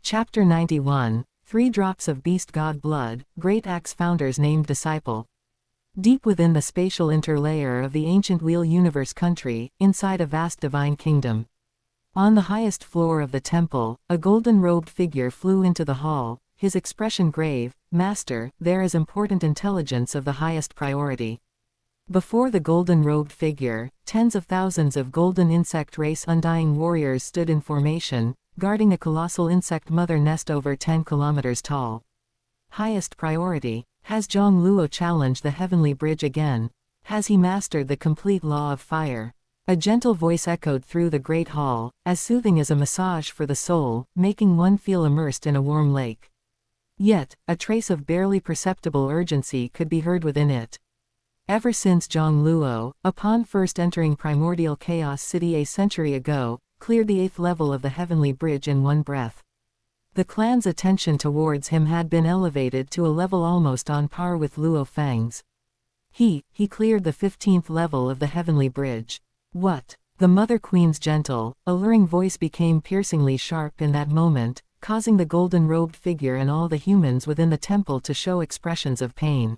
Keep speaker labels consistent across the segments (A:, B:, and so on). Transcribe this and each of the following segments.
A: Chapter 91, 3 Drops of Beast God Blood, Great Axe Founder's Named Disciple. Deep within the spatial interlayer of the ancient Wheel Universe country, inside a vast divine kingdom. On the highest floor of the temple, a golden-robed figure flew into the hall, his expression grave. "Master, there is important intelligence of the highest priority." Before the golden-robed figure, tens of thousands of golden insect race undying warriors stood in formation, guarding a colossal insect mother nest over 10 kilometers tall. Highest priority. Has Jiang Luo challenged the heavenly bridge again? Has he mastered the complete law of fire? A gentle voice echoed through the great hall, as soothing as a massage for the soul, making one feel immersed in a warm lake. Yet, a trace of barely perceptible urgency could be heard within it. Ever since Jiang Luo, upon first entering primordial chaos city a century ago, cleared the 8th level of the heavenly bridge in one breath, the clan's attention towards him had been elevated to a level almost on par with Luo Feng's. He cleared the 15th level of the heavenly bridge. What? The Mother Queen's gentle, alluring voice became piercingly sharp in that moment, causing the golden-robed figure and all the humans within the temple to show expressions of pain.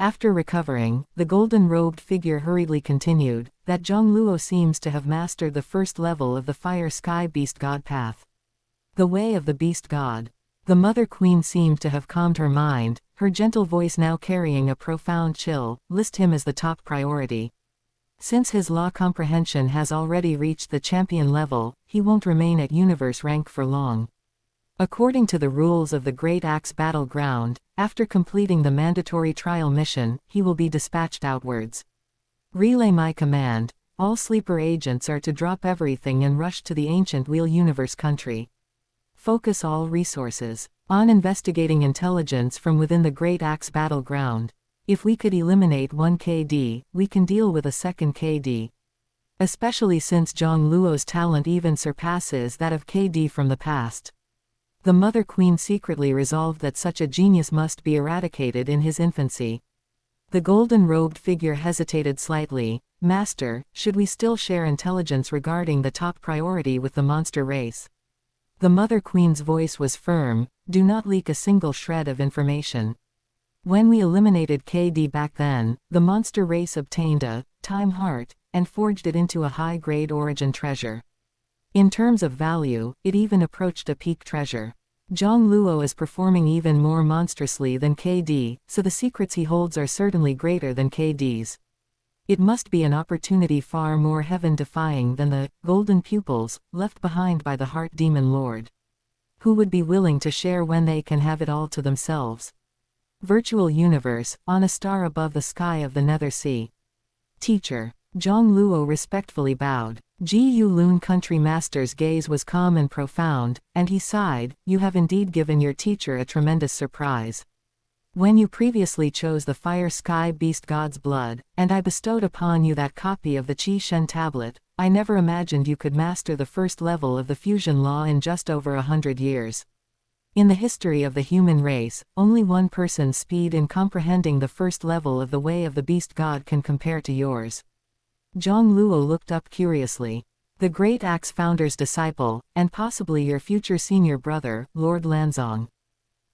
A: After recovering, the golden-robed figure hurriedly continued, that Jiang Luo seems to have mastered the 1st level of the Fire Sky Beast God path. The way of the Beast God. The Mother Queen seemed to have calmed her mind, her gentle voice now carrying a profound chill. List him as the top priority. Since his law comprehension has already reached the champion level, he won't remain at universe rank for long. According to the rules of the Great Axe Battleground, after completing the mandatory trial mission, he will be dispatched outwards. Relay my command. All sleeper agents are to drop everything and rush to the ancient Wheel Universe country. Focus all resources on investigating intelligence from within the Great Axe Battleground. If we could eliminate one KD, we can deal with a second KD. Especially since Jiang Luo's talent even surpasses that of KD from the past. The Mother Queen secretly resolved that such a genius must be eradicated in his infancy. The golden-robed figure hesitated slightly. Master, should we still share intelligence regarding the top priority with the monster race? The Mother Queen's voice was firm. Do not leak a single shred of information. When we eliminated KD back then, the monster race obtained a time heart, and forged it into a high-grade origin treasure. In terms of value, it even approached a peak treasure. Jiang Luo is performing even more monstrously than KD, so the secrets he holds are certainly greater than KD's. It must be an opportunity far more heaven-defying than the golden pupils left behind by the Heart Demon Lord. Who would be willing to share when they can have it all to themselves? Virtual universe, on a star above the sky of the Nether Sea. Teacher. Jiang Luo respectfully bowed. Ji Yulun Country Master's gaze was calm and profound, and he sighed. You have indeed given your teacher a tremendous surprise. When you previously chose the Fire Sky Beast God's blood, and I bestowed upon you that copy of the Qi Shen tablet, I never imagined you could master the 1st level of the fusion law in just over 100 years. In the history of the human race, only one person's speed in comprehending the 1st level of the way of the Beast God can compare to yours. Jiang Luo looked up curiously. The Great Axe Founder's disciple, and possibly your future senior brother, Lord Lanzong.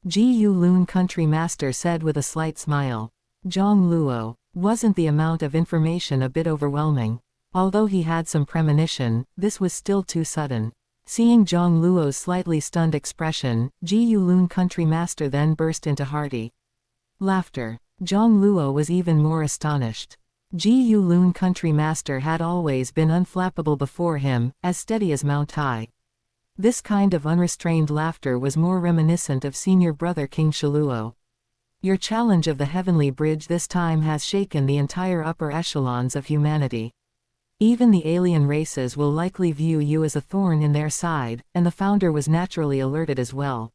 A: Ji Yulun Country Master said with a slight smile. Jiang Luo. Wasn't the amount of information a bit overwhelming? Although he had some premonition, this was still too sudden. Seeing Jiang Luo's slightly stunned expression, Ji Yulun Country Master then burst into hearty laughter. Jiang Luo was even more astonished. Ji Yulun Country Master had always been unflappable before him, as steady as Mount Tai. This kind of unrestrained laughter was more reminiscent of senior brother King Shiluo. Your challenge of the heavenly bridge this time has shaken the entire upper echelons of humanity. Even the alien races will likely view you as a thorn in their side, and the founder was naturally alerted as well.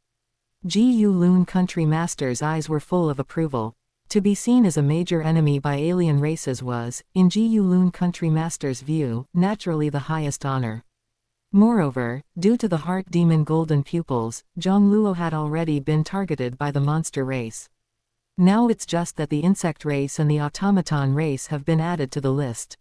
A: Ji Yulun Country Master's eyes were full of approval. To be seen as a major enemy by alien races was, in Ji Yulun Country Master's view, naturally the highest honor. Moreover, due to the Heart Demon golden pupils, Jiang Luo had already been targeted by the monster race. Now it's just that the insect race and the automaton race have been added to the list.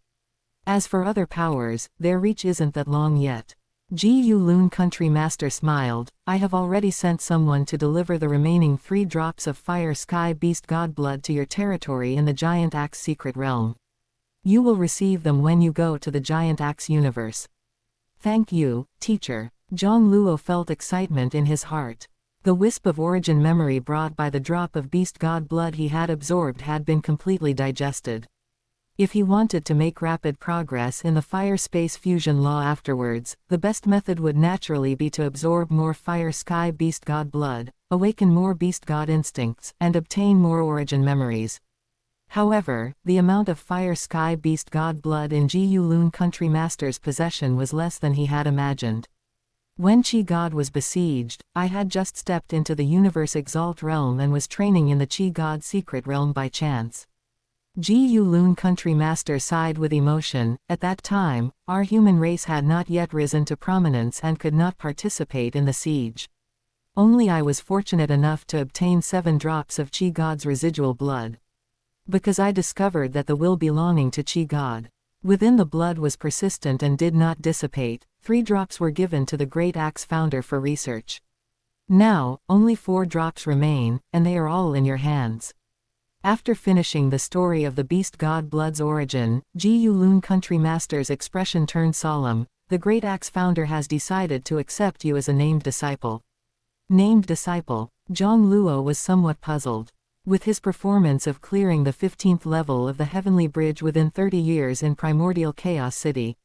A: As for other powers, their reach isn't that long yet. Ji Yulun Country Master smiled. I have already sent someone to deliver the remaining 3 drops of Fire Sky Beast God blood to your territory in the Giant Axe Secret Realm. You will receive them when you go to the Giant Axe universe. Thank you, teacher. Jiang Luo felt excitement in his heart. The wisp of origin memory brought by the drop of beast god blood he had absorbed had been completely digested. If he wanted to make rapid progress in the fire-space fusion law afterwards, the best method would naturally be to absorb more fire sky beast god blood, awaken more beast god instincts, and obtain more origin memories. However, the amount of fire sky beast god blood in Ji Yulun Country Master's possession was less than he had imagined. When Chi God was besieged, I had just stepped into the Universe Exalt realm and was training in the Chi God secret realm by chance. Ji Yulun Country Master sighed with emotion. At that time, our human race had not yet risen to prominence and could not participate in the siege. Only I was fortunate enough to obtain 7 drops of Chi God's residual blood. Because I discovered that the will belonging to Chi God within the blood was persistent and did not dissipate, 3 drops were given to the Great Axe founder for research. Now, only 4 drops remain, and they are all in your hands. After finishing the story of the beast god blood's origin, Ji Yulun Country Master's expression turned solemn. The Great Axe founder has decided to accept you as a named disciple. Named disciple. Jiang Luo was somewhat puzzled. With his performance of clearing the 15th level of the Heavenly Bridge within 30 years in Primordial Chaos City,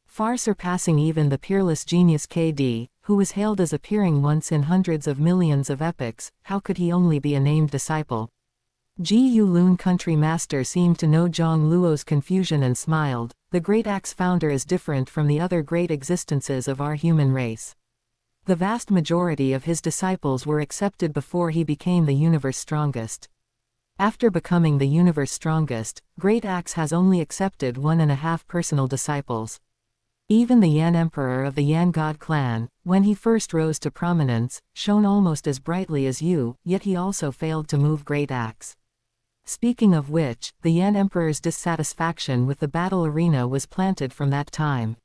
A: far surpassing even the peerless genius KD, who was hailed as appearing once in hundreds of millions of epics, how could he only be a named disciple? Ji Yulun Country Master seemed to know Jiang Luo's confusion and smiled. The Great Axe founder is different from the other great existences of our human race. The vast majority of his disciples were accepted before he became the universe strongest. After becoming the universe strongest, Great Axe has only accepted 1.5 personal disciples. Even the Yan Emperor of the Yan God clan, when he first rose to prominence, shone almost as brightly as you, yet he also failed to move Great Axe. Speaking of which, the Yan Emperor's dissatisfaction with the battle arena was planted from that time.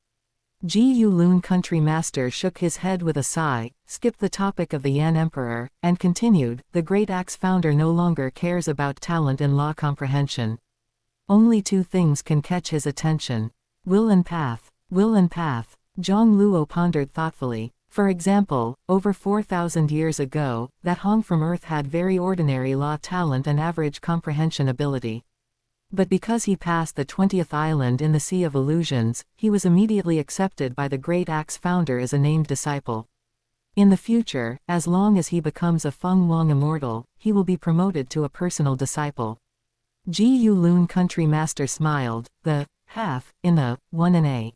A: Ji Yulun Country Master shook his head with a sigh, skipped the topic of the Yan Emperor, and continued, the Great Axe founder no longer cares about talent and law comprehension. Only 2 things can catch his attention. Will and path. Will and path. Jiang Luo pondered thoughtfully. For example, over 4,000 years ago, that Hong from Earth had very ordinary law talent and average comprehension ability. But because he passed the 20th island in the Sea of Illusions, he was immediately accepted by the Great Axe founder as a named disciple. In the future, as long as he becomes a Feng Wang Immortal, he will be promoted to a personal disciple. Ji Yulun Country Master smiled. The half in the 1.5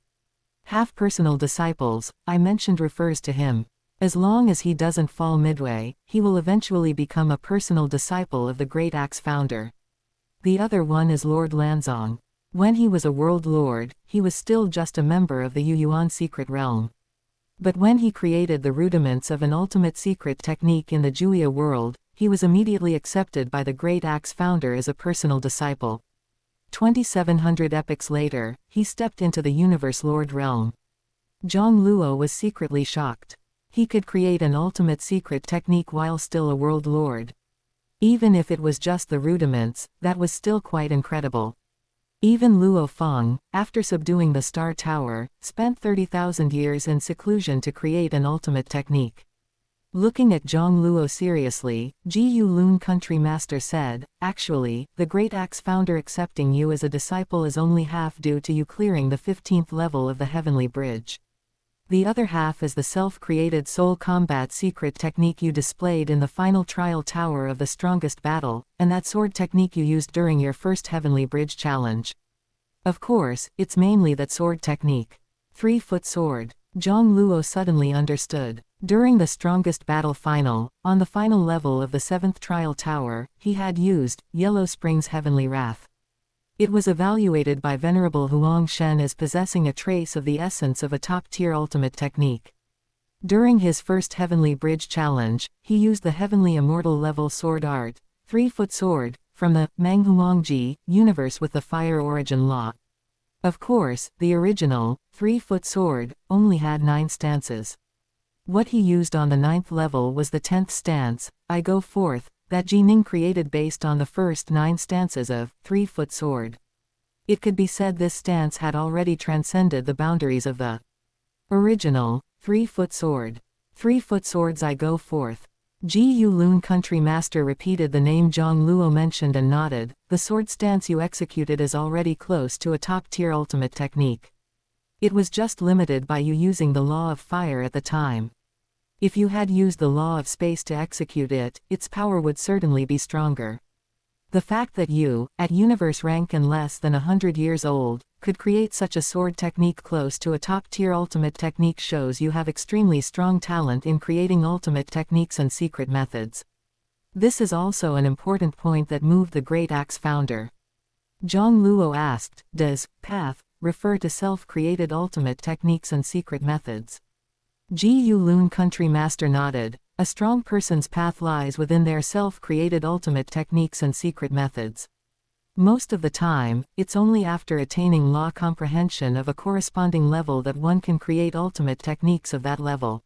A: half personal disciples I mentioned refers to him. As long as he doesn't fall midway, he will eventually become a personal disciple of the Great Axe founder. The other one is Lord Lanzong. When he was a world lord, he was still just a member of the Yuyuan secret realm. But when he created the rudiments of an ultimate secret technique in the Juya world, he was immediately accepted by the Great Axe founder as a personal disciple. 2,700 epochs later, he stepped into the Universe Lord realm. Jiang Luo was secretly shocked. He could create an ultimate secret technique while still a world lord. Even if it was just the rudiments, that was still quite incredible. Even Luo Feng, after subduing the Star Tower, spent 30,000 years in seclusion to create an ultimate technique. Looking at Jiang Luo seriously, Ji Yulun Country Master said, actually, the Great Axe founder accepting you as a disciple is only half due to you clearing the 15th level of the Heavenly Bridge. The other half is the self-created soul combat secret technique you displayed in the final trial tower of the strongest battle, and that sword technique you used during your first Heavenly Bridge challenge. Of course, it's mainly that sword technique. 3-foot sword. Jiang Luo suddenly understood. During the strongest battle final, on the final level of the 7th trial tower, he had used Yellow Spring's Heavenly Wrath. It was evaluated by Venerable Huang Shen as possessing a trace of the essence of a top-tier ultimate technique. During his first Heavenly Bridge challenge, he used the Heavenly Immortal level sword art, 3-foot sword, from the Manghuangji universe with the Fire Origin Law. Of course, the original, 3-foot sword, only had 9 stances. What he used on the 9th level was the 10th stance, I go forth, that Jiang created based on the first 9 stances of 3-foot sword. It could be said this stance had already transcended the boundaries of the original, 3-foot sword. 3-foot swords I go forth. Ji Yulun country master repeated the name Jiang Luo mentioned and nodded. The sword stance you executed is already close to a top-tier ultimate technique. It was just limited by you using the law of fire at the time. If you had used the law of space to execute it, its power would certainly be stronger. The fact that you, at universe rank and less than 100 years old, could create such a sword technique close to a top-tier ultimate technique shows you have extremely strong talent in creating ultimate techniques and secret methods. This is also an important point that moved the great axe founder. Jiang Luo asked, does path refer to self-created ultimate techniques and secret methods? Ji Yulun country master nodded. A strong person's path lies within their self-created ultimate techniques and secret methods. Most of the time, it's only after attaining law comprehension of a corresponding level that one can create ultimate techniques of that level.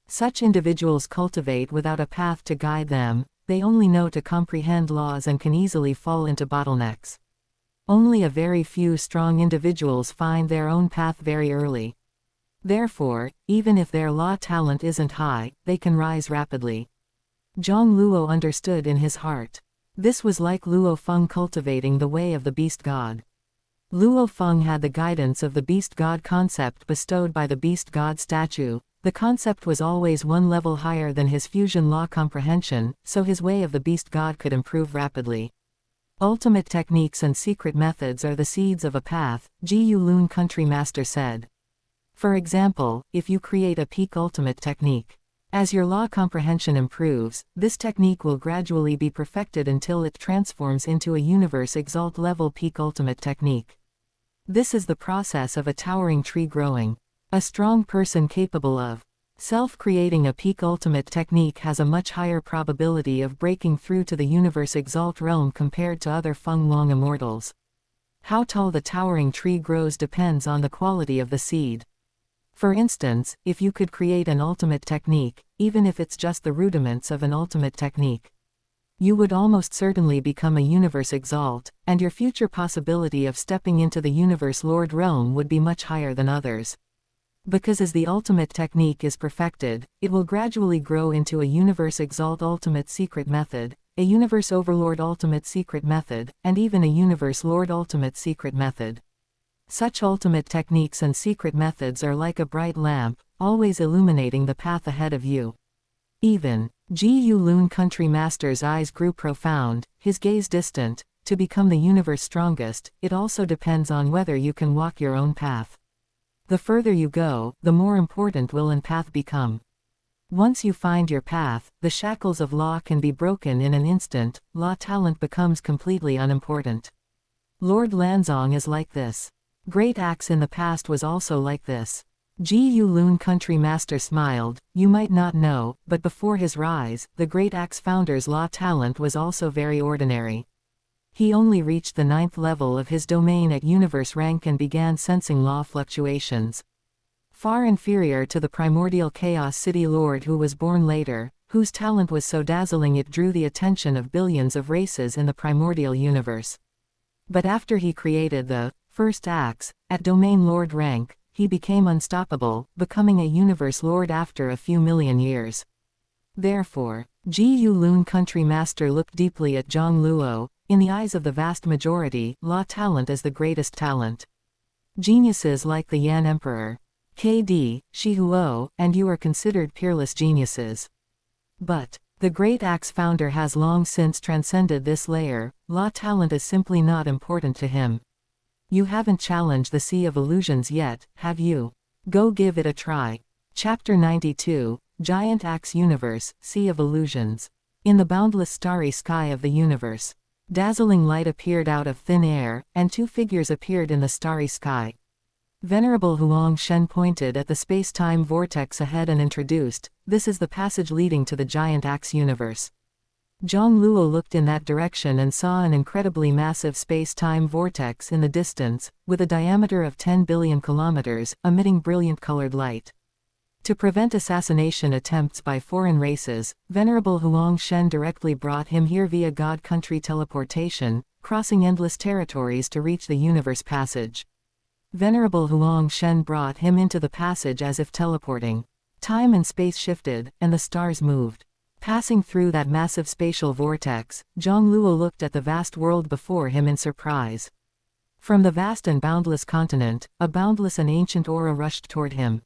A: Such individuals cultivate without a path to guide them, they only know to comprehend laws and can easily fall into bottlenecks. Only a very few strong individuals find their own path very early. Therefore, even if their law talent isn't high, they can rise rapidly. Jiang Luo understood in his heart. This was like Luo Feng cultivating the way of the beast god. Luo Feng had the guidance of the beast god concept bestowed by the beast god statue. The concept was always one level higher than his fusion law comprehension, so his way of the beast god could improve rapidly. Ultimate techniques and secret methods are the seeds of a path, Ji Yulun country master said. For example, if you create a peak ultimate technique. As your law comprehension improves, this technique will gradually be perfected until it transforms into a universe exalt level peak ultimate technique. This is the process of a towering tree growing. A strong person capable of self-creating a peak ultimate technique has a much higher probability of breaking through to the universe exalt realm compared to other Feng Long immortals. How tall the towering tree grows depends on the quality of the seed. For instance, if you could create an ultimate technique, even if it's just the rudiments of an ultimate technique, you would almost certainly become a universe exalt, and your future possibility of stepping into the universe lord realm would be much higher than others. Because as the ultimate technique is perfected, it will gradually grow into a universe exalt ultimate secret method, a universe overlord ultimate secret method, and even a universe lord ultimate secret method. Such ultimate techniques and secret methods are like a bright lamp, always illuminating the path ahead of you. Even Ji Yulun country master's eyes grew profound, his gaze distant. To become the universe strongest, it also depends on whether you can walk your own path. The further you go, the more important will an path become. Once you find your path, the shackles of law can be broken in an instant, law talent becomes completely unimportant. Lord Lanzong is like this. Great Axe in the past was also like this. Ji Yulun country master smiled. You might not know, but before his rise, the Great Axe founder's law talent was also very ordinary. He only reached the 9th level of his domain at universe rank and began sensing law fluctuations. Far inferior to the primordial Chaos City Lord who was born later, whose talent was so dazzling it drew the attention of billions of races in the primordial universe. But after he created the first axe, at domain lord rank, he became unstoppable, becoming a universe lord after a few million years. Therefore, Ji Yulun country master looked deeply at Jiang Luo. In the eyes of the vast majority, law talent is the greatest talent. Geniuses like the Yan Emperor, KD, Shi Huo, and you are considered peerless geniuses. But the Great Axe founder has long since transcended this layer. Law talent is simply not important to him. You haven't challenged the Sea of Illusions yet, have you? Go give it a try. Chapter 92, Giant Axe Universe, Sea of Illusions. In the boundless starry sky of the universe, dazzling light appeared out of thin air, and 2 figures appeared in the starry sky. Venerable Huang Shen pointed at the space-time vortex ahead and introduced, this is the passage leading to the Giant Axe Universe. Jiang Luo looked in that direction and saw an incredibly massive space-time vortex in the distance, with a diameter of 10 billion kilometers, emitting brilliant colored light. To prevent assassination attempts by foreign races, Venerable Huang Shen directly brought him here via God Country teleportation, crossing endless territories to reach the universe passage. Venerable Huang Shen brought him into the passage as if teleporting. Time and space shifted, and the stars moved. Passing through that massive spatial vortex, Jiang Luo looked at the vast world before him in surprise. From the vast and boundless continent, a boundless and ancient aura rushed toward him.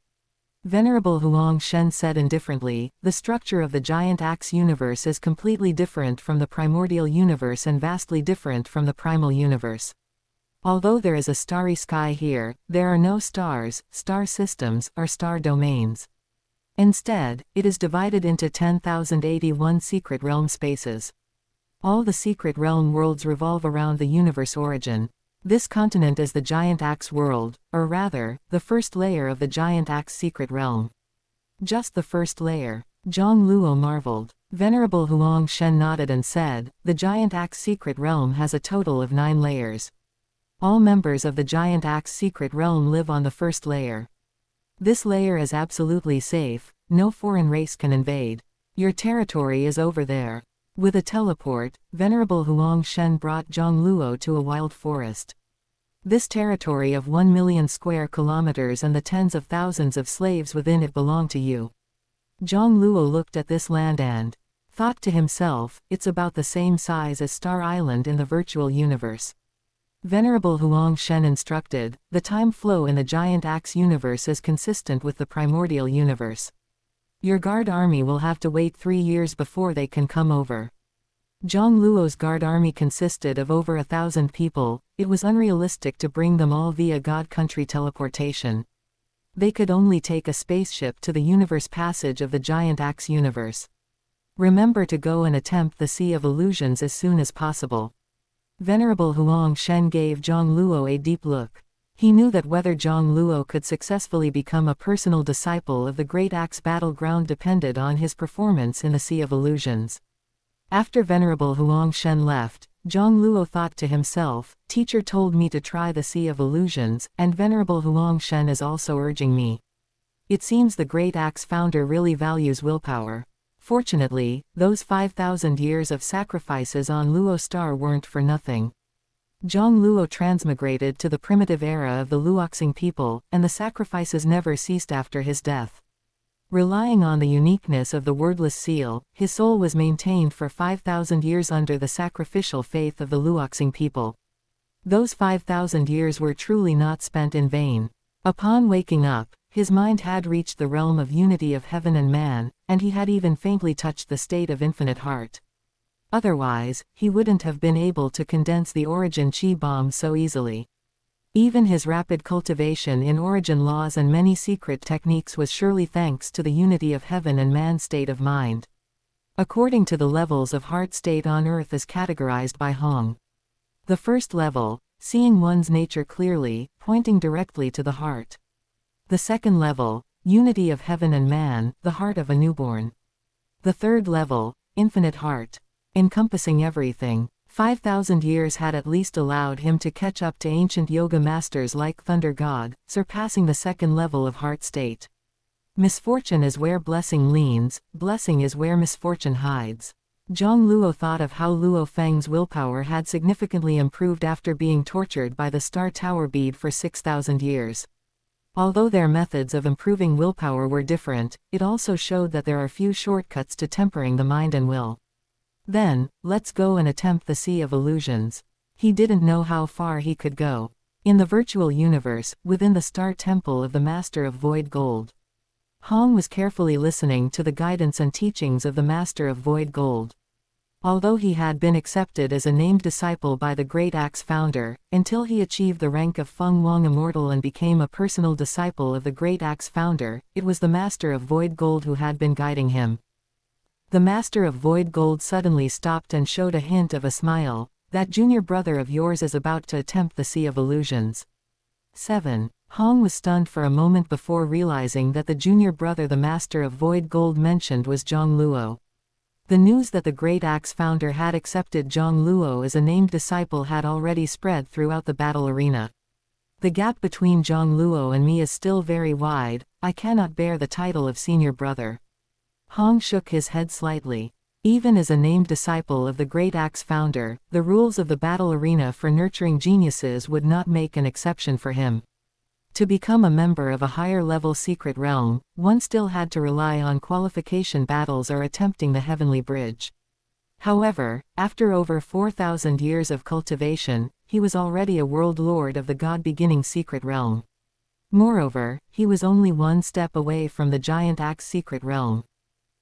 A: Venerable Huang Shen said indifferently, "The structure of the giant axe universe is completely different from the primordial universe and vastly different from the primal universe. Although there is a starry sky here, there are no stars, star systems, or star domains. Instead, it is divided into 10,081 secret realm spaces. All the secret realm worlds revolve around the universe origin. This continent is the giant axe world, or rather, the first layer of the giant axe secret realm." "Just the first layer?" Jiang Luo marveled. Venerable Huang Shen nodded and said, "The giant axe secret realm has a total of 9 layers. All members of the giant axe secret realm live on the first layer. This layer is absolutely safe, no foreign race can invade. Your territory is over there." With a teleport, Venerable Huang Shen brought Jiang Luo to a wild forest. This territory of 1 million square kilometers and the tens of thousands of slaves within it belong to you. Jiang Luo looked at this land and thought to himself, "It's about the same size as Star Island in the virtual universe." Venerable Huang Shen instructed, "The time flow in the giant axe universe is consistent with the primordial universe. Your guard army will have to wait 3 years before they can come over." Jiang Luo's guard army consisted of over 1,000 people. It was unrealistic to bring them all via God Country teleportation. They could only take a spaceship to the universe passage of the giant axe universe. "Remember to go and attempt the Sea of Illusions as soon as possible." Venerable Huang Shen gave Jiang Luo a deep look. He knew that whether Jiang Luo could successfully become a personal disciple of the Great Axe battleground depended on his performance in the Sea of Illusions. After Venerable Huang Shen left, Jiang Luo thought to himself, "Teacher told me to try the Sea of Illusions, and Venerable Huang Shen is also urging me. It seems the Great Axe founder really values willpower." Fortunately, those 5,000 years of sacrifices on Luo Star weren't for nothing. Jiang Luo transmigrated to the primitive era of the Luoxing people, and the sacrifices never ceased after his death. Relying on the uniqueness of the wordless seal, his soul was maintained for 5,000 years under the sacrificial faith of the Luoxing people. Those 5,000 years were truly not spent in vain. Upon waking up, his mind had reached the realm of unity of heaven and man, and he had even faintly touched the state of infinite heart. Otherwise, he wouldn't have been able to condense the origin chi bomb so easily. Even his rapid cultivation in origin laws and many secret techniques was surely thanks to the unity of heaven and man's state of mind. According to the levels of heart state on earth is categorized by Hong. The first level, seeing one's nature clearly, pointing directly to the heart. The second level, unity of heaven and man, the heart of a newborn. The third level, infinite heart, encompassing everything. 5,000 years had at least allowed him to catch up to ancient yoga masters like Thunder God, surpassing the second level of heart state. Misfortune is where blessing leans, blessing is where misfortune hides. Jiang Luo thought of how Luo Feng's willpower had significantly improved after being tortured by the Star Tower bead for 6,000 years. Although their methods of improving willpower were different, it also showed that there are few shortcuts to tempering the mind and will. Then, let's go and attempt the Sea of Illusions. He didn't know how far he could go. In the virtual universe, within the Star Temple of the Master of Void Gold. Hong was carefully listening to the guidance and teachings of the Master of Void Gold. Although he had been accepted as a named disciple by the Great Axe founder, until he achieved the rank of Feng Wang Immortal and became a personal disciple of the Great Axe founder, it was the Master of Void Gold who had been guiding him. The Master of Void Gold suddenly stopped and showed a hint of a smile. "That junior brother of yours is about to attempt the Sea of Illusions." 7. Hong was stunned for a moment before realizing that the junior brother the Master of Void Gold mentioned was Jiang Luo. The news that the Great Axe founder had accepted Jiang Luo as a named disciple had already spread throughout the battle arena. The gap between Jiang Luo and me is still very wide, I cannot bear the title of senior brother. Hong shook his head slightly. Even as a named disciple of the Great Axe founder, the rules of the battle arena for nurturing geniuses would not make an exception for him. To become a member of a higher-level secret realm, one still had to rely on qualification battles or attempting the heavenly bridge. However, after over 4,000 years of cultivation, he was already a world lord of the god-beginning secret realm. Moreover, he was only one step away from the giant axe secret realm.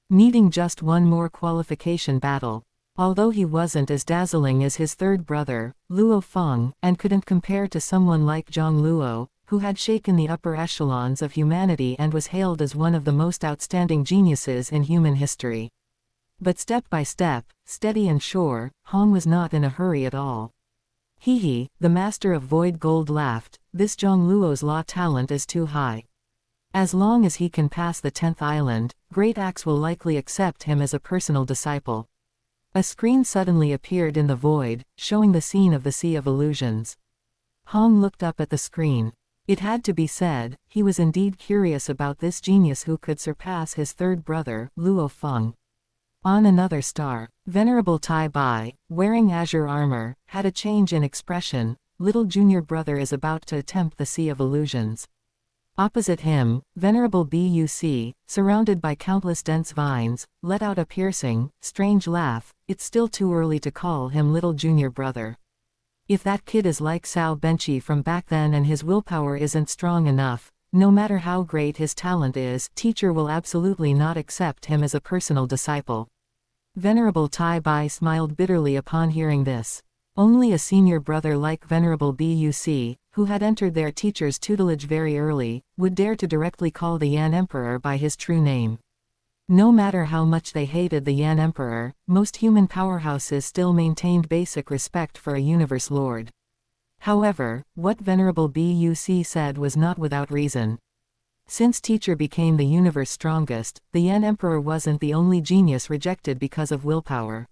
A: Needing just one more qualification battle. Although he wasn't as dazzling as his third brother, Luo Feng, and couldn't compare to someone like Jiang Luo, who had shaken the upper echelons of humanity and was hailed as one of the most outstanding geniuses in human history. But step by step, steady and sure, Hong was not in a hurry at all. Hee, the master of void gold laughed, this Jiang Luo's law talent is too high. As long as he can pass the 10th island, Great Axe will likely accept him as a personal disciple. A screen suddenly appeared in the void, showing the scene of the Sea of Illusions. Hong looked up at the screen. It had to be said, he was indeed curious about this genius who could surpass his third brother, Luo Feng. On another star, Venerable Tai Bai, wearing azure armor, had a change in expression. Little junior brother is about to attempt the Sea of Illusions. Opposite him, Venerable Buc, surrounded by countless dense vines, let out a piercing, strange laugh. It's still too early to call him little junior brother. If that kid is like Sao Benchi from back then and his willpower isn't strong enough, no matter how great his talent is, teacher will absolutely not accept him as a personal disciple. Venerable Tai Bai smiled bitterly upon hearing this. Only a senior brother like Venerable Buc, who had entered their teacher's tutelage very early, would dare to directly call the Yan Emperor by his true name. No matter how much they hated the Yan Emperor, most human powerhouses still maintained basic respect for a universe lord. However, what Venerable Buc said was not without reason. Since teacher became the universe strongest, the Yan Emperor wasn't the only genius rejected because of willpower.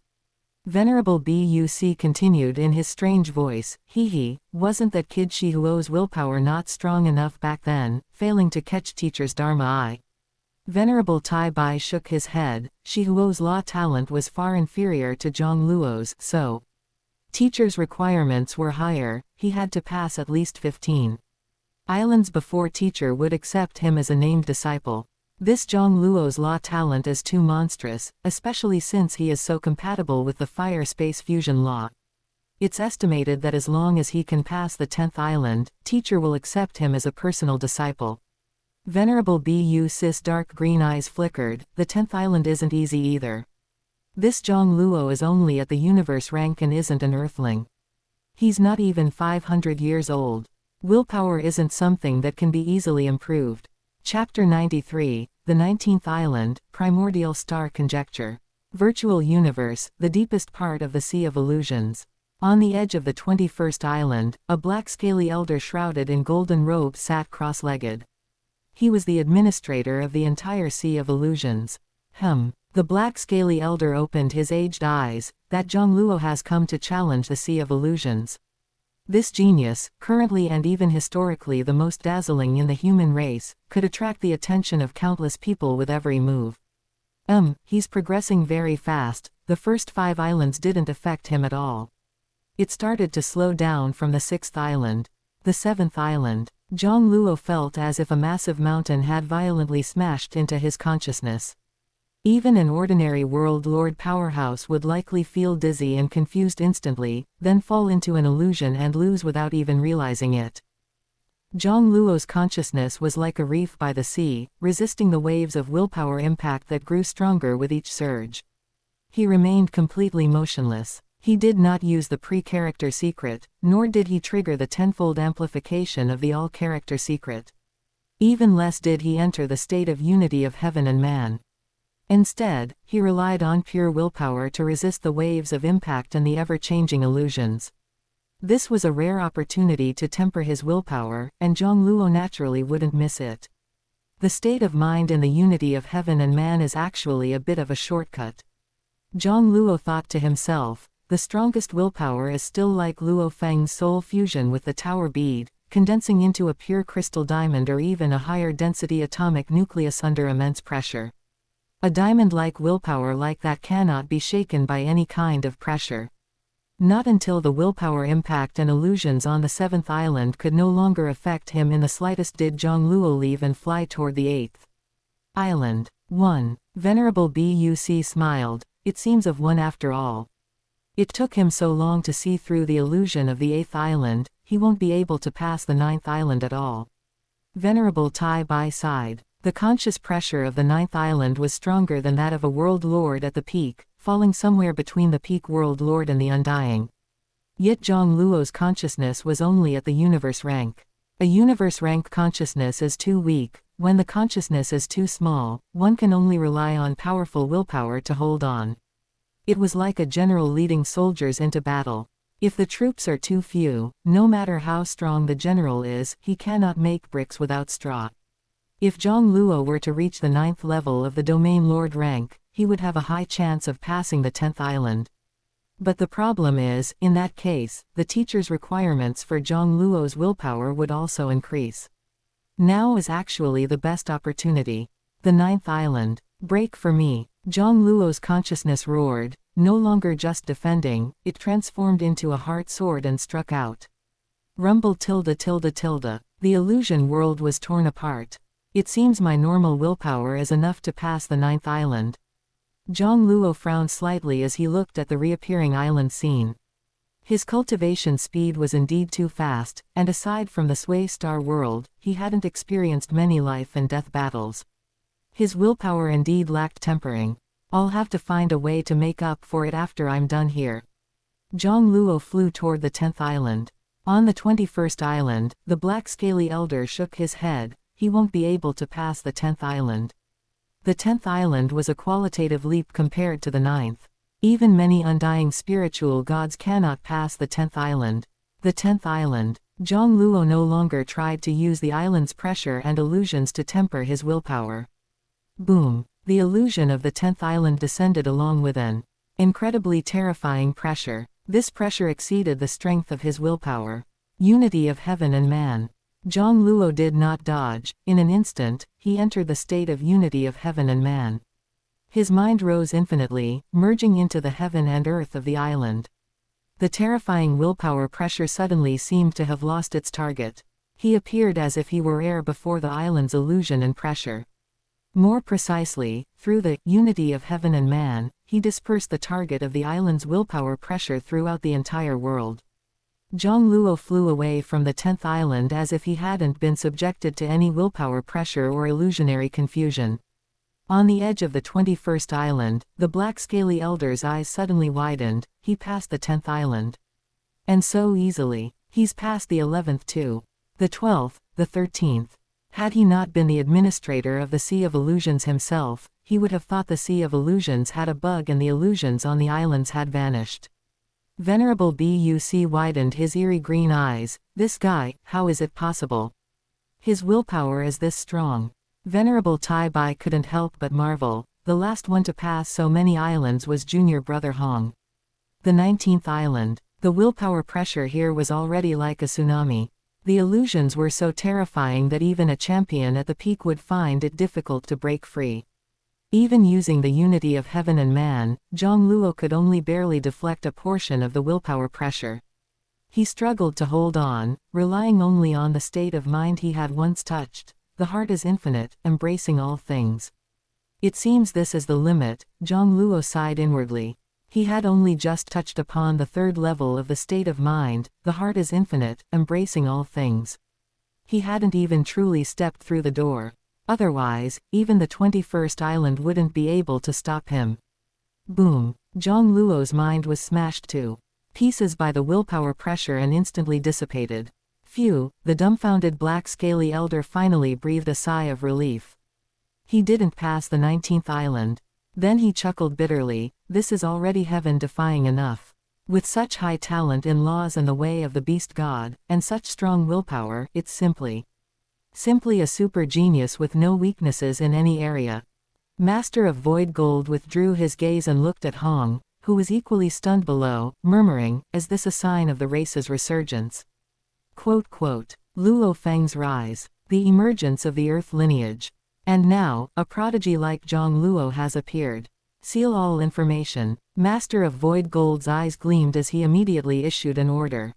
A: Venerable Buc continued in his strange voice, wasn't that kid Shi Huo's willpower not strong enough back then, failing to catch teacher's Dharma eye? Venerable Tai Bai shook his head. Shi Huo's law talent was far inferior to Jiang Luo's, so teacher's requirements were higher. He had to pass at least 15 islands before teacher would accept him as a named disciple. This Jiang Luo's law talent is too monstrous, especially since he is so compatible with the fire-space fusion law. It's estimated that as long as he can pass the 10th island, teacher will accept him as a personal disciple. Venerable Buc's dark green eyes flickered. The 10th island isn't easy either. This Jiang Luo is only at the universe rank and isn't an earthling. He's not even 500 years old. Willpower isn't something that can be easily improved. Chapter 93, The 19th Island, Primordial Star Conjecture. Virtual Universe, the deepest part of the Sea of Illusions. On the edge of the 21st island, a black scaly elder shrouded in golden robes sat cross-legged. He was the administrator of the entire Sea of Illusions. The black scaly elder opened his aged eyes. That Jiang Luo has come to challenge the Sea of Illusions. This genius, currently and even historically the most dazzling in the human race, could attract the attention of countless people with every move. He's progressing very fast. The first 5 islands didn't affect him at all. It started to slow down from the 6th island. The 7th island. Jiang Luo felt as if a massive mountain had violently smashed into his consciousness. Even an ordinary world lord powerhouse would likely feel dizzy and confused instantly, then fall into an illusion and lose without even realizing it. Jiang Luo's consciousness was like a reef by the sea, resisting the waves of willpower impact that grew stronger with each surge. He remained completely motionless. He did not use the pre-character secret, nor did he trigger the tenfold amplification of the all-character secret. Even less did he enter the state of unity of heaven and man. Instead, he relied on pure willpower to resist the waves of impact and the ever-changing illusions. This was a rare opportunity to temper his willpower, and Jiang Luo naturally wouldn't miss it. The state of mind in the unity of heaven and man is actually a bit of a shortcut. Jiang Luo thought to himself, the strongest willpower is still like Luo Feng's soul fusion with the tower bead, condensing into a pure crystal diamond or even a higher density atomic nucleus under immense pressure. A diamond-like willpower like that cannot be shaken by any kind of pressure. Not until the willpower impact and illusions on the 7th island could no longer affect him in the slightest did Jiang Luo leave and fly toward the 8th island. 1. Venerable Buc smiled, it seems of one after all. It took him so long to see through the illusion of the 8th island, he won't be able to pass the 9th island at all. Venerable Tai Bai sighed. The conscious pressure of the 9th island was stronger than that of a world lord at the peak, falling somewhere between the peak world lord and the undying. Yet Jiang Luo's consciousness was only at the universe rank. A universe rank consciousness is too weak. When the consciousness is too small, one can only rely on powerful willpower to hold on. It was like a general leading soldiers into battle. If the troops are too few, no matter how strong the general is, he cannot make bricks without straw. If Jiang Luo were to reach the 9th level of the domain lord rank, he would have a high chance of passing the 10th island. But the problem is, in that case, the teacher's requirements for Jiang Luo's willpower would also increase. Now is actually the best opportunity. The 9th island. Break for me. Jiang Luo's consciousness roared, no longer just defending, it transformed into a heart sword and struck out. Rumble tilde tilde tilde. The illusion world was torn apart. It seems my normal willpower is enough to pass the 9th island. Jiang Luo frowned slightly as he looked at the reappearing island scene. His cultivation speed was indeed too fast, and aside from the Sway Star world, he hadn't experienced many life and death battles. His willpower indeed lacked tempering. I'll have to find a way to make up for it after I'm done here. Jiang Luo flew toward the 10th island. On the 21st island, the black scaly elder shook his head. He won't be able to pass the 10th island. The 10th island was a qualitative leap compared to the 9th. Even many undying spiritual gods cannot pass the 10th island. The 10th island. Jiang Luo no longer tried to use the island's pressure and illusions to temper his willpower. Boom. The illusion of the 10th island descended along with an incredibly terrifying pressure. This pressure exceeded the strength of his willpower. Unity of heaven and man. Jiang Luo did not dodge. In an instant, he entered the state of unity of heaven and man. His mind rose infinitely, merging into the heaven and earth of the island. The terrifying willpower pressure suddenly seemed to have lost its target. He appeared as if he were air before the island's illusion and pressure. More precisely, through the unity of heaven and man, he dispersed the target of the island's willpower pressure throughout the entire world. Jiang Luo flew away from the 10th island as if he hadn't been subjected to any willpower pressure or illusionary confusion. On the edge of the 21st island, the black scaly elder's eyes suddenly widened. He passed the 10th island. And so easily. He's passed the 11th too. The 12th, the 13th. Had he not been the administrator of the Sea of Illusions himself, he would have thought the Sea of Illusions had a bug and the illusions on the islands had vanished. Venerable Buc widened his eerie green eyes. This guy, how is it possible? His willpower is this strong. Venerable Tai Bai couldn't help but marvel. The last one to pass so many islands was junior brother Hong. The 19th island. The willpower pressure here was already like a tsunami. The illusions were so terrifying that even a champion at the peak would find it difficult to break free. Even using the unity of heaven and man, Jiang Luo could only barely deflect a portion of the willpower pressure. He struggled to hold on, relying only on the state of mind he had once touched. The heart is infinite, embracing all things. It seems this is the limit, Jiang Luo sighed inwardly. He had only just touched upon the 3rd level of the state of mind. The heart is infinite, embracing all things. He hadn't even truly stepped through the door. Otherwise, even the 21st island wouldn't be able to stop him. Boom. Jiang Luo's mind was smashed to pieces by the willpower pressure and instantly dissipated. Phew, the dumbfounded black scaly elder finally breathed a sigh of relief. He didn't pass the 19th island. Then he chuckled bitterly. This is already heaven-defying enough. With such high talent in laws and the way of the beast god, and such strong willpower, it's simply a super genius with no weaknesses in any area. Master of Void Gold withdrew his gaze and looked at Hong, who was equally stunned below, murmuring, "Is this a sign of the race's resurgence?" Luo Feng's rise. The emergence of the Earth lineage. And now, a prodigy like Jiang Luo has appeared. Seal all information. Master of Void Gold's eyes gleamed as he immediately issued an order.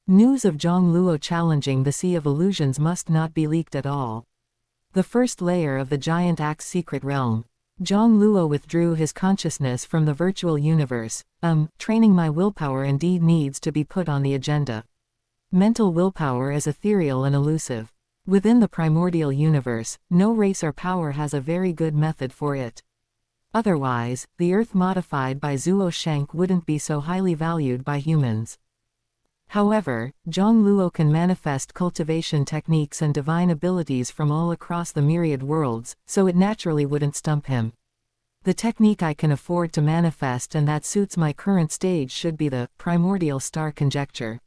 A: News of Jiang Luo challenging the Sea of Illusions must not be leaked at all. The first layer of the Giant Axe secret realm. Jiang Luo withdrew his consciousness from the virtual universe. Training my willpower indeed needs to be put on the agenda. Mental willpower is ethereal and elusive. Within the primordial universe, no race or power has a very good method for it. Otherwise, the Earth modified by Zuo Shenk wouldn't be so highly valued by humans. However, Jiang Luo can manifest cultivation techniques and divine abilities from all across the myriad worlds, so it naturally wouldn't stump him. The technique I can afford to manifest and that suits my current stage should be the primordial star conjecture.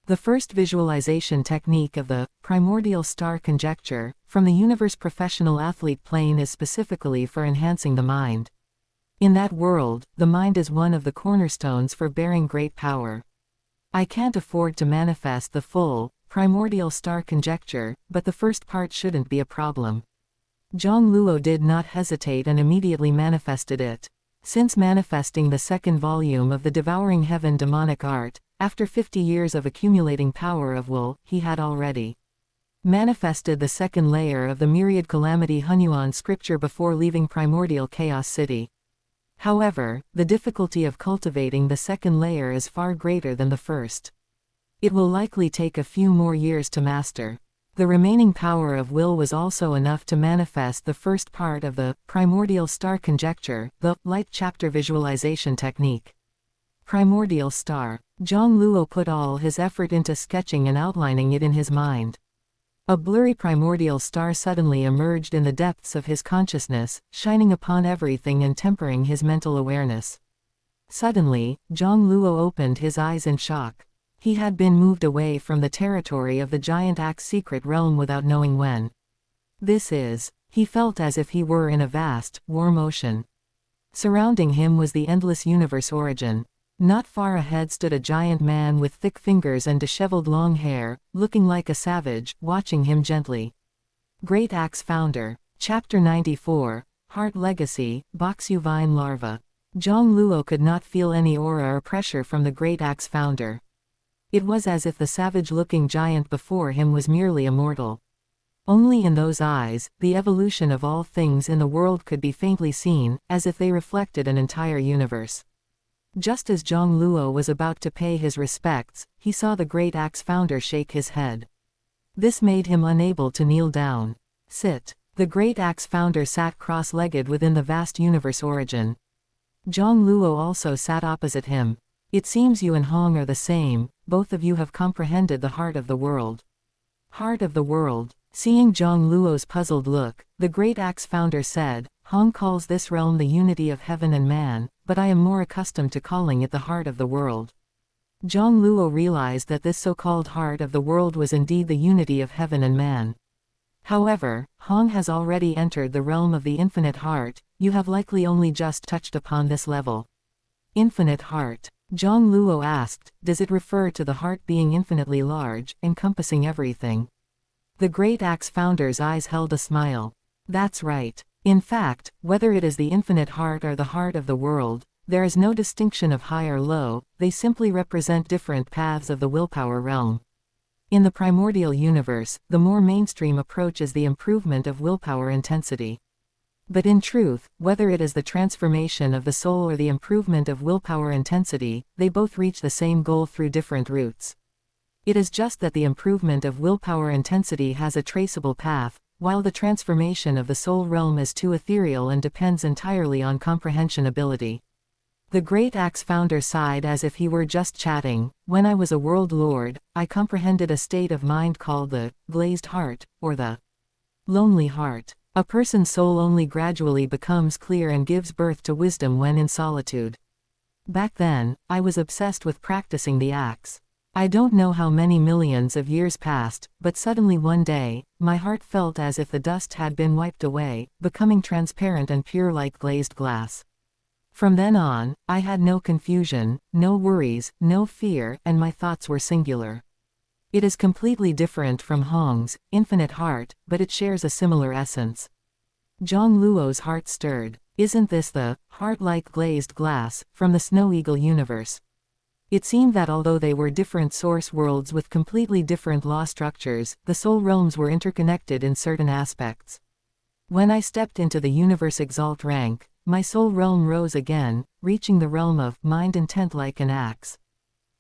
A: The first visualization technique of the primordial star conjecture from the universe professional athlete plane is specifically for enhancing the mind. In that world, the mind is one of the cornerstones for bearing great power. I can't afford to manifest the full, primordial star conjecture, but the first part shouldn't be a problem. Jiang Luo did not hesitate and immediately manifested it. Since manifesting the second volume of the Devouring Heaven demonic art, after 50 years of accumulating power of will, he had already manifested the second layer of the Myriad Calamity Hunyuan scripture before leaving Primordial Chaos City. However, the difficulty of cultivating the second layer is far greater than the first. It will likely take a few more years to master. The remaining power of will was also enough to manifest the first part of the primordial star conjecture, the light chapter visualization technique. Primordial star. Jiang Luo put all his effort into sketching and outlining it in his mind. A blurry primordial star suddenly emerged in the depths of his consciousness, shining upon everything and tempering his mental awareness. Suddenly, Jiang Luo opened his eyes in shock. He had been moved away from the territory of the Giant Axe secret realm without knowing when. He felt as if he were in a vast, warm ocean. Surrounding him was the endless universe origin. Not far ahead stood a giant man with thick fingers and disheveled long hair, looking like a savage, watching him gently. Great Axe Founder. Chapter 94, Heart Legacy, Boxu Vine Larva. Jiang Luo could not feel any aura or pressure from the Great Axe Founder. It was as if the savage-looking giant before him was merely immortal. Only in those eyes, the evolution of all things in the world could be faintly seen, as if they reflected an entire universe. Just as Jiang Luo was about to pay his respects, he saw the Great Axe Founder shake his head. This made him unable to kneel down. Sit. The Great Axe Founder sat cross-legged within the vast universe origin. Jiang Luo also sat opposite him. It seems you and Hong are the same, both of you have comprehended the heart of the world. Heart of the world. Seeing Jiang Luo's puzzled look, the Great Axe Founder said, Hong calls this realm the unity of heaven and man, but I am more accustomed to calling it the heart of the world. Jiang Luo realized that this so-called heart of the world was indeed the unity of heaven and man. However, Hong has already entered the realm of the infinite heart, you have likely only just touched upon this level. Infinite heart. Jiang Luo asked, does it refer to the heart being infinitely large, encompassing everything? The Great Axe Founder's eyes held a smile. That's right. In fact, whether it is the infinite heart or the heart of the world, there is no distinction of high or low, they simply represent different paths of the willpower realm. In the primordial universe, the more mainstream approach is the improvement of willpower intensity. But in truth, whether it is the transformation of the soul or the improvement of willpower intensity, they both reach the same goal through different routes. It is just that the improvement of willpower intensity has a traceable path, while the transformation of the soul realm is too ethereal and depends entirely on comprehension ability. The Great Axe Founder sighed as if he were just chatting. When I was a world lord, I comprehended a state of mind called the glazed heart, or the lonely heart. A person's soul only gradually becomes clear and gives birth to wisdom when in solitude. Back then, I was obsessed with practicing the axe. I don't know how many millions of years passed, but suddenly one day, my heart felt as if the dust had been wiped away, becoming transparent and pure like glazed glass. From then on, I had no confusion, no worries, no fear, and my thoughts were singular. It is completely different from Hong's infinite heart, but it shares a similar essence. Jiang Luo's heart stirred. Isn't this the heart like glazed glass from the Snow Eagle universe? It seemed that although they were different source worlds with completely different law structures, the soul realms were interconnected in certain aspects. When I stepped into the universe exalt rank, my soul realm rose again, reaching the realm of mind intent like an axe.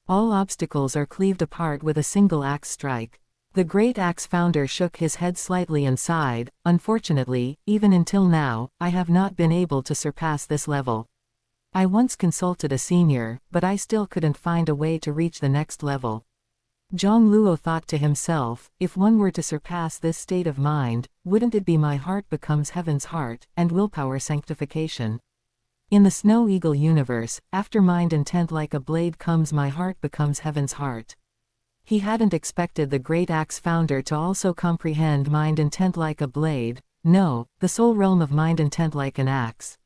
A: All obstacles are cleaved apart with a single axe strike. The great axe founder shook his head slightly and sighed. Unfortunately, even until now, I have not been able to surpass this level. I once consulted a senior, but I still couldn't find a way to reach the next level. Jiang Luo thought to himself, if one were to surpass this state of mind, wouldn't it be my heart becomes heaven's heart, and willpower sanctification? In the Snow Eagle universe, after mind intent like a blade comes my heart becomes heaven's heart. He hadn't expected the great axe founder to also comprehend mind intent like a blade, no, the soul realm of mind intent like an axe.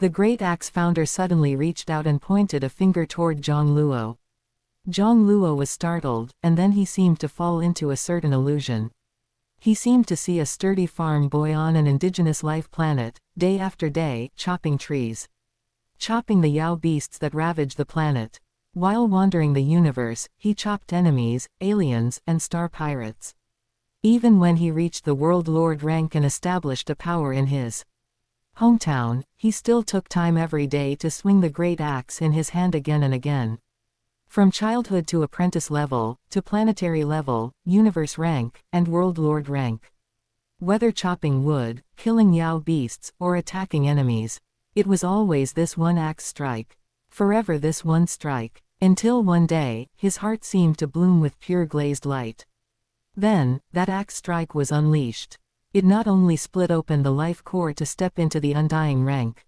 A: The great axe founder suddenly reached out and pointed a finger toward Jiang Luo. Jiang Luo was startled, and then he seemed to fall into a certain illusion. He seemed to see a sturdy farm boy on an indigenous life planet, day after day, chopping trees. Chopping the Yao beasts that ravage the planet. While wandering the universe, he chopped enemies, aliens, and star pirates. Even when he reached the World Lord rank and established a power in his hometown, he still took time every day to swing the great axe in his hand again and again. From childhood to apprentice level, to planetary level, universe rank, and World Lord rank. Whether chopping wood, killing Yao beasts, or attacking enemies, it was always this one axe strike. Forever this one strike. Until one day, his heart seemed to bloom with pure glazed light. Then, that axe strike was unleashed. It not only split open the life core to step into the undying rank,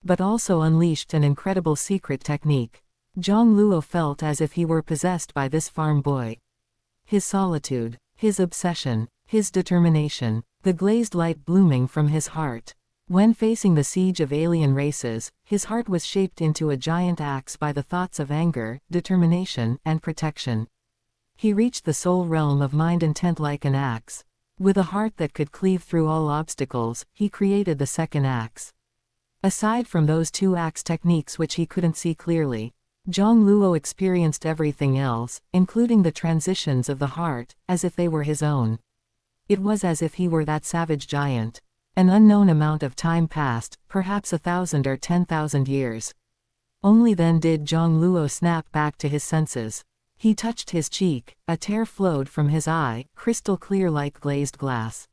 A: but also unleashed an incredible secret technique. Jiang Luo felt as if he were possessed by this farm boy. His solitude, his obsession, his determination, the glazed light blooming from his heart. When facing the siege of alien races, his heart was shaped into a giant axe by the thoughts of anger, determination, and protection. He reached the soul realm of mind intent like an axe. With a heart that could cleave through all obstacles, he created the second axe. Aside from those two axe techniques which he couldn't see clearly, Jiang Luo experienced everything else, including the transitions of the heart, as if they were his own. It was as if he were that savage giant. An unknown amount of time passed, perhaps 1,000 or 10,000 years. Only then did Jiang Luo snap back to his senses. He touched his cheek, a tear flowed from his eye, crystal clear like glazed glass.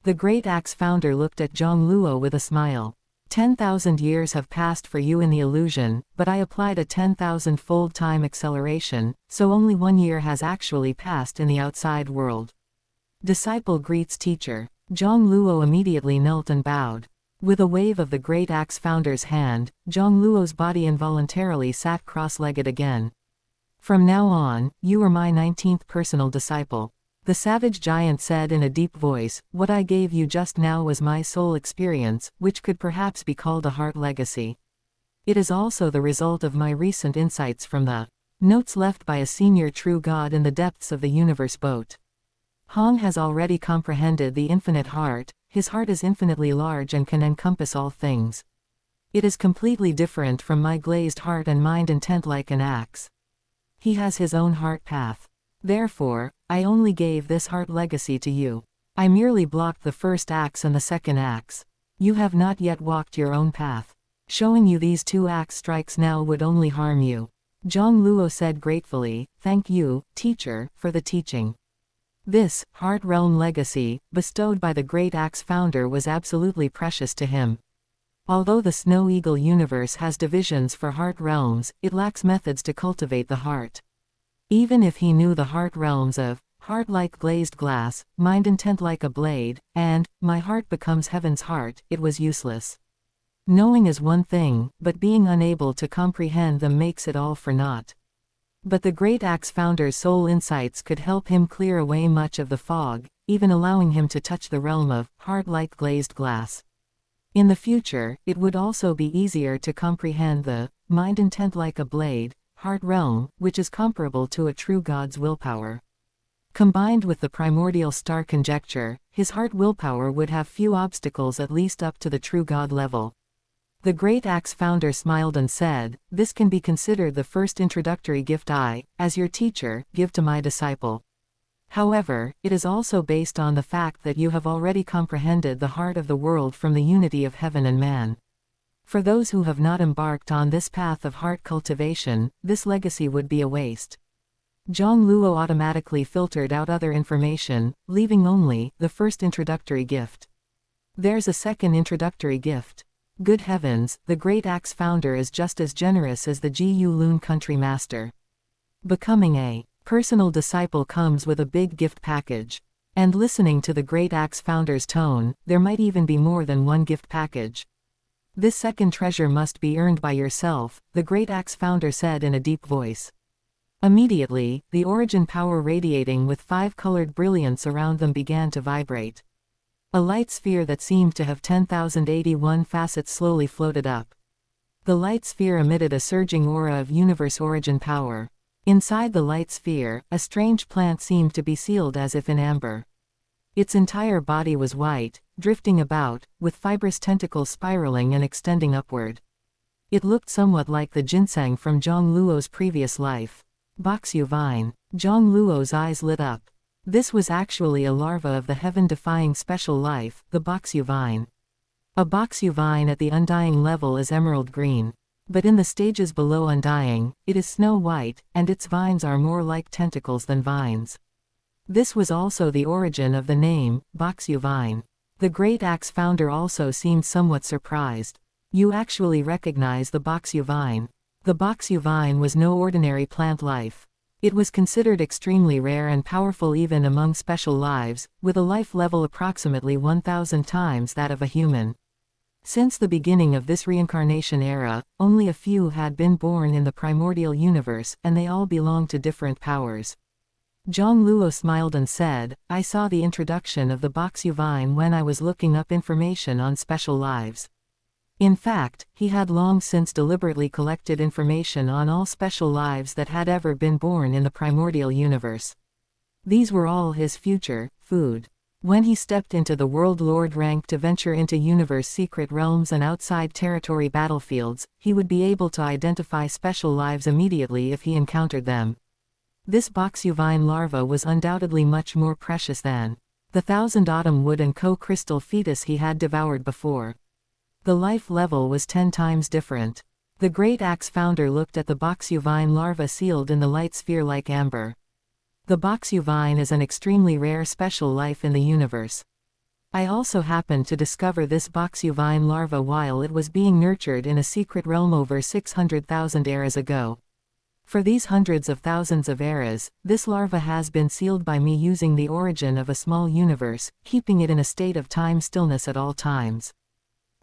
A: The great axe founder looked at Jiang Luo with a smile. 10,000 years have passed for you in the illusion, but I applied a 10,000-fold time acceleration, so only 1 year has actually passed in the outside world. Disciple greets teacher. Jiang Luo immediately knelt and bowed. With a wave of the great axe founder's hand, Jiang Luo's body involuntarily sat cross-legged again. From now on, you are my 19th personal disciple. The savage giant said in a deep voice, what I gave you just now was my soul experience, which could perhaps be called a heart legacy. It is also the result of my recent insights from the notes left by a senior true God in the depths of the universe boat. Hong has already comprehended the infinite heart. His heart is infinitely large and can encompass all things. It is completely different from my glazed heart and mind intent like an axe. He has his own heart path. Therefore, I only gave this heart legacy to you. I merely blocked the first axe and the second axe. You have not yet walked your own path. Showing you these two axe strikes now would only harm you. Jiang Luo said gratefully, thank you, teacher, for the teaching. This heart realm legacy, bestowed by the great axe founder, was absolutely precious to him. Although the Snow Eagle universe has divisions for heart realms, it lacks methods to cultivate the heart. Even if he knew the heart realms of heart like glazed glass, mind intent like a blade, and my heart becomes heaven's heart, it was useless. Knowing is one thing, but being unable to comprehend them makes it all for naught. But the great axe founder's soul insights could help him clear away much of the fog, even allowing him to touch the realm of heart like glazed glass. In the future, it would also be easier to comprehend the mind intent like a blade, heart realm, which is comparable to a true god's willpower. Combined with the primordial star conjecture, his heart willpower would have few obstacles, at least up to the true god level. The great axe founder smiled and said, "This can be considered the first introductory gift I, as your teacher, give to my disciple. However, it is also based on the fact that you have already comprehended the heart of the world from the unity of heaven and man. For those who have not embarked on this path of heart cultivation, this legacy would be a waste." Jiang Luo automatically filtered out other information, leaving only the first introductory gift. There's a second introductory gift. Good heavens, the great axe founder is just as generous as the Ji Lun country master. Becoming a personal disciple comes with a big gift package. And listening to the great axe founder's tone, there might even be more than one gift package. This second treasure must be earned by yourself, the great axe founder said in a deep voice. Immediately, the origin power radiating with 5-colored brilliance around them began to vibrate. A light sphere that seemed to have 10,081 facets slowly floated up. The light sphere emitted a surging aura of universe origin power. Inside the light sphere, a strange plant seemed to be sealed as if in amber. Its entire body was white, drifting about, with fibrous tentacles spiraling and extending upward. It looked somewhat like the ginseng from Jiang Luo's previous life. Boxu vine. Jiang Luo's eyes lit up. This was actually a larva of the heaven-defying special life, the Boxu vine. A Boxu vine at the undying level is emerald green. But in the stages below undying, it is snow white, and its vines are more like tentacles than vines. This was also the origin of the name, Boxu vine. The great axe founder also seemed somewhat surprised. You actually recognize the Boxu vine. The Boxu vine was no ordinary plant life. It was considered extremely rare and powerful even among special lives, with a life level approximately 1,000 times that of a human. Since the beginning of this reincarnation era, only a few had been born in the primordial universe, and they all belonged to different powers. Jiang Luo smiled and said, "I saw the introduction of the Boxu vine when I was looking up information on special lives." In fact, he had long since deliberately collected information on all special lives that had ever been born in the primordial universe. These were all his future food. When he stepped into the World Lord rank to venture into universe secret realms and outside territory battlefields, he would be able to identify special lives immediately if he encountered them. This Boxu vine larva was undoubtedly much more precious than the 1,000 autumn wood and co-crystal fetus he had devoured before. The life level was 10 times different. The great axe founder looked at the Boxu vine larva sealed in the light sphere like amber. The Boxu vine is an extremely rare special life in the universe. I also happened to discover this Boxu vine larva while it was being nurtured in a secret realm over 600,000 eras ago. For these hundreds of thousands of eras, this larva has been sealed by me using the origin of a small universe, keeping it in a state of time stillness at all times.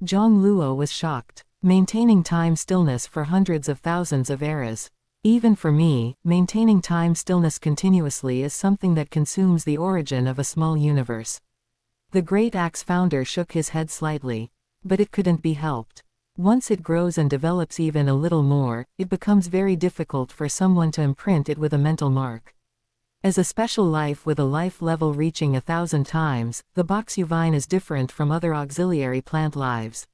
A: Jiang Luo was shocked. Maintaining time stillness for hundreds of thousands of eras. Even for me, maintaining time stillness continuously is something that consumes the origin of a small universe. The great axe founder shook his head slightly. But it couldn't be helped. Once it grows and develops even a little more, it becomes very difficult for someone to imprint it with a mental mark. As a special life with a life level reaching 1,000 times, the Boxu vine is different from other auxiliary plant lives.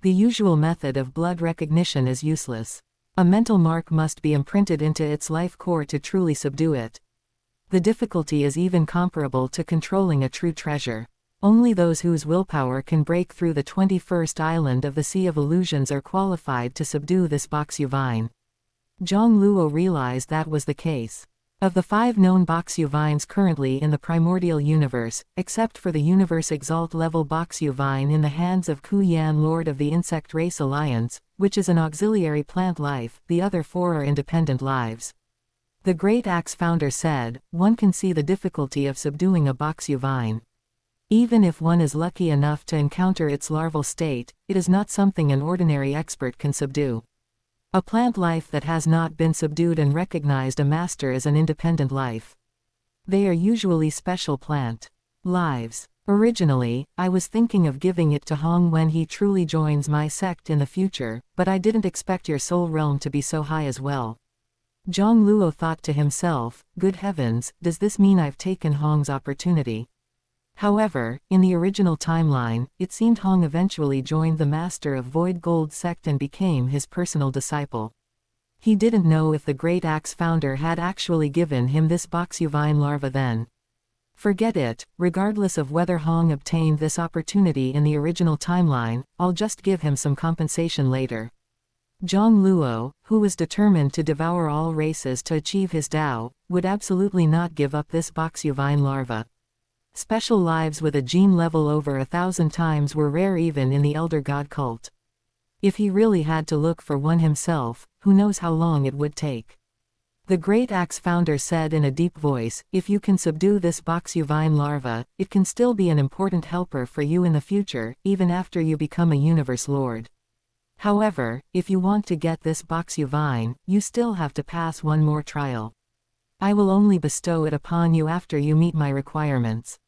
A: The usual method of blood recognition is useless. A mental mark must be imprinted into its life core to truly subdue it. The difficulty is even comparable to controlling a true treasure. Only those whose willpower can break through the 21st island of the Sea of Illusions are qualified to subdue this Boxu vine. Jiang Luo realized that was the case. Of the 5 known Boxu vines currently in the primordial universe, except for the Universe Exalt level Boxu vine in the hands of Ku Yan Lord of the Insect Race Alliance, which is an auxiliary plant life, the other 4 are independent lives. The great axe founder said, one can see the difficulty of subduing a Boxu vine. Even if one is lucky enough to encounter its larval state, it is not something an ordinary expert can subdue. A plant life that has not been subdued and recognized a master as an independent life. They are usually special plant lives. Originally, I was thinking of giving it to Hong when he truly joins my sect in the future, but I didn't expect your soul realm to be so high as well. Jiang Luo thought to himself, good heavens, does this mean I've taken Hong's opportunity? However, in the original timeline, it seemed Hong eventually joined the Master of Void Gold sect and became his personal disciple. He didn't know if the Great Axe founder had actually given him this boxuvine larva then. Forget it, regardless of whether Hong obtained this opportunity in the original timeline, I'll just give him some compensation later. Jiang Luo, who was determined to devour all races to achieve his Tao, would absolutely not give up this boxuvine larva. Special lives with a gene level over 1,000 times were rare even in the Elder God cult. If he really had to look for one himself, who knows how long it would take. The Great Axe founder said in a deep voice, if you can subdue this boxuvine larva, it can still be an important helper for you in the future, even after you become a universe lord. However, if you want to get this boxuvine, you still have to pass one more trial. I will only bestow it upon you after you meet my requirements.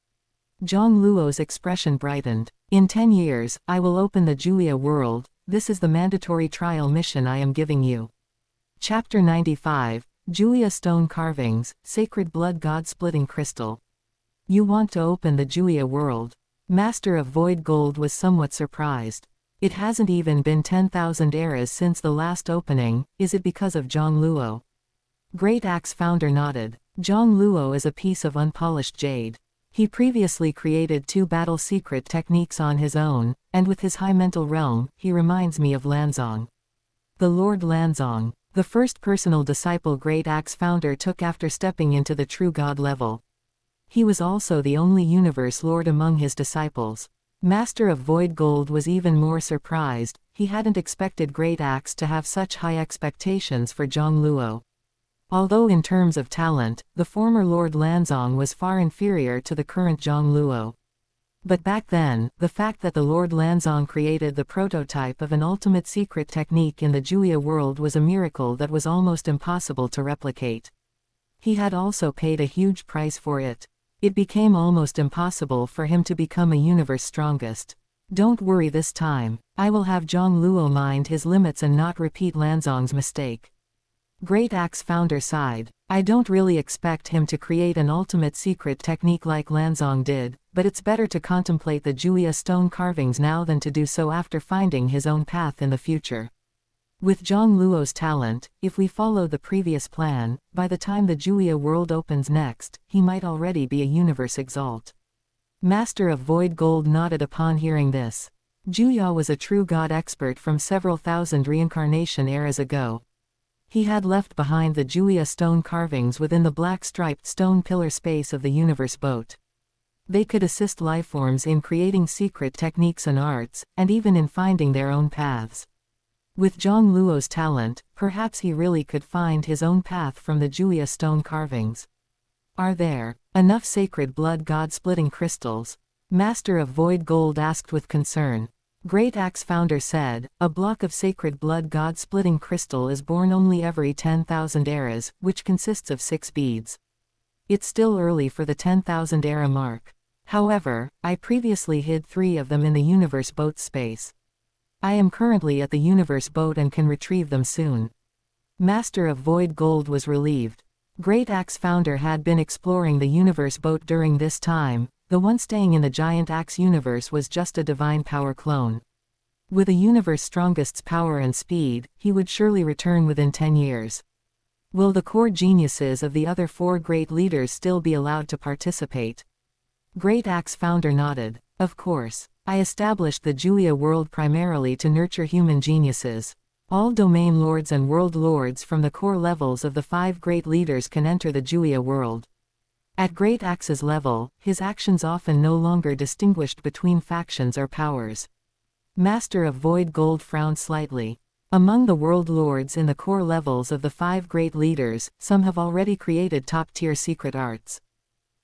A: Jiang Luo's expression brightened. In 10 years, I will open the Julia world. This is the mandatory trial mission I am giving you. Chapter 95. Julia Stone Carvings, Sacred Blood God Splitting Crystal. You want to open the Julia world? Master of Void Gold was somewhat surprised. It hasn't even been 10,000 eras since the last opening, is it because of Jiang Luo? Great Axe founder nodded. Jiang Luo is a piece of unpolished jade. He previously created 2 battle secret techniques on his own, and with his high mental realm, he reminds me of Lanzong. The Lord Lanzong. The first personal disciple Great Axe founder took after stepping into the true God level. He was also the only universe lord among his disciples. Master of Void Gold was even more surprised. He hadn't expected Great Axe to have such high expectations for Jiang Luo. Although in terms of talent, the former Lord Lanzong was far inferior to the current Jiang Luo. But back then, the fact that the Lord Lanzong created the prototype of an ultimate secret technique in the Julia world was a miracle that was almost impossible to replicate. He had also paid a huge price for it. It became almost impossible for him to become a universe strongest. Don't worry this time, I will have Jiang Luo mind his limits and not repeat Lanzong's mistake. Great Axe founder sighed. I don't really expect him to create an ultimate secret technique like Lanzong did, but it's better to contemplate the Julia stone carvings now than to do so after finding his own path in the future. With Jiang Luo's talent, if we follow the previous plan, by the time the Julia world opens next, he might already be a universe exalt. Master of Void Gold nodded upon hearing this. Julia was a true god expert from several thousand reincarnation eras ago. He had left behind the Julia stone carvings within the black striped stone pillar space of the universe boat. They could assist lifeforms in creating secret techniques and arts, and even in finding their own paths. With Jiang Luo's talent, perhaps he really could find his own path from the Julia stone carvings. Are there enough sacred blood god splitting crystals? Master of Void Gold asked with concern. Great Axe founder said, a block of sacred blood god splitting crystal is born only every 10,000 eras, which consists of 6 beads. It's still early for the 10,000 era mark. However, I previously hid 3 of them in the universe boat space. I am currently at the universe boat and can retrieve them soon. Master of Void Gold was relieved. Great Axe founder had been exploring the universe boat during this time. The one staying in the giant axe universe was just a divine power clone. With a universe strongest's power and speed, he would surely return within 10 years. Will the core geniuses of the other 4 great leaders still be allowed to participate? Great Axe founder nodded. Of course. I established the Julia world primarily to nurture human geniuses. All domain lords and world lords from the core levels of the 5 great leaders can enter the Julia world. At Great Axe's level, his actions often no longer distinguished between factions or powers. Master of Void Gold frowned slightly. Among the world lords in the core levels of the 5 great leaders, some have already created top-tier secret arts.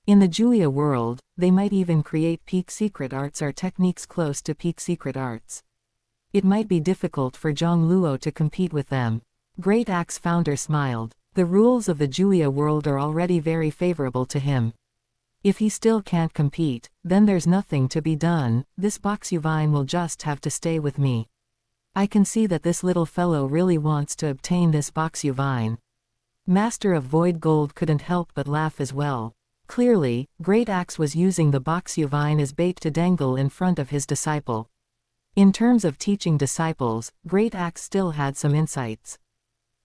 A: In the Julia world, they might even create peak secret arts or techniques close to peak secret arts. It might be difficult for Jiang Luo to compete with them. Great Axe founder smiled. The rules of the Juya world are already very favorable to him. If he still can't compete, then there's nothing to be done, this Boxuvine will just have to stay with me. I can see that this little fellow really wants to obtain this Boxuvine. Master of Void Gold couldn't help but laugh as well. Clearly, Great Axe was using the Boxuvine as bait to dangle in front of his disciple. In terms of teaching disciples, Great Axe still had some insights.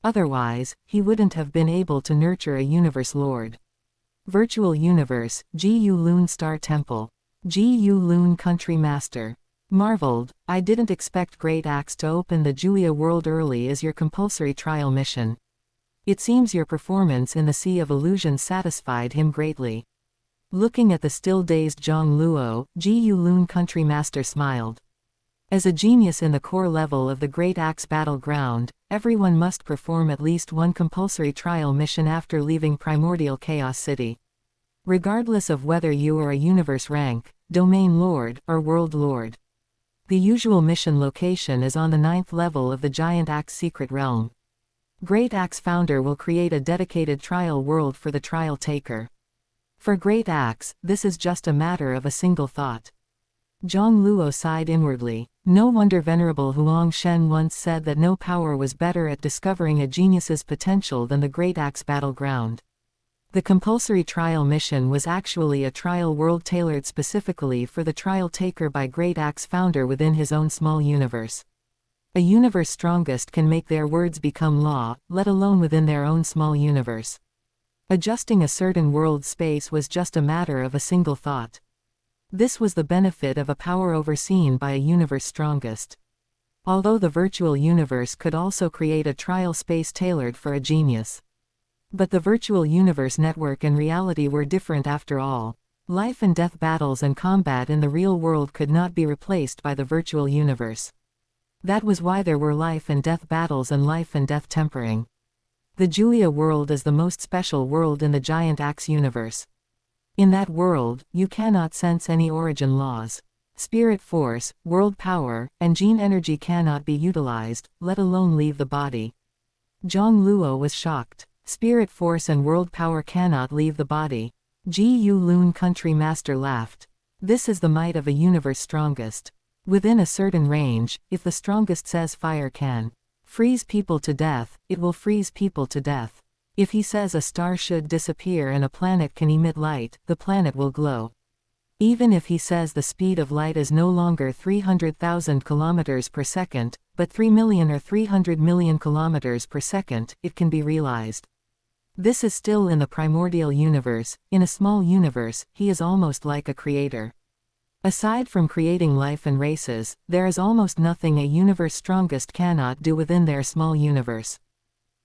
A: Otherwise, he wouldn't have been able to nurture a universe lord. Virtual Universe, Gu Lun Star Temple. Gu Lun Country Master. Marveled, I didn't expect Great Axe to open the Juya world early as your compulsory trial mission. It seems your performance in the Sea of Illusion satisfied him greatly. Looking at the still-dazed Jiang Luo, Gu Lun Country Master smiled. As a genius in the core level of the Great Axe battleground, everyone must perform at least one compulsory trial mission after leaving Primordial Chaos City. Regardless of whether you are a universe rank, domain lord, or world lord. The usual mission location is on the 9th level of the Giant Axe Secret Realm. Great Axe founder will create a dedicated trial world for the trial taker. For Great Axe, this is just a matter of a single thought. Jiang Luo sighed inwardly. No wonder Venerable Huang Shen once said that no power was better at discovering a genius's potential than the Great Axe battleground. The compulsory trial mission was actually a trial world tailored specifically for the trial taker by Great Axe founder within his own small universe. A universe strongest can make their words become law, let alone within their own small universe. Adjusting a certain world space was just a matter of a single thought. This was the benefit of a power overseen by a universe strongest. Although the virtual universe could also create a trial space tailored for a genius. But the virtual universe network and reality were different after all. Life and death battles and combat in the real world could not be replaced by the virtual universe. That was why there were life and death battles and life and death tempering. The Juya world is the most special world in the Giant Axe universe. In that world, you cannot sense any origin laws. Spirit force, world power, and gene energy cannot be utilized, let alone leave the body. Jiang Luo was shocked. Spirit force and world power cannot leave the body. Gu Lun Country Master laughed. This is the might of a universe strongest. Within a certain range, if the strongest says fire can freeze people to death, it will freeze people to death. If he says a star should disappear and a planet can emit light, the planet will glow. Even if he says the speed of light is no longer 300,000 kilometers per second, but 3 million or 300 million kilometers per second, it can be realized. This is still in the primordial universe. In a small universe, he is almost like a creator. Aside from creating life and races, there is almost nothing a universe strongest cannot do within their small universe.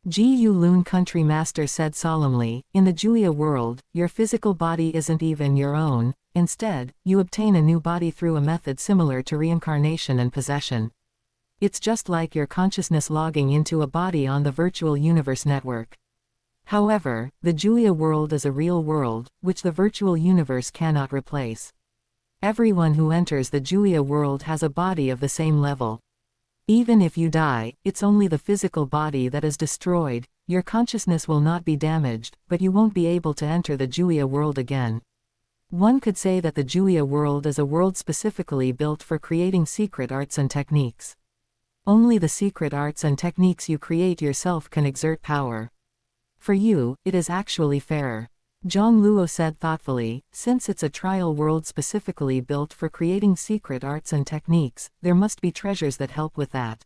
A: Gu Lun Country Master said solemnly, in the Juya world, your physical body isn't even your own, instead, you obtain a new body through a method similar to reincarnation and possession. It's just like your consciousness logging into a body on the virtual universe network. However, the Juya world is a real world, which the virtual universe cannot replace. Everyone who enters the Juya world has a body of the same level. Even if you die, it's only the physical body that is destroyed, your consciousness will not be damaged, but you won't be able to enter the Juya world again. One could say that the Juya world is a world specifically built for creating secret arts and techniques. Only the secret arts and techniques you create yourself can exert power. For you, it is actually fairer. Jiang Luo said thoughtfully, since it's a trial world specifically built for creating secret arts and techniques, there must be treasures that help with that.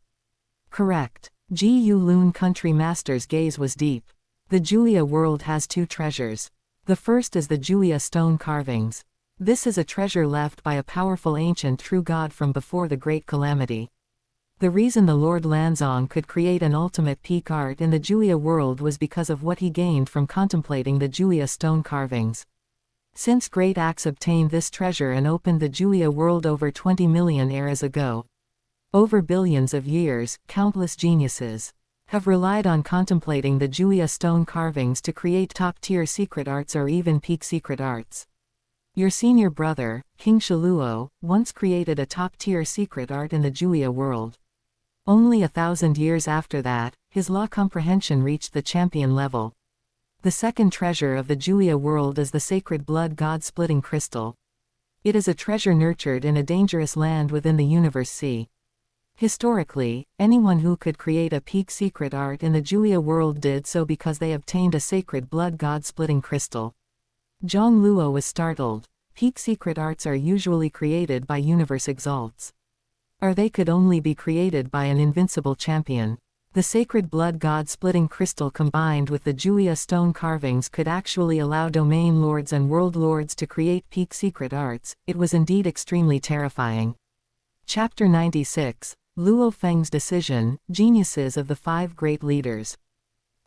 A: Correct. Gu Lun Country Master's gaze was deep. The Juya world has two treasures. The first is the Juya stone carvings. This is a treasure left by a powerful ancient true god from before the Great Calamity. The reason the Lord Lanzong could create an ultimate peak art in the Juya world was because of what he gained from contemplating the Juya stone carvings. Since Great Axe obtained this treasure and opened the Juya world over 20 million eras ago. Over billions of years, countless geniuses have relied on contemplating the Juya stone carvings to create top-tier secret arts or even peak secret arts. Your senior brother, King Shaluo, once created a top-tier secret art in the Juya world. Only 1,000 years after that, his law comprehension reached the champion level. The second treasure of the Julia world is the sacred blood god-splitting crystal. It is a treasure nurtured in a dangerous land within the universe sea. Historically, anyone who could create a peak secret art in the Julia world did so because they obtained a sacred blood god-splitting crystal. Jiang Luo was startled. Peak secret arts are usually created by universe exalts. Or they could only be created by an invincible champion. The sacred blood god-splitting crystal combined with the Julia stone carvings could actually allow domain lords and world lords to create peak secret arts. It was indeed extremely terrifying. Chapter 96. Luo Feng's Decision, Geniuses of the Five Great Leaders.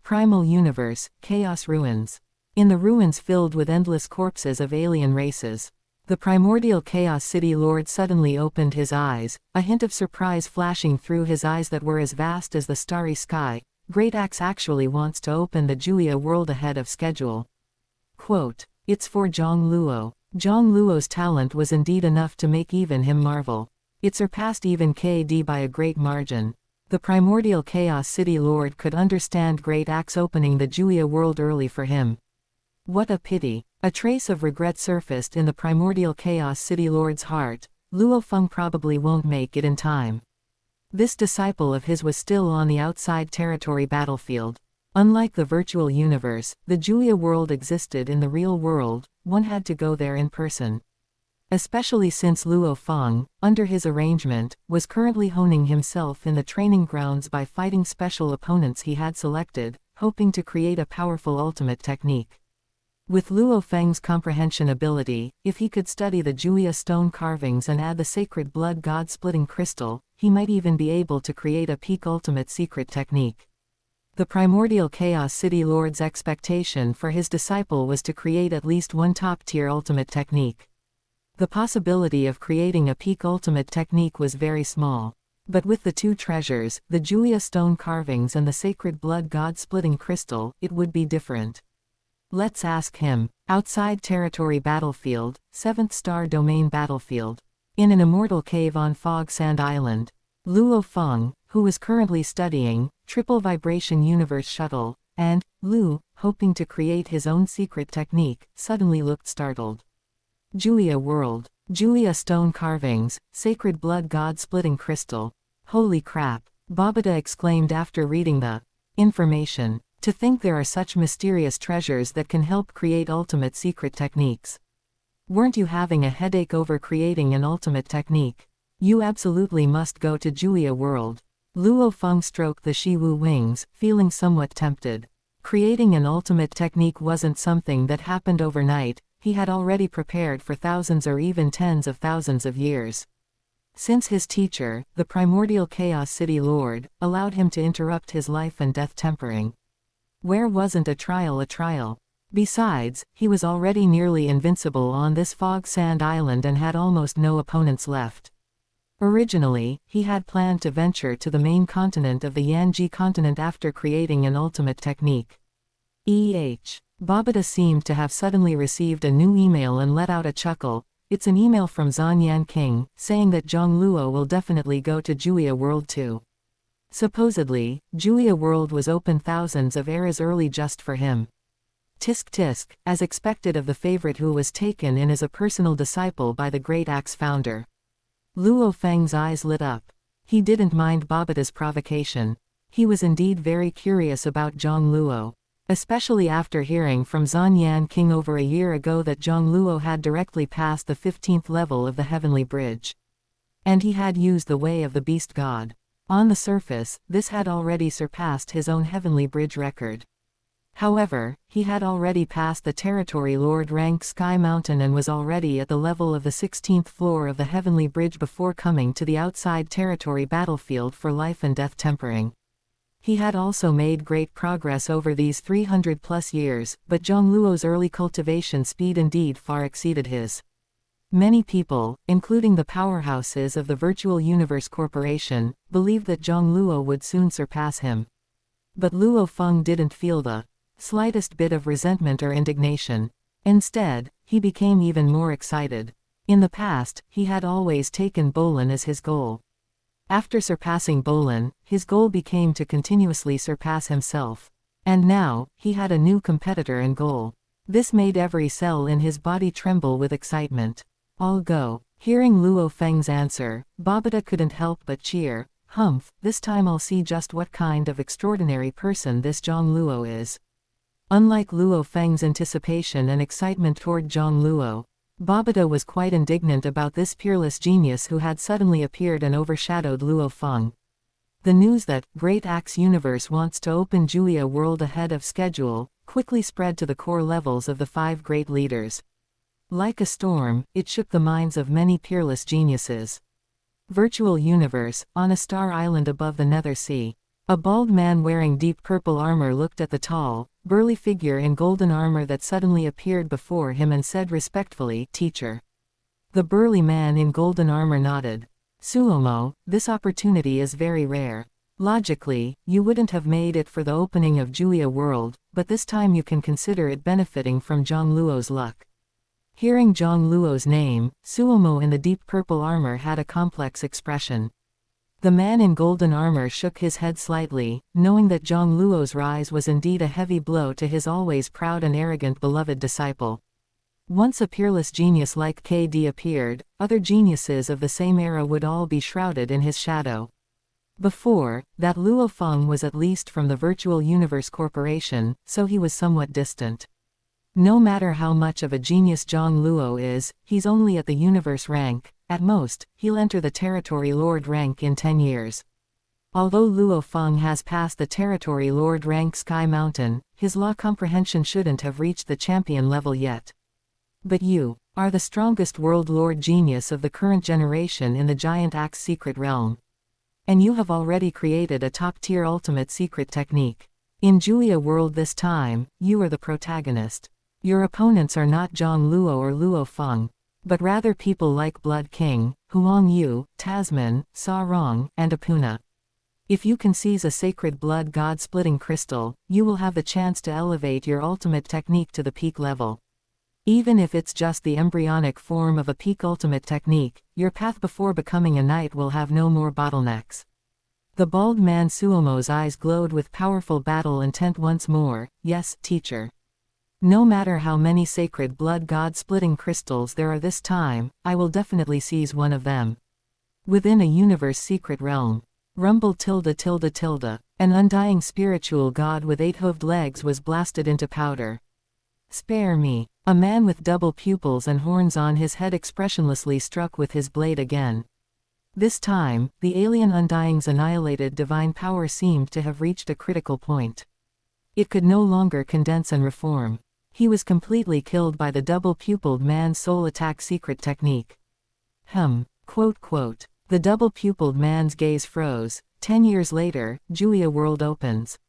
A: Primal Universe, Chaos Ruins. In the ruins filled with endless corpses of alien races, the primordial Chaos City Lord suddenly opened his eyes, a hint of surprise flashing through his eyes that were as vast as the starry sky. Great Axe actually wants to open the Julia world ahead of schedule. Quote, "It's for Jiang Luo." Jiang Luo's talent was indeed enough to make even him marvel. It surpassed even KD by a great margin. The primordial Chaos City Lord could understand Great Axe opening the Julia world early for him. What a pity. A trace of regret surfaced in the primordial Chaos City Lord's heart. Luo Feng probably won't make it in time. This disciple of his was still on the outside territory battlefield. Unlike the virtual universe, the Julia world existed in the real world. One had to go there in person. Especially since Luo Feng, under his arrangement, was currently honing himself in the training grounds by fighting special opponents he had selected, hoping to create a powerful ultimate technique. With Luo Feng's comprehension ability, if he could study the Julia stone carvings and add the sacred blood god-splitting crystal, he might even be able to create a peak ultimate secret technique. The primordial Chaos City Lord's expectation for his disciple was to create at least one top-tier ultimate technique. The possibility of creating a peak ultimate technique was very small. But with the two treasures, the Julia stone carvings and the sacred blood god-splitting crystal, it would be different. Let's ask him. Outside territory battlefield, 7th star domain battlefield. In an immortal cave on Fog Sand Island, Luo Feng, who was currently studying Triple Vibration Universe Shuttle, and Lu, hoping to create his own secret technique, suddenly looked startled. Julia world. Julia stone carvings, sacred blood god-splitting crystal. Holy crap, Babata exclaimed after reading the information. To think there are such mysterious treasures that can help create ultimate secret techniques. Weren't you having a headache over creating an ultimate technique? You absolutely must go to Julia world. Luo Feng stroked the Shiwu wings, feeling somewhat tempted. Creating an ultimate technique wasn't something that happened overnight. He had already prepared for thousands or even tens of thousands of years. Since his teacher, the primordial Chaos City Lord, allowed him to interrupt his life and death tempering. Where wasn't a trial a trial? Besides, he was already nearly invincible on this Fog Sand Island and had almost no opponents left. Originally, he had planned to venture to the main continent of the Yanji continent after creating an ultimate technique. Babata seemed to have suddenly received a new email and let out a chuckle. It's an email from Zanyan King, saying that Jiang Luo will definitely go to Julia World too. Supposedly, Julia World was open thousands of eras early just for him. Tisk tisk, as expected of the favorite who was taken in as a personal disciple by the Great Axe founder. Luo Feng's eyes lit up. He didn't mind Babata's provocation. He was indeed very curious about Jiang Luo. Especially after hearing from Zanyan King over a year ago that Jiang Luo had directly passed the 15th level of the Heavenly Bridge. And he had used the way of the Beast God. On the surface, this had already surpassed his own Heavenly Bridge record. However, he had already passed the Territory Lord rank Sky Mountain and was already at the level of the 16th floor of the Heavenly Bridge before coming to the outside territory battlefield for life and death tempering. He had also made great progress over these 300+ years, but Jiang Luo's early cultivation speed indeed far exceeded his. Many people, including the powerhouses of the Virtual Universe Corporation, believed that Jiang Luo would soon surpass him. But Luo Feng didn't feel the slightest bit of resentment or indignation. Instead, he became even more excited. In the past, he had always taken Bolin as his goal. After surpassing Bolin, his goal became to continuously surpass himself. And now, he had a new competitor and goal. This made every cell in his body tremble with excitement. "I'll go." Hearing Luo Feng's answer, Babata couldn't help but cheer. "Humph, this time I'll see just what kind of extraordinary person this Jiang Luo is." Unlike Luo Feng's anticipation and excitement toward Jiang Luo, Babata was quite indignant about this peerless genius who had suddenly appeared and overshadowed Luo Feng. The news that Great Axe Universe wants to open Julia World ahead of schedule quickly spread to the core levels of the 5 great leaders. Like a storm, it shook the minds of many peerless geniuses. Virtual Universe, on a star island above the Nether Sea. A bald man wearing deep purple armor looked at the tall, burly figure in golden armor that suddenly appeared before him and said respectfully, "Teacher." The burly man in golden armor nodded. "Suomo, this opportunity is very rare. Logically, you wouldn't have made it for the opening of Julia World, but this time you can consider it benefiting from Jiang Luo's luck." Hearing Jiang Luo's name, Suomo in the deep purple armor had a complex expression. The man in golden armor shook his head slightly, knowing that Jiang Luo's rise was indeed a heavy blow to his always proud and arrogant beloved disciple. Once a peerless genius like KD appeared, other geniuses of the same era would all be shrouded in his shadow. Before that, Luo Feng was at least from the Virtual Universe Corporation, so he was somewhat distant. No matter how much of a genius Jiang Luo is, he's only at the universe rank. At most, he'll enter the Territory Lord rank in 10 years. Although Luo Feng has passed the Territory Lord rank Sky Mountain, his law comprehension shouldn't have reached the champion level yet. But you are the strongest World Lord genius of the current generation in the Giant Axe secret realm. And you have already created a top-tier ultimate secret technique. In Julia World this time, you are the protagonist. Your opponents are not Jiang Luo or Luo Feng, but rather people like Blood King, Huang Yu, Tasman, Sa Rong, and Apuna. If you can seize a sacred blood god-splitting crystal, you will have the chance to elevate your ultimate technique to the peak level. Even if it's just the embryonic form of a peak ultimate technique, your path before becoming a knight will have no more bottlenecks. The bald man Suomo's eyes glowed with powerful battle intent once more. "Yes, teacher. No matter how many sacred blood god-splitting crystals there are this time, I will definitely seize one of them." Within a universe secret realm. Rumble tilde tilde tilde. An undying spiritual god with 8-hooved legs was blasted into powder. "Spare me." A man with double pupils and horns on his head expressionlessly struck with his blade again. This time, the alien Undying's annihilated divine power seemed to have reached a critical point. It could no longer condense and reform. He was completely killed by the double-pupiled man's soul attack secret technique. Quote. The double-pupiled man's gaze froze. 10 years later, Julia World opens.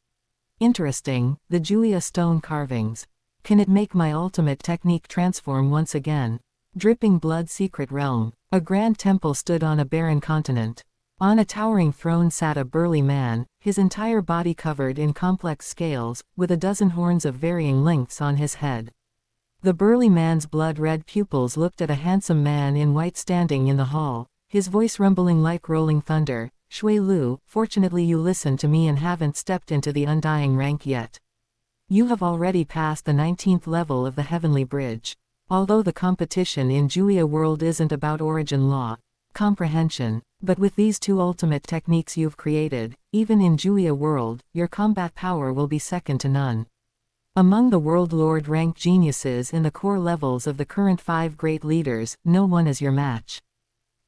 A: Interesting, the Julia stone carvings. Can it make my ultimate technique transform once again? Dripping blood secret realm. A grand temple stood on a barren continent. On a towering throne sat a burly man, his entire body covered in complex scales, with a dozen horns of varying lengths on his head. The burly man's blood-red pupils looked at a handsome man in white standing in the hall, his voice rumbling like rolling thunder. "Shui Lu, fortunately you listened to me and haven't stepped into the Undying rank yet. You have already passed the 19th level of the Heavenly Bridge. Although the competition in Julia World isn't about origin law comprehension, but with these 2 ultimate techniques you've created, even in Julia World, your combat power will be second to none. Among the World Lord rank geniuses in the core levels of the current 5 great leaders, no one is your match.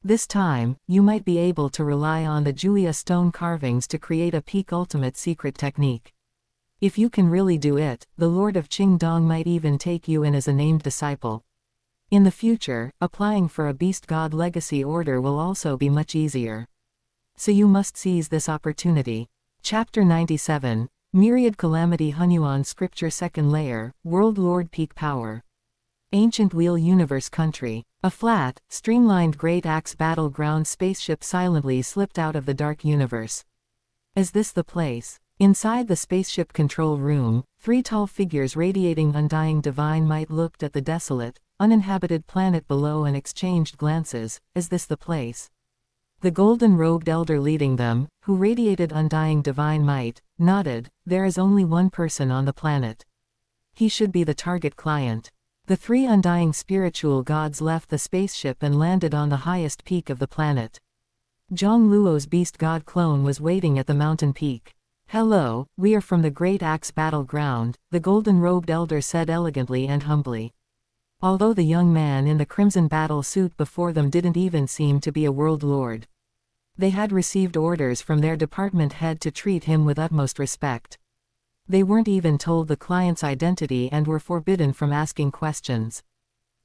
A: This time, you might be able to rely on the Julia stone carvings to create a peak ultimate secret technique. If you can really do it, the Lord of Qingdong might even take you in as a named disciple. In the future, applying for a Beast God Legacy order will also be much easier. So you must seize this opportunity." Chapter 97, Myriad Calamity Hunyuan Scripture 2nd Layer, World Lord Peak Power. Ancient Wheel Universe Country. A flat, streamlined Great Axe battleground spaceship silently slipped out of the dark universe. Is this the place? Inside the spaceship control room, 3 tall figures radiating undying divine might looked at the desolate, uninhabited planet below and exchanged glances. Is this the place? The golden-robed elder leading them, who radiated undying divine might, nodded. There is only one person on the planet. He should be the target client. The three undying spiritual gods left the spaceship and landed on the highest peak of the planet. Jiang Luo's beast god clone was waiting at the mountain peak. "Hello, we are from the Great Axe battleground," the golden-robed elder said elegantly and humbly. Although the young man in the crimson battle suit before them didn't even seem to be a world lord. They had received orders from their department head to treat him with utmost respect. They weren't even told the client's identity and were forbidden from asking questions.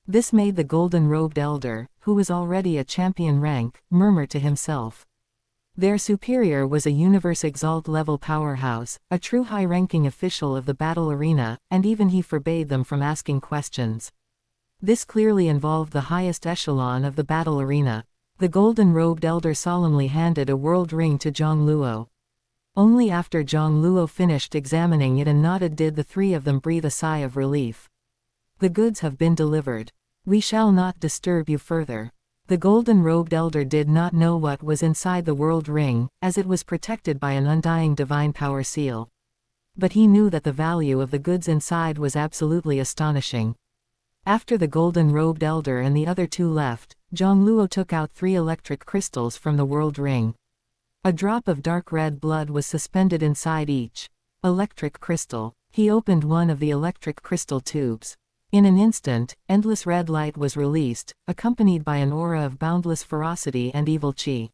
A: This made the golden-robed elder, who was already a champion rank, murmur to himself. Their superior was a Universe Exalt-level powerhouse, a true high-ranking official of the battle arena, and even he forbade them from asking questions. This clearly involved the highest echelon of the battle arena. The golden-robed elder solemnly handed a world ring to Jiang Luo. Only after Jiang Luo finished examining it and nodded did the three of them breathe a sigh of relief. "The goods have been delivered. We shall not disturb you further." The golden-robed elder did not know what was inside the world ring, as it was protected by an undying divine power seal. But he knew that the value of the goods inside was absolutely astonishing. After the golden-robed elder and the other two left, Jiang Luo took out 3 electric crystals from the world ring. A drop of dark red blood was suspended inside each electric crystal. He opened one of the electric crystal tubes. In an instant, endless red light was released, accompanied by an aura of boundless ferocity and evil qi.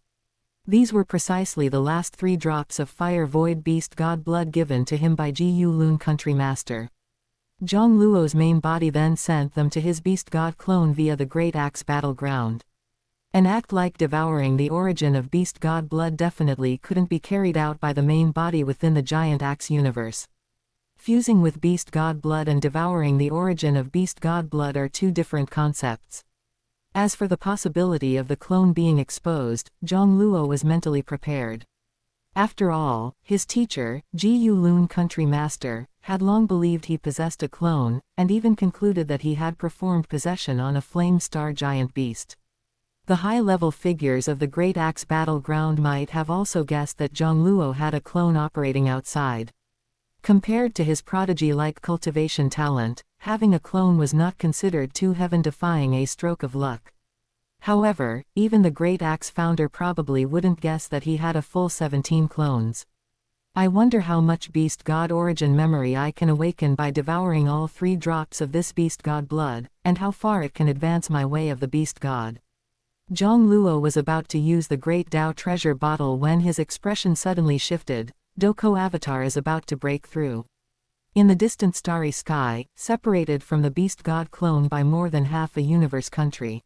A: These were precisely the last 3 drops of fire void beast god blood given to him by Jiu Lun country master. Jiang Luo's main body then sent them to his beast god clone via the Great Axe battleground. An act like devouring the origin of beast god blood definitely couldn't be carried out by the main body within the giant axe universe. Fusing with beast god blood and devouring the origin of beast god blood are 2 different concepts. As for the possibility of the clone being exposed, Jiang Luo was mentally prepared. After all, his teacher, Jiu Lun country master, had long believed he possessed a clone, and even concluded that he had performed possession on a flame star giant beast. The high-level figures of the Great Axe battleground might have also guessed that Jiang Luo had a clone operating outside. Compared to his prodigy-like cultivation talent, having a clone was not considered too heaven-defying a stroke of luck. However, even the Great Axe founder probably wouldn't guess that he had a full 17 clones. "I wonder how much beast god origin memory I can awaken by devouring all 3 drops of this beast god blood, and how far it can advance my way of the beast god." Jiang Luo was about to use the Great Dao treasure bottle when his expression suddenly shifted. Doko avatar is about to break through. In the distant starry sky, separated from the beast god clone by more than half a universe country.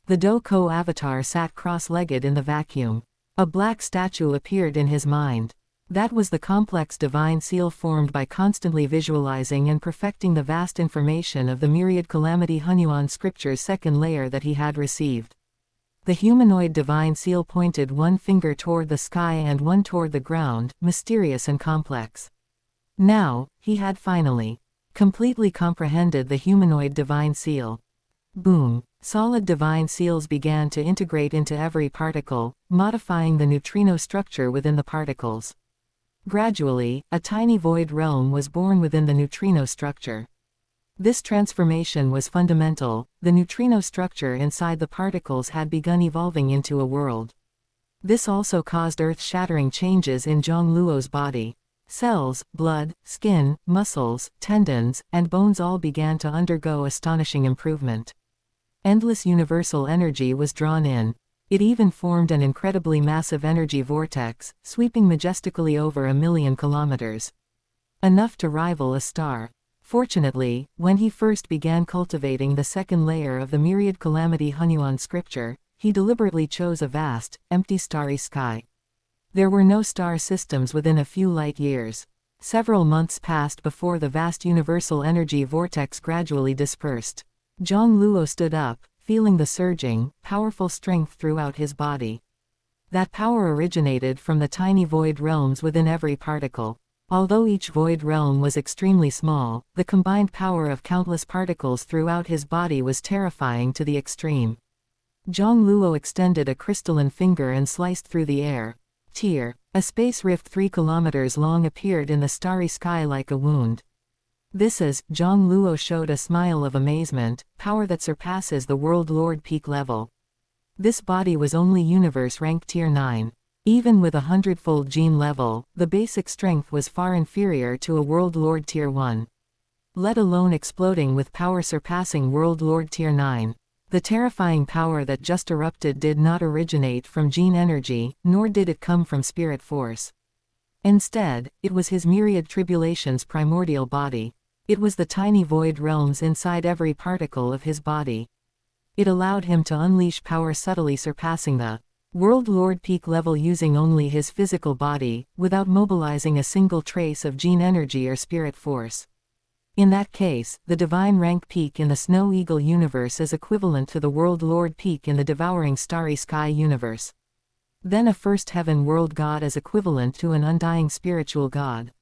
A: The Doko avatar sat cross-legged in the vacuum. A black statue appeared in his mind. That was the complex divine seal formed by constantly visualizing and perfecting the vast information of the myriad Calamity Hunyuan scripture's 2nd layer that he had received. The humanoid divine seal pointed one finger toward the sky and one toward the ground, mysterious and complex. Now, he had finally completely comprehended the humanoid divine seal. Boom! Solid divine seals began to integrate into every particle, modifying the neutrino structure within the particles. Gradually, a tiny void realm was born within the neutrino structure. This transformation was fundamental. The neutrino structure inside the particles had begun evolving into a world. This also caused earth-shattering changes in Jiang Luo's body. Cells, blood, skin, muscles, tendons, and bones all began to undergo astonishing improvement. Endless universal energy was drawn in. It even formed an incredibly massive energy vortex, sweeping majestically over 1,000,000 kilometers. Enough to rival a star. Fortunately, when he first began cultivating the 2nd layer of the myriad Calamity Hunyuan scripture, he deliberately chose a vast, empty starry sky. There were no star systems within a few light years. Several months passed before the vast universal energy vortex gradually dispersed. Jiang Luo stood up, feeling the surging, powerful strength throughout his body. That power originated from the tiny void realms within every particle. Although each void realm was extremely small, the combined power of countless particles throughout his body was terrifying to the extreme. Jiang Luo extended a crystalline finger and sliced through the air. Tear. A space rift 3 kilometers long appeared in the starry sky like a wound. This is, Jiang Luo showed a smile of amazement, power that surpasses the World Lord peak level. This body was only universe rank tier 9. Even with a 100-fold gene level, the basic strength was far inferior to a World Lord tier 1. Let alone exploding with power surpassing World Lord tier 9. The terrifying power that just erupted did not originate from gene energy, nor did it come from spirit force. Instead, it was his myriad tribulations primordial body. It was the tiny void realms inside every particle of his body. It allowed him to unleash power subtly surpassing the World Lord peak level using only his physical body, without mobilizing a single trace of gene energy or spirit force. In that case, the divine rank peak in the Snow Eagle universe is equivalent to the World Lord peak in the devouring starry sky universe. Then a first heaven world god is equivalent to an undying spiritual god.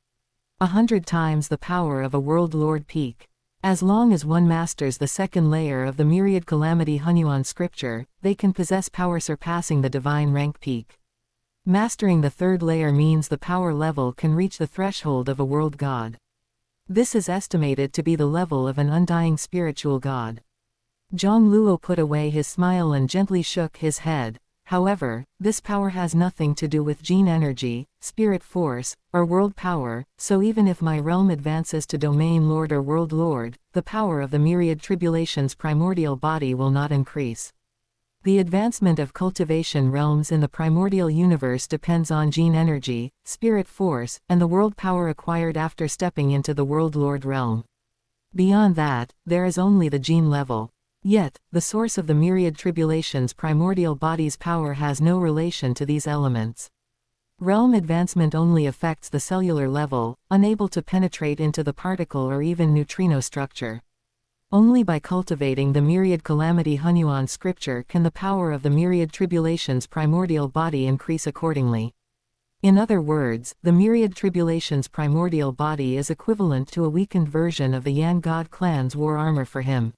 A: 100 times the power of a World Lord peak. As long as one masters the second layer of the myriad calamity Hunyuan scripture, they can possess power surpassing the divine rank peak. Mastering the third layer means the power level can reach the threshold of a world god. This is estimated to be the level of an undying spiritual god. Jiang Luo put away his smile and gently shook his head. However, this power has nothing to do with gene energy, spirit force, or world power, so even if my realm advances to domain lord or world lord, the power of the myriad tribulations primordial body will not increase. The advancement of cultivation realms in the primordial universe depends on gene energy, spirit force, and the world power acquired after stepping into the World Lord realm. Beyond that, there is only the gene level. Yet, the source of the myriad tribulations primordial body's power has no relation to these elements. Realm advancement only affects the cellular level, unable to penetrate into the particle or even neutrino structure. Only by cultivating the myriad calamity Hunyuan scripture can the power of the myriad tribulations primordial body increase accordingly. In other words, the myriad tribulations primordial body is equivalent to a weakened version of the Yan God clan's war armor for him.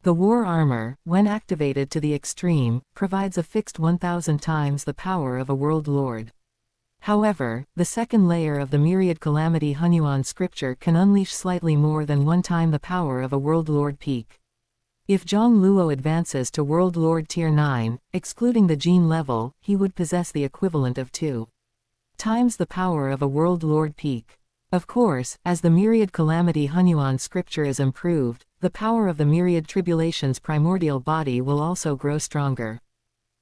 A: The war armor, when activated to the extreme, provides a fixed 1000 times the power of a world lord. However, the second layer of the myriad calamity Hunyuan scripture can unleash slightly more than 1 time the power of a world lord peak. If Jiang Luo advances to world lord tier 9, excluding the gene level, he would possess the equivalent of 2 times the power of a world lord peak. Of course, as the myriad calamity Hunyuan scripture is improved, the power of the myriad tribulations primordial body will also grow stronger.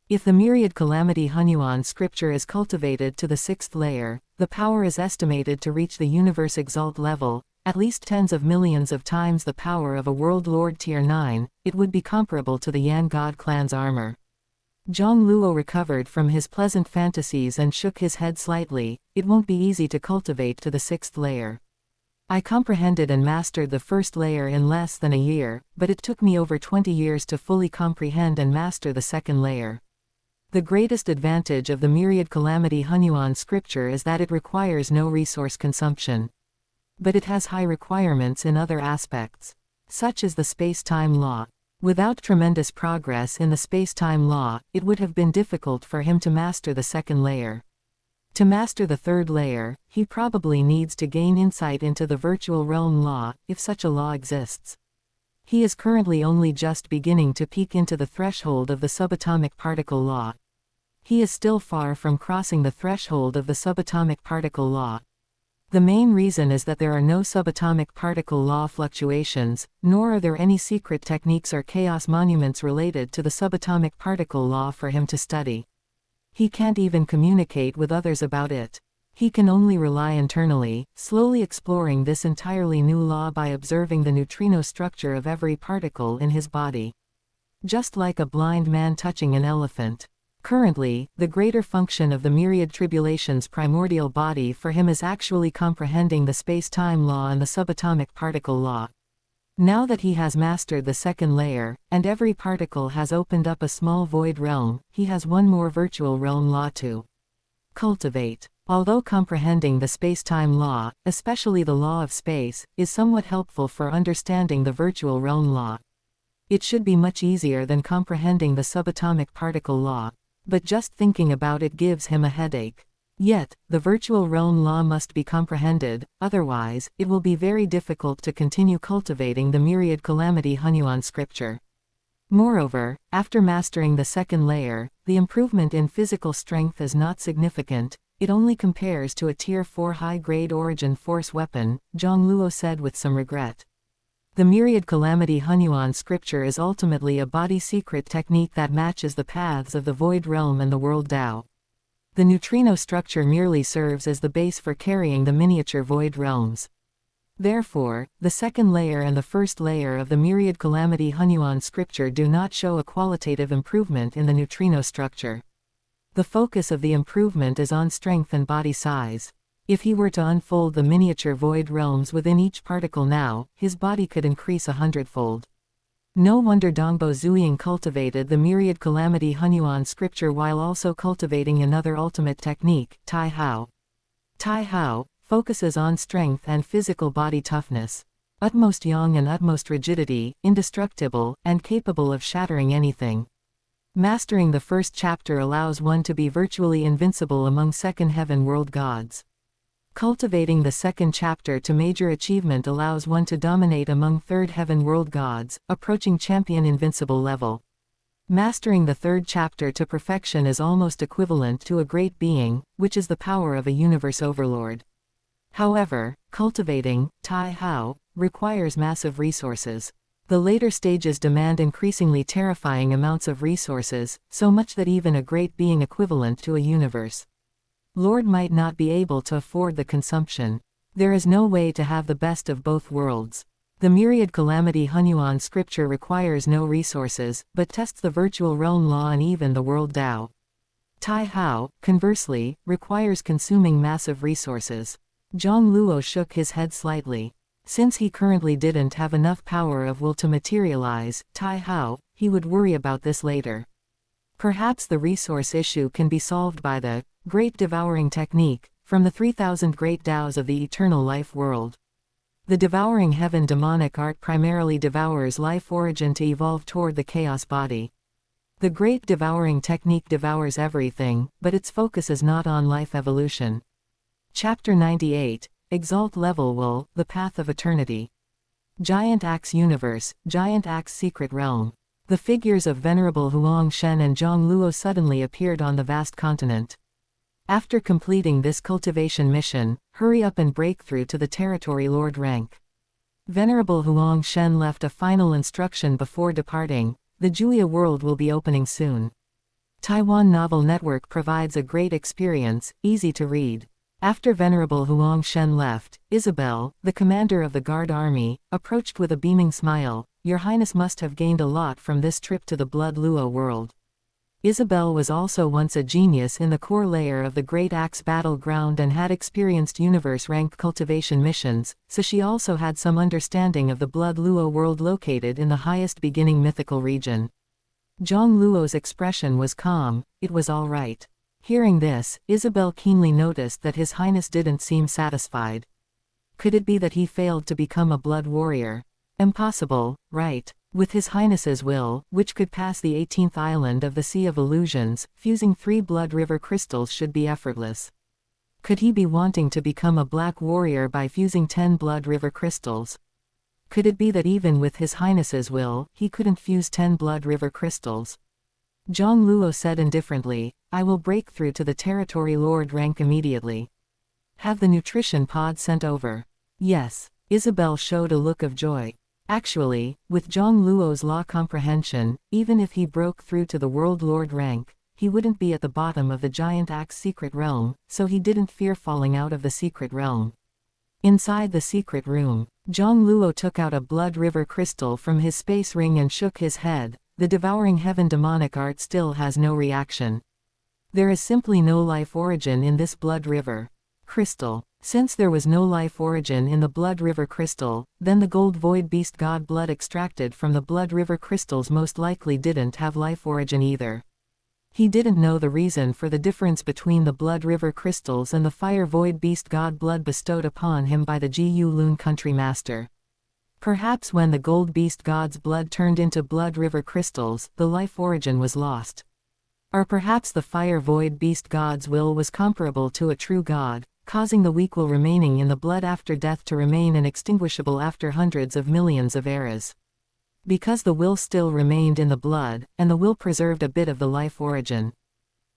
A: If the myriad calamity Hunyuan scripture is cultivated to the 6th layer, the power is estimated to reach the universe exalt level, at least tens of millions of times the power of a world lord tier 9, it would be comparable to the Yan God clan's armor. Jiang Luo recovered from his pleasant fantasies and shook his head slightly. It won't be easy to cultivate to the 6th layer. I comprehended and mastered the 1st layer in less than a year, but it took me over 20 years to fully comprehend and master the 2nd layer. The greatest advantage of the myriad calamity Hunyuan scripture is that it requires no resource consumption. But it has high requirements in other aspects, such as the space-time law. Without tremendous progress in the space-time law, it would have been difficult for him to master the 2nd layer. To master the 3rd layer, he probably needs to gain insight into the virtual realm law, if such a law exists. He is currently only just beginning to peek into the threshold of the subatomic particle law. He is still far from crossing the threshold of the subatomic particle law. The main reason is that there are no subatomic particle law fluctuations, nor are there any secret techniques or chaos monuments related to the subatomic particle law for him to study. He can't even communicate with others about it. He can only rely internally, slowly exploring this entirely new law by observing the neutrino structure of every particle in his body. Just like a blind man touching an elephant. Currently, the greater function of the myriad tribulations primordial body for him is actually comprehending the space-time law and the subatomic particle law. Now that he has mastered the 2nd layer, and every particle has opened up a small void realm, he has one more virtual realm law to cultivate. Although comprehending the space-time law, especially the law of space, is somewhat helpful for understanding the virtual realm law. It should be much easier than comprehending the subatomic particle law. But just thinking about it gives him a headache. Yet, the virtual realm law must be comprehended, otherwise, it will be very difficult to continue cultivating the myriad calamity Hunyuan scripture. Moreover, after mastering the second layer, the improvement in physical strength is not significant, it only compares to a Tier 4 high-grade origin force weapon, Jiang Luo said with some regret. The myriad calamity Hunyuan scripture is ultimately a body secret technique that matches the paths of the void realm and the world Tao. The neutrino structure merely serves as the base for carrying the miniature void realms. Therefore, the second layer and the first layer of the myriad calamity Hunyuan scripture do not show a qualitative improvement in the neutrino structure. The focus of the improvement is on strength and body size. If he were to unfold the miniature void realms within each particle now, his body could increase 100-fold. No wonder Dongbo Zuying cultivated the myriad calamity Hunyuan scripture while also cultivating another ultimate technique, Tai Hao. Tai Hao focuses on strength and physical body toughness. Utmost yang and utmost rigidity, indestructible, and capable of shattering anything. Mastering the first chapter allows one to be virtually invincible among second heaven world gods. Cultivating the second chapter to major achievement allows one to dominate among third heaven world gods, approaching champion invincible level. Mastering the third chapter to perfection is almost equivalent to a great being, which is the power of a universe overlord. However, cultivating Tai Hao requires massive resources. The later stages demand increasingly terrifying amounts of resources, so much that even a great being equivalent to a universe lord might not be able to afford the consumption. There is no way to have the best of both worlds. The myriad calamity Hunyuan scripture requires no resources, but tests the virtual realm law and even the world Tao. Tai Hao, conversely, requires consuming massive resources. Jiang Luo shook his head slightly. Since he currently didn't have enough power of will to materialize Tai Hao, he would worry about this later. Perhaps the resource issue can be solved by the Great Devouring Technique, from the 3000 Great Taos of the Eternal Life World. The Devouring Heaven demonic art primarily devours life origin to evolve toward the chaos body. The Great Devouring Technique devours everything, but its focus is not on life evolution. Chapter 98, Exalt Level Will, The Path of Eternity. Giant Axe Universe, Giant Axe Secret Realm. The figures of Venerable Huang Shen and Jiang Luo suddenly appeared on the vast continent. After completing this cultivation mission, hurry up and break through to the Territory Lord rank. Venerable Huang Shen left a final instruction before departing. The Julia world will be opening soon. Taiwan Novel Network provides a great experience, easy to read. After Venerable Huang Shen left, Isabel, the commander of the Guard Army, approached with a beaming smile. Your Highness must have gained a lot from this trip to the Blood Luo world. Isabel was also once a genius in the core layer of the Great Axe battleground and had experienced universe-rank cultivation missions, so she also had some understanding of the Blood Luo world located in the highest beginning mythical region. Jiang Luo's expression was calm. It was all right. Hearing this, Isabel keenly noticed that His Highness didn't seem satisfied. Could it be that he failed to become a blood warrior? Impossible, right? With His Highness's will, which could pass the 18th island of the Sea of Illusions, fusing 3 blood river crystals should be effortless. Could he be wanting to become a black warrior by fusing 10 blood river crystals? Could it be that even with His Highness's will, he couldn't fuse 10 blood river crystals? Jiang Luo said indifferently, I will break through to the Territory Lord rank immediately. Have the nutrition pod sent over. Yes. Isabel showed a look of joy. Actually, with Jiang Luo's law comprehension, even if he broke through to the World Lord rank, he wouldn't be at the bottom of the Giant Axe secret realm, so he didn't fear falling out of the secret realm. Inside the secret room, Jiang Luo took out a blood river crystal from his space ring and shook his head. The Devouring Heaven demonic art still has no reaction. There is simply no life origin in this blood river crystal. Since there was no life origin in the blood river crystal, then the gold void beast god blood extracted from the blood river crystals most likely didn't have life origin either. He didn't know the reason for the difference between the blood river crystals and the fire void beast god blood bestowed upon him by the Gu Lun country master. Perhaps when the gold beast god's blood turned into blood river crystals, the life origin was lost. Or perhaps the fire void beast god's will was comparable to a true god, causing the weak will remaining in the blood after death to remain inextinguishable after hundreds of millions of eras. Because the will still remained in the blood, and the will preserved a bit of the life origin.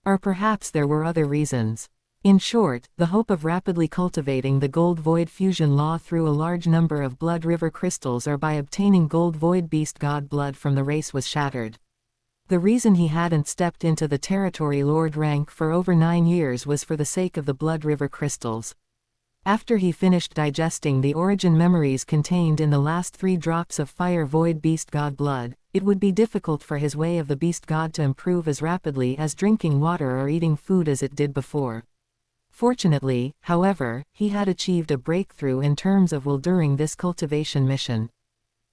A: Or perhaps there were other reasons. In short, the hope of rapidly cultivating the gold void fusion law through a large number of blood river crystals or by obtaining gold void beast god blood from the race was shattered. The reason he hadn't stepped into the territory lord rank for over 9 years was for the sake of the blood river crystals. After he finished digesting the origin memories contained in the last 3 drops of fire void beast god blood, it would be difficult for his way of the beast god to improve as rapidly as drinking water or eating food as it did before. Fortunately, however, he had achieved a breakthrough in terms of will during this cultivation mission.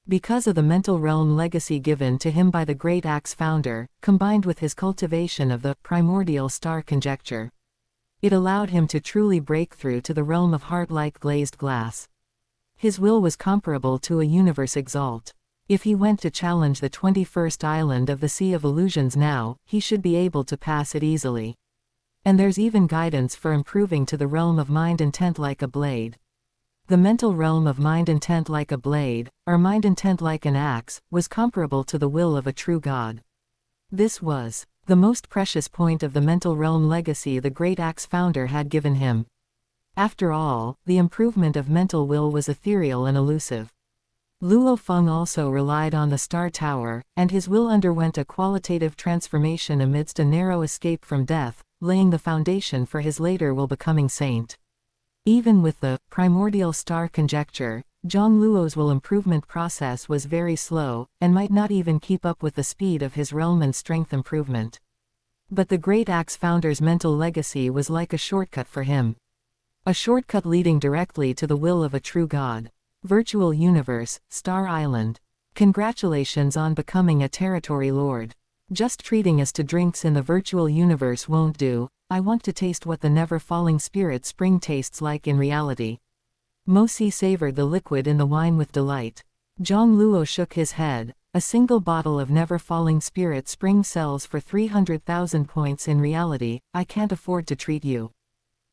A: Because of the mental realm legacy given to him by the Great Axe founder, combined with his cultivation of the primordial star conjecture, it allowed him to truly break through to the realm of heart-like glazed glass. His will was comparable to a universe exalt. If he went to challenge the 21st island of the Sea of Illusions now, he should be able to pass it easily. And there's even guidance for improving to the realm of mind intent like a blade. The mental realm of mind intent like a blade, or mind intent like an axe, was comparable to the will of a true god. This was the most precious point of the mental realm legacy the Great Axe founder had given him. After all, the improvement of mental will was ethereal and elusive. Luo Feng also relied on the Star Tower, and his will underwent a qualitative transformation amidst a narrow escape from death, laying the foundation for his later will becoming saint. Even with the primordial star conjecture, Jiang Luo's will improvement process was very slow, and might not even keep up with the speed of his realm and strength improvement. But the Great Axe founder's mental legacy was like a shortcut for him. A shortcut leading directly to the will of a true god. Virtual universe, Star Island. Congratulations on becoming a territory lord. Just treating us to drinks in the virtual universe won't do. I want to taste what the never-falling spirit spring tastes like in reality. Mosi savored the liquid in the wine with delight. Jiang Luo shook his head. A single bottle of never-falling spirit spring sells for 300,000 points in reality. I can't afford to treat you.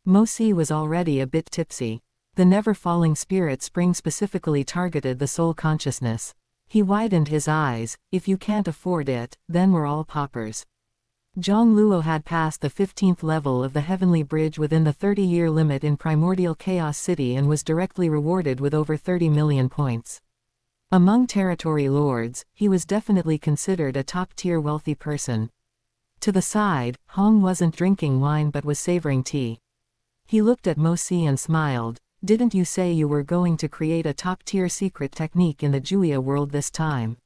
A: Mosi was already a bit tipsy. The never-falling spirit spring specifically targeted the soul consciousness. He widened his eyes. If you can't afford it, then we're all paupers. Jiang Luo had passed the 15th level of the Heavenly Bridge within the 30-year limit in Primordial Chaos City and was directly rewarded with over 30 million points. Among territory lords, he was definitely considered a top-tier wealthy person. To the side, Hong wasn't drinking wine but was savoring tea. He looked at Mosi and smiled. Didn't you say you were going to create a top-tier secret technique in the Juya world this time?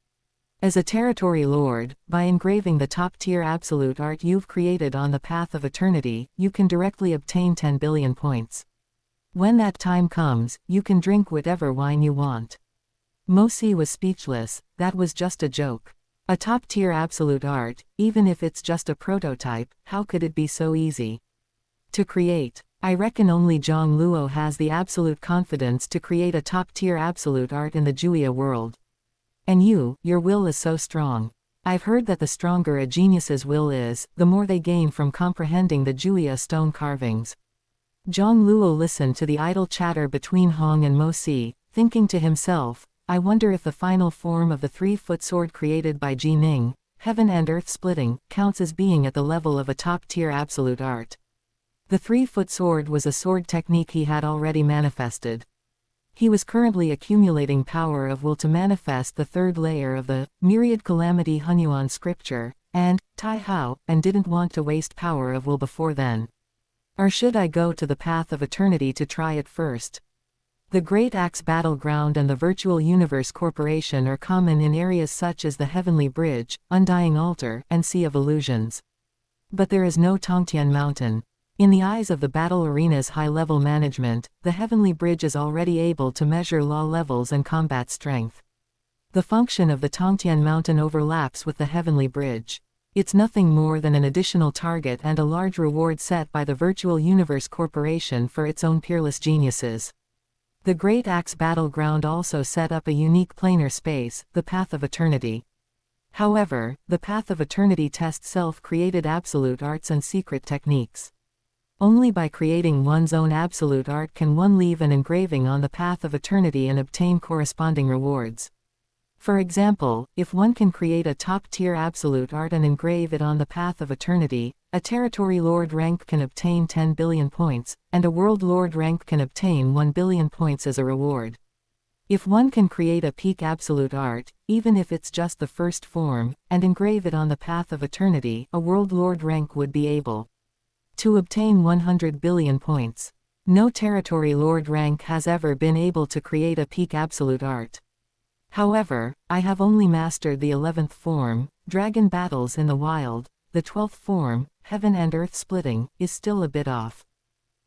A: As a territory lord, by engraving the top-tier absolute art you've created on the path of eternity, you can directly obtain 10 billion points. When that time comes, you can drink whatever wine you want. Mosi was speechless. That was just a joke. A top-tier absolute art, even if it's just a prototype, how could it be so easy to create? I reckon only Jiang Luo has the absolute confidence to create a top-tier absolute art in the Juya world. And your will is so strong. I've heard that the stronger a genius's will is, the more they gain from comprehending the Juya stone carvings. Jiang Luo listened to the idle chatter between Hong and Mosi, thinking to himself, I wonder if the final form of the 3-foot sword created by Ji Ning, heaven and earth splitting, counts as being at the level of a top-tier absolute art. The 3-foot sword was a sword technique he had already manifested. He was currently accumulating power of will to manifest the 3rd layer of the myriad calamity Hunyuan scripture, and Tai Hao, and didn't want to waste power of will before then. Or should I go to the path of eternity to try it first? The Great Axe Battleground and the Virtual Universe Corporation are common in areas such as the Heavenly Bridge, Undying Altar, and Sea of Illusions. But there is no Tongtian Mountain. In the eyes of the battle arena's high-level management, the Heavenly Bridge is already able to measure law levels and combat strength. The function of the Tongtian Mountain overlaps with the Heavenly Bridge. It's nothing more than an additional target and a large reward set by the Virtual Universe Corporation for its own peerless geniuses. The Great Axe battleground also set up a unique planar space, the Path of Eternity. However, the Path of Eternity tests self-created absolute arts and secret techniques. Only by creating one's own absolute art can one leave an engraving on the Path of Eternity and obtain corresponding rewards. For example, if one can create a top-tier absolute art and engrave it on the Path of Eternity, a Territory Lord rank can obtain 10 billion points, and a World Lord rank can obtain 1 billion points as a reward. If one can create a peak absolute art, even if it's just the first form, and engrave it on the Path of Eternity, a World Lord rank would be able to obtain 100 billion points. No Territory Lord rank has ever been able to create a peak absolute art. However, I have only mastered the 11th form, Dragon Battles in the Wild. The 12th form, Heaven and Earth Splitting, is still a bit off.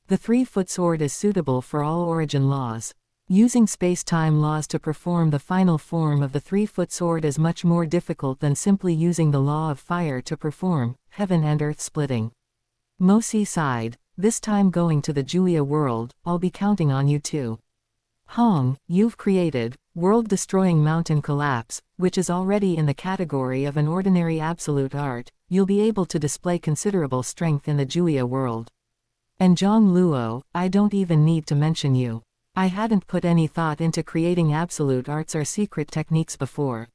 A: The 3-foot sword is suitable for all origin laws. Using space-time laws to perform the final form of the 3-foot sword is much more difficult than simply using the law of fire to perform Heaven and Earth Splitting. Mosi sighed, this time going to the Julia world, I'll be counting on you too. Hong, you've created world-destroying mountain collapse, which is already in the category of an ordinary absolute art. You'll be able to display considerable strength in the Julia world. And Jiang Luo, I don't even need to mention you. I hadn't put any thought into creating absolute arts or secret techniques before.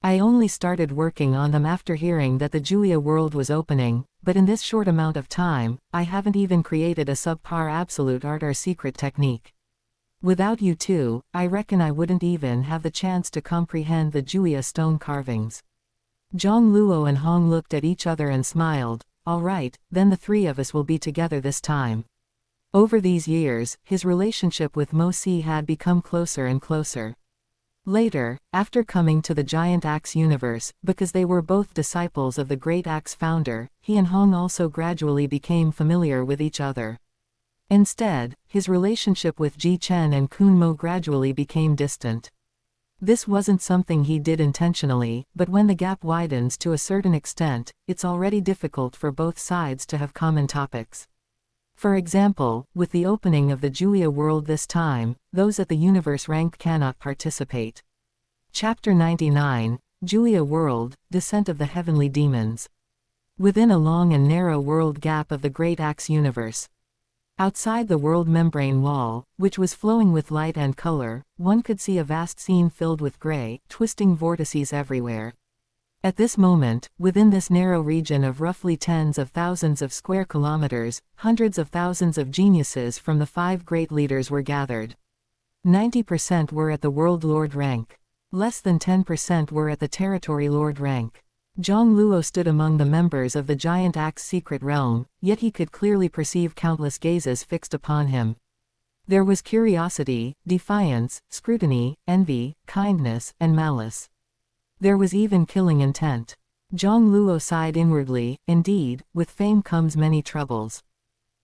A: I only started working on them after hearing that the Julia world was opening, but in this short amount of time, I haven't even created a subpar absolute art or secret technique. Without you two, I reckon I wouldn't even have the chance to comprehend the Julia stone carvings. Jiang Luo and Hong looked at each other and smiled. All right, then the three of us will be together this time. Over these years, his relationship with Mo Si had become closer and closer. Later, after coming to the Giant Axe universe, because they were both disciples of the Great Axe founder, he and Hong also gradually became familiar with each other. Instead, his relationship with Ji Chen and Kun Mo gradually became distant. This wasn't something he did intentionally, but when the gap widens to a certain extent, it's already difficult for both sides to have common topics. For example, with the opening of the Julia world this time, those at the universe rank cannot participate. Chapter 99, Julia World, Descent of the Heavenly Demons. Within a long and narrow world gap of the Great Axe universe. Outside the world membrane wall, which was flowing with light and color, one could see a vast scene filled with gray, twisting vortices everywhere. At this moment, within this narrow region of roughly tens of thousands of square kilometers, hundreds of thousands of geniuses from the 5 great leaders were gathered. 90% were at the World Lord rank. Less than 10% were at the Territory Lord rank. Jiang Luo stood among the members of the Giant Axe secret realm, yet he could clearly perceive countless gazes fixed upon him. There was curiosity, defiance, scrutiny, envy, kindness, and malice. There was even killing intent. Jiang Luo sighed inwardly. Indeed, with fame comes many troubles.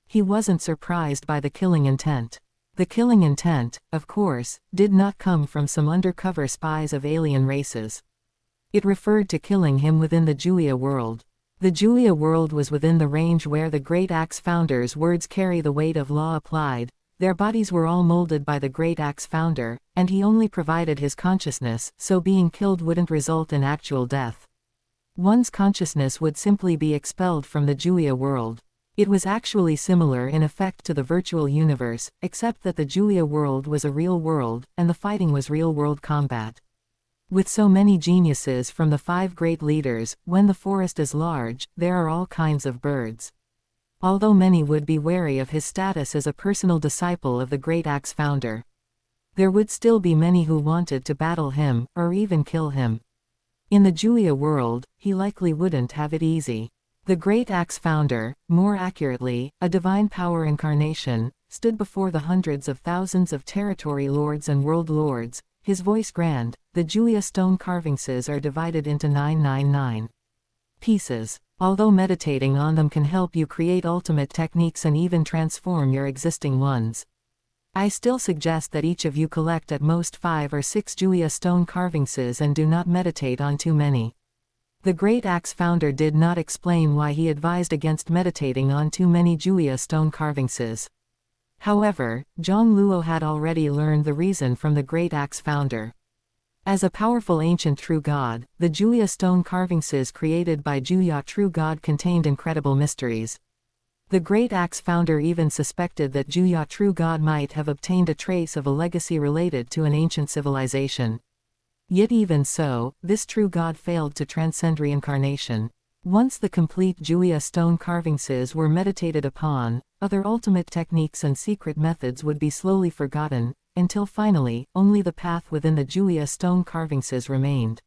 A: He wasn't surprised by the killing intent. The killing intent, of course, did not come from some undercover spies of alien races. It referred to killing him within the Julia world. The Julia world was within the range where the Great Axe founder's words carry the weight of law applied. Their bodies were all molded by the Great Axe founder, and he only provided his consciousness, so being killed wouldn't result in actual death. One's consciousness would simply be expelled from the Julia world. It was actually similar in effect to the virtual universe, except that the Julia world was a real world, and the fighting was real-world combat. With so many geniuses from the 5 great leaders, when the forest is large, there are all kinds of birds. Although many would be wary of his status as a personal disciple of the Great Axe founder, there would still be many who wanted to battle him, or even kill him. In the Julia world, he likely wouldn't have it easy. The Great Axe founder, more accurately, a divine power incarnation, stood before the hundreds of thousands of territory lords and world lords, his voice grand. The Julia stone carvings are divided into 999 pieces. Although meditating on them can help you create ultimate techniques and even transform your existing ones, I still suggest that each of you collect at most 5 or 6 Julia stone carvings and do not meditate on too many. The Great Axe founder did not explain why he advised against meditating on too many Julia stone carvings. However, Jiang Luo had already learned the reason from the Great Axe founder. As a powerful ancient true god, the Juya stone carvings created by Juya true god contained incredible mysteries. The Great Axe founder even suspected that Juya true god might have obtained a trace of a legacy related to an ancient civilization. Yet even so, this true god failed to transcend reincarnation. Once the complete Juya stone carvings were meditated upon, other ultimate techniques and secret methods would be slowly forgotten, until finally, only the path within the Juya stone carvings remained.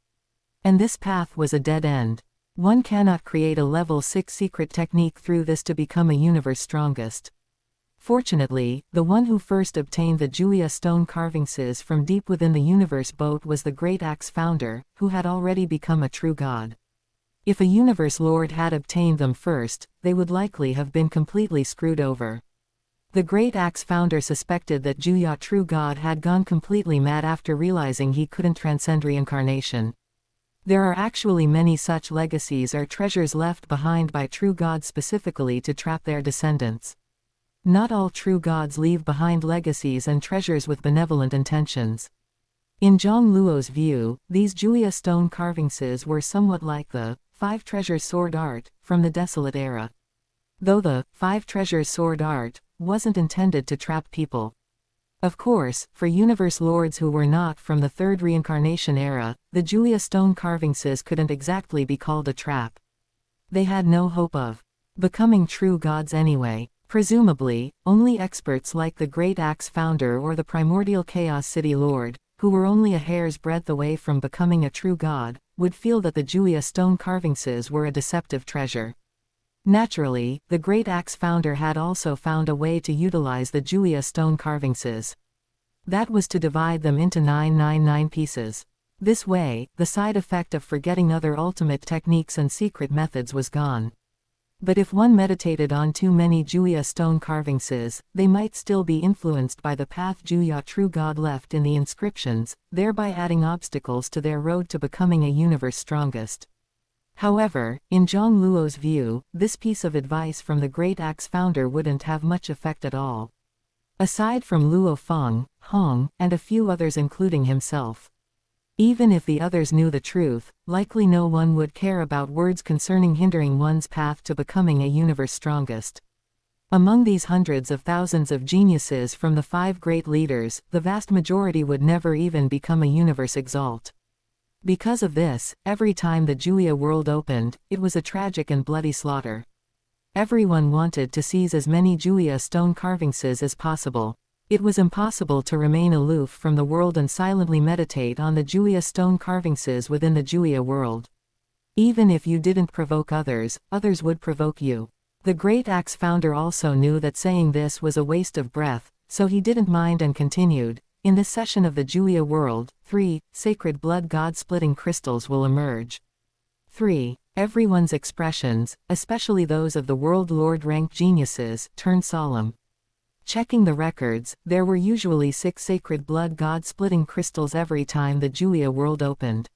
A: And this path was a dead end. One cannot create a level 6 secret technique through this to become a universe strongest. Fortunately, the one who first obtained the Juya stone carvings from deep within the universe boat was the Great Axe founder, who had already become a true god. If a universe lord had obtained them first, they would likely have been completely screwed over. The Great Axe founder suspected that Juya true god had gone completely mad after realizing he couldn't transcend reincarnation. There are actually many such legacies or treasures left behind by true gods specifically to trap their descendants. Not all true gods leave behind legacies and treasures with benevolent intentions. In Jiang Luo's view, these Juya stone carvings were somewhat like the 5 treasures sword art from the Desolate era. Though the 5 treasures sword art wasn't intended to trap people. Of course, for universe lords who were not from the 3rd reincarnation era, the Juya stone carvings couldn't exactly be called a trap. They had no hope of becoming true gods anyway. Presumably, only experts like the Great Axe founder or the primordial Chaos City Lord, who were only a hair's breadth away from becoming a true god, would feel that the Juya stone carvings were a deceptive treasure. Naturally, the Great Axe founder had also found a way to utilize the Juya stone carvings. That was to divide them into 999 pieces. This way, the side effect of forgetting other ultimate techniques and secret methods was gone. But if one meditated on too many Juya stone carvings, they might still be influenced by the path Juya true god left in the inscriptions, thereby adding obstacles to their road to becoming a universe strongest. However, in Jiang Luo's view, this piece of advice from the Great Axe founder wouldn't have much effect at all. Aside from Luo Feng, Hong, and a few others including himself. Even if the others knew the truth, likely no one would care about words concerning hindering one's path to becoming a universe strongest. Among these hundreds of thousands of geniuses from the 5 great leaders, the vast majority would never even become a universe exalt. Because of this, every time the Juya world opened, it was a tragic and bloody slaughter. Everyone wanted to seize as many Juya stone carvings as possible. It was impossible to remain aloof from the world and silently meditate on the Juya stone carvings within the Juya world. Even if you didn't provoke others, others would provoke you. The Great Axe founder also knew that saying this was a waste of breath, so he didn't mind and continued. In this session of the Juya world, 3 sacred blood god-splitting crystals will emerge. 3. Everyone's expressions, especially those of the world lord rank geniuses, turn solemn. Checking the records, there were usually 6 sacred blood god-splitting crystals every time the Juya world opened.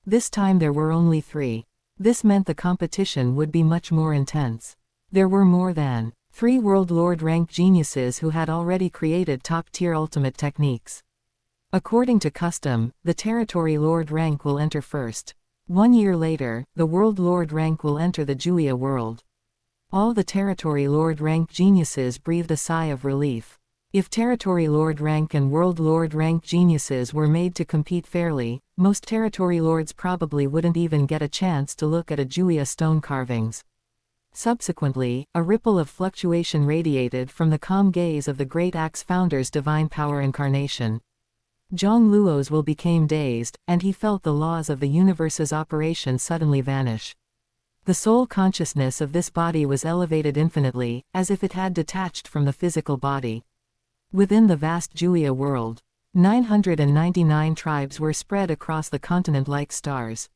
A: This time there were only 3. This meant the competition would be much more intense. There were more than 3 world lord rank geniuses who had already created top-tier ultimate techniques. According to custom, the territory lord rank will enter first. 1 year later, the world lord rank will enter the Juya world. All the territory lord rank geniuses breathed a sigh of relief. If territory lord rank and world lord rank geniuses were made to compete fairly, most territory lords probably wouldn't even get a chance to look at a Juya stone carvings. Subsequently, a ripple of fluctuation radiated from the calm gaze of the Great Axe founder's divine power incarnation. Jiang Luo's will became dazed, and he felt the laws of the universe's operation suddenly vanish. The soul consciousness of this body was elevated infinitely, as if it had detached from the physical body. Within the vast Juya world, 999 tribes were spread across the continent like stars.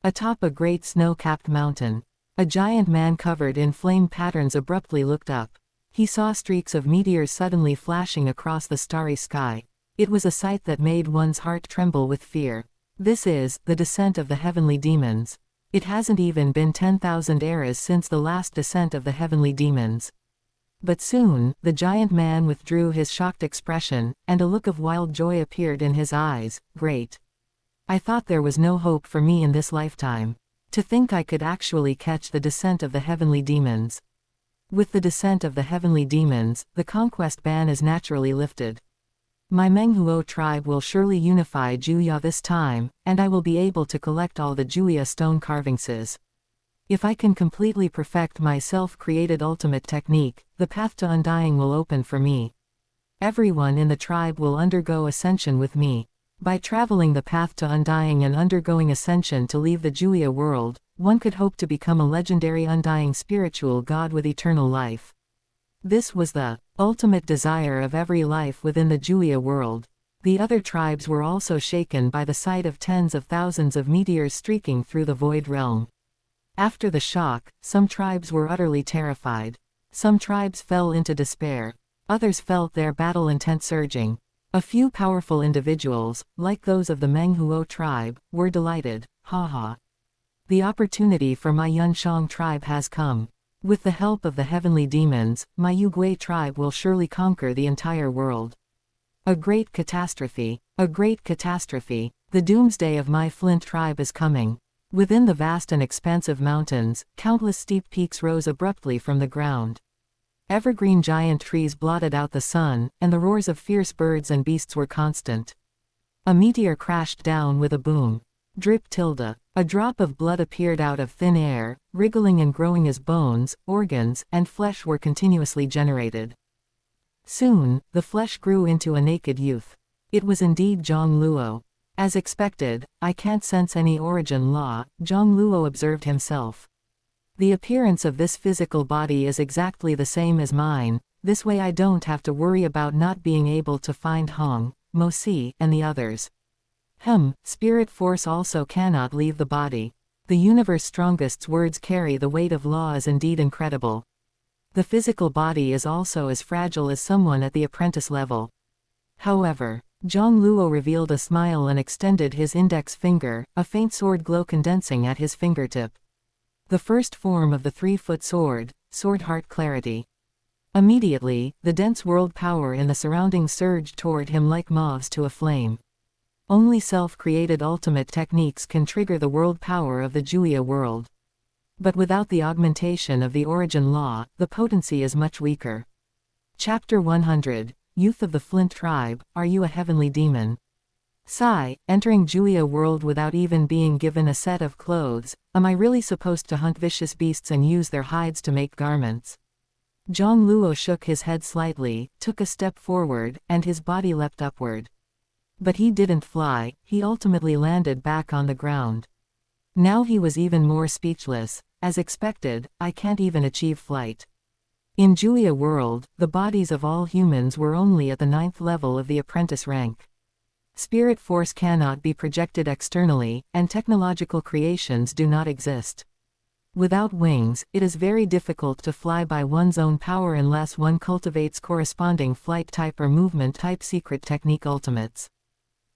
A: Atop a great snow-capped mountain, a giant man covered in flame patterns abruptly looked up. He saw streaks of meteors suddenly flashing across the starry sky. It was a sight that made one's heart tremble with fear. This is the descent of the heavenly demons. It hasn't even been 10,000 eras since the last descent of the heavenly demons. But soon, the giant man withdrew his shocked expression, and a look of wild joy appeared in his eyes. Great. I thought there was no hope for me in this lifetime. To think I could actually catch the descent of the heavenly demons. With the descent of the heavenly demons, the conquest ban is naturally lifted. My Menghuo tribe will surely unify Juya this time, and I will be able to collect all the Juya stone carvingses. If I can completely perfect my self-created ultimate technique, the path to undying will open for me. Everyone in the tribe will undergo ascension with me. By traveling the path to undying and undergoing ascension to leave the Juya world, one could hope to become a legendary undying spiritual god with eternal life. This was the ultimate desire of every life within the Juya world. The other tribes were also shaken by the sight of tens of thousands of meteors streaking through the void realm. After the shock, some tribes were utterly terrified. Some tribes fell into despair. Others felt their battle intent surging. A few powerful individuals, like those of the Menghuo tribe, were delighted. Haha. The opportunity for my Yunshang tribe has come. With the help of the heavenly demons, my Yugui tribe will surely conquer the entire world. A great catastrophe. A great catastrophe. The doomsday of my Flint tribe is coming. Within the vast and expansive mountains, countless steep peaks rose abruptly from the ground. Evergreen giant trees blotted out the sun, and the roars of fierce birds and beasts were constant. A meteor crashed down with a boom. Drip tilde. A drop of blood appeared out of thin air, wriggling and growing as bones, organs, and flesh were continuously generated. Soon, the flesh grew into a naked youth. It was indeed Jiang Luo. As expected, I can't sense any origin law, Jiang Luo observed himself. The appearance of this physical body is exactly the same as mine, this way I don't have to worry about not being able to find Hong, Mosi, and the others. Spirit force also cannot leave the body. The universe strongest's words carry the weight of law is indeed incredible. The physical body is also as fragile as someone at the apprentice level. However, Jiang Luo revealed a smile and extended his index finger, a faint sword glow condensing at his fingertip. The first form of the 3-foot sword, Sword Heart Clarity. Immediately, the dense world power in the surroundings surged toward him like moths to a flame. Only self-created ultimate techniques can trigger the world power of the Juya world. But without the augmentation of the origin law, the potency is much weaker. Chapter 100, Youth of the Flint Tribe, Are You a Heavenly Demon? Sigh, entering Juya world without even being given a set of clothes, am I really supposed to hunt vicious beasts and use their hides to make garments? Jiang Luo shook his head slightly, took a step forward, and his body leapt upward. But he didn't fly, he ultimately landed back on the ground. Now he was even more speechless. As expected, I can't even achieve flight. In Juya world, the bodies of all humans were only at the 9th level of the apprentice rank. Spirit force cannot be projected externally, and technological creations do not exist. Without wings, it is very difficult to fly by one's own power unless one cultivates corresponding flight type or movement type secret technique ultimates.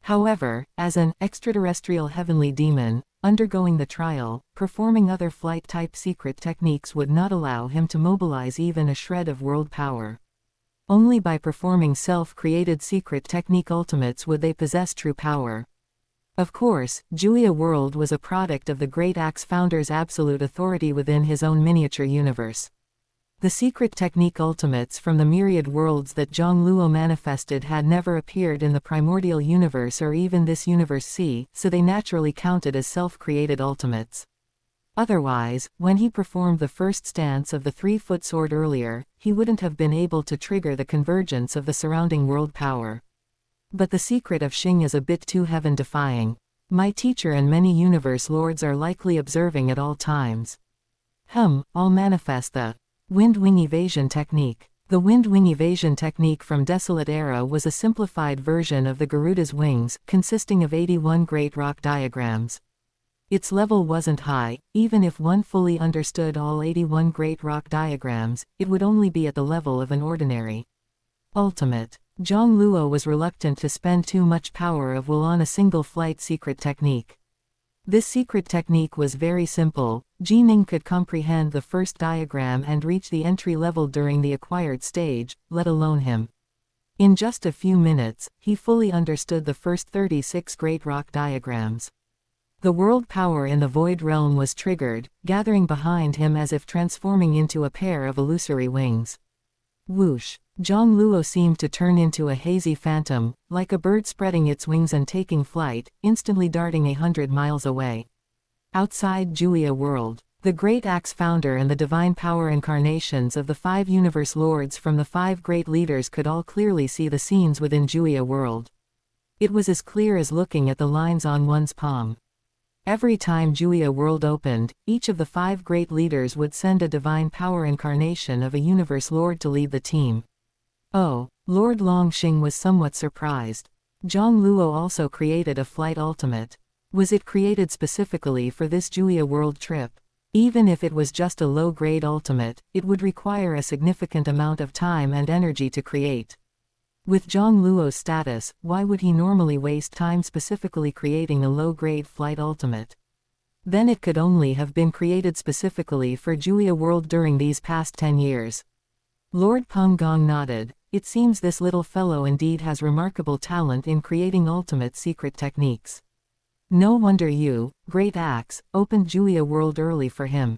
A: However, as an extraterrestrial heavenly demon, undergoing the trial, performing other flight type secret techniques would not allow him to mobilize even a shred of world power. Only by performing self-created secret technique ultimates would they possess true power. Of course, Juya world was a product of the Great Axe founder's absolute authority within his own miniature universe. The secret technique ultimates from the myriad worlds that Jiang Luo manifested had never appeared in the primordial universe or even this universe C, so they naturally counted as self-created ultimates. Otherwise, when he performed the first stance of the 3-foot sword earlier, he wouldn't have been able to trigger the convergence of the surrounding world power. But the secret of Xing is a bit too heaven-defying. My teacher and many universe lords are likely observing at all times. I'll manifest the Wind Wing Evasion Technique. The Wind Wing Evasion Technique from Desolate Era was a simplified version of the Garuda's wings, consisting of 81 Great Rock diagrams. Its level wasn't high, even if one fully understood all 81 Great Rock diagrams, it would only be at the level of an ordinary ultimate. Jiang Luo was reluctant to spend too much power of will on a single flight secret technique. This secret technique was very simple. Jiang could comprehend the first diagram and reach the entry level during the acquired stage, let alone him. In just a few minutes, he fully understood the first 36 Great Rock diagrams. The world power in the Void Realm was triggered, gathering behind him as if transforming into a pair of illusory wings. Whoosh! Jiang Luo seemed to turn into a hazy phantom, like a bird spreading its wings and taking flight, instantly darting 100 miles away. Outside Juya World, the Great Axe founder and the divine power incarnations of the 5 universe lords from the 5 great leaders could all clearly see the scenes within Juya World. It was as clear as looking at the lines on one's palm. Every time Juya World opened, each of the 5 great leaders would send a divine power incarnation of a universe lord to lead the team. Oh, Lord Longxing was somewhat surprised. Jiang Luo also created a flight ultimate. Was it created specifically for this Juya World trip? Even if it was just a low-grade ultimate, it would require a significant amount of time and energy to create. With Jiang Luo's status, why would he normally waste time specifically creating a low-grade flight ultimate? Then it could only have been created specifically for Juya World during these past 10 years. Lord Peng Gong nodded. It seems this little fellow indeed has remarkable talent in creating ultimate secret techniques. No wonder you, Great Axe, opened Juya World early for him.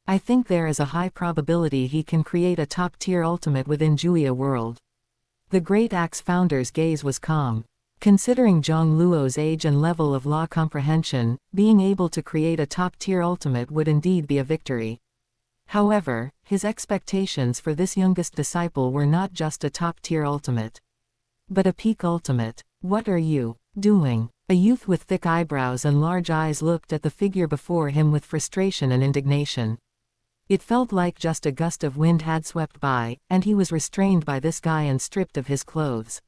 A: I think there is a high probability he can create a top-tier ultimate within Juya World. The Great Axe founder's gaze was calm. Considering Jiang Luo's age and level of law comprehension, being able to create a top-tier ultimate would indeed be a victory. However, his expectations for this youngest disciple were not just a top-tier ultimate, but a peak ultimate. What are you doing? A youth with thick eyebrows and large eyes looked at the figure before him with frustration and indignation. It felt like just a gust of wind had swept by, and he was restrained by this guy and stripped of his clothes,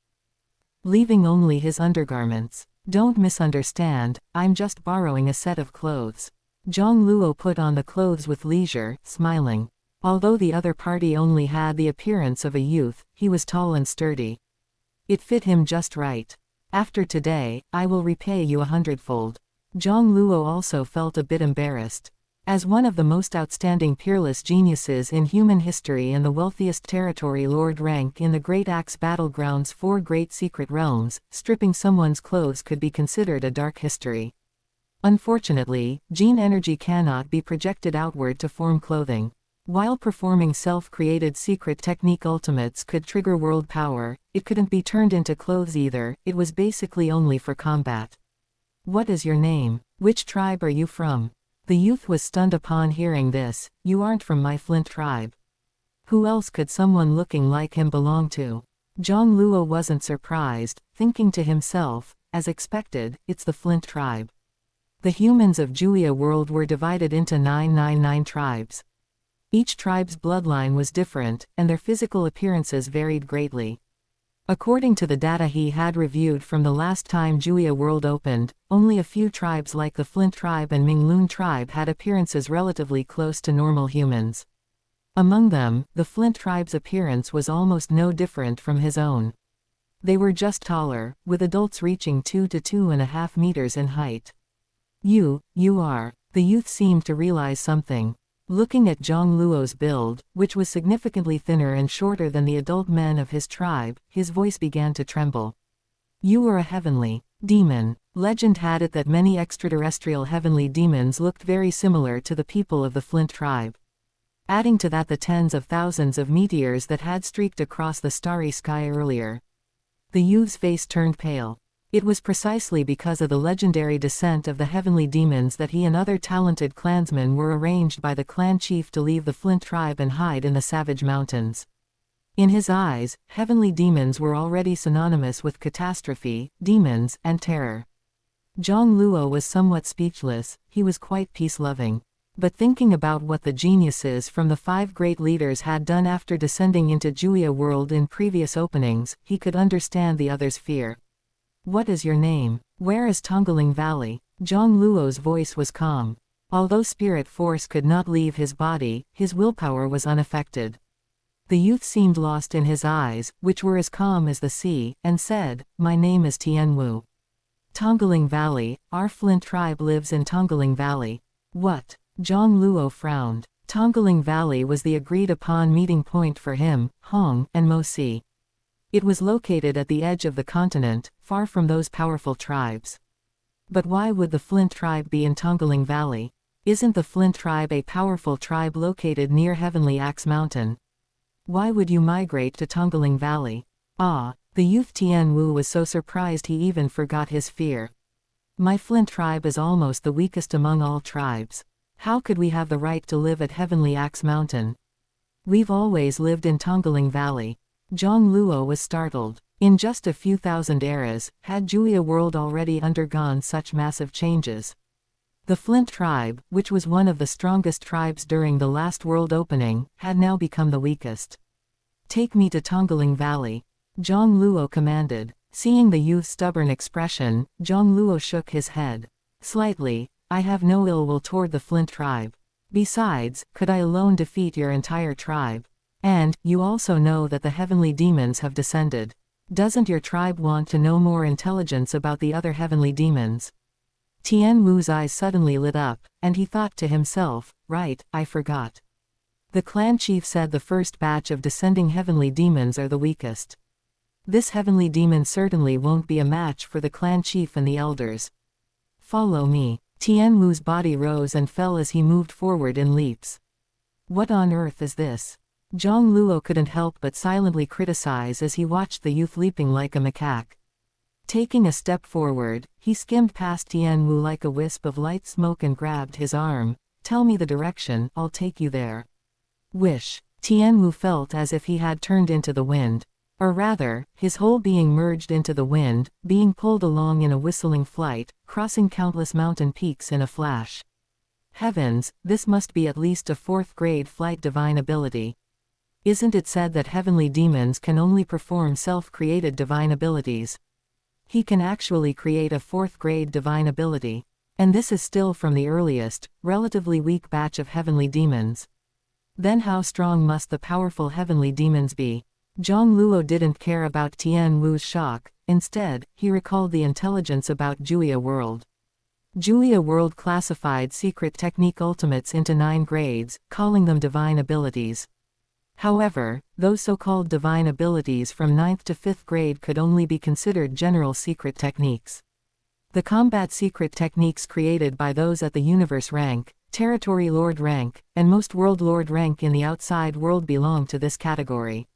A: leaving only his undergarments. Don't misunderstand, I'm just borrowing a set of clothes. Jiang Luo put on the clothes with leisure, smiling. Although the other party only had the appearance of a youth, he was tall and sturdy. It fit him just right. After today, I will repay you 100-fold. Jiang Luo also felt a bit embarrassed. As one of the most outstanding peerless geniuses in human history and the wealthiest territory lord rank in the Great Axe Battleground's 4 great secret realms, stripping someone's clothes could be considered a dark history. Unfortunately, gene energy cannot be projected outward to form clothing. While performing self-created secret technique ultimates could trigger world power, it couldn't be turned into clothes either. It was basically only for combat. What is your name? Which tribe are you from? The youth was stunned upon hearing this. You aren't from my Flint tribe. Who else could someone looking like him belong to? Jiang Luo wasn't surprised, thinking to himself, as expected, it's the Flint tribe. The humans of Juya World were divided into 999 tribes. Each tribe's bloodline was different, and their physical appearances varied greatly. According to the data he had reviewed from the last time Juya World opened, only a few tribes like the Flint tribe and Minglun tribe had appearances relatively close to normal humans. Among them, the Flint tribe's appearance was almost no different from his own. They were just taller, with adults reaching 2 to 2.5 meters in height. You are. The youth seemed to realize something. Looking at Jiang Luo's build, which was significantly thinner and shorter than the adult men of his tribe, his voice began to tremble. You are a heavenly demon. Legend had it that many extraterrestrial heavenly demons looked very similar to the people of the Flint tribe. Adding to that the tens of thousands of meteors that had streaked across the starry sky earlier. The youth's face turned pale. It was precisely because of the legendary descent of the heavenly demons that he and other talented clansmen were arranged by the clan chief to leave the Flint tribe and hide in the Savage Mountains. In his eyes, heavenly demons were already synonymous with catastrophe, demons, and terror. Jiang Luo was somewhat speechless. He was quite peace-loving. But thinking about what the geniuses from the 5 great leaders had done after descending into Juya World in previous openings, he could understand the other's fear. What is your name? Where is Tongling Valley? Jiang Luo's voice was calm. Although spirit force could not leave his body, his willpower was unaffected. The youth seemed lost in his eyes, which were as calm as the sea, and said, My name is Tianwu. Tongling Valley, our Flint tribe lives in Tongling Valley. What? Jiang Luo frowned. Tongling Valley was the agreed-upon meeting point for him, Hong, and Mo Si. It was located at the edge of the continent, far from those powerful tribes. But why would the Flint tribe be in Tongling Valley? Isn't the Flint tribe a powerful tribe located near Heavenly Axe Mountain? Why would you migrate to Tongling Valley? Ah, the youth Tian Wu was so surprised he even forgot his fear. My Flint tribe is almost the weakest among all tribes. How could we have the right to live at Heavenly Axe Mountain? We've always lived in Tongling Valley. Jiang Luo was startled. In just a few thousand eras, had Julia world already undergone such massive changes? The Flint tribe, which was one of the strongest tribes during the last world opening, had now become the weakest. Take me to Tongling Valley, Jiang Luo commanded. Seeing the youth's stubborn expression, Jiang Luo shook his head. Slightly. I have no ill will toward the Flint tribe. Besides, could I alone defeat your entire tribe? And, you also know that the heavenly demons have descended. Doesn't your tribe want to know more intelligence about the other heavenly demons? Tian Wu's eyes suddenly lit up, and he thought to himself, right, I forgot. The clan chief said the first batch of descending heavenly demons are the weakest. This heavenly demon certainly won't be a match for the clan chief and the elders. Follow me. Tian Wu's body rose and fell as he moved forward in leaps. What on earth is this? Jiang Luo couldn't help but silently criticize as he watched the youth leaping like a macaque. Taking a step forward, he skimmed past Tian Wu like a wisp of light smoke and grabbed his arm. Tell me the direction, I'll take you there. Wish. Tian Wu felt as if he had turned into the wind. Or rather, his whole being merged into the wind, being pulled along in a whistling flight, crossing countless mountain peaks in a flash. Heavens, this must be at least a 4th grade flight divine ability. Isn't it said that heavenly demons can only perform self-created divine abilities? He can actually create a 4th grade divine ability. And this is still from the earliest, relatively weak batch of heavenly demons. Then how strong must the powerful heavenly demons be? Jiang Luo didn't care about Tian Wu's shock. Instead, he recalled the intelligence about Julia World. Julia World classified secret technique ultimates into 9 grades, calling them divine abilities. However, those so-called divine abilities from 9th to 5th grade could only be considered general secret techniques. The combat secret techniques created by those at the universe rank, territory lord rank, and most world lord rank in the outside world belong to this category.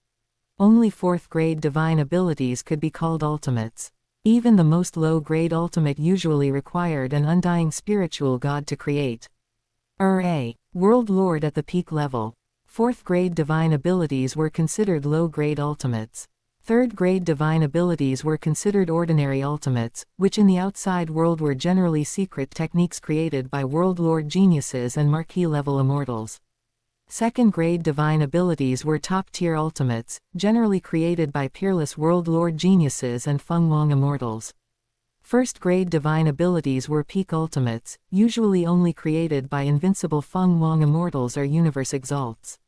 A: Only 4th grade divine abilities could be called ultimates. Even the most low-grade ultimate usually required an undying spiritual god to create. A world lord at the peak level. 4th grade divine abilities were considered low-grade ultimates. 3rd grade divine abilities were considered ordinary ultimates, which in the outside world were generally secret techniques created by world lord geniuses and marquee-level immortals. 2nd grade divine abilities were top-tier ultimates, generally created by peerless world lord geniuses and Feng Wang immortals. 1st grade divine abilities were peak ultimates, usually only created by invincible Feng Wang immortals or universe exalts.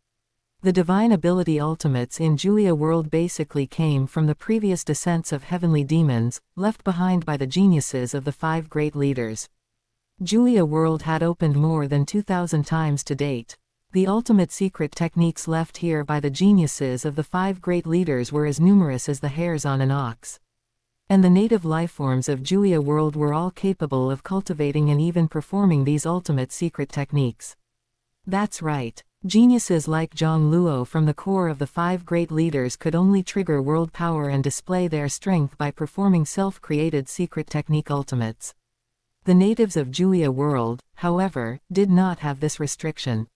A: The divine ability ultimates in Julia World basically came from the previous descents of heavenly demons, left behind by the geniuses of the 5 great leaders. Julia World had opened more than 2,000 times to date. The ultimate secret techniques left here by the geniuses of the 5 great leaders were as numerous as the hairs on an ox. And the native lifeforms of Julia World were all capable of cultivating and even performing these ultimate secret techniques. That's right. Geniuses like Jiang Luo from the core of the 5 great leaders could only trigger world power and display their strength by performing self-created secret technique ultimates. The natives of Julia World, however, did not have this restriction.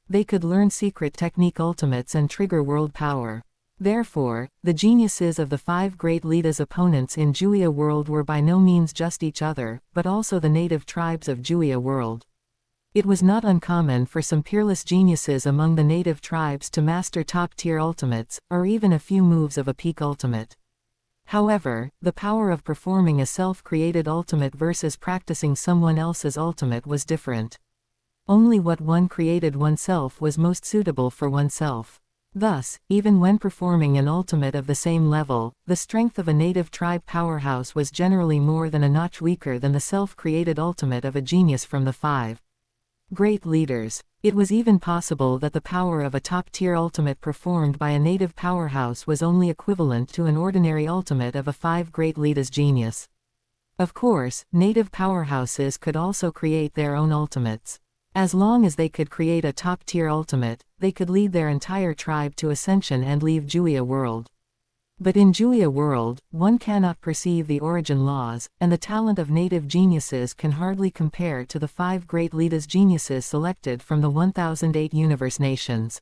A: They could learn secret technique ultimates and trigger world power. Therefore, the geniuses of the 5 great leaders' opponents in Julia World were by no means just each other, but also the native tribes of Julia World. It was not uncommon for some peerless geniuses among the native tribes to master top-tier ultimates, or even a few moves of a peak ultimate. However, the power of performing a self-created ultimate versus practicing someone else's ultimate was different. Only what one created oneself was most suitable for oneself. Thus, even when performing an ultimate of the same level, the strength of a native tribe powerhouse was generally more than a notch weaker than the self-created ultimate of a genius from the 5 great leaders. It was even possible that the power of a top-tier ultimate performed by a native powerhouse was only equivalent to an ordinary ultimate of a 5 great leaders genius. Of course, native powerhouses could also create their own ultimates. As long as they could create a top-tier ultimate, they could lead their entire tribe to ascension and leave Juya world. But in Juya world, one cannot perceive the origin laws, and the talent of native geniuses can hardly compare to the 5 great leaders geniuses selected from the 1008 universe nations.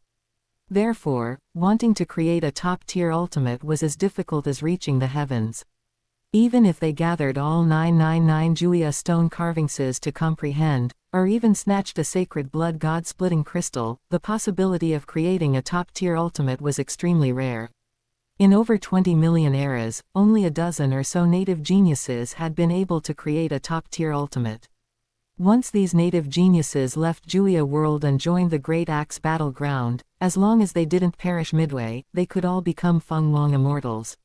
A: Therefore, wanting to create a top-tier ultimate was as difficult as reaching the heavens. Even if they gathered all 999 Juya stone carvingses to comprehend, or even snatched a sacred blood god-splitting crystal, the possibility of creating a top-tier ultimate was extremely rare. In over 20 million eras, only a dozen or so native geniuses had been able to create a top-tier ultimate. Once these native geniuses left Juya world and joined the Great Axe battleground, as long as they didn't perish midway, they could all become Feng Long immortals.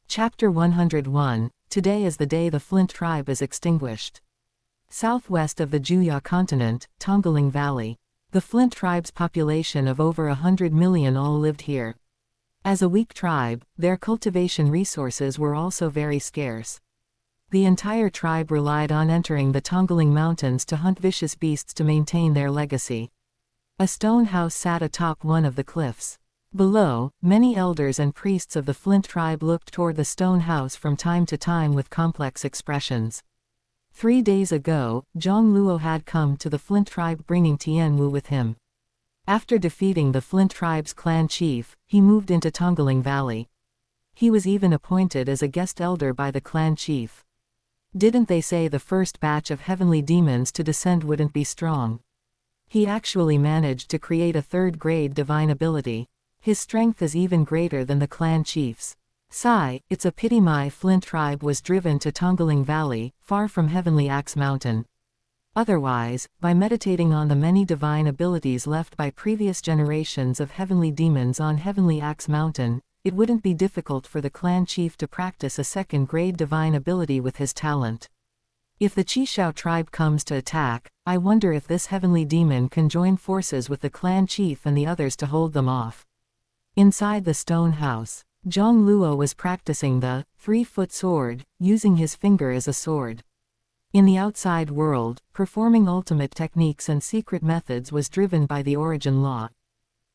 A: Chapter 101. Today is the day the Flint tribe is extinguished. Southwest of the Juya continent, Tongling Valley. The Flint tribe's population of over 100 million all lived here. As a weak tribe, their cultivation resources were also very scarce. The entire tribe relied on entering the Tongling Mountains to hunt vicious beasts to maintain their legacy. A stone house sat atop one of the cliffs. Below, many elders and priests of the Flint tribe looked toward the stone house from time to time with complex expressions. 3 days ago, Jiang Luo had come to the Flint tribe bringing Tianwu with him. After defeating the Flint tribe's clan chief, he moved into Tongling Valley. He was even appointed as a guest elder by the clan chief. Didn't they say the first batch of heavenly demons to descend wouldn't be strong? He actually managed to create a 3rd-grade divine ability. His strength is even greater than the clan chief's. Sigh, it's a pity my Flint tribe was driven to Tongling Valley, far from Heavenly Axe Mountain. Otherwise, by meditating on the many divine abilities left by previous generations of heavenly demons on Heavenly Axe Mountain, it wouldn't be difficult for the clan chief to practice a 2nd-grade divine ability with his talent. If the Qishao tribe comes to attack, I wonder if this heavenly demon can join forces with the clan chief and the others to hold them off. Inside the stone house, Jiang Luo was practicing the 3-foot sword, using his finger as a sword. In the outside world, performing ultimate techniques and secret methods was driven by the origin law.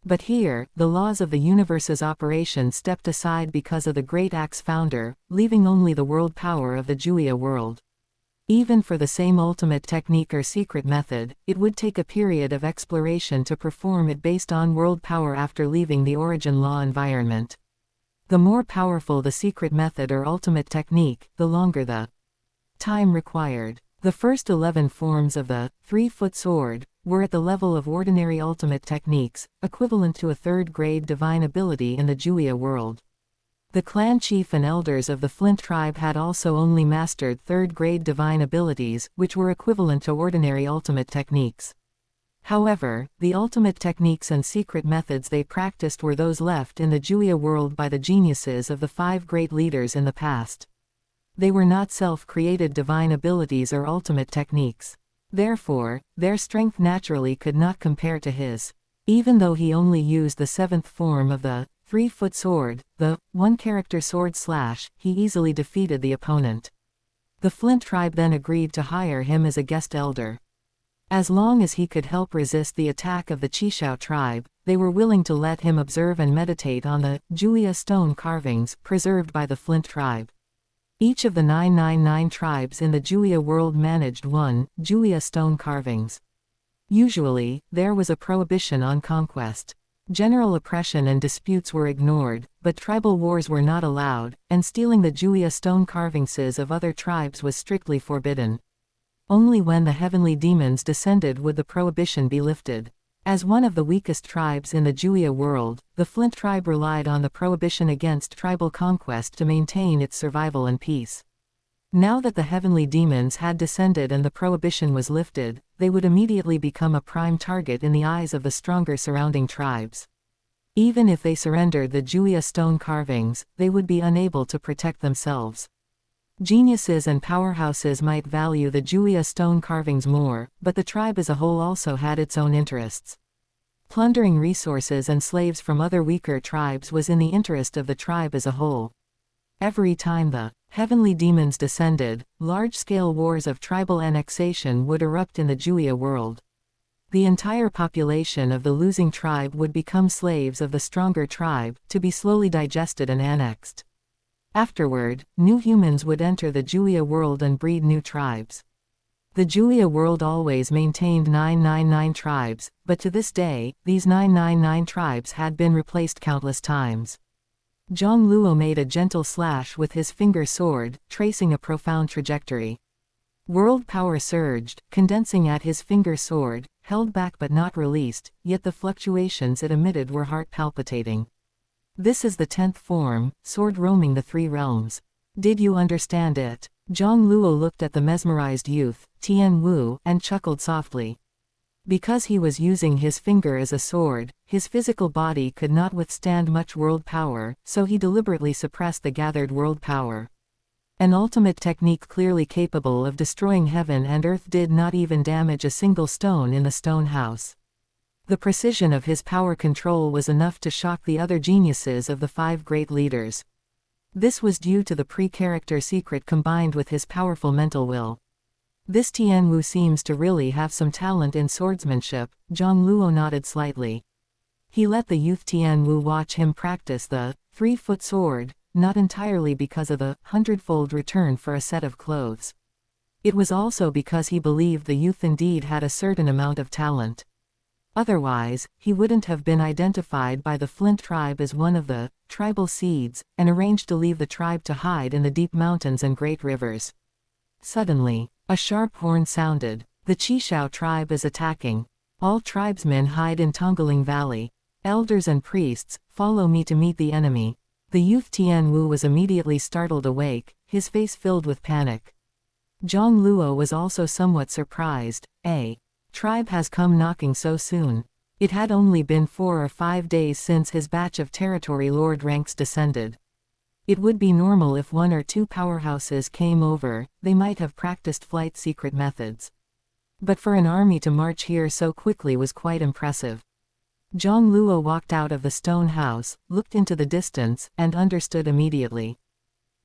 A: But here, the laws of the universe's operation stepped aside because of the Great Axe founder, leaving only the world power of the Juya world. Even for the same ultimate technique or secret method, it would take a period of exploration to perform it based on world power after leaving the origin law environment. The more powerful the secret method or ultimate technique, the longer the time required. The first 11 forms of the 3-foot sword were at the level of ordinary ultimate techniques, equivalent to a 3rd-grade divine ability in the Juya world. The clan chief and elders of the Flint tribe had also only mastered 3rd-grade divine abilities, which were equivalent to ordinary ultimate techniques. However, the ultimate techniques and secret methods they practiced were those left in the Juya world by the geniuses of the 5 great leaders in the past. They were not self-created divine abilities or ultimate techniques. Therefore, their strength naturally could not compare to his. Even though he only used the 7th form of the 3-foot sword, the 1-character sword slash, he easily defeated the opponent. The Flint tribe then agreed to hire him as a guest elder. As long as he could help resist the attack of the Qishao tribe, they were willing to let him observe and meditate on the Juya stone carvings preserved by the Flint tribe. Each of the 999 tribes in the Juya world managed 1 Juya stone carvings. Usually, there was a prohibition on conquest. General oppression and disputes were ignored, but tribal wars were not allowed, and stealing the Juya stone carvingses of other tribes was strictly forbidden. Only when the heavenly demons descended would the prohibition be lifted. As one of the weakest tribes in the Juya world, the Flint tribe relied on the prohibition against tribal conquest to maintain its survival and peace. Now that the heavenly demons had descended and the prohibition was lifted, they would immediately become a prime target in the eyes of the stronger surrounding tribes. Even if they surrendered the Juya stone carvings, they would be unable to protect themselves. Geniuses and powerhouses might value the Juya stone carvings more, but the tribe as a whole also had its own interests. Plundering resources and slaves from other weaker tribes was in the interest of the tribe as a whole. Every time the heavenly demons descended, large-scale wars of tribal annexation would erupt in the Juya world. The entire population of the losing tribe would become slaves of the stronger tribe, to be slowly digested and annexed. Afterward, new humans would enter the Juya world and breed new tribes. The Juya world always maintained 999 tribes, but to this day, these 999 tribes had been replaced countless times. Jiang Luo made a gentle slash with his finger sword, tracing a profound trajectory. World power surged, condensing at his finger sword, held back but not released, yet the fluctuations it emitted were heart-palpitating. This is the 10th form, sword roaming the 3 realms. Did you understand it? Jiang Luo looked at the mesmerized youth, Tian Wu, and chuckled softly. Because he was using his finger as a sword, his physical body could not withstand much world power, so he deliberately suppressed the gathered world power. An ultimate technique clearly capable of destroying heaven and earth did not even damage a single stone in the stone house. The precision of his power control was enough to shock the other geniuses of the 5 great leaders. This was due to the pre-character secret combined with his powerful mental will. This Tian Wu seems to really have some talent in swordsmanship. Jiang Luo nodded slightly. He let the youth Tian Wu watch him practice the 3-foot sword, not entirely because of the 100-fold return for a set of clothes. It was also because he believed the youth indeed had a certain amount of talent. Otherwise, he wouldn't have been identified by the Flint tribe as one of the tribal seeds, and arranged to leave the tribe to hide in the deep mountains and great rivers. Suddenly, a sharp horn sounded. The Qishao tribe is attacking. All tribesmen hide in Tongling Valley. Elders and priests, follow me to meet the enemy. The youth Tian Wu was immediately startled awake, his face filled with panic. Jiang Luo was also somewhat surprised. A tribe has come knocking so soon. It had only been 4 or 5 days since his batch of territory lord ranks descended. It would be normal if 1 or 2 powerhouses came over, they might have practiced flight secret methods. But for an army to march here so quickly was quite impressive. Jiang Luo walked out of the stone house, looked into the distance, and understood immediately.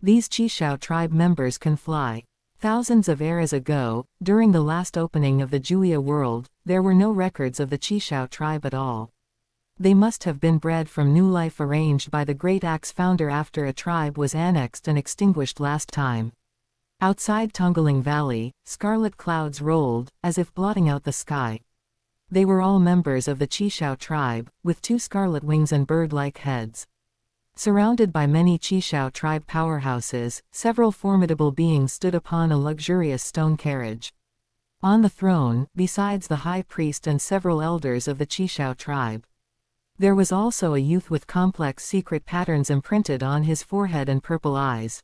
A: These Qishao tribe members can fly. Thousands of eras ago, during the last opening of the Juya world, there were no records of the Qishao tribe at all. They must have been bred from new life arranged by the Great Axe founder after a tribe was annexed and extinguished last time. Outside Tongling Valley, scarlet clouds rolled, as if blotting out the sky. They were all members of the Qishao tribe, with 2 scarlet wings and bird-like heads. Surrounded by many Qishao tribe powerhouses, several formidable beings stood upon a luxurious stone carriage. On the throne, besides the high priest and several elders of the Qishao tribe, there was also a youth with complex secret patterns imprinted on his forehead and purple eyes.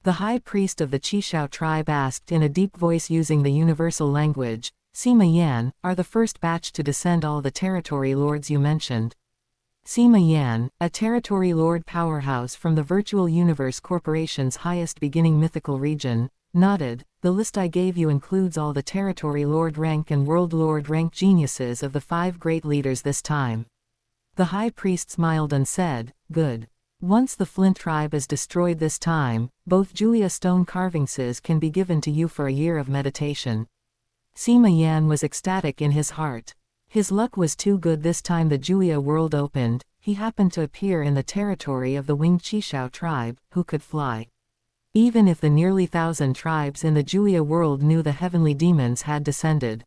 A: The high priest of the Qishao tribe asked in a deep voice using the universal language, "Sima Yan, are the first batch to descend all the territory lords you mentioned?" Sima Yan, a territory lord powerhouse from the Virtual Universe Corporation's highest beginning mythical region, nodded. "The list I gave you includes all the territory lord rank and world lord rank geniuses of the 5 great leaders this time." The high priest smiled and said, "Good. Once the Flint tribe is destroyed this time, both Juya stone carvingses can be given to you for a year of meditation." Sima Yan was ecstatic in his heart. His luck was too good this time the Juya world opened. He happened to appear in the territory of the winged Qishao tribe, who could fly. Even if the nearly 1,000 tribes in the Juya world knew the heavenly demons had descended.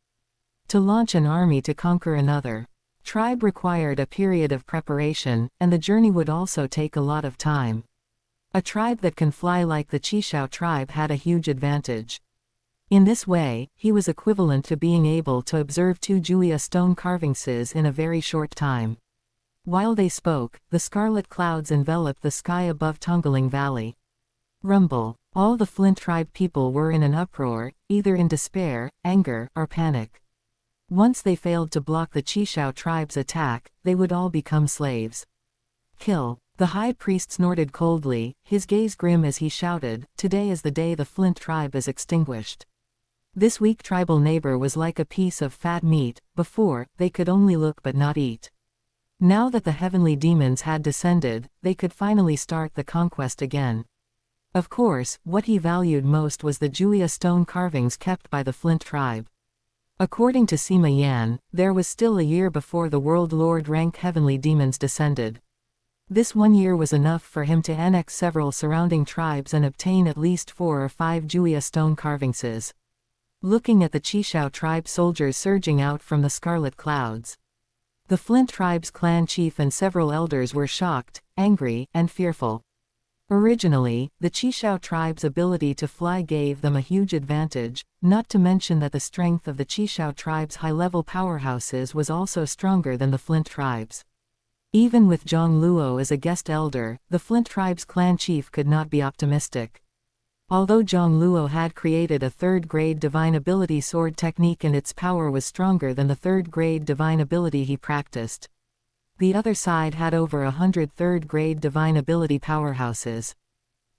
A: To launch an army to conquer another tribe required a period of preparation, and the journey would also take a lot of time. A tribe that can fly like the Qishao tribe had a huge advantage. In this way, he was equivalent to being able to observe 2 Juya stone carvingses in a very short time. While they spoke, the scarlet clouds enveloped the sky above Tongling Valley. Rumble. All the Flint tribe people were in an uproar, either in despair, anger, or panic. Once they failed to block the Qishao tribe's attack, they would all become slaves. Kill. The high priest snorted coldly, his gaze grim as he shouted, "Today is the day the Flint tribe is extinguished." This weak tribal neighbor was like a piece of fat meat. Before, they could only look but not eat. Now that the heavenly demons had descended, they could finally start the conquest again. Of course, what he valued most was the Juya stone carvings kept by the Flint tribe. According to Sima Yan, there was still a year before the World Lord rank heavenly demons descended. This 1 year was enough for him to annex several surrounding tribes and obtain at least 4 or 5 Juya stone carvingses. Looking at the Qishao tribe soldiers surging out from the scarlet clouds, the Flint tribe's clan chief and several elders were shocked, angry, and fearful. Originally, the Qishao tribe's ability to fly gave them a huge advantage, not to mention that the strength of the Qishao tribe's high-level powerhouses was also stronger than the Flint tribe's. Even with Jiang Luo as a guest elder, the Flint tribe's clan chief could not be optimistic. Although Jiang Luo had created a third-grade divine ability sword technique and its power was stronger than the third-grade divine ability he practiced, the other side had over 100 third-grade divine ability powerhouses.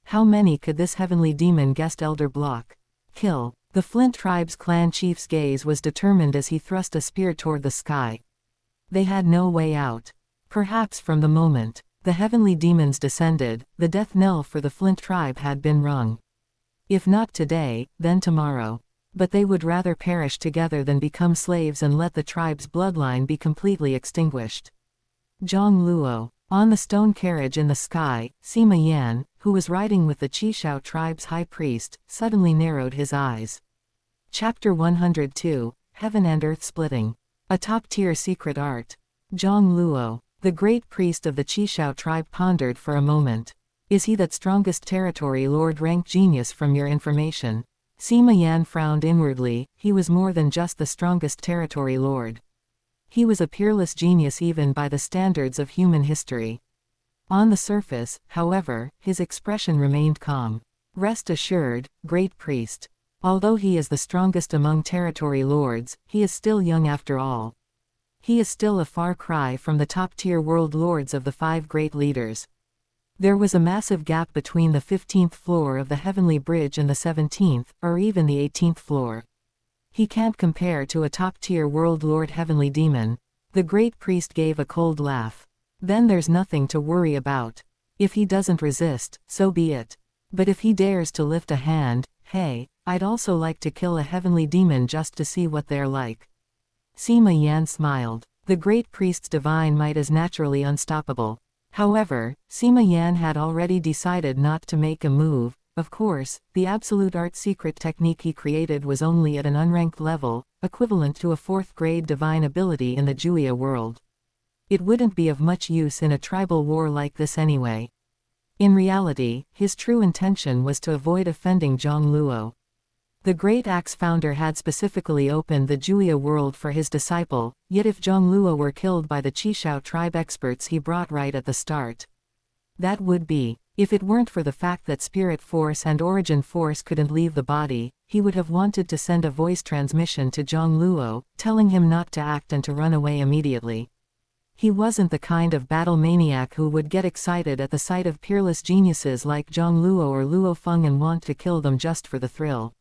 A: How many could this heavenly demon guest elder block? Kill. The Flint tribe's clan chief's gaze was determined as he thrust a spear toward the sky. They had no way out. Perhaps from the moment the heavenly demons descended, the death knell for the Flint tribe had been rung. If not today, then tomorrow. But they would rather perish together than become slaves and let the tribe's bloodline be completely extinguished. Jiang Luo. On the stone carriage in the sky, Sima Yan, who was riding with the Qishao tribe's high priest, suddenly narrowed his eyes. Chapter 102, Heaven and Earth Splitting. A top-tier secret art. Jiang Luo, the great priest of the Qishao tribe, pondered for a moment. Is he that strongest territory lord rank genius from your information? Sima Yan frowned inwardly. He was more than just the strongest territory lord. He was a peerless genius even by the standards of human history. On the surface, however, his expression remained calm. Rest assured, great priest. Although he is the strongest among territory lords, he is still young after all. He is still a far cry from the top-tier world lords of the 5 great leaders. There was a massive gap between the 15th floor of the heavenly bridge and the 17th, or even the 18th floor. He can't compare to a top-tier world lord heavenly demon. The great priest gave a cold laugh. Then there's nothing to worry about. If he doesn't resist, so be it. But if he dares to lift a hand, hey, I'd also like to kill a heavenly demon just to see what they're like. Sima Yan smiled. The great priest's divine might is naturally unstoppable. However, Sima Yan had already decided not to make a move. Of course, the absolute art secret technique he created was only at an unranked level, equivalent to a 4th-grade divine ability in the Juya world. It wouldn't be of much use in a tribal war like this anyway. In reality, his true intention was to avoid offending Jiang Luo. The great axe founder had specifically opened the Juya world for his disciple, yet if Jiang Luo were killed by the Qishao tribe experts he brought right at the start, that would be, if it weren't for the fact that spirit force and origin force couldn't leave the body, he would have wanted to send a voice transmission to Jiang Luo, telling him not to act and to run away immediately. He wasn't the kind of battle maniac who would get excited at the sight of peerless geniuses like Jiang Luo or Luo Feng and want to kill them just for the thrill.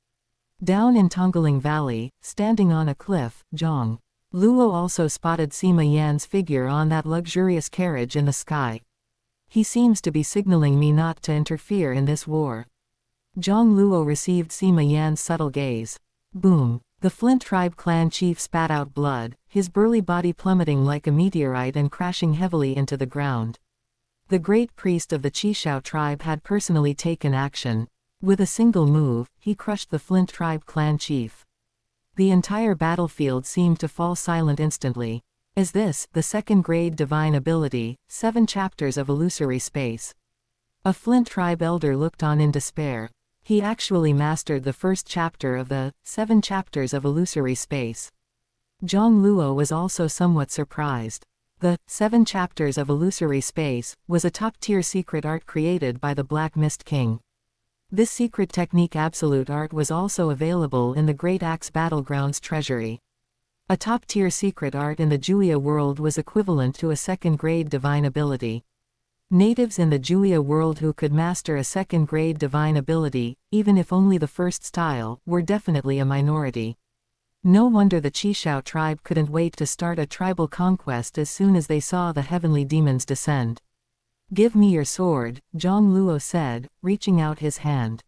A: Down in Tongling Valley, standing on a cliff, Jiang Luo also spotted Sima Yan's figure on that luxurious carriage in the sky. He seems to be signaling me not to interfere in this war. Jiang Luo received Sima Yan's subtle gaze. Boom. The Flint tribe clan chief spat out blood, his burly body plummeting like a meteorite and crashing heavily into the ground. The great priest of the Qishao tribe had personally taken action. With a single move, he crushed the Flint tribe clan chief. The entire battlefield seemed to fall silent instantly. Is this the 2nd-grade divine ability, 7 chapters of illusory space? A Flint tribe elder looked on in despair. He actually mastered the first chapter of the 7 chapters of illusory space. Jiang Luo was also somewhat surprised. The 7 chapters of illusory space was a top-tier secret art created by the Black Mist King. This secret technique absolute art was also available in the Great Axe Battlegrounds treasury. A top-tier secret art in the Juya world was equivalent to a second-grade divine ability. Natives in the Juya world who could master a second-grade divine ability, even if only the first style, were definitely a minority. No wonder the Qishao tribe couldn't wait to start a tribal conquest as soon as they saw the heavenly demons descend. "Give me your sword," Jiang Luo said, reaching out his hand.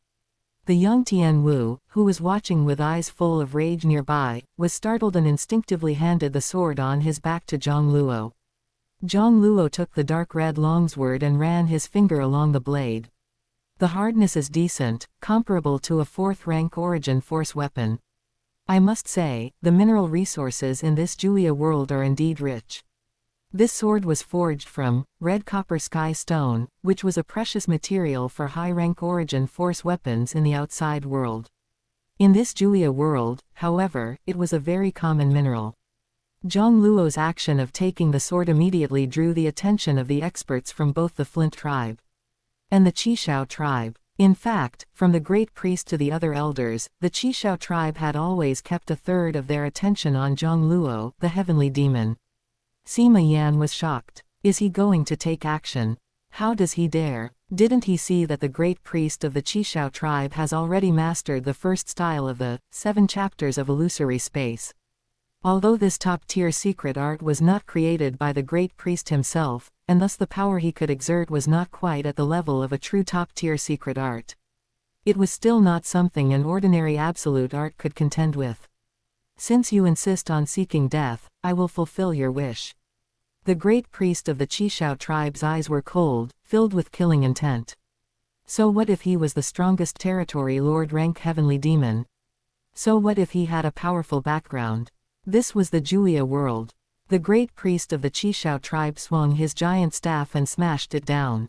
A: The young Tian Wu, who was watching with eyes full of rage nearby, was startled and instinctively handed the sword on his back to Jiang Luo. Jiang Luo took the dark red longsword and ran his finger along the blade. The hardness is decent, comparable to a 4th-rank origin force weapon. I must say, the mineral resources in this Juya world are indeed rich. This sword was forged from red copper sky stone, which was a precious material for high-rank origin force weapons in the outside world. In this Juya world, however, it was a very common mineral. Jiang Luo's action of taking the sword immediately drew the attention of the experts from both the Flint tribe and the Qishao tribe. In fact, from the great priest to the other elders, the Qishao tribe had always kept a third of their attention on Jiang Luo, the heavenly demon. Sima Yan was shocked. Is he going to take action? How does he dare? Didn't he see that the great priest of the Qishao tribe has already mastered the first style of the 7 chapters of illusory space? Although this top-tier secret art was not created by the great priest himself, and thus the power he could exert was not quite at the level of a true top-tier secret art, it was still not something an ordinary absolute art could contend with. Since you insist on seeking death, I will fulfill your wish. The great priest of the Qishao tribe's eyes were cold, filled with killing intent. So what if he was the strongest territory lord rank heavenly demon? So what if he had a powerful background? This was the Juya world. The great priest of the Qishao tribe swung his giant staff and smashed it down.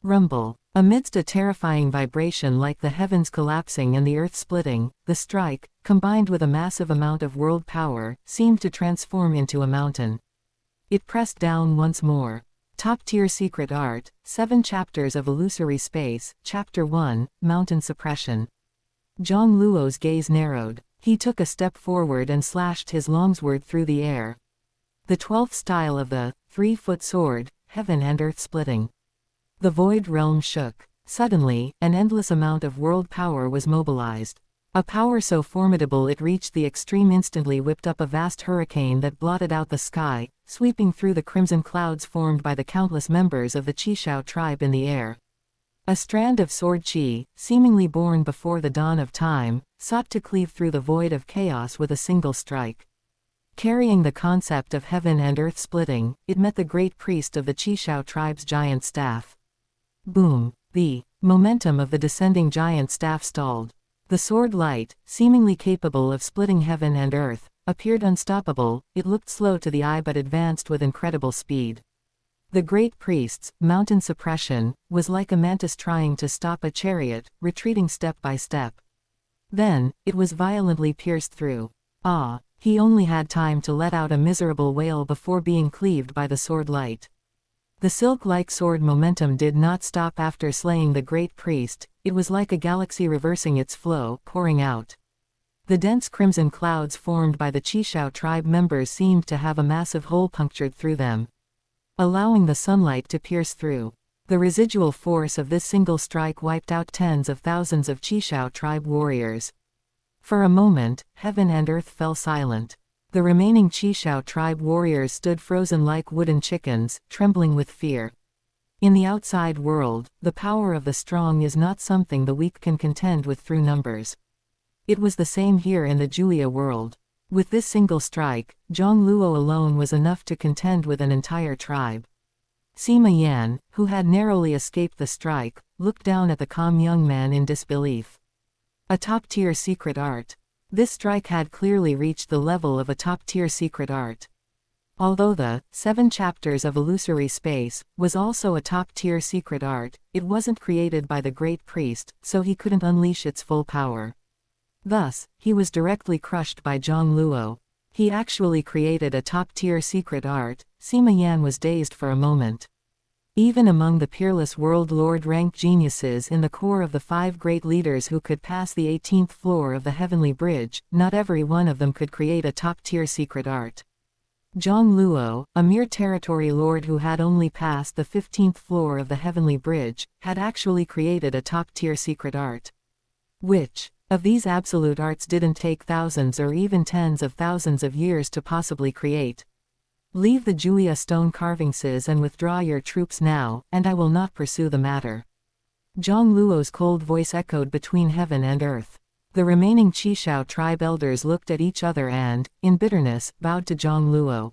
A: Rumble. Amidst a terrifying vibration like the heavens collapsing and the earth splitting, the strike, combined with a massive amount of world power, seemed to transform into a mountain. It pressed down once more. Top-tier secret art, 7 chapters of illusory space, Chapter 1, Mountain Suppression. Jiang Luo's gaze narrowed. He took a step forward and slashed his longsword through the air. The 12th style of the 3-foot sword, heaven and earth splitting. The void realm shook. Suddenly, an endless amount of world power was mobilized. A power so formidable it reached the extreme instantly whipped up a vast hurricane that blotted out the sky, sweeping through the crimson clouds formed by the countless members of the Qishao tribe in the air. A strand of sword qi, seemingly born before the dawn of time, sought to cleave through the void of chaos with a single strike. Carrying the concept of heaven and earth splitting, it met the great priest of the Qishao tribe's giant staff. Boom! The momentum of the descending giant staff stalled. The sword light, seemingly capable of splitting heaven and earth, appeared unstoppable. It looked slow to the eye but advanced with incredible speed. The great priest's mountain suppression was like a mantis trying to stop a chariot, retreating step by step. Then, it was violently pierced through. Ah! He only had time to let out a miserable wail before being cleaved by the sword light. The silk-like sword momentum did not stop after slaying the great priest. It was like a galaxy reversing its flow, pouring out. The dense crimson clouds formed by the Qishao tribe members seemed to have a massive hole punctured through them, allowing the sunlight to pierce through. The residual force of this single strike wiped out tens of thousands of Qishao tribe warriors. For a moment, heaven and earth fell silent. The remaining Qishao tribe warriors stood frozen like wooden chickens, trembling with fear. In the outside world, the power of the strong is not something the weak can contend with through numbers. It was the same here in the Juya world. With this single strike, Jiang Luo alone was enough to contend with an entire tribe. Sima Yan, who had narrowly escaped the strike, looked down at the calm young man in disbelief. A top-tier secret art. This strike had clearly reached the level of a top-tier secret art. Although the 7 chapters of illusory space was also a top-tier secret art, it wasn't created by the great priest, so he couldn't unleash its full power. Thus, he was directly crushed by Jiang Luo. He actually created a top-tier secret art. Sima Yan was dazed for a moment. Even among the peerless World Lord rank geniuses in the core of the 5 great leaders who could pass the 18th floor of the Heavenly Bridge, not every one of them could create a top-tier secret art. Jiang Luo, a mere territory lord who had only passed the 15th floor of the Heavenly Bridge, had actually created a top-tier secret art. Which of these absolute arts didn't take thousands or even tens of thousands of years to possibly create? Leave the Julia stone carvings and withdraw your troops now, and I will not pursue the matter. Jiang Luo's cold voice echoed between heaven and earth. The remaining Qishao tribe elders looked at each other and, in bitterness, bowed to Jiang Luo.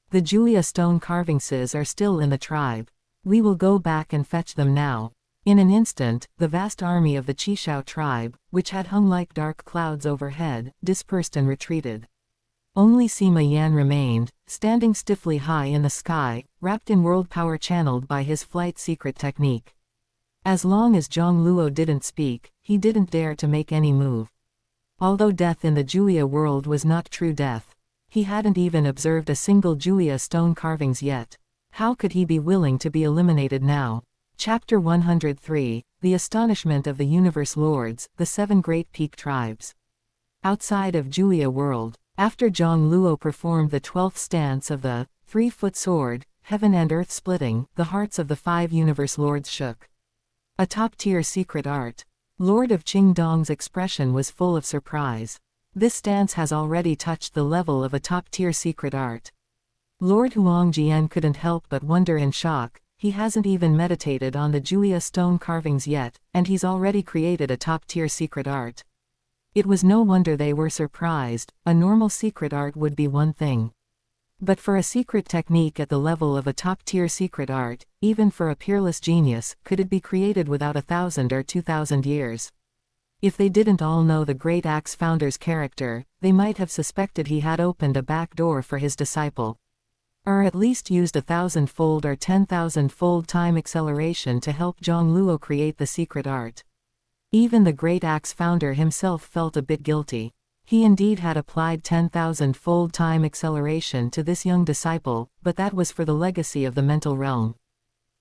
A: The Julia stone carvings are still in the tribe. We will go back and fetch them now. In an instant, the vast army of the Qishao tribe, which had hung like dark clouds overhead, dispersed and retreated. Only Sima Yan remained, standing stiffly high in the sky, wrapped in world power channeled by his flight secret technique. As long as Jiang Luo didn't speak, he didn't dare to make any move. Although death in the Julia world was not true death, he hadn't even observed a single Julia stone carvings yet. How could he be willing to be eliminated now? Chapter 103, The Astonishment of the Universe Lords, the 7 Great Peak Tribes. Outside of Julia world, after Jiang Luo performed the 12th stance of the 3-foot sword, heaven and earth splitting, the hearts of the 5 universe lords shook. A top-tier secret art. Lord of Qingdong's expression was full of surprise. This stance has already touched the level of a top-tier secret art. Lord Huangjian couldn't help but wonder in shock. He hasn't even meditated on the Julia stone carvings yet, and he's already created a top-tier secret art. It was no wonder they were surprised. A normal secret art would be one thing. But for a secret technique at the level of a top-tier secret art, even for a peerless genius, could it be created without 1,000 or 2,000 years? If they didn't all know the great axe founder's character, they might have suspected he had opened a back door for his disciple. Or at least used 1,000-fold or 10,000-fold time acceleration to help Jiang Luo create the secret art. Even the great axe founder himself felt a bit guilty. He indeed had applied 10,000-fold time acceleration to this young disciple, but that was for the legacy of the mental realm.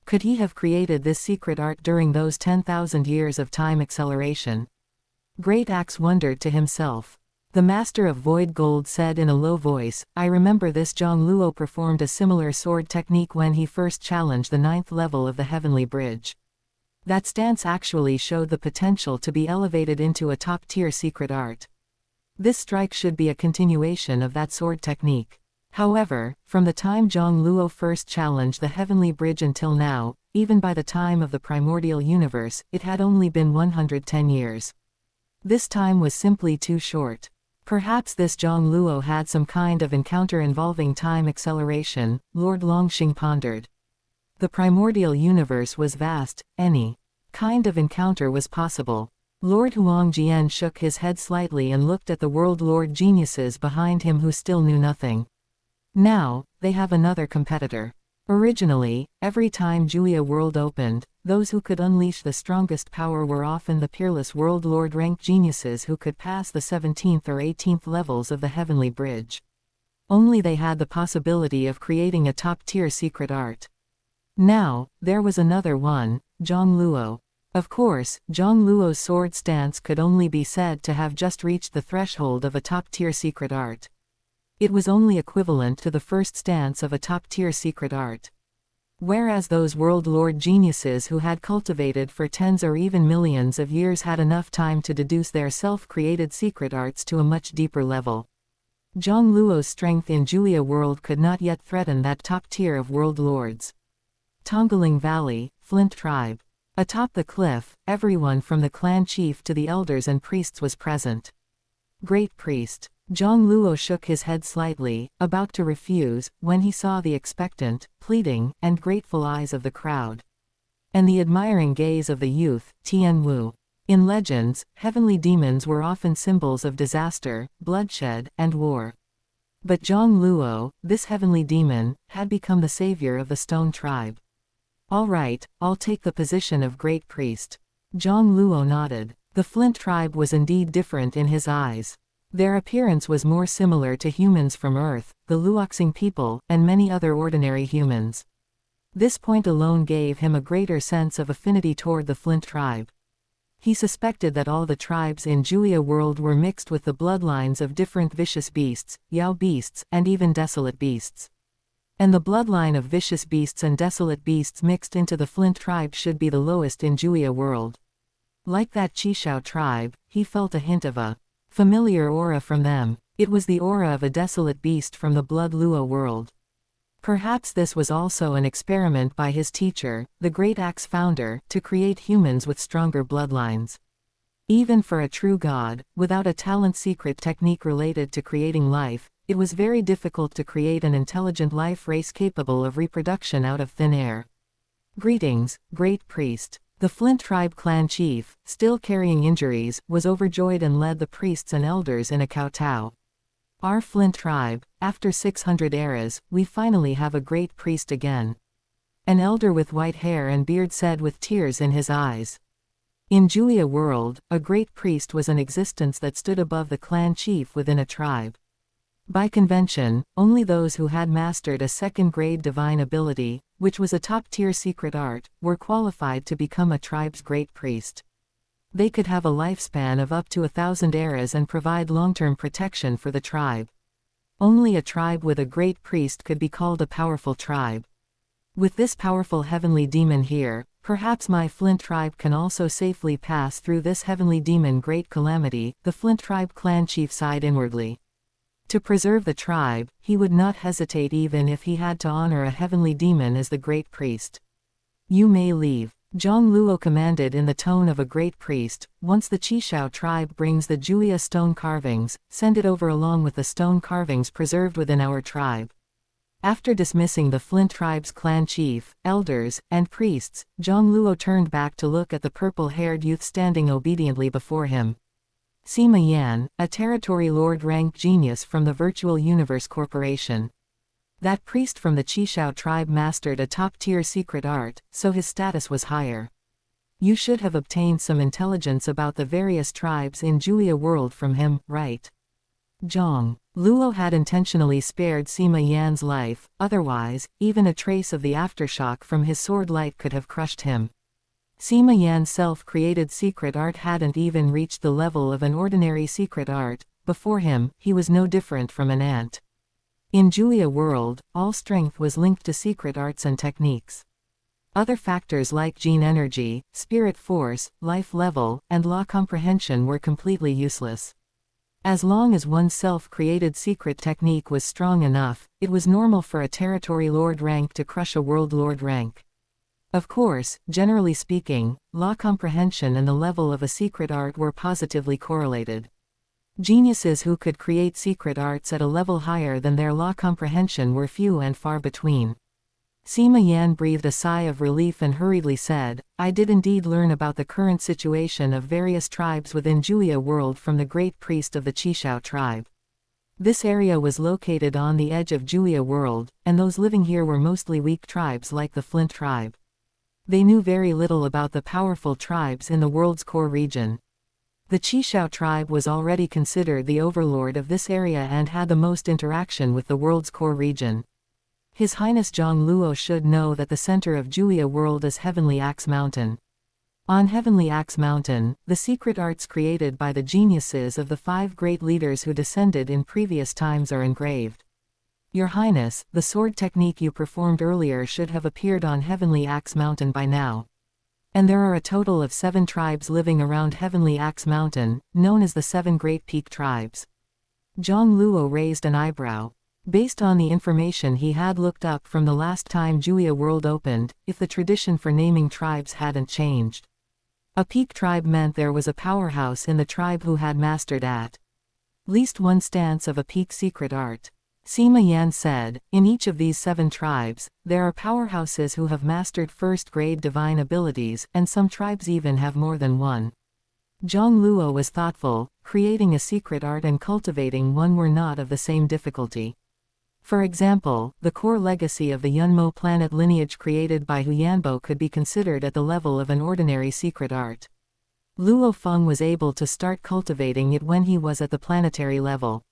A: Could he have created this secret art during those 10,000 years of time acceleration? Great Axe wondered to himself. The master of void gold said in a low voice, I remember this. Jiang Luo performed a similar sword technique when he first challenged the 9th level of the Heavenly Bridge. That stance actually showed the potential to be elevated into a top-tier secret art. This strike should be a continuation of that sword technique. However, from the time Jiang Luo first challenged the Heavenly Bridge until now, even by the time of the primordial universe, it had only been 110 years. This time was simply too short. Perhaps this Jiang Luo had some kind of encounter involving time acceleration, Lord Longxing pondered. The primordial universe was vast, any kind of encounter was possible. Lord Huangjian shook his head slightly and looked at the world lord geniuses behind him who still knew nothing. Now, they have another competitor. Originally, every time Julia world opened, those who could unleash the strongest power were often the peerless world lord rank geniuses who could pass the 17th or 18th levels of the Heavenly Bridge. Only they had the possibility of creating a top-tier secret art. Now, there was another one, Jiang Luo. Of course, Jiang Luo's sword stance could only be said to have just reached the threshold of a top-tier secret art. It was only equivalent to the first stance of a top-tier secret art. Whereas those world lord geniuses who had cultivated for tens or even millions of years had enough time to deduce their self-created secret arts to a much deeper level. Jiang Luo's strength in Julia world could not yet threaten that top tier of world lords. Tongling Valley, Flint Tribe. Atop the cliff, everyone from the clan chief to the elders and priests was present. Great Priest. Jiang Luo shook his head slightly, about to refuse, when he saw the expectant, pleading, and grateful eyes of the crowd. And the admiring gaze of the youth, Tian Wu. In legends, heavenly demons were often symbols of disaster, bloodshed, and war. But Jiang Luo, this heavenly demon, had become the savior of the stone tribe. All right, I'll take the position of Great Priest. Jiang Luo nodded. The Flint tribe was indeed different in his eyes. Their appearance was more similar to humans from Earth, the Luoxing people, and many other ordinary humans. This point alone gave him a greater sense of affinity toward the Flint tribe. He suspected that all the tribes in Julia world were mixed with the bloodlines of different vicious beasts, Yao beasts, and even desolate beasts. And the bloodline of vicious beasts and desolate beasts mixed into the Flint tribe should be the lowest in Julia world. Like that Qishao tribe, he felt a hint of a familiar aura from them. It was the aura of a desolate beast from the Blood Luo world. Perhaps this was also an experiment by his teacher, the Great Axe founder, to create humans with stronger bloodlines. Even for a true god, without a talent secret technique related to creating life, it was very difficult to create an intelligent life race capable of reproduction out of thin air. Greetings, Great Priest. The Flint tribe clan chief, still carrying injuries, was overjoyed and led the priests and elders in a kowtow. Our Flint tribe, after 600 eras, we finally have a great priest again. An elder with white hair and beard said with tears in his eyes. In Julia world, a great priest was an existence that stood above the clan chief within a tribe. By convention, only those who had mastered a second-grade divine ability, which was a top-tier secret art, were qualified to become a tribe's great priest. They could have a lifespan of up to 1,000 eras and provide long-term protection for the tribe. Only a tribe with a great priest could be called a powerful tribe. With this powerful heavenly demon here, perhaps my Flint tribe can also safely pass through this heavenly demon great calamity, the Flint tribe clan chief sighed inwardly. To preserve the tribe, he would not hesitate even if he had to honor a heavenly demon as the great priest. You may leave. Jiang Luo commanded in the tone of a great priest. Once the Qishao tribe brings the Julia stone carvings, send it over along with the stone carvings preserved within our tribe. After dismissing the Flint tribe's clan chief, elders, and priests, Jiang Luo turned back to look at the purple-haired youth standing obediently before him. Sima Yan, a territory lord-rank genius from the Virtual Universe Corporation. That priest from the Qishao tribe mastered a top-tier secret art, so his status was higher. You should have obtained some intelligence about the various tribes in Julia world from him, right? Jiang Luo had intentionally spared Sima Yan's life, otherwise, even a trace of the aftershock from his sword light could have crushed him. Sima Yan's self-created secret art hadn't even reached the level of an ordinary secret art. Before him, he was no different from an ant. In Julia world, all strength was linked to secret arts and techniques. Other factors like gene energy, spirit force, life level, and law comprehension were completely useless. As long as one's self-created secret technique was strong enough, it was normal for a territory lord rank to crush a world lord rank. Of course, generally speaking, law comprehension and the level of a secret art were positively correlated. Geniuses who could create secret arts at a level higher than their law comprehension were few and far between. Sima Yan breathed a sigh of relief and hurriedly said, I did indeed learn about the current situation of various tribes within Julia world from the great priest of the Qishao tribe. This area was located on the edge of Julia world, and those living here were mostly weak tribes like the Flint tribe. They knew very little about the powerful tribes in the world's core region. The Qishao tribe was already considered the overlord of this area and had the most interaction with the world's core region. His Highness Jiang Luo should know that the center of Julia world is Heavenly Axe Mountain. On Heavenly Axe Mountain, the secret arts created by the geniuses of the 5 great leaders who descended in previous times are engraved. Your Highness, the sword technique you performed earlier should have appeared on Heavenly Axe Mountain by now. And there are a total of 7 tribes living around Heavenly Axe Mountain, known as the 7 Great Peak Tribes. Jiang Luo raised an eyebrow. Based on the information he had looked up from the last time Julia world opened, if the tradition for naming tribes hadn't changed. A peak tribe meant there was a powerhouse in the tribe who had mastered at least one stance of a peak secret art. Sima Yan said, in each of these 7 tribes, there are powerhouses who have mastered first-grade divine abilities, and some tribes even have more than one. Jiang Luo was thoughtful. Creating a secret art and cultivating one were not of the same difficulty. For example, the core legacy of the Yunmo planet lineage created by Huyanbo could be considered at the level of an ordinary secret art. Luo Feng was able to start cultivating it when he was at the planetary level.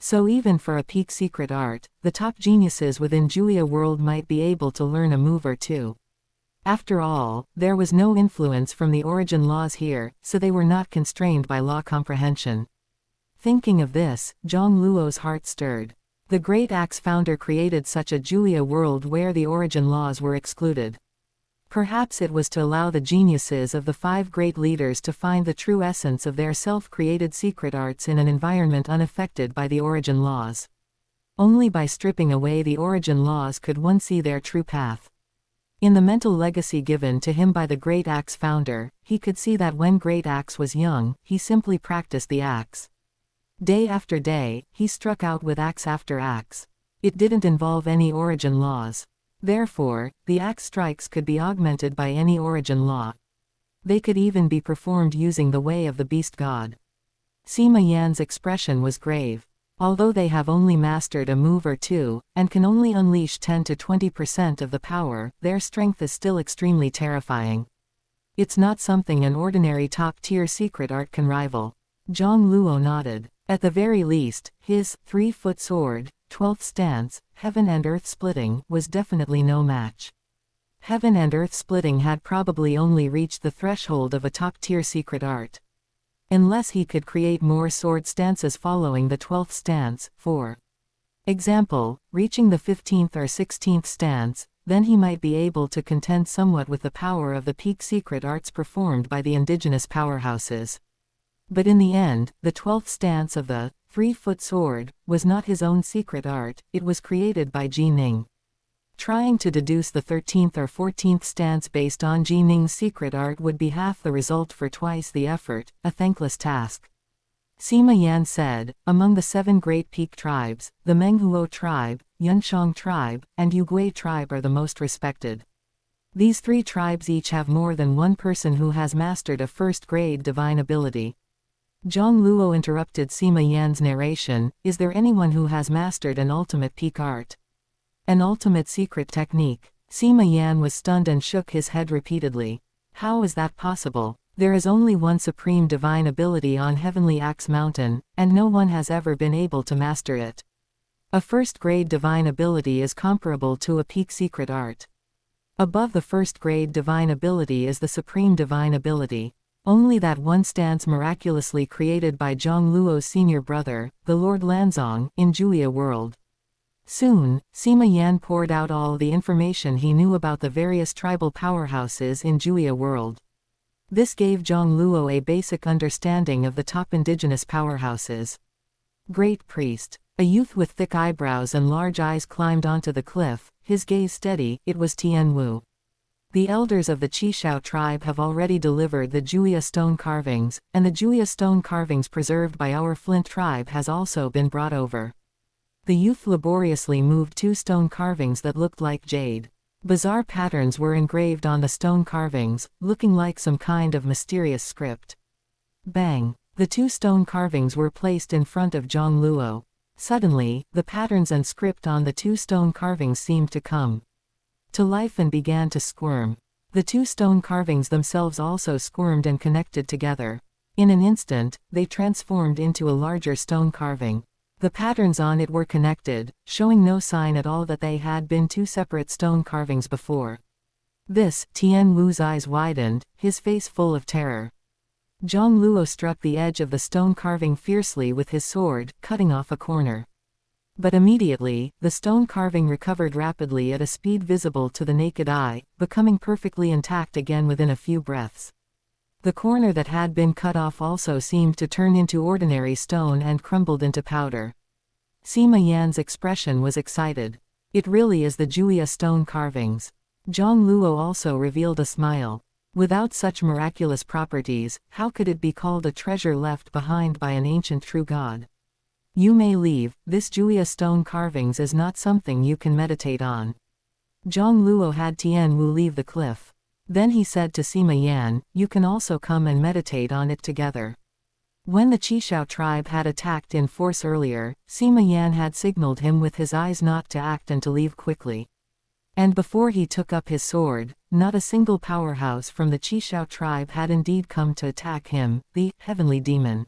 A: So even for a peak secret art, the top geniuses within Julia world might be able to learn a move or two. After all, there was no influence from the origin laws here, so they were not constrained by law comprehension. Thinking of this, Jiang Luo's heart stirred. The great axe founder created such a Julia world where the origin laws were excluded. Perhaps it was to allow the geniuses of the 5 great leaders to find the true essence of their self-created secret arts in an environment unaffected by the origin laws. Only by stripping away the origin laws could one see their true path. In the mental legacy given to him by the great axe founder, he could see that when great axe was young, he simply practiced the axe. Day after day, he struck out with axe after axe. It didn't involve any origin laws. Therefore, the axe strikes could be augmented by any origin law. They could even be performed using the way of the beast god. Sima Yan's expression was grave. Although they have only mastered a move or two, and can only unleash 10 to 20% of the power, their strength is still extremely terrifying. It's not something an ordinary top-tier secret art can rival. Jiang Luo nodded. At the very least, his 3-foot sword, 12th stance, heaven and earth splitting, was definitely no match. Heaven and earth splitting had probably only reached the threshold of a top-tier secret art. Unless he could create more sword stances following the 12th stance, for example, reaching the 15th or 16th stance, then he might be able to contend somewhat with the power of the peak secret arts performed by the indigenous powerhouses. But in the end, the 12th stance of the 3-foot sword was not his own secret art, it was created by Ji Ning. Trying to deduce the 13th or 14th stance based on Ji Ning's secret art would be half the result for twice the effort, a thankless task. Sima Yan said, among the 7 great peak tribes, the Menghuo tribe, Yunshang tribe, and Yugui tribe are the most respected. These 3 tribes each have more than one person who has mastered a first-grade divine ability. Jiang Luo interrupted Sima Yan's narration, is there anyone who has mastered an ultimate peak art? An ultimate secret technique? Sima Yan was stunned and shook his head repeatedly. How is that possible? There is only one supreme divine ability on Heavenly Axe Mountain, and no one has ever been able to master it. A first-grade divine ability is comparable to a peak secret art. Above the first-grade divine ability is the supreme divine ability. Only that one stance miraculously created by Jiang Luo's senior brother, the Lord Lanzong, in Julia world. Soon, Sima Yan poured out all the information he knew about the various tribal powerhouses in Julia world. This gave Jiang Luo a basic understanding of the top indigenous powerhouses. Great priest. A youth with thick eyebrows and large eyes climbed onto the cliff, his gaze steady, it was Tian Wu. The elders of the Qishao tribe have already delivered the Julia stone carvings, and the Julia stone carvings preserved by our Flint tribe has also been brought over. The youth laboriously moved 2 stone carvings that looked like jade. Bizarre patterns were engraved on the stone carvings, looking like some kind of mysterious script. Bang! The 2 stone carvings were placed in front of Jiang Luo. Suddenly, the patterns and script on the 2 stone carvings seemed to come to life and began to squirm. The 2 stone carvings themselves also squirmed and connected together. In an instant, they transformed into a larger stone carving. The patterns on it were connected, showing no sign at all that they had been 2 separate stone carvings before. This, Tian Wu's eyes widened, his face full of terror. Jiang Luo struck the edge of the stone carving fiercely with his sword, cutting off a corner. But immediately, the stone carving recovered rapidly at a speed visible to the naked eye, becoming perfectly intact again within a few breaths. The corner that had been cut off also seemed to turn into ordinary stone and crumbled into powder. Sima Yan's expression was excited. It really is the Julia stone carvings. Jiang Luo also revealed a smile. Without such miraculous properties, how could it be called a treasure left behind by an ancient true god? You may leave, this Julia stone carvings is not something you can meditate on. Jiang Luo had Tian Wu leave the cliff. Then he said to Sima Yan, you can also come and meditate on it together. When the Qishao tribe had attacked in force earlier, Sima Yan had signaled him with his eyes not to act and to leave quickly. And before he took up his sword, not a single powerhouse from the Qishao tribe had indeed come to attack him, the heavenly demon.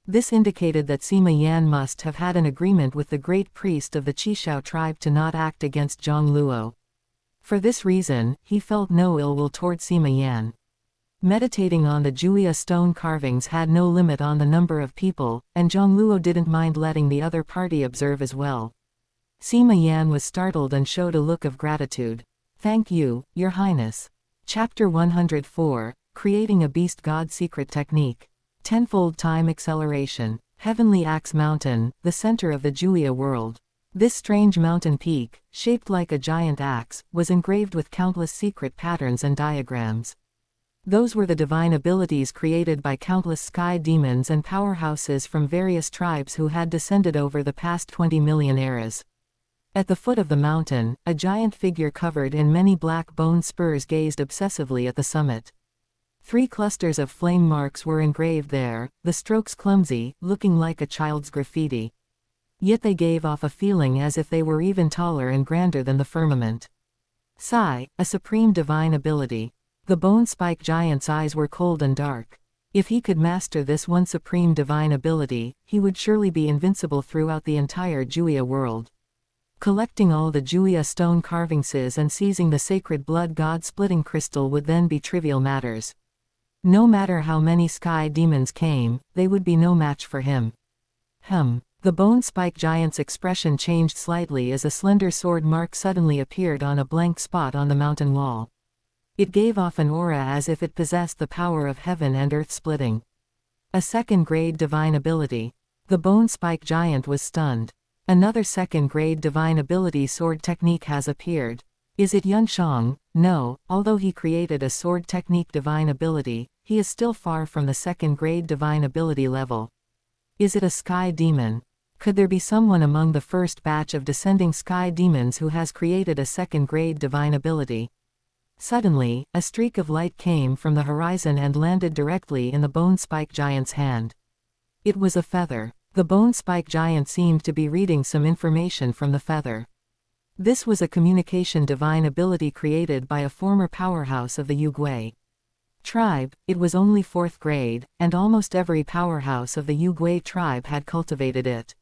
A: This indicated that Sima Yan must have had an agreement with the great priest of the Qishao tribe to not act against Jiang Luo. For this reason, he felt no ill will toward Sima Yan. Meditating on the Juya stone carvings had no limit on the number of people, and Jiang Luo didn't mind letting the other party observe as well. Sima Yan was startled and showed a look of gratitude. "Thank you, Your Highness." Chapter 104, Creating a Beast God Secret Technique. Tenfold Time Acceleration. Heavenly Axe Mountain, the center of the Juya world. This strange mountain peak, shaped like a giant axe, was engraved with countless secret patterns and diagrams. Those were the divine abilities created by countless sky demons and powerhouses from various tribes who had descended over the past 20 million eras. At the foot of the mountain, a giant figure covered in many black bone spurs gazed obsessively at the summit. 3 clusters of flame marks were engraved there, the strokes clumsy, looking like a child's graffiti. Yet they gave off a feeling as if they were even taller and grander than the firmament. Sai, a supreme divine ability. The bone spike giant's eyes were cold and dark. If he could master this one supreme divine ability, he would surely be invincible throughout the entire Juya world. Collecting all the Juya stone carvings and seizing the sacred blood god splitting crystal would then be trivial matters. No matter how many sky demons came, they would be no match for him. The bone spike giant's expression changed slightly as a slender sword mark suddenly appeared on a blank spot on the mountain wall. It gave off an aura as if it possessed the power of heaven and earth splitting. A second-grade divine ability. The bone spike giant was stunned. Another second-grade divine ability sword technique has appeared. Is it Yunshang? No, although he created a sword technique divine ability, he is still far from the second-grade divine ability level. Is it a sky demon? Could there be someone among the first batch of descending sky demons who has created a second-grade divine ability? Suddenly, a streak of light came from the horizon and landed directly in the bone spike giant's hand. It was a feather. The bone spike giant seemed to be reading some information from the feather. This was a communication divine ability created by a former powerhouse of the Yugui tribe. It was only 4th grade, and almost every powerhouse of the Yugui tribe had cultivated it.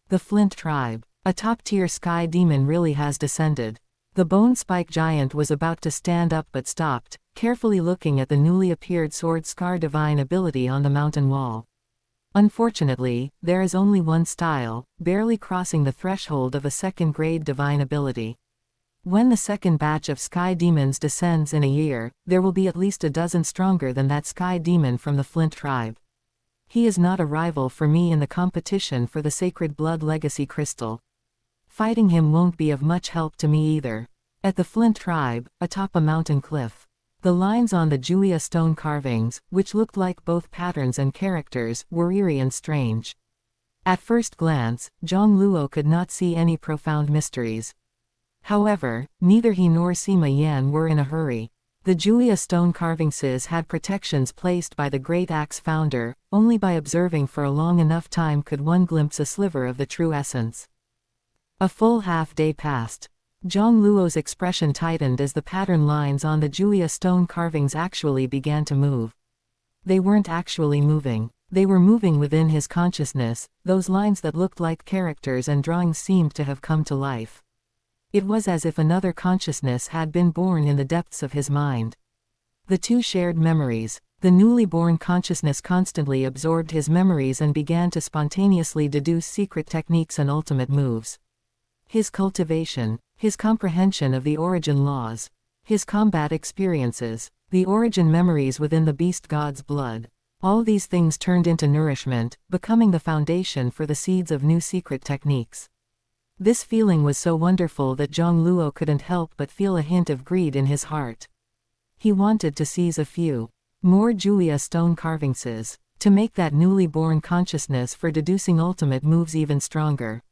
A: The Flint tribe. A top-tier sky demon really has descended. The bone spike giant was about to stand up but stopped, carefully looking at the newly appeared sword scar divine ability on the mountain wall. Unfortunately, there is only one style, barely crossing the threshold of a second-grade divine ability. When the second batch of sky demons descends in a year, there will be at least a dozen stronger than that sky demon from the Flint tribe. He is not a rival for me in the competition for the sacred blood legacy crystal. Fighting him won't be of much help to me either. At the Flint tribe, atop a mountain cliff. The lines on the Juya stone carvings, which looked like both patterns and characters, were eerie and strange. At first glance, Jiang Luo could not see any profound mysteries. However, neither he nor Sima Yan were in a hurry. The Juya stone carvings had protections placed by the great axe founder. Only by observing for a long enough time could one glimpse a sliver of the true essence. A full half-day passed. Jiang Luo's expression tightened as the pattern lines on the Juya stone carvings actually began to move. They weren't actually moving. They were moving within his consciousness. Those lines that looked like characters and drawings seemed to have come to life. It was as if another consciousness had been born in the depths of his mind. The two shared memories. The newly born consciousness constantly absorbed his memories and began to spontaneously deduce secret techniques and ultimate moves. His cultivation, his comprehension of the origin laws, his combat experiences, the origin memories within the beast god's blood. All these things turned into nourishment, becoming the foundation for the seeds of new secret techniques. This feeling was so wonderful that Jiang Luo couldn't help but feel a hint of greed in his heart. He wanted to seize a few more Juya stone carvings, to make that newly born consciousness for deducing ultimate moves even stronger.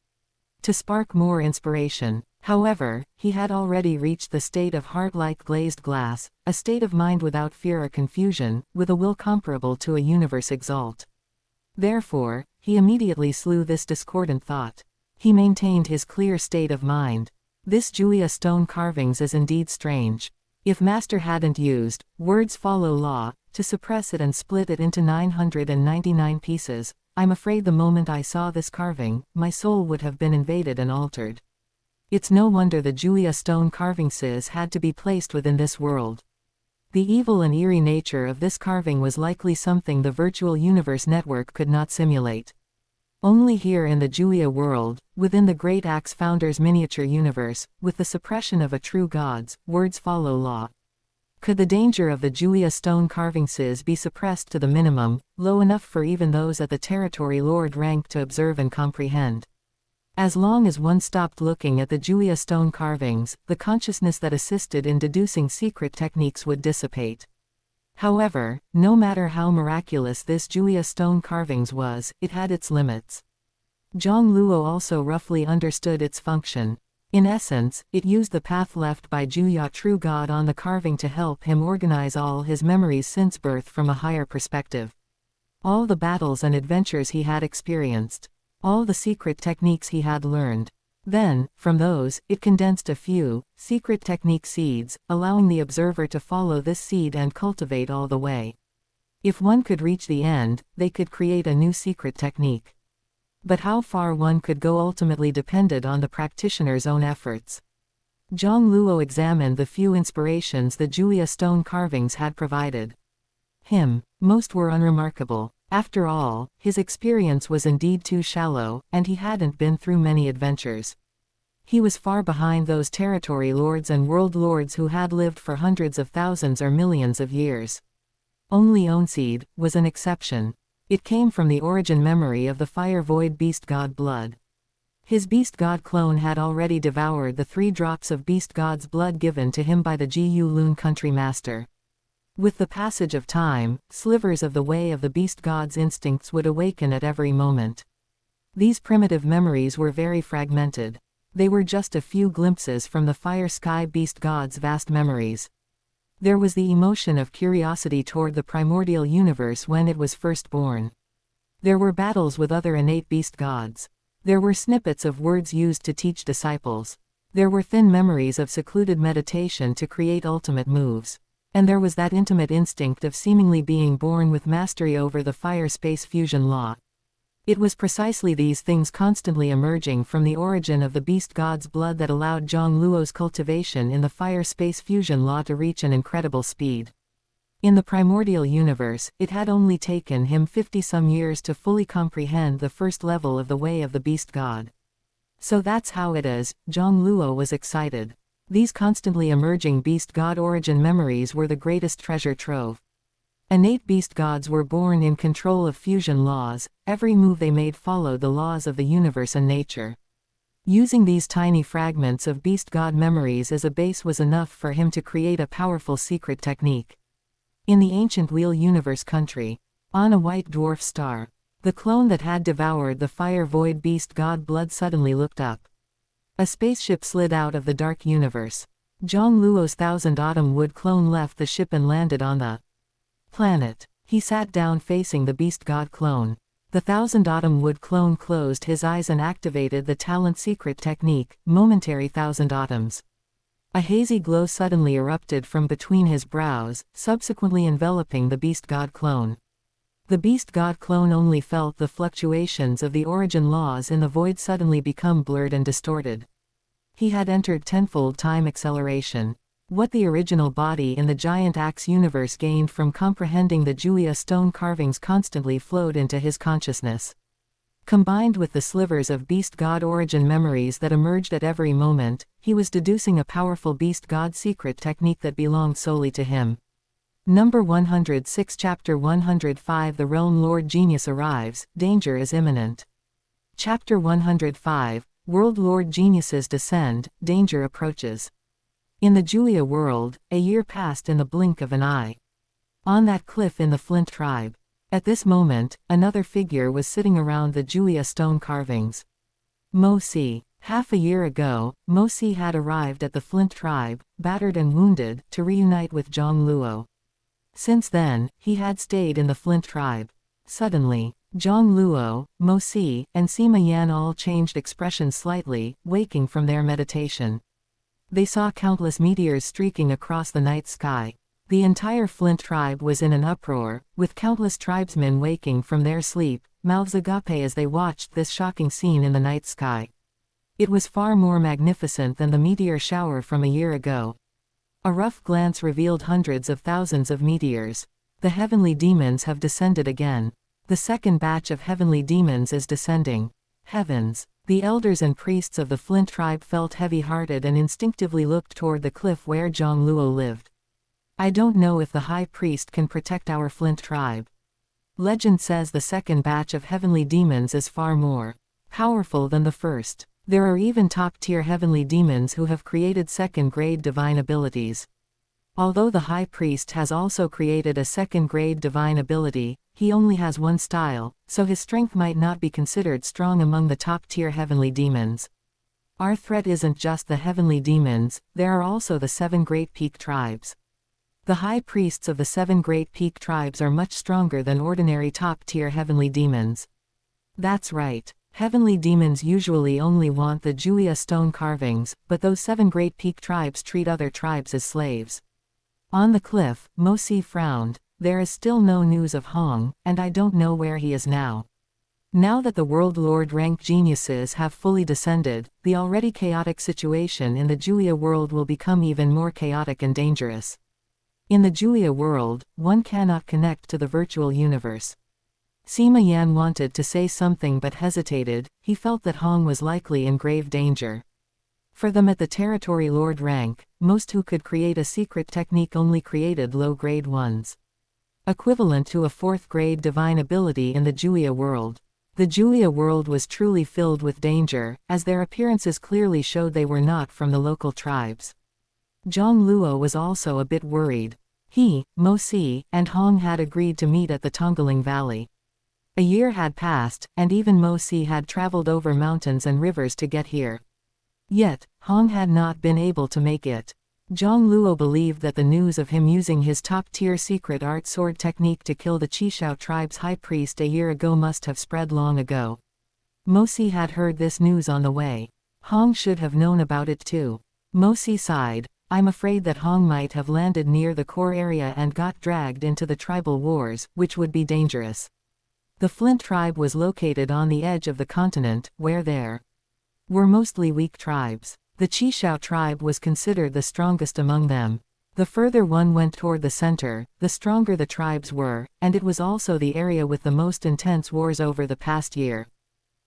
A: To spark more inspiration. However, he had already reached the state of heart like glazed glass, a state of mind without fear or confusion, with a will comparable to a universe exalt. Therefore, he immediately slew this discordant thought. He maintained his clear state of mind. This Juya stone carvings is indeed strange. If Master hadn't used, words follow law, to suppress it and split it into 999 pieces, I'm afraid the moment I saw this carving, my soul would have been invaded and altered. It's no wonder the Julia stone carvings had to be placed within this world. The evil and eerie nature of this carving was likely something the virtual universe network could not simulate. Only here in the Julia world, within the Great Axe Founder's miniature universe, with the suppression of a true God's words follow law, could the danger of the Julia stone carvings be suppressed to the minimum, low enough for even those at the territory lord rank to observe and comprehend. As long as one stopped looking at the Julia stone carvings, the consciousness that assisted in deducing secret techniques would dissipate. However, no matter how miraculous this Julia stone carvings was, it had its limits. Jiang Luo also roughly understood its function. In essence, it used the path left by Juya true God on the carving to help him organize all his memories since birth from a higher perspective. All the battles and adventures he had experienced. All the secret techniques he had learned. Then, from those, it condensed a few secret technique seeds, allowing the observer to follow this seed and cultivate all the way. If one could reach the end, they could create a new secret technique. But how far one could go ultimately depended on the practitioner's own efforts. Jiang Luo examined the few inspirations the Julia stone carvings had provided him. Most were unremarkable. After all, his experience was indeed too shallow, and he hadn't been through many adventures. He was far behind those territory lords and world lords who had lived for hundreds of thousands or millions of years. Only Onseed was an exception. It came from the origin memory of the fire void beast god blood. His beast god clone had already devoured the 3 drops of beast god's blood given to him by the Jiu Lun country master. With the passage of time, slivers of the way of the beast god's instincts would awaken at every moment. These primitive memories were very fragmented. They were just a few glimpses from the fire sky beast god's vast memories. There was the emotion of curiosity toward the primordial universe when it was first born. There were battles with other innate beast gods. There were snippets of words used to teach disciples. There were thin memories of secluded meditation to create ultimate moves. And there was that intimate instinct of seemingly being born with mastery over the fire-space fusion law. It was precisely these things constantly emerging from the origin of the beast god's blood that allowed Jiang Luo's cultivation in the fire-space fusion law to reach an incredible speed. In the primordial universe, it had only taken him 50-some years to fully comprehend the first level of the way of the beast god. So that's how it is, Jiang Luo was excited. These constantly emerging beast god origin memories were the greatest treasure trove. Innate beast gods were born in control of fusion laws. Every move they made followed the laws of the universe and nature. Using these tiny fragments of beast god memories as a base was enough for him to create a powerful secret technique. In the ancient Wheel Universe country, on a white dwarf star, the clone that had devoured the fire void beast god blood suddenly looked up. A spaceship slid out of the dark universe. Jiang Luo's 1000 Autumn Wood clone left the ship and landed on the planet. He sat down facing the beast god clone. The 1000 Autumn Wood clone closed his eyes and activated the talent secret technique, momentary 1000 autumns. A hazy glow suddenly erupted from between his brows, subsequently enveloping the beast god clone. The beast god clone only felt the fluctuations of the origin laws in the void suddenly become blurred and distorted. He had entered tenfold time acceleration. What the original body in the giant axe universe gained from comprehending the Julia stone carvings constantly flowed into his consciousness. Combined with the slivers of beast god origin memories that emerged at every moment, he was deducing a powerful beast god secret technique that belonged solely to him. Number 106 Chapter 105 The Realm Lord Genius arrives, danger is imminent. Chapter 105 World Lord Geniuses descend, danger approaches. In the Julia world, a year passed in the blink of an eye. On that cliff in the Flint tribe. At this moment, another figure was sitting around the Julia stone carvings. Mo Si. Half a year ago, Mo Si had arrived at the Flint tribe, battered and wounded, to reunite with Jiang Luo. Since then, he had stayed in the Flint tribe. Suddenly, Jiang Luo, Mo Si, and Sima Yan all changed expression slightly, waking from their meditation. They saw countless meteors streaking across the night sky. The entire Flint tribe was in an uproar, with countless tribesmen waking from their sleep, mouths agape as they watched this shocking scene in the night sky. It was far more magnificent than the meteor shower from a year ago. A rough glance revealed hundreds of thousands of meteors. The heavenly demons have descended again. The second batch of heavenly demons is descending. Heavens! The elders and priests of the Flint tribe felt heavy-hearted and instinctively looked toward the cliff where Jiang Luo lived. I don't know if the high priest can protect our Flint tribe. Legend says the second batch of heavenly demons is far more powerful than the first. There are even top-tier heavenly demons who have created second-grade divine abilities. Although the high priest has also created a second-grade divine ability, he only has one style, so his strength might not be considered strong among the top-tier heavenly demons. Our threat isn't just the heavenly demons, there are also the 7 great peak tribes. The high priests of the 7 great peak tribes are much stronger than ordinary top-tier heavenly demons. That's right. Heavenly demons usually only want the Julia stone carvings, but those 7 great peak tribes treat other tribes as slaves. On the cliff, Mo Si frowned. There is still no news of Hong, and I don't know where he is now. Now that the World Lord rank geniuses have fully descended, the already chaotic situation in the Julia world will become even more chaotic and dangerous. In the Julia world, one cannot connect to the virtual universe. Sima Yan wanted to say something but hesitated. He felt that Hong was likely in grave danger. For them at the territory lord rank, most who could create a secret technique only created low-grade ones. Equivalent to a 4th-grade divine ability in the Julia world. The Julia world was truly filled with danger, as their appearances clearly showed they were not from the local tribes. Jiang Luo was also a bit worried. He, Mo Si, and Hong had agreed to meet at the Tongling Valley. A year had passed, and even Mo Si had traveled over mountains and rivers to get here. Yet, Hong had not been able to make it. Jiang Luo believed that the news of him using his top-tier secret art sword technique to kill the Qishao tribe's high priest a year ago must have spread long ago. Mo Si had heard this news on the way. Hong should have known about it too. Mo Si sighed. I'm afraid that Hong might have landed near the core area and got dragged into the tribal wars, which would be dangerous. The Flint tribe was located on the edge of the continent, where there were mostly weak tribes. The Qishao tribe was considered the strongest among them. The further one went toward the center, the stronger the tribes were, and it was also the area with the most intense wars over the past year.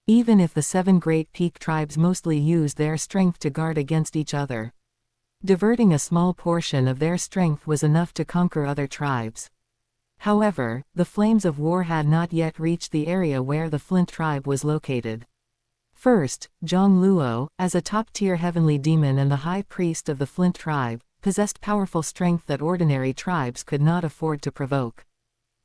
A: Even if the 7 great peak tribes mostly used their strength to guard against each other, diverting a small portion of their strength was enough to conquer other tribes. However, the flames of war had not yet reached the area where the Flint tribe was located. First, Jiang Luo, as a top-tier heavenly demon and the high priest of the Flint tribe, possessed powerful strength that ordinary tribes could not afford to provoke.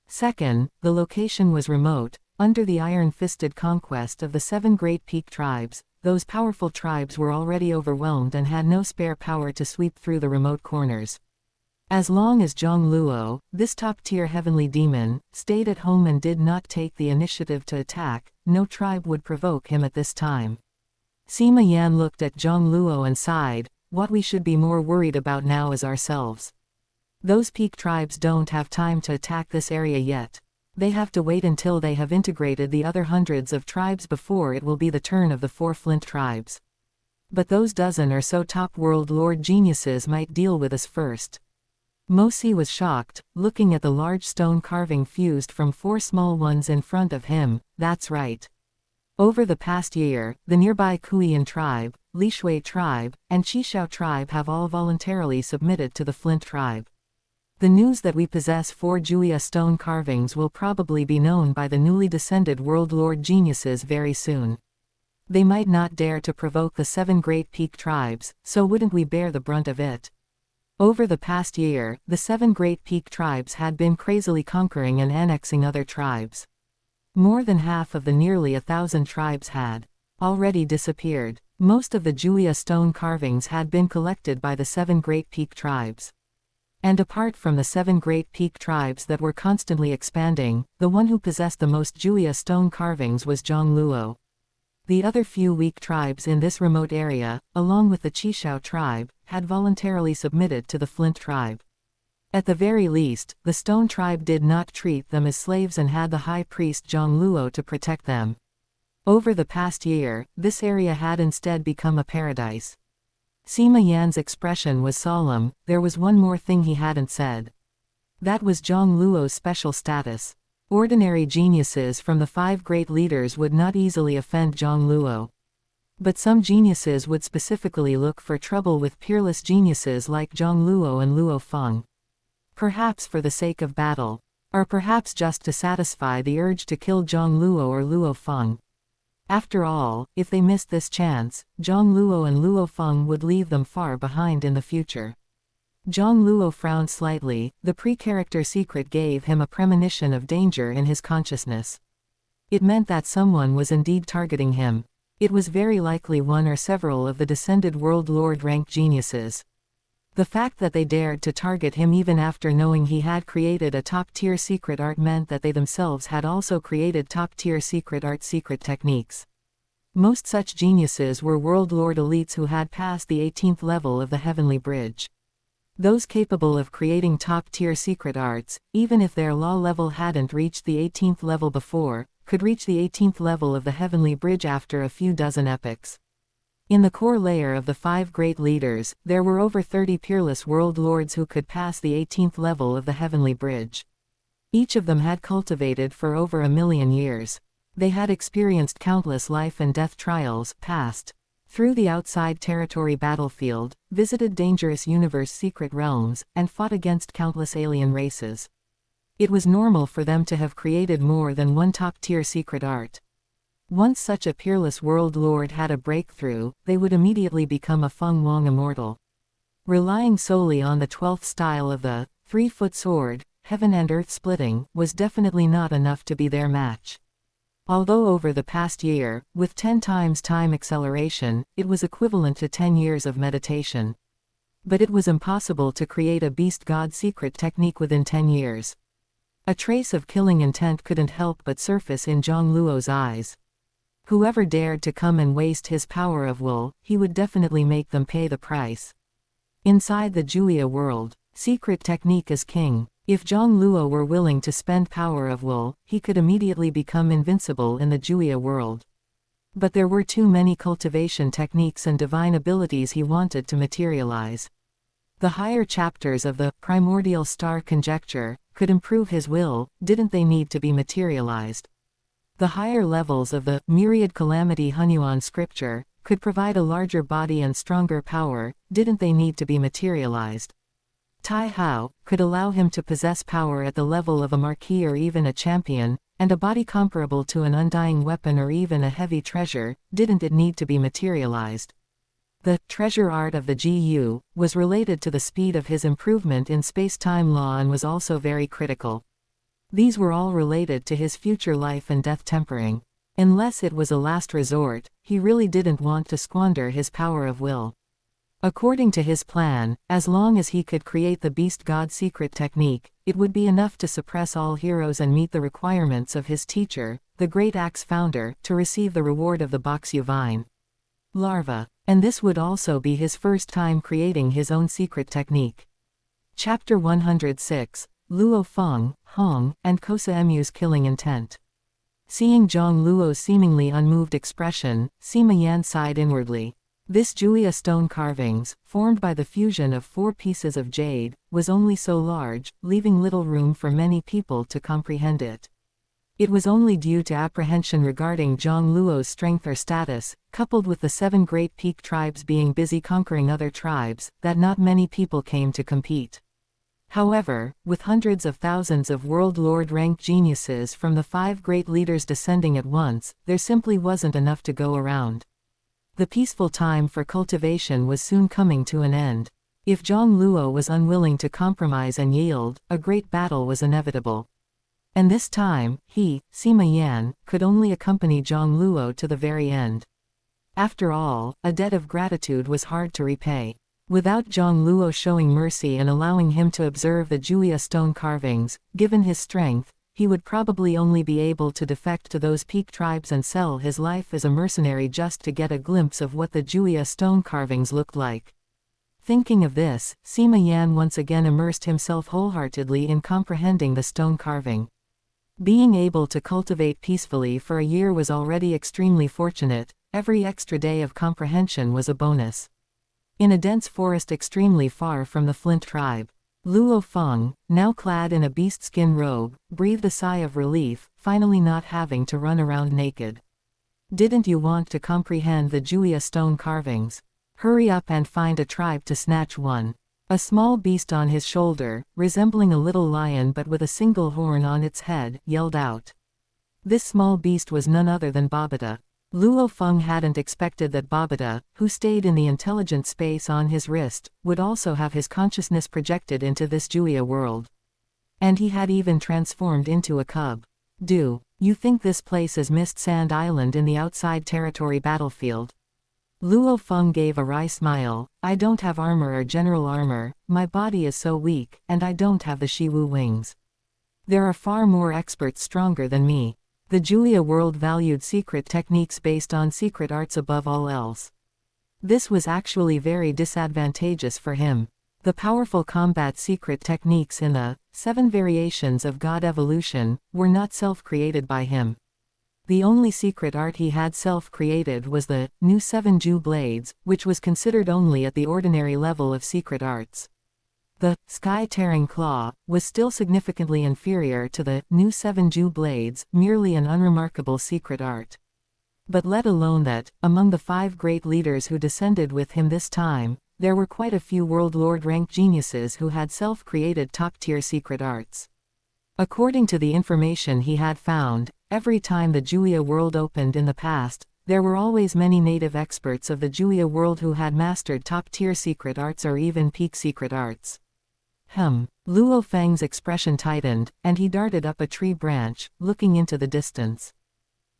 A: Second, the location was remote. Under the iron-fisted conquest of the 7 great peak tribes, those powerful tribes were already overwhelmed and had no spare power to sweep through the remote corners. As long as Jiang Luo, this top-tier heavenly demon, stayed at home and did not take the initiative to attack, no tribe would provoke him at this time. Sima Yan looked at Jiang Luo and sighed. What we should be more worried about now is ourselves. Those peak tribes don't have time to attack this area yet. They have to wait until they have integrated the other hundreds of tribes before it will be the turn of the 4 Flint tribes. But those dozen or so top world lord geniuses might deal with us first. Mo Si was shocked, looking at the large stone carving fused from 4 small ones in front of him. That's right. Over the past year, the nearby Kuian tribe, Lishui tribe, and Qishao tribe have all voluntarily submitted to the Flint tribe. The news that we possess 4 Julia stone carvings will probably be known by the newly descended world lord geniuses very soon. They might not dare to provoke the 7 great peak tribes, so wouldn't we bear the brunt of it? Over the past year, the 7 great peak tribes had been crazily conquering and annexing other tribes. More than half of the nearly 1,000 tribes had already disappeared. Most of the Julia stone carvings had been collected by the 7 great peak tribes. And apart from the 7 great peak tribes that were constantly expanding, the one who possessed the most Julia stone carvings was Jiang Luo. The other few weak tribes in this remote area, along with the Qishao tribe, had voluntarily submitted to the Flint tribe. At the very least, the stone tribe did not treat them as slaves and had the high priest Jiang Luo to protect them. Over the past year, this area had instead become a paradise. Sima Yan's expression was solemn. There was one more thing he hadn't said. That was Jiang Luo's special status. Ordinary geniuses from the 5 great leaders would not easily offend Jiang Luo. But some geniuses would specifically look for trouble with peerless geniuses like Jiang Luo and Luo Feng. Perhaps for the sake of battle. Or perhaps just to satisfy the urge to kill Jiang Luo or Luo Feng. After all, if they missed this chance, Jiang Luo and Luo Feng would leave them far behind in the future. Jiang Luo frowned slightly. The pre-character secret gave him a premonition of danger in his consciousness. It meant that someone was indeed targeting him. It was very likely one or several of the descended World Lord rank geniuses. The fact that they dared to target him even after knowing he had created a top-tier secret art meant that they themselves had also created top-tier secret art secret techniques. Most such geniuses were World Lord elites who had passed the 18th level of the Heavenly Bridge. Those capable of creating top-tier secret arts, even if their law level hadn't reached the 18th level before, could reach the 18th level of the Heavenly Bridge after a few dozen epochs. In the core layer of the 5 great leaders, there were over 30 peerless world lords who could pass the 18th level of the Heavenly Bridge. Each of them had cultivated for over 1,000,000 years. They had experienced countless life and death trials, passed through the outside territory battlefield, visited dangerous universe secret realms, and fought against countless alien races. It was normal for them to have created more than one top-tier secret art. Once such a peerless world lord had a breakthrough, they would immediately become a Feng Wang immortal. Relying solely on the 12th style of the 3-foot sword, heaven and earth splitting, was definitely not enough to be their match. Although over the past year, with 10 times time acceleration, it was equivalent to 10 years of meditation. But it was impossible to create a beast god secret technique within 10 years. A trace of killing intent couldn't help but surface in Jiang Luo's eyes. Whoever dared to come and waste his power of will, he would definitely make them pay the price. Inside the Juya world, secret technique is king. If Jiang Luo were willing to spend power of will, he could immediately become invincible in the Juya world. But there were too many cultivation techniques and divine abilities he wanted to materialize. The higher chapters of the primordial star conjecture could improve his will. Didn't they need to be materialized? The higher levels of the myriad calamity Hunyuan scripture could provide a larger body and stronger power. Didn't they need to be materialized? Tai Hao could allow him to possess power at the level of a marquis or even a champion, and a body comparable to an undying weapon or even a heavy treasure. Didn't it need to be materialized? The treasure art of the GU was related to the speed of his improvement in space-time law and was also very critical. These were all related to his future life and death tempering. Unless it was a last resort, he really didn't want to squander his power of will. According to his plan, as long as he could create the beast god secret technique, it would be enough to suppress all heroes and meet the requirements of his teacher, the Great Axe founder, to receive the reward of the Boxu Vine larva. And this would also be his first time creating his own secret technique. Chapter 106, Luo Feng, Hong, and Kosa Emu's killing intent. Seeing Jiang Luo's seemingly unmoved expression, Sima Yan sighed inwardly. This Juya stone carvings, formed by the fusion of 4 pieces of jade, was only so large, leaving little room for many people to comprehend it. It was only due to apprehension regarding Jiang Luo's strength or status, coupled with the 7 great peak tribes being busy conquering other tribes, that not many people came to compete. However, with hundreds of thousands of World Lord rank geniuses from the 5 great leaders descending at once, there simply wasn't enough to go around. The peaceful time for cultivation was soon coming to an end. If Jiang Luo was unwilling to compromise and yield, a great battle was inevitable. And this time, he, Sima Yan, could only accompany Jiang Luo to the very end. After all, a debt of gratitude was hard to repay. Without Jiang Luo showing mercy and allowing him to observe the Juya stone carvings, given his strength, he would probably only be able to defect to those peak tribes and sell his life as a mercenary just to get a glimpse of what the Juya stone carvings looked like. Thinking of this, Sima Yan once again immersed himself wholeheartedly in comprehending the stone carving. Being able to cultivate peacefully for a year was already extremely fortunate. Every extra day of comprehension was a bonus. In a dense forest extremely far from the Flint tribe, Luo Feng, now clad in a beast-skin robe, breathed a sigh of relief, finally not having to run around naked. Didn't you want to comprehend the Juya stone carvings? Hurry up and find a tribe to snatch one. A small beast on his shoulder, resembling a little lion but with a single horn on its head, yelled out. This small beast was none other than Babata. Luo Feng hadn't expected that Babata, who stayed in the intelligent space on his wrist, would also have his consciousness projected into this Juya world. And he had even transformed into a cub. Do you think this place is Mist Sand Island in the outside territory battlefield? Luo Feng gave a wry smile. I don't have armor or general armor, my body is so weak, and I don't have the Shiwu wings. There are far more experts stronger than me. The Juya world valued secret techniques based on secret arts above all else. This was actually very disadvantageous for him. The powerful combat secret techniques in the 7 variations of God evolution were not self-created by him. The only secret art he had self-created was the new 7 Ju blades, which was considered only at the ordinary level of secret arts. The sky-tearing claw was still significantly inferior to the new 7 Ju blades, merely an unremarkable secret art. But let alone that, among the 5 great leaders who descended with him this time, there were quite a few World Lord-ranked geniuses who had self-created top-tier secret arts. According to the information he had found, every time the Juya world opened in the past, there were always many native experts of the Juya world who had mastered top-tier secret arts or even peak secret arts. Luo Feng's expression tightened, and he darted up a tree branch, looking into the distance.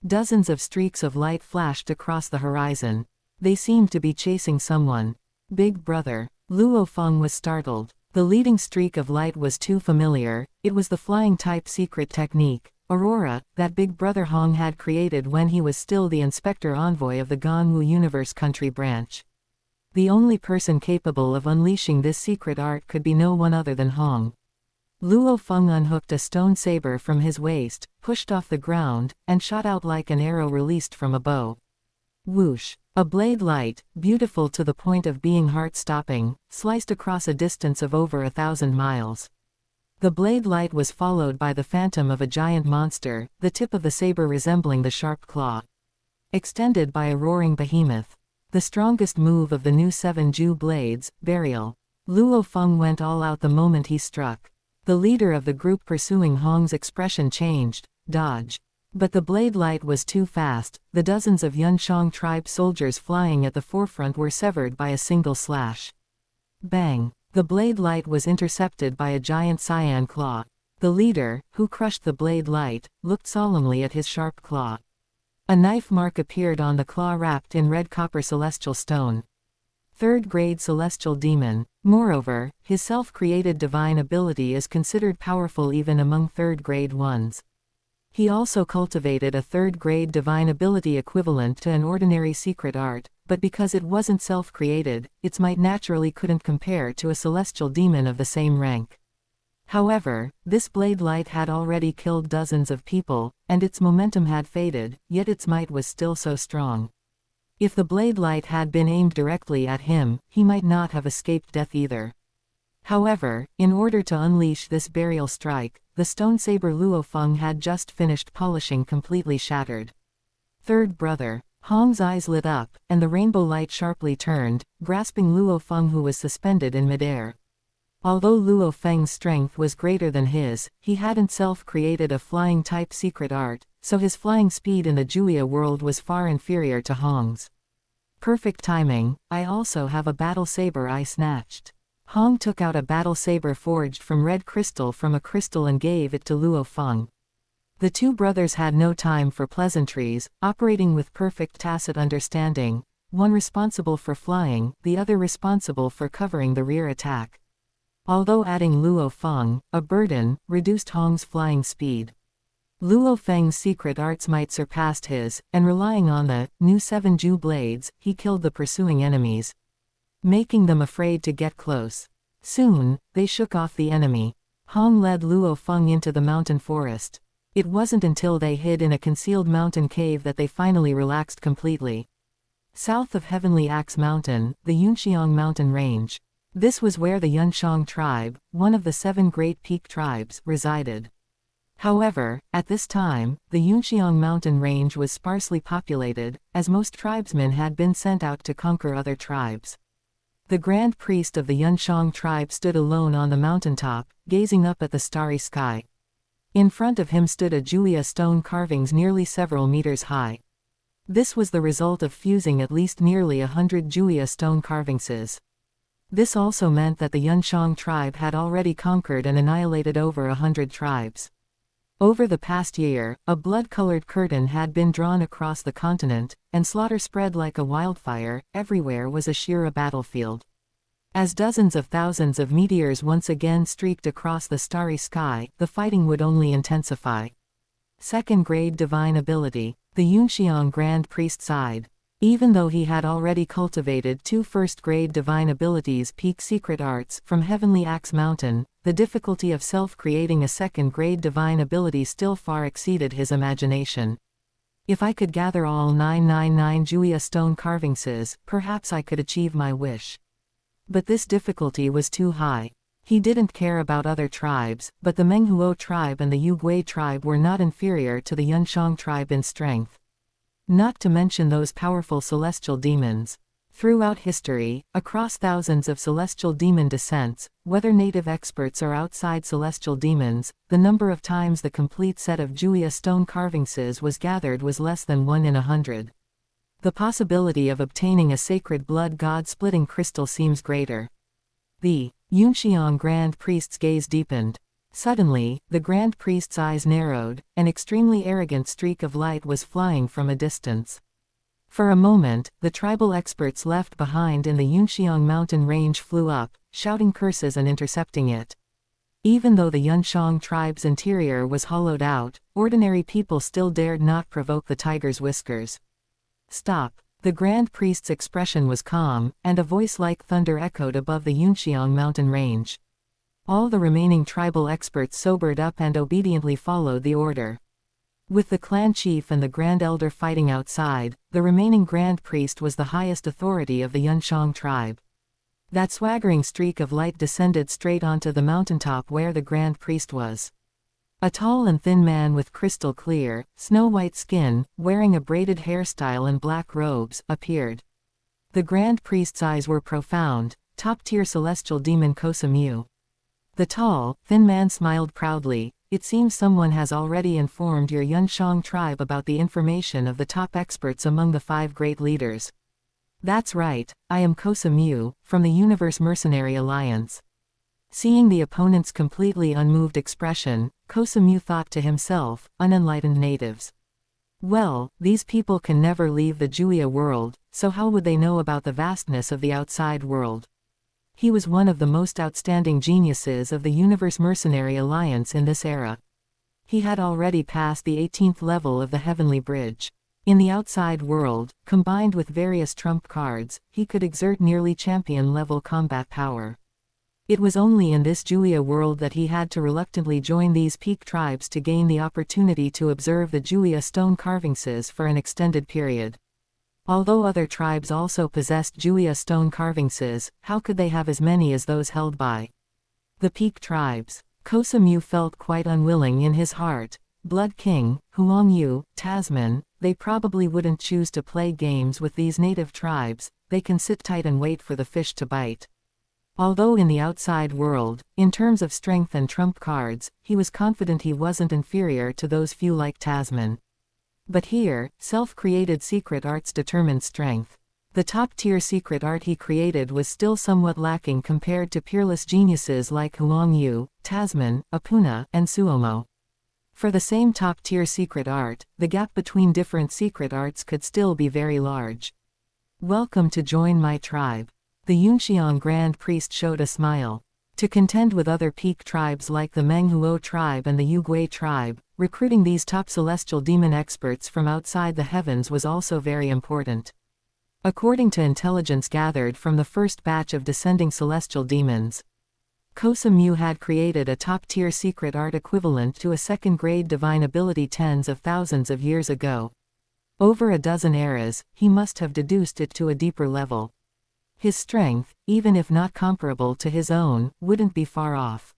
A: Dozens of streaks of light flashed across the horizon. They seemed to be chasing someone. Big brother. Luo Feng was startled. The leading streak of light was too familiar. It was the flying-type secret technique, Aurora, that Big Brother Hong had created when he was still the inspector envoy of the Ganwu Universe Country branch. The only person capable of unleashing this secret art could be no one other than Hong. Luo Feng unhooked a stone saber from his waist, pushed off the ground, and shot out like an arrow released from a bow. Whoosh! A blade light, beautiful to the point of being heart-stopping, sliced across a distance of over 1,000 miles. The blade light was followed by the phantom of a giant monster, the tip of the saber resembling the sharp claw. Extended by a roaring behemoth. The strongest move of the new 7 Ju blades, Burial. Luo Feng went all out the moment he struck. The leader of the group pursuing Hong's expression changed. Dodge. But the blade light was too fast. The dozens of Yunshang tribe soldiers flying at the forefront were severed by a single slash. Bang. The blade light was intercepted by a giant cyan claw. The leader, who crushed the blade light, looked solemnly at his sharp claw. A knife mark appeared on the claw wrapped in red copper celestial stone. 3rd grade celestial demon. Moreover, his self-created divine ability is considered powerful even among 3rd grade ones. He also cultivated a 3rd grade divine ability equivalent to an ordinary secret art, but because it wasn't self-created, its might naturally couldn't compare to a celestial demon of the same rank. However, this blade light had already killed dozens of people, and its momentum had faded, yet its might was still so strong. If the blade light had been aimed directly at him, he might not have escaped death either. However, in order to unleash this burial strike, the stone saber Luo Feng had just finished polishing completely shattered. 3rd brother. Hong's eyes lit up, and the rainbow light sharply turned, grasping Luo Feng who was suspended in midair. Although Luo Feng's strength was greater than his, he hadn't self-created a flying-type secret art, so his flying speed in the Juya world was far inferior to Hong's. Perfect timing. I also have a battle saber I snatched. Hong took out a battle saber forged from red crystal from a crystal and gave it to Luo Feng. The two brothers had no time for pleasantries, operating with perfect tacit understanding, one responsible for flying, the other responsible for covering the rear attack. Although adding Luo Feng, a burden, reduced Hong's flying speed. Luo Feng's secret arts might surpassed his, and relying on the new 7 Ju blades, he killed the pursuing enemies. making them afraid to get close. Soon, they shook off the enemy. Hong led Luo Feng into the mountain forest. It wasn't until they hid in a concealed mountain cave that they finally relaxed completely. South of Heavenly Axe Mountain, the Yunxiang mountain range. This was where the Yunxiang tribe, one of the 7 great peak tribes, resided. However, at this time, the Yunxiang mountain range was sparsely populated, as most tribesmen had been sent out to conquer other tribes. The grand priest of the Yunxiang tribe stood alone on the mountaintop, gazing up at the starry sky. In front of him stood a Juya stone carvings nearly several meters high. This was the result of fusing at least nearly 100 Juya stone carvingses. This also meant that the Yunxiang tribe had already conquered and annihilated over 100 tribes. Over the past year, a blood-colored curtain had been drawn across the continent, and slaughter spread like a wildfire. Everywhere was a sheer battlefield. As dozens of thousands of meteors once again streaked across the starry sky, the fighting would only intensify. Second-grade divine ability. The Yunxiang Grand Priest sighed. Even though he had already cultivated 2 first-grade divine abilities, peak secret arts, from Heavenly Axe Mountain, the difficulty of self-creating a second-grade divine ability still far exceeded his imagination. If I could gather all 999 Juya stone carvingses, perhaps I could achieve my wish. But this difficulty was too high. He didn't care about other tribes, but the Menghuo tribe and the Yugui tribe were not inferior to the Yunxiang tribe in strength. Not to mention those powerful celestial demons. Throughout history, across thousands of celestial demon descents, whether native experts or outside celestial demons, the number of times the complete set of Juya stone carvingses was gathered was less than 1 in 100. The possibility of obtaining a sacred blood god-splitting crystal seems greater. The Yunxiang Grand Priest's gaze deepened. Suddenly, the Grand Priest's eyes narrowed, an extremely arrogant streak of light was flying from a distance. For a moment, the tribal experts left behind in the Yunxiang mountain range flew up, shouting curses and intercepting it. Even though the Yunxiang tribe's interior was hollowed out, ordinary people still dared not provoke the tiger's whiskers. Stop. The Grand Priest's expression was calm, and a voice like thunder echoed above the Yunxiang mountain range. All the remaining tribal experts sobered up and obediently followed the order. With the clan chief and the Grand Elder fighting outside, the remaining Grand Priest was the highest authority of the Yunxiang tribe. That swaggering streak of light descended straight onto the mountaintop where the Grand Priest was. A tall and thin man with crystal clear, snow-white skin, wearing a braided hairstyle and black robes, appeared. The Grand Priest's eyes were profound, top-tier celestial demon Kosamu. The tall, thin man smiled proudly. It seems someone has already informed your Yunxiang tribe about the information of the top experts among the 5 great leaders. That's right, I am Kosamu, from the Universe Mercenary Alliance. Seeing the opponent's completely unmoved expression, Kosamu thought to himself, unenlightened natives. Well, these people can never leave the Juya world, so how would they know about the vastness of the outside world? He was one of the most outstanding geniuses of the Universe Mercenary Alliance in this era. He had already passed the 18th level of the Heavenly Bridge. In the outside world, combined with various trump cards, he could exert nearly champion-level combat power. It was only in this Juya world that he had to reluctantly join these peak tribes to gain the opportunity to observe the Juya stone carvingses for an extended period. Although other tribes also possessed Juya stone carvingses, how could they have as many as those held by the peak tribes? Kosamu felt quite unwilling in his heart. Blood King, Huangyu, Tasman, they probably wouldn't choose to play games with these native tribes. They can sit tight and wait for the fish to bite. Although in the outside world, in terms of strength and trump cards, he was confident he wasn't inferior to those few like Tasman. But here, self-created secret arts determined strength. The top-tier secret art he created was still somewhat lacking compared to peerless geniuses like Huangyu, Tasman, Apuna, and Suomo. For the same top-tier secret art, the gap between different secret arts could still be very large. Welcome to join my tribe. The Yunxiang Grand Priest showed a smile. To contend with other peak tribes like the Menghuo tribe and the Yugui tribe, recruiting these top celestial demon experts from outside the heavens was also very important. According to intelligence gathered from the first batch of descending celestial demons, Kosa Mu had created a top-tier secret art equivalent to a second-grade divine ability tens of thousands of years ago. Over a dozen eras, he must have deduced it to a deeper level. His strength, even if not comparable to his own, wouldn't be far off.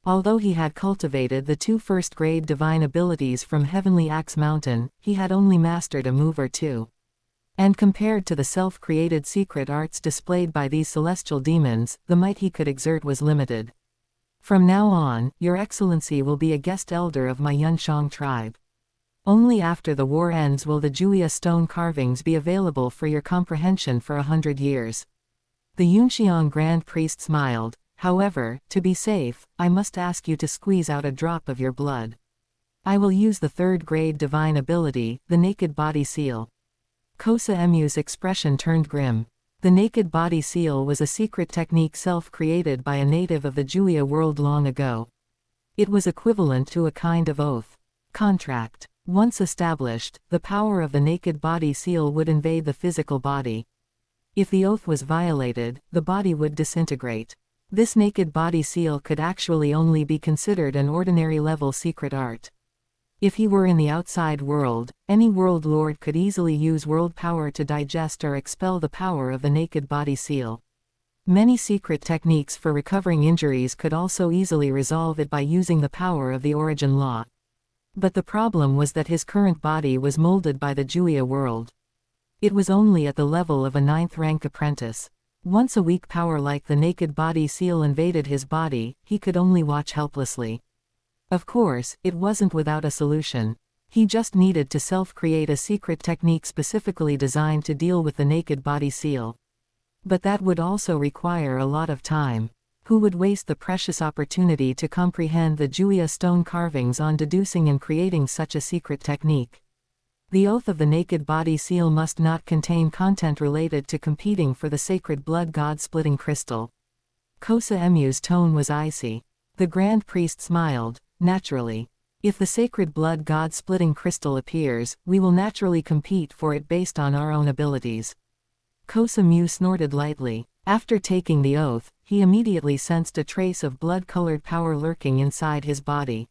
A: Although he had cultivated the two first-grade divine abilities from Heavenly Axe Mountain, he had only mastered a move or two. And compared to the self-created secret arts displayed by these celestial demons, the might he could exert was limited. From now on, Your Excellency will be a guest elder of my Yunshang tribe. Only after the war ends will the Juya stone carvings be available for your comprehension for 100 years. The Yunxiang Grand Priest smiled. However, to be safe, I must ask you to squeeze out a drop of your blood. I will use the third-grade divine ability, the Naked Body Seal. Kosa Mu's expression turned grim. The Naked Body Seal was a secret technique self-created by a native of the Juya world long ago. It was equivalent to a kind of oath. Contract. Once established, the power of the Naked Body Seal would invade the physical body. If the oath was violated, the body would disintegrate. This Naked Body Seal could actually only be considered an ordinary-level secret art. If he were in the outside world, any world lord could easily use world power to digest or expel the power of the Naked Body Seal. Many secret techniques for recovering injuries could also easily resolve it by using the power of the origin law. But the problem was that his current body was molded by the Juya world. It was only at the level of a 9th-rank apprentice. Once a weak power like the Naked Body Seal invaded his body, he could only watch helplessly. Of course, it wasn't without a solution. He just needed to self-create a secret technique specifically designed to deal with the Naked Body Seal. But that would also require a lot of time. Who would waste the precious opportunity to comprehend the Juya stone carvings on deducing and creating such a secret technique? The oath of the Naked Body Seal must not contain content related to competing for the sacred blood god-splitting crystal. Kosa Mu's tone was icy. The Grand Priest smiled. Naturally. If the sacred blood god-splitting crystal appears, we will naturally compete for it based on our own abilities. Kosa Mu snorted lightly. After taking the oath, he immediately sensed a trace of blood-colored power lurking inside his body.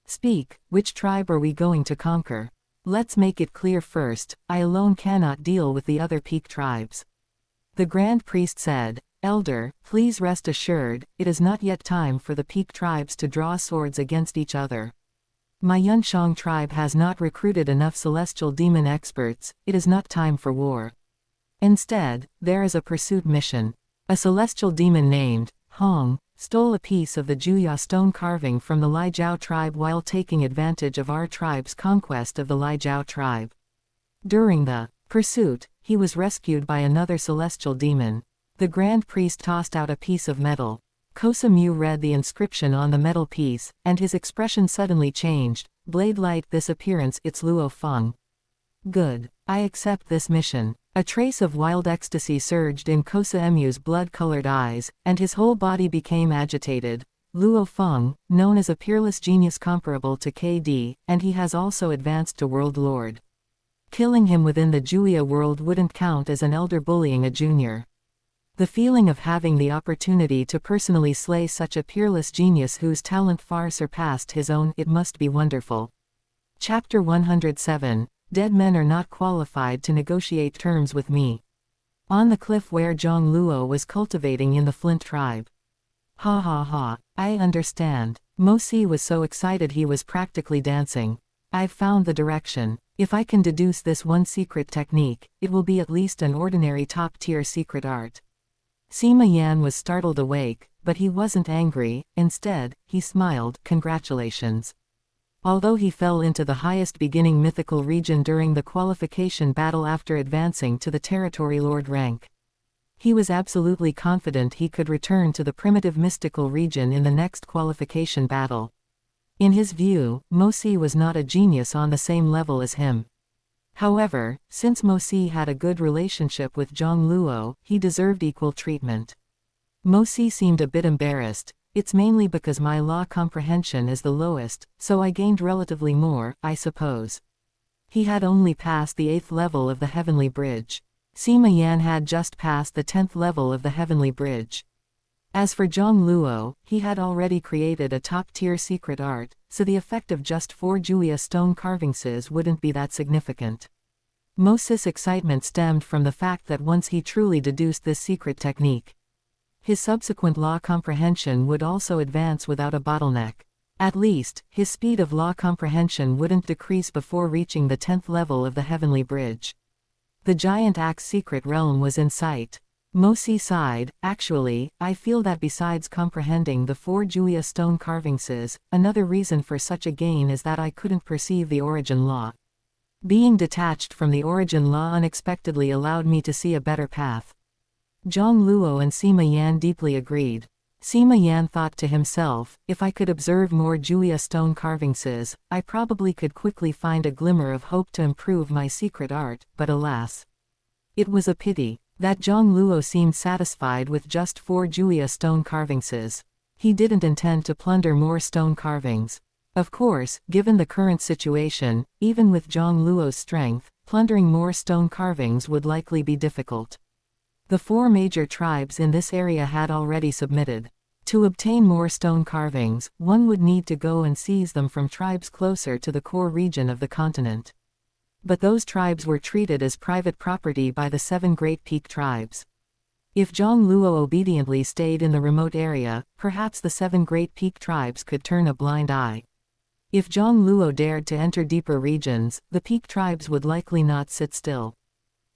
A: Speak, which tribe are we going to conquer? Let's make it clear first, I alone cannot deal with the other peak tribes. The Grand Priest said, Elder, please rest assured, it is not yet time for the peak tribes to draw swords against each other. My Yunshang tribe has not recruited enough celestial demon experts, it is not time for war. Instead, there is a pursuit mission. A celestial demon named Hong stole a piece of the Juya stone carving from the Lai Jiao tribe while taking advantage of our tribe's conquest of the Lai Jiao tribe. During the pursuit, he was rescued by another celestial demon. The Grand Priest tossed out a piece of metal. Kosa Mu read the inscription on the metal piece, and his expression suddenly changed. Blade light this appearance, it's Luo Feng. Good. I accept this mission. A trace of wild ecstasy surged in Kosa Mu's blood-colored eyes, and his whole body became agitated. Luo Feng, known as a peerless genius comparable to KD, and he has also advanced to World Lord. Killing him within the Juya world wouldn't count as an elder bullying a junior. The feeling of having the opportunity to personally slay such a peerless genius whose talent far surpassed his own, it must be wonderful. Chapter 107. Dead men are not qualified to negotiate terms with me. On the cliff where Jiang Luo was cultivating in the Flint tribe. Ha ha ha, I understand. Mo Si was so excited he was practically dancing. I've found the direction. If I can deduce this one secret technique, it will be at least an ordinary top-tier secret art. Sima Yan was startled awake, but he wasn't angry. Instead, he smiled. Congratulations. Although he fell into the highest beginning mythical region during the qualification battle after advancing to the territory lord rank, he was absolutely confident he could return to the primitive mystical region in the next qualification battle. In his view, Mo Si was not a genius on the same level as him. However, since Mo Si had a good relationship with Jiang Luo, he deserved equal treatment. Mo Si seemed a bit embarrassed. It's mainly because my law comprehension is the lowest, so I gained relatively more, I suppose. He had only passed the 8th level of the Heavenly Bridge. Sima Yan had just passed the 10th level of the Heavenly Bridge. As for Jiang Luo, he had already created a top-tier secret art, so the effect of just 4 Juya stone carvingses wouldn't be that significant. Moses' excitement stemmed from the fact that once he truly deduced this secret technique, his subsequent law comprehension would also advance without a bottleneck. At least, his speed of law comprehension wouldn't decrease before reaching the 10th level of the Heavenly Bridge. The giant axe secret realm was in sight. Mosi sighed. Actually, I feel that besides comprehending the 4 Juya stone carvingses, another reason for such a gain is that I couldn't perceive the origin law. Being detached from the origin law unexpectedly allowed me to see a better path. Jiang Luo and Sima Yan deeply agreed. Sima Yan thought to himself, if I could observe more Juya stone carvingses, I probably could quickly find a glimmer of hope to improve my secret art, but alas. It was a pity that Jiang Luo seemed satisfied with just 4 Juya stone carvingses. He didn't intend to plunder more stone carvings. Of course, given the current situation, even with Jiang Luo's strength, plundering more stone carvings would likely be difficult. The 4 major tribes in this area had already submitted. To obtain more stone carvings, one would need to go and seize them from tribes closer to the core region of the continent. But those tribes were treated as private property by the 7 Great Peak tribes. If Jiang Luo obediently stayed in the remote area, perhaps the 7 Great Peak tribes could turn a blind eye. If Jiang Luo dared to enter deeper regions, the Peak tribes would likely not sit still.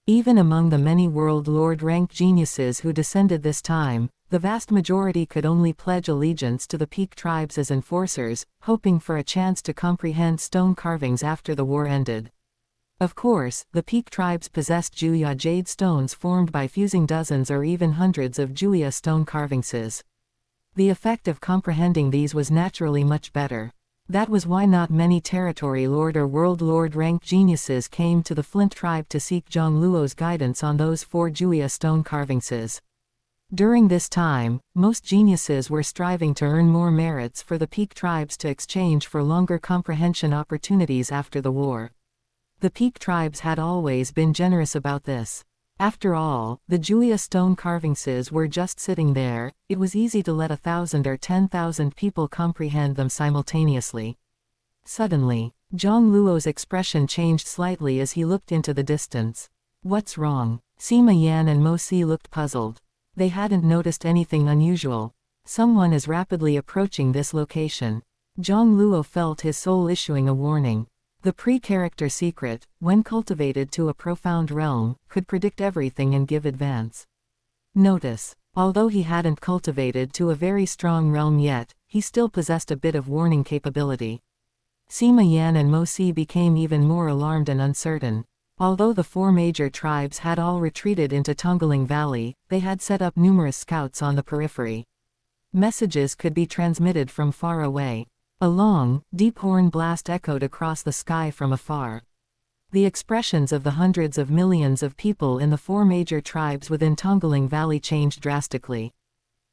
A: Even among the many World Lord-ranked geniuses who descended this time, the vast majority could only pledge allegiance to the Peak tribes as enforcers, hoping for a chance to comprehend stone carvings after the war ended. Of course, the Peak tribes possessed Juya jade stones formed by fusing dozens or even hundreds of Juya stone carvingses. The effect of comprehending these was naturally much better. That was why not many territory lord or world lord ranked geniuses came to the Flint tribe to seek Jiang Luo's guidance on those 4 Juya stone carvingses. During this time, most geniuses were striving to earn more merits for the Peak tribes to exchange for longer comprehension opportunities after the war. The Peak tribes had always been generous about this. After all, the Juya stone carvingses were just sitting there, it was easy to let 1,000 or 10,000 people comprehend them simultaneously. Suddenly, Jiang Luo's expression changed slightly as he looked into the distance. What's wrong? Sima Yan and Mo Si looked puzzled. They hadn't noticed anything unusual. Someone is rapidly approaching this location. Jiang Luo felt his soul issuing a warning. The pre-character secret, when cultivated to a profound realm, could predict everything and give advance. Notice, although he hadn't cultivated to a very strong realm yet, he still possessed a bit of warning capability. Sima Yan and Mo Si became even more alarmed and uncertain. Although the 4 major tribes had all retreated into Tongling Valley, they had set up numerous scouts on the periphery. Messages could be transmitted from far away. A long, deep horn blast echoed across the sky from afar. The expressions of the hundreds of millions of people in the 4 major tribes within Tongling Valley changed drastically.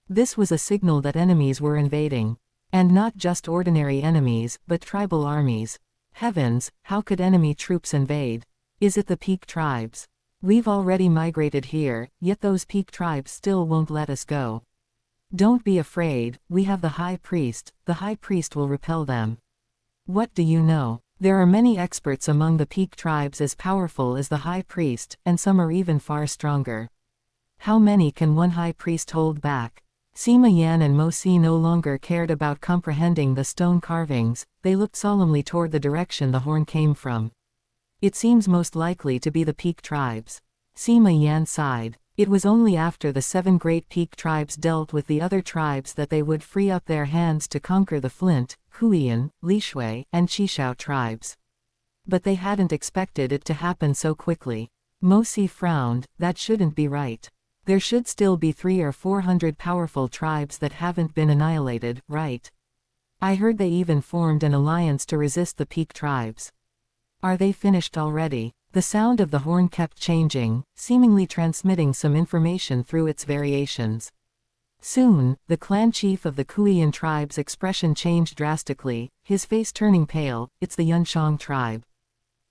A: This was a signal that enemies were invading. And not just ordinary enemies, but tribal armies. Heavens, how could enemy troops invade? Is it the Peak tribes? We've already migrated here, yet those Peak tribes still won't let us go. Don't be afraid, we have the High Priest, the High Priest will repel them. What do you know? There are many experts among the Peak tribes as powerful as the High Priest, and some are even far stronger. How many can one High Priest hold back? Sima Yan and Mo Si no longer cared about comprehending the stone carvings, they looked solemnly toward the direction the horn came from. It seems most likely to be the Peak tribes. Sima Yan sighed. It was only after the 7 Great Peak tribes dealt with the other tribes that they would free up their hands to conquer the Flint, Huiyan, Lishui, and Qishao tribes. But they hadn't expected it to happen so quickly. Mo Si frowned. That shouldn't be right. There should still be 300 or 400 powerful tribes that haven't been annihilated, right? I heard they even formed an alliance to resist the Peak tribes. Are they finished already? The sound of the horn kept changing, seemingly transmitting some information through its variations. Soon, the clan chief of the Kuiyan tribe's expression changed drastically, his face turning pale. It's the Yunshang tribe.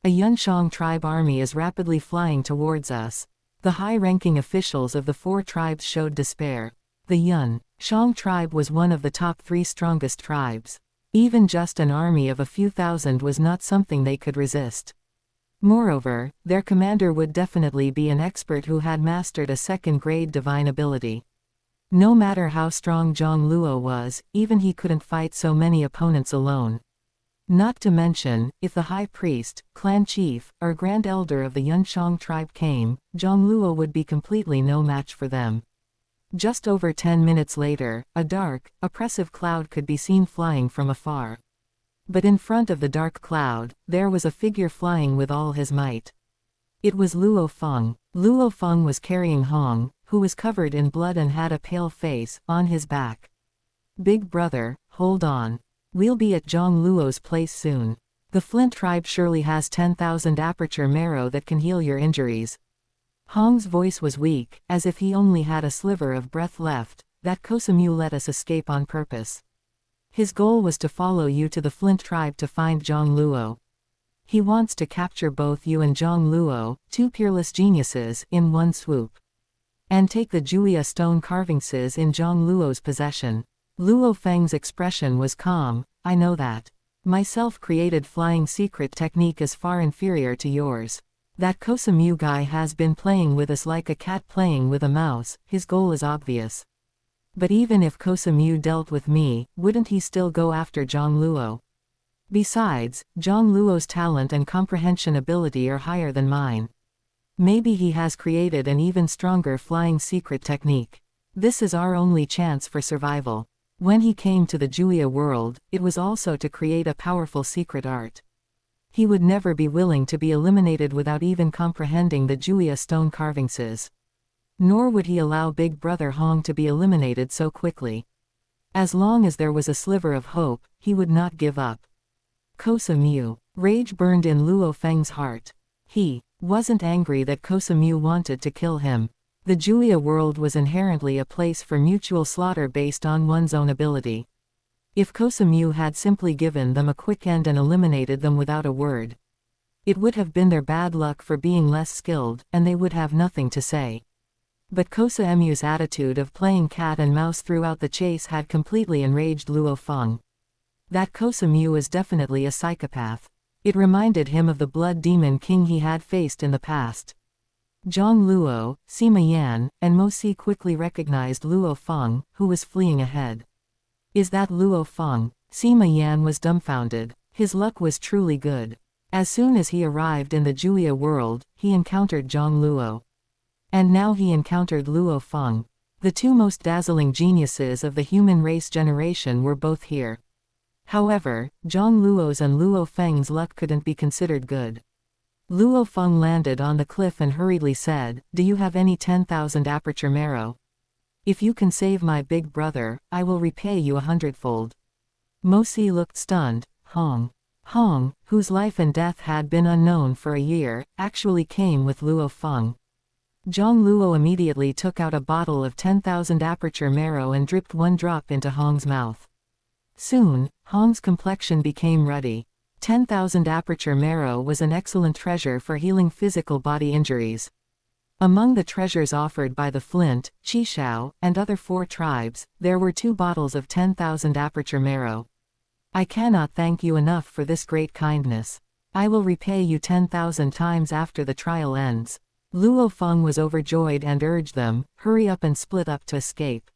A: A Yunshang tribe army is rapidly flying towards us. The high-ranking officials of the 4 tribes showed despair. The Yun Shang tribe was one of the top 3 strongest tribes. Even just an army of a few thousand was not something they could resist. Moreover, their commander would definitely be an expert who had mastered a second-grade divine ability. No matter how strong Jiang Luo was, even he couldn't fight so many opponents alone. Not to mention, if the high priest, clan chief, or grand elder of the Yun Shang tribe came, Jiang Luo would be completely no match for them. Just over 10 minutes later, a dark, oppressive cloud could be seen flying from afar. But in front of the dark cloud, there was a figure flying with all his might. It was Luo Feng. Luo Feng was carrying Hong, who was covered in blood and had a pale face, on his back. "Big brother, hold on. We'll be at Jiang Luo's place soon. The Flint tribe surely has 10,000 aperture marrow that can heal your injuries." Hong's voice was weak, as if he only had a sliver of breath left. "That Kosamu let us escape on purpose. His goal was to follow you to the Flint tribe to find Jiang Luo. He wants to capture both you and Jiang Luo, 2 peerless geniuses, in one swoop. And take the Juya stone carvings in Jiang Luo's possession." Luo Feng's expression was calm. "I know that. My self-created flying secret technique is far inferior to yours. That Kosamu guy has been playing with us like a cat playing with a mouse. His goal is obvious. But even if Kosamu dealt with me, wouldn't he still go after Jiang Luo? Besides, Jiang Luo's talent and comprehension ability are higher than mine. Maybe he has created an even stronger flying secret technique. This is our only chance for survival." When he came to the Juya world, it was also to create a powerful secret art. He would never be willing to be eliminated without even comprehending the Juya stone carvings. Nor would he allow Big Brother Hong to be eliminated so quickly. As long as there was a sliver of hope, he would not give up. Kosamu. Rage burned in Luo Feng's heart. He wasn't angry that Kosamu wanted to kill him. The Juya world was inherently a place for mutual slaughter based on one's own ability. If Kosamu had simply given them a quick end and eliminated them without a word, it would have been their bad luck for being less skilled, and they would have nothing to say. But Kosamu's attitude of playing cat and mouse throughout the chase had completely enraged Luo Feng. That Kosamu is definitely a psychopath. It reminded him of the blood demon king he had faced in the past. Jiang Luo, Sima Yan, and Mo Si quickly recognized Luo Feng, who was fleeing ahead. "Is that Luo Feng?" Sima Yan was dumbfounded. His luck was truly good. As soon as he arrived in the Juya world, he encountered Jiang Luo. And now he encountered Luo Feng. The 2 most dazzling geniuses of the human race generation were both here. However, Jiang Luo's and Luo Feng's luck couldn't be considered good. Luo Feng landed on the cliff and hurriedly said, "Do you have any 10,000 aperture marrow? If you can save my big brother, I will repay you 100-fold. Mo Si looked stunned. Hong, whose life and death had been unknown for a year, actually came with Luo Feng. Jiang Luo immediately took out a bottle of 10,000 aperture marrow and dripped 1 drop into Hong's mouth. Soon, Hong's complexion became ruddy. 10,000 aperture marrow was an excellent treasure for healing physical body injuries. Among the treasures offered by the Flint, Qishao, and other 4 tribes, there were 2 bottles of 10,000 aperture marrow. "I cannot thank you enough for this great kindness. I will repay you 10,000 times after the trial ends." Luo Feng was overjoyed and urged them, "Hurry up and split up to escape.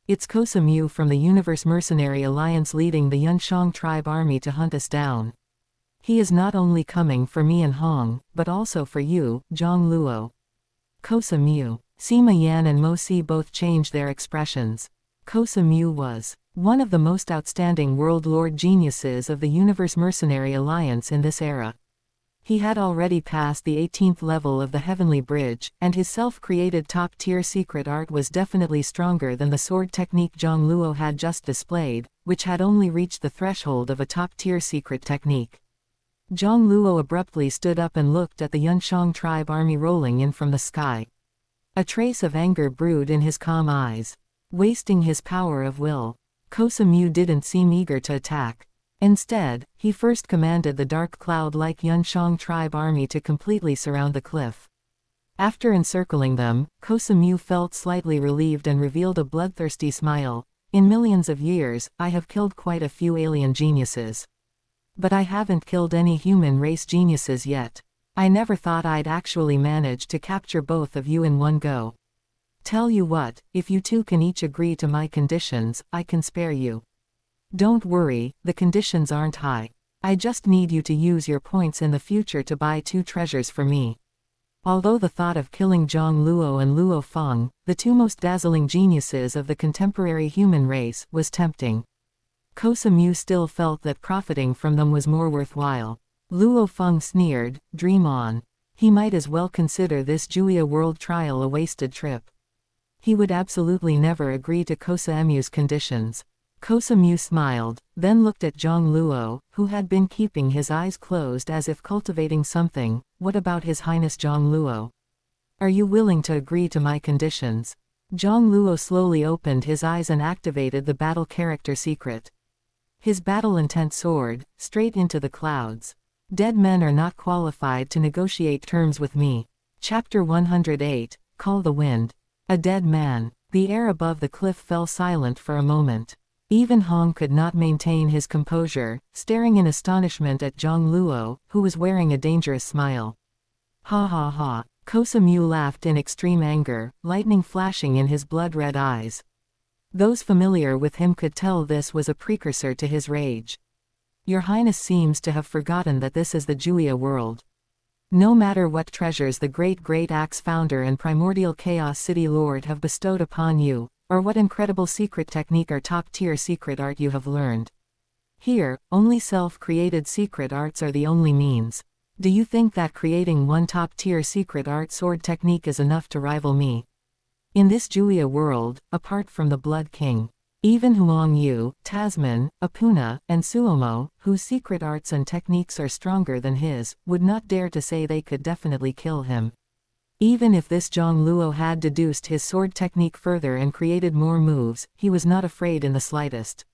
A: It's Kosamu from the Universe Mercenary Alliance leading the Yun Shang tribe army to hunt us down. He is not only coming for me and Hong, but also for you, Jiang Luo." Kosamu. Sima Yan and Mo Si both changed their expressions. Kosamu was one of the most outstanding world lord geniuses of the Universe Mercenary Alliance in this era. He had already passed the 18th level of the Heavenly Bridge, and his self-created top-tier secret art was definitely stronger than the sword technique Jiang Luo had just displayed, which had only reached the threshold of a top-tier secret technique. Jiang Luo abruptly stood up and looked at the Yun Shang tribe army rolling in from the sky. A trace of anger brewed in his calm eyes. Wasting his power of will, Kosamu didn't seem eager to attack. Instead, he first commanded the dark cloud-like Yun Shang tribe army to completely surround the cliff. After encircling them, Kosumu felt slightly relieved and revealed a bloodthirsty smile. In millions of years, I have killed quite a few alien geniuses. But I haven't killed any human race geniuses yet. I never thought I'd actually manage to capture both of you in one go. Tell you what, if you two can each agree to my conditions, I can spare you. Don't worry, the conditions aren't high. I just need you to use your points in the future to buy 2 treasures for me. Although the thought of killing Jiang Luo and Luo Feng, the 2 most dazzling geniuses of the contemporary human race, was tempting, Kosumu still felt that profiting from them was more worthwhile. Luo Feng sneered, "Dream on." He might as well consider this Juya world trial a wasted trip. He would absolutely never agree to Kosumu's conditions. Kosumu smiled, then looked at Jiang Luo, who had been keeping his eyes closed as if cultivating something. "What about His Highness Jiang Luo? Are you willing to agree to my conditions?" Jiang Luo slowly opened his eyes and activated the battle character secret. His battle intent soared, straight into the clouds. "Dead men are not qualified to negotiate terms with me." Chapter 108, Call the Wind. A dead man. The air above the cliff fell silent for a moment. Even Hong could not maintain his composure, staring in astonishment at Jiang Luo, who was wearing a dangerous smile. "Ha ha ha." Kosumu laughed in extreme anger, lightning flashing in his blood-red eyes. Those familiar with him could tell this was a precursor to his rage. "Your Highness seems to have forgotten that this is the Juya world. No matter what treasures the great Axe founder and primordial Chaos City Lord have bestowed upon you, or what incredible secret technique or top-tier secret art you have learned. Here, only self-created secret arts are the only means. Do you think that creating one top-tier secret art sword technique is enough to rival me? In this Juya world, apart from the Blood King, even Huang Yu, Tasman, Apuna, and Suomo, whose secret arts and techniques are stronger than his, would not dare to say they could definitely kill him. Even if this Jiang Luo had deduced his sword technique further and created more moves, he was not afraid in the slightest.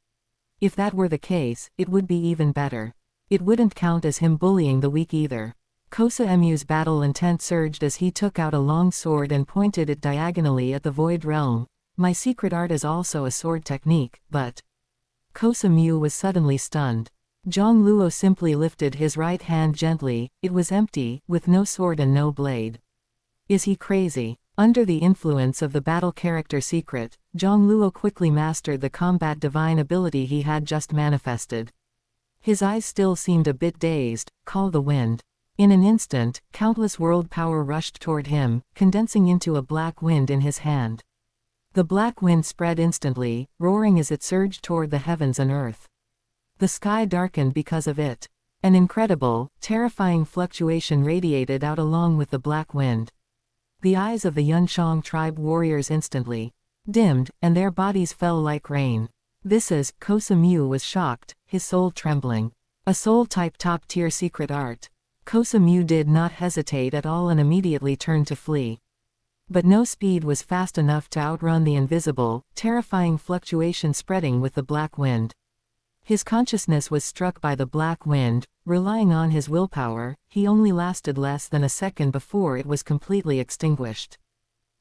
A: If that were the case, it would be even better. It wouldn't count as him bullying the weak either. Kosumu's battle intent surged as he took out a long sword and pointed it diagonally at the Void Realm. "My secret art is also a sword technique, but..." Kosumu was suddenly stunned. Jiang Luo simply lifted his right hand gently. It was empty, with no sword and no blade. Is he crazy? Under the influence of the battle character secret, Jiang Luo quickly mastered the combat divine ability he had just manifested. His eyes still seemed a bit dazed. "Call the wind." In an instant, countless world power rushed toward him, condensing into a black wind in his hand. The black wind spread instantly, roaring as it surged toward the heavens and earth. The sky darkened because of it. An incredible, terrifying fluctuation radiated out along with the black wind. The eyes of the Yunshang tribe warriors instantly dimmed, and their bodies fell like rain. Kosumu was shocked, his soul trembling. A soul-type top-tier secret art. Kosumu did not hesitate at all and immediately turned to flee. But no speed was fast enough to outrun the invisible, terrifying fluctuation spreading with the black wind. His consciousness was struck by the black wind. Relying on his willpower, he only lasted less than a second before it was completely extinguished.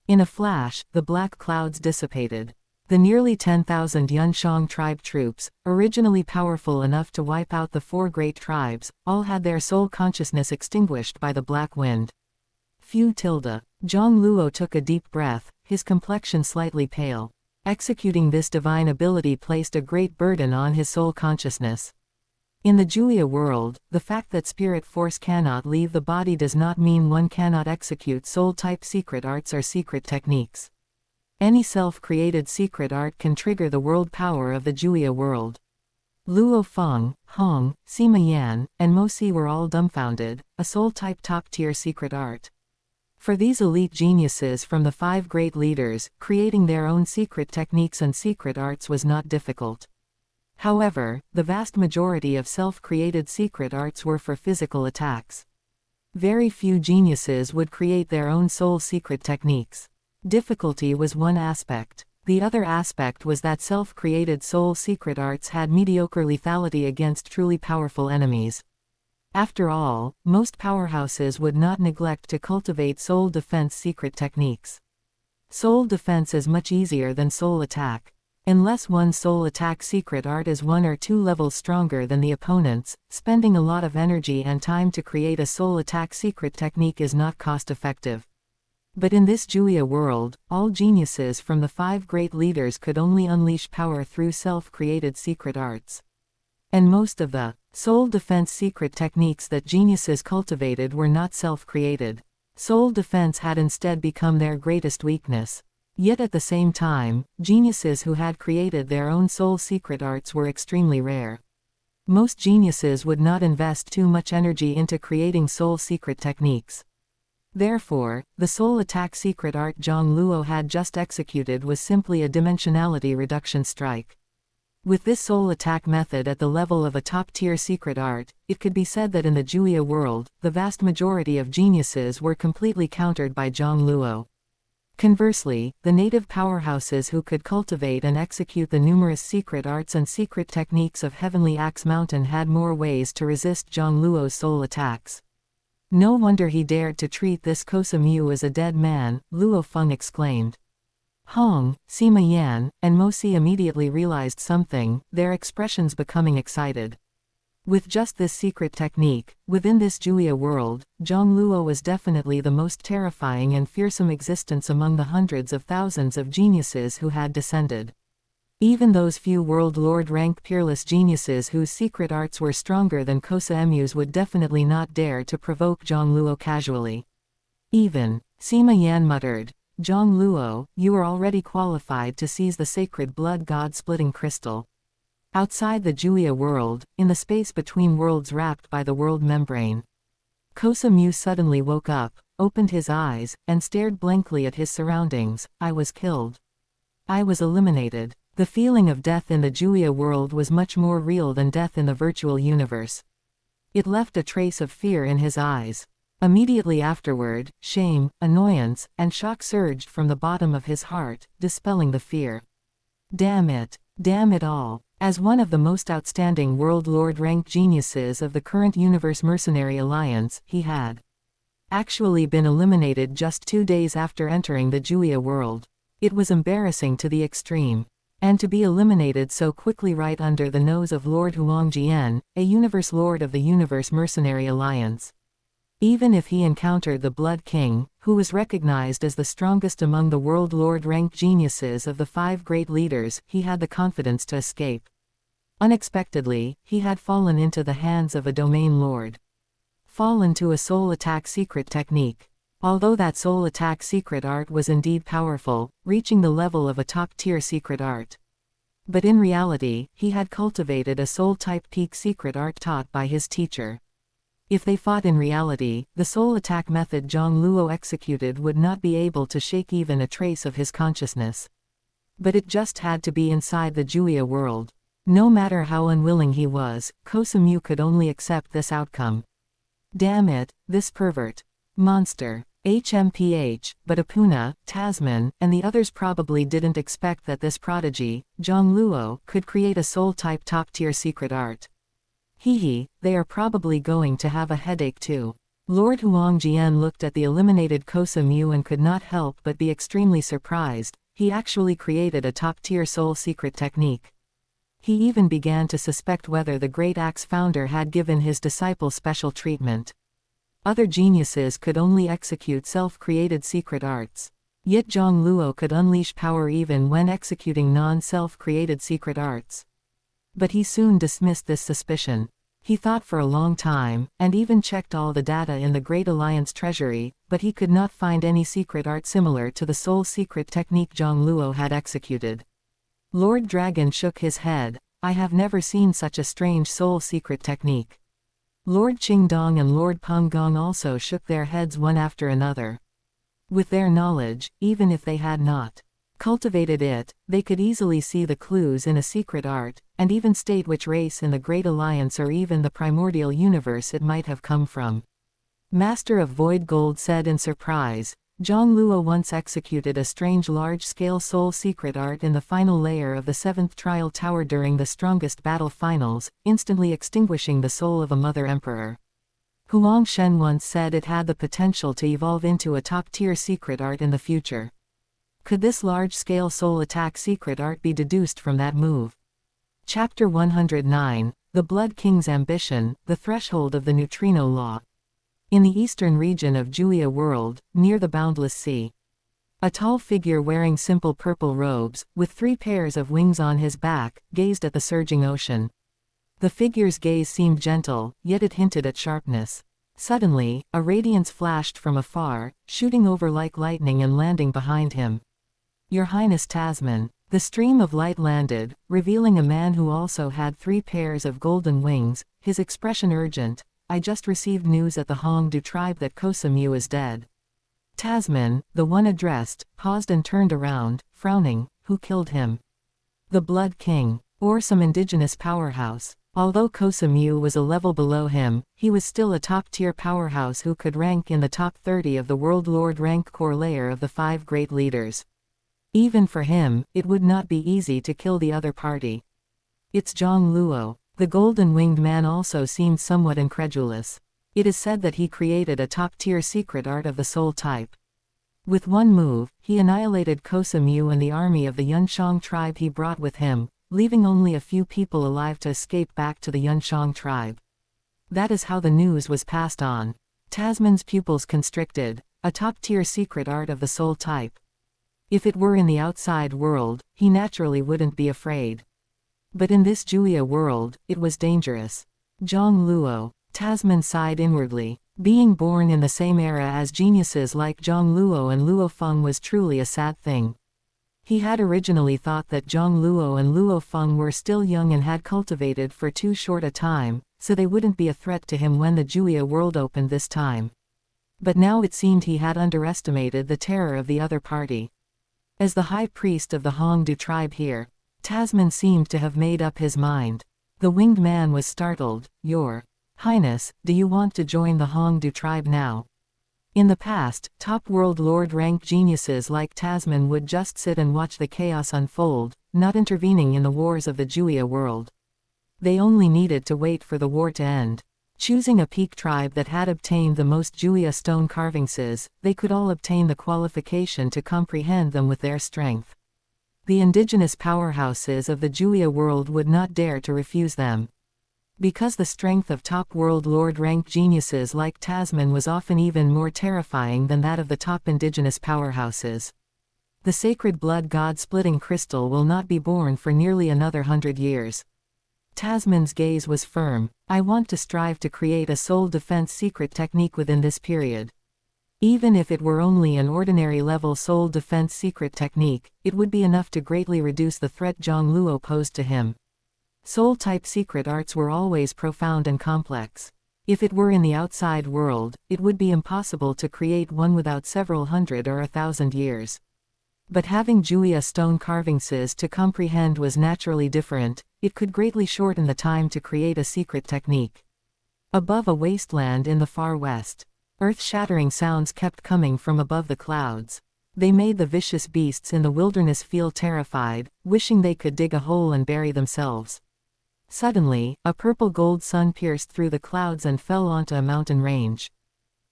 A: In a flash, the black clouds dissipated. The nearly 10,000 Yunshang tribe troops, originally powerful enough to wipe out the 4 great tribes, all had their soul consciousness extinguished by the black wind. Phew. Jiang Luo took a deep breath, his complexion slightly pale. Executing this divine ability placed a great burden on his soul consciousness. In the Juya world, the fact that spirit force cannot leave the body does not mean one cannot execute soul-type secret arts or secret techniques. Any self-created secret art can trigger the world power of the Juya world. Luo Feng, Hong, Sima Yan, and Mo Si were all dumbfounded. A soul-type top-tier secret art. For these elite geniuses from the 5 great leaders, creating their own secret techniques and secret arts was not difficult. However, the vast majority of self-created secret arts were for physical attacks. Very few geniuses would create their own soul secret techniques. Difficulty was one aspect. The other aspect was that self-created soul secret arts had mediocre lethality against truly powerful enemies. After all, most powerhouses would not neglect to cultivate soul defense secret techniques. Soul defense is much easier than soul attack. Unless one's soul attack secret art is 1 or 2 levels stronger than the opponent's, spending a lot of energy and time to create a soul attack secret technique is not cost-effective. But in this Juya world, all geniuses from the 5 great leaders could only unleash power through self-created secret arts. And most of the soul defense secret techniques that geniuses cultivated were not self-created. Soul defense had instead become their greatest weakness. Yet at the same time, geniuses who had created their own soul secret arts were extremely rare. Most geniuses would not invest too much energy into creating soul secret techniques. Therefore, the soul attack secret art Jiang Luo had just executed was simply a dimensionality reduction strike. With this soul attack method at the level of a top-tier secret art, it could be said that in the Juya world, the vast majority of geniuses were completely countered by Jiang Luo. Conversely, the native powerhouses who could cultivate and execute the numerous secret arts and secret techniques of Heavenly Axe Mountain had more ways to resist Jiang Luo's soul attacks. No wonder he dared to treat this Kosa Mu as a dead man, Luo Feng exclaimed. Hong, Sima Yan, and Mo Si immediately realized something, their expressions becoming excited. With just this secret technique, within this Juya world, Jiang Luo was definitely the most terrifying and fearsome existence among the hundreds of thousands of geniuses who had descended. Even those few world lord rank peerless geniuses whose secret arts were stronger than Kosa Mu's would definitely not dare to provoke Jiang Luo casually. Even, Sima Yan muttered, Jiang Luo, you are already qualified to seize the sacred blood god-splitting crystal. Outside the Juya world, in the space between worlds wrapped by the world membrane, Kosa Mu suddenly woke up, opened his eyes, and stared blankly at his surroundings. I was killed. I was eliminated. The feeling of death in the Juya world was much more real than death in the virtual universe. It left a trace of fear in his eyes. Immediately afterward, shame, annoyance, and shock surged from the bottom of his heart, dispelling the fear. Damn it. Damn it all. As one of the most outstanding World Lord ranked geniuses of the current Universe Mercenary Alliance, he had actually been eliminated just 2 days after entering the Juya world. It was embarrassing to the extreme. And to be eliminated so quickly right under the nose of Lord Huangjian, a Universe Lord of the Universe Mercenary Alliance. Even if he encountered the Blood King, who was recognized as the strongest among the World Lord-ranked geniuses of the 5 great leaders, he had the confidence to escape. Unexpectedly, he had fallen into the hands of a domain lord. Fallen to a soul attack secret technique. Although that soul attack secret art was indeed powerful, reaching the level of a top-tier secret art. But in reality, he had cultivated a soul-type peak secret art taught by his teacher. If they fought in reality, the soul attack method Jiang Luo executed would not be able to shake even a trace of his consciousness. But it just had to be inside the Juya world. No matter how unwilling he was, Kosa Mu could only accept this outcome. Damn it, this pervert. Monster. HMPH, but Apuna, Tasman, and the others probably didn't expect that this prodigy, Jiang Luo, could create a soul-type top-tier secret art. Hee, they are probably going to have a headache too. Lord Huangjian looked at the eliminated Kosa Mu and could not help but be extremely surprised. He actually created a top-tier soul secret technique. He even began to suspect whether the Great Axe founder had given his disciple special treatment. Other geniuses could only execute self-created secret arts. Yet Jiang Luo could unleash power even when executing non-self-created secret arts. But he soon dismissed this suspicion. He thought for a long time, and even checked all the data in the Great Alliance treasury, but he could not find any secret art similar to the soul secret technique Jiang Luo had executed. Lord Dragon shook his head. I have never seen such a strange soul secret technique. Lord Qingdong and Lord Penggong also shook their heads one after another. With their knowledge, even if they had not cultivated it, they could easily see the clues in a secret art, and even state which race in the Great Alliance or even the primordial universe it might have come from. Master of Void Gold said in surprise, Jiang Luo once executed a strange large-scale soul secret art in the final layer of the 7th Trial Tower during the strongest battle finals, instantly extinguishing the soul of a Mother Emperor. Huang Shen once said it had the potential to evolve into a top-tier secret art in the future. Could this large-scale soul attack secret art be deduced from that move? Chapter 109, The Blood King's Ambition, the Threshold of the Neutrino Law. In the eastern region of Julia World, near the Boundless Sea, a tall figure wearing simple purple robes, with 3 pairs of wings on his back, gazed at the surging ocean. The figure's gaze seemed gentle, yet it hinted at sharpness. Suddenly, a radiance flashed from afar, shooting over like lightning and landing behind him. Your Highness Tasman. The stream of light landed, revealing a man who also had 3 pairs of golden wings, his expression urgent. I just received news at the Hongdu tribe that Kosamu is dead. Tasman, the one addressed, paused and turned around, frowning. Who killed him? The Blood King, or some indigenous powerhouse. Although Kosamu was a level below him, he was still a top-tier powerhouse who could rank in the top 30 of the World Lord rank core layer of the 5 great leaders. Even for him, it would not be easy to kill the other party. It's Jiang Luo. The golden-winged man also seemed somewhat incredulous. It is said that he created a top-tier secret art of the soul type. With one move, he annihilated Kosamu and the army of the Yunshang tribe he brought with him, leaving only a few people alive to escape back to the Yunshang tribe. That is how the news was passed on. Tasman's pupils constricted. A top-tier secret art of the soul type. If it were in the outside world, he naturally wouldn't be afraid. But in this Julia world, it was dangerous. Jiang Luo. Tasman sighed inwardly. Being born in the same era as geniuses like Jiang Luo and Luo Feng was truly a sad thing. He had originally thought that Jiang Luo and Luo Feng were still young and had cultivated for too short a time, so they wouldn't be a threat to him when the Julia world opened this time. But now it seemed he had underestimated the terror of the other party. As the high priest of the Hongdu tribe here, Tasman seemed to have made up his mind. The winged man was startled. Your Highness, do you want to join the Hongdu tribe now? In the past, top world lord rank geniuses like Tasman would just sit and watch the chaos unfold, not intervening in the wars of the Julia world. They only needed to wait for the war to end. Choosing a peak tribe that had obtained the most Julia stone carvingses, they could all obtain the qualification to comprehend them with their strength. The indigenous powerhouses of the Julia world would not dare to refuse them. Because the strength of top world lord rank geniuses like Tasman was often even more terrifying than that of the top indigenous powerhouses. The sacred blood god splitting crystal will not be born for nearly another 100 years. Tasman's gaze was firm. I want to strive to create a soul defense secret technique within this period. Even if it were only an ordinary level soul defense secret technique, it would be enough to greatly reduce the threat Jiang Luo posed to him. Soul-type secret arts were always profound and complex. If it were in the outside world, it would be impossible to create one without several hundred or 1,000 years. But having Julia stone carvingses to comprehend was naturally different. It could greatly shorten the time to create a secret technique. Above a wasteland in the far west, earth-shattering sounds kept coming from above the clouds. They made the vicious beasts in the wilderness feel terrified, wishing they could dig a hole and bury themselves. Suddenly, a purple gold sun pierced through the clouds and fell onto a mountain range.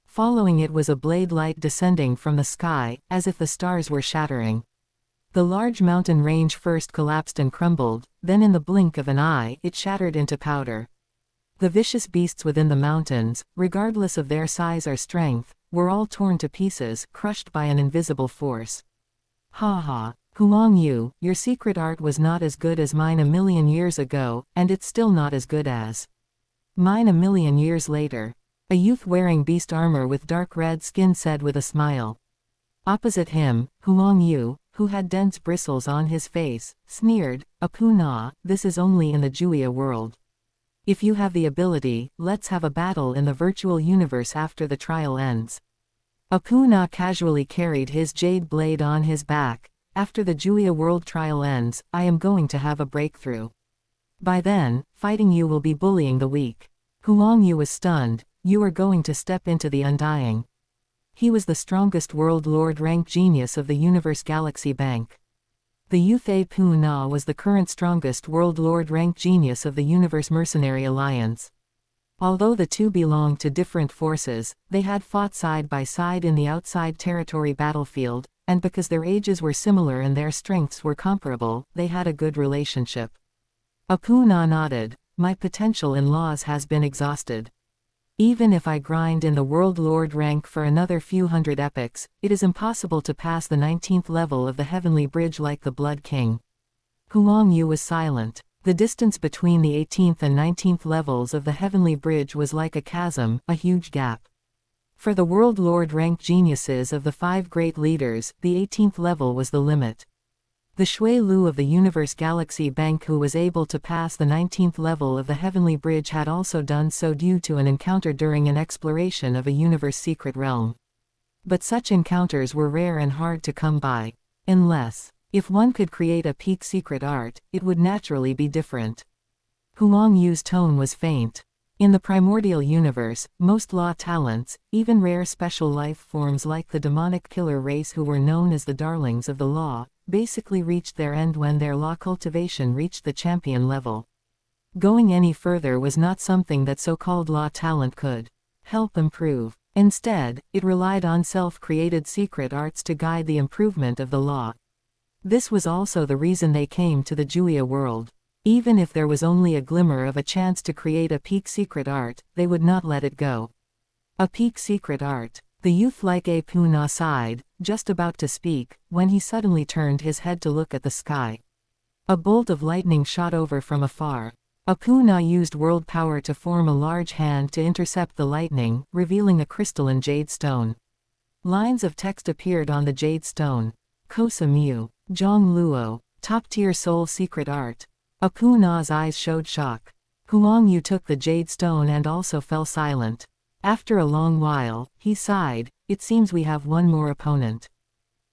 A: Following it was a blade light descending from the sky, as if the stars were shattering. The large mountain range first collapsed and crumbled, then in the blink of an eye, it shattered into powder. The vicious beasts within the mountains, regardless of their size or strength, were all torn to pieces, crushed by an invisible force. Ha ha, Huang Yu, your secret art was not as good as mine a million years ago, and it's still not as good as mine a million years later. A youth wearing beast armor with dark red skin said with a smile. Opposite him, Huang Yu, who had dense bristles on his face, sneered, Apuna, this is only in the Julia world. If you have the ability, let's have a battle in the virtual universe after the trial ends. Apuna casually carried his jade blade on his back. After the Julia world trial ends, I am going to have a breakthrough. By then, fighting you will be bullying the weak. Huang Yu was stunned. You are going to step into the undying. He was the strongest world lord rank genius of the universe galaxy bank. The youth Apuna was the current strongest world lord rank genius of the universe mercenary alliance. Although the two belonged to different forces, they had fought side by side in the outside territory battlefield, and because their ages were similar and their strengths were comparable, they had a good relationship. Apu Na nodded. My potential in laws has been exhausted. Even if I grind in the World Lord rank for another few hundred epochs, it is impossible to pass the 19th level of the Heavenly Bridge like the Blood King. Huang Yu was silent. The distance between the 18th and 19th levels of the Heavenly Bridge was like a chasm, a huge gap. For the World Lord ranked geniuses of the 5 great leaders, the 18th level was the limit. The Shui Lu of the Universe Galaxy Bank, who was able to pass the 19th level of the Heavenly Bridge, had also done so due to an encounter during an exploration of a universe secret realm. But such encounters were rare and hard to come by. Unless, if one could create a peak secret art, it would naturally be different. Huang Yu's tone was faint. In the primordial universe, most law talents, even rare special life forms like the demonic killer race who were known as the darlings of the law, basically reached their end when their law cultivation reached the champion level. Going any further was not something that so-called law talent could help improve. Instead, it relied on self-created secret arts to guide the improvement of the law. This was also the reason they came to the Juya world. Even if there was only a glimmer of a chance to create a peak secret art, they would not let it go. A peak secret art. The youth like Apu Na sighed, just about to speak, when he suddenly turned his head to look at the sky. A bolt of lightning shot over from afar. Apu Na used world power to form a large hand to intercept the lightning, revealing a crystalline jade stone. Lines of text appeared on the jade stone. Kosa Mu. Jiang Luo. Top-tier soul secret art. Apu Na's eyes showed shock. Huang Yu took the jade stone and also fell silent. After a long while, he sighed. It seems we have one more opponent.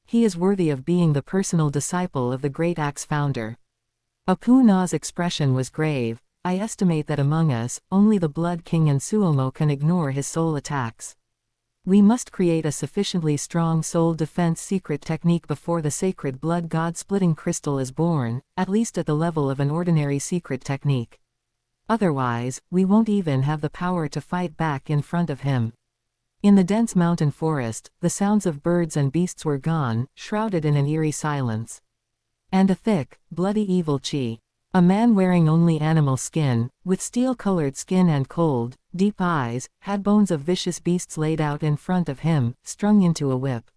A: He is worthy of being the personal disciple of the great axe founder. Apu Na's expression was grave. I estimate that among us, only the Blood King and Suomo can ignore his soul attacks. We must create a sufficiently strong soul defense secret technique before the sacred blood god splitting crystal is born, at least at the level of an ordinary secret technique. Otherwise, we won't even have the power to fight back in front of him. In the dense mountain forest, the sounds of birds and beasts were gone, shrouded in an eerie silence. And a thick, bloody evil chi. A man wearing only animal skin, with steel-colored skin and cold, deep eyes, had bones of vicious beasts laid out in front of him, strung into a whip.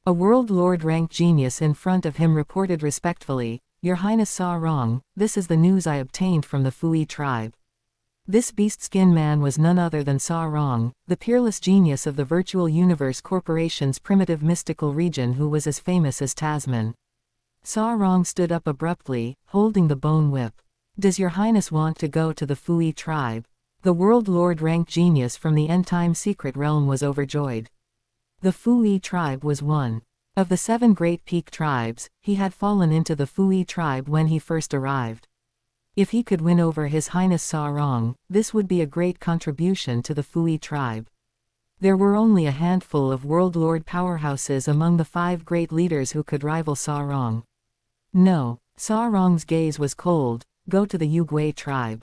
A: A World Lord-ranked genius in front of him reported respectfully, Your Highness saw wrong, this is the news I obtained from the Fui tribe. This beast-skin man was none other than Sa Rong, the peerless genius of the Virtual Universe Corporation's primitive mystical region, who was as famous as Tasman. Sa Rong stood up abruptly, holding the bone whip. Does Your Highness want to go to the Fui tribe? The World Lord-ranked genius from the end-time secret realm was overjoyed. The Fui tribe was one of the 7 great peak tribes. He had fallen into the Fui tribe when he first arrived. If he could win over His Highness Sa Rong, this would be a great contribution to the Fui tribe. There were only a handful of World Lord powerhouses among the 5 great leaders who could rival Sa Rong. No, Sa Rong's gaze was cold. Go to the Yugui tribe.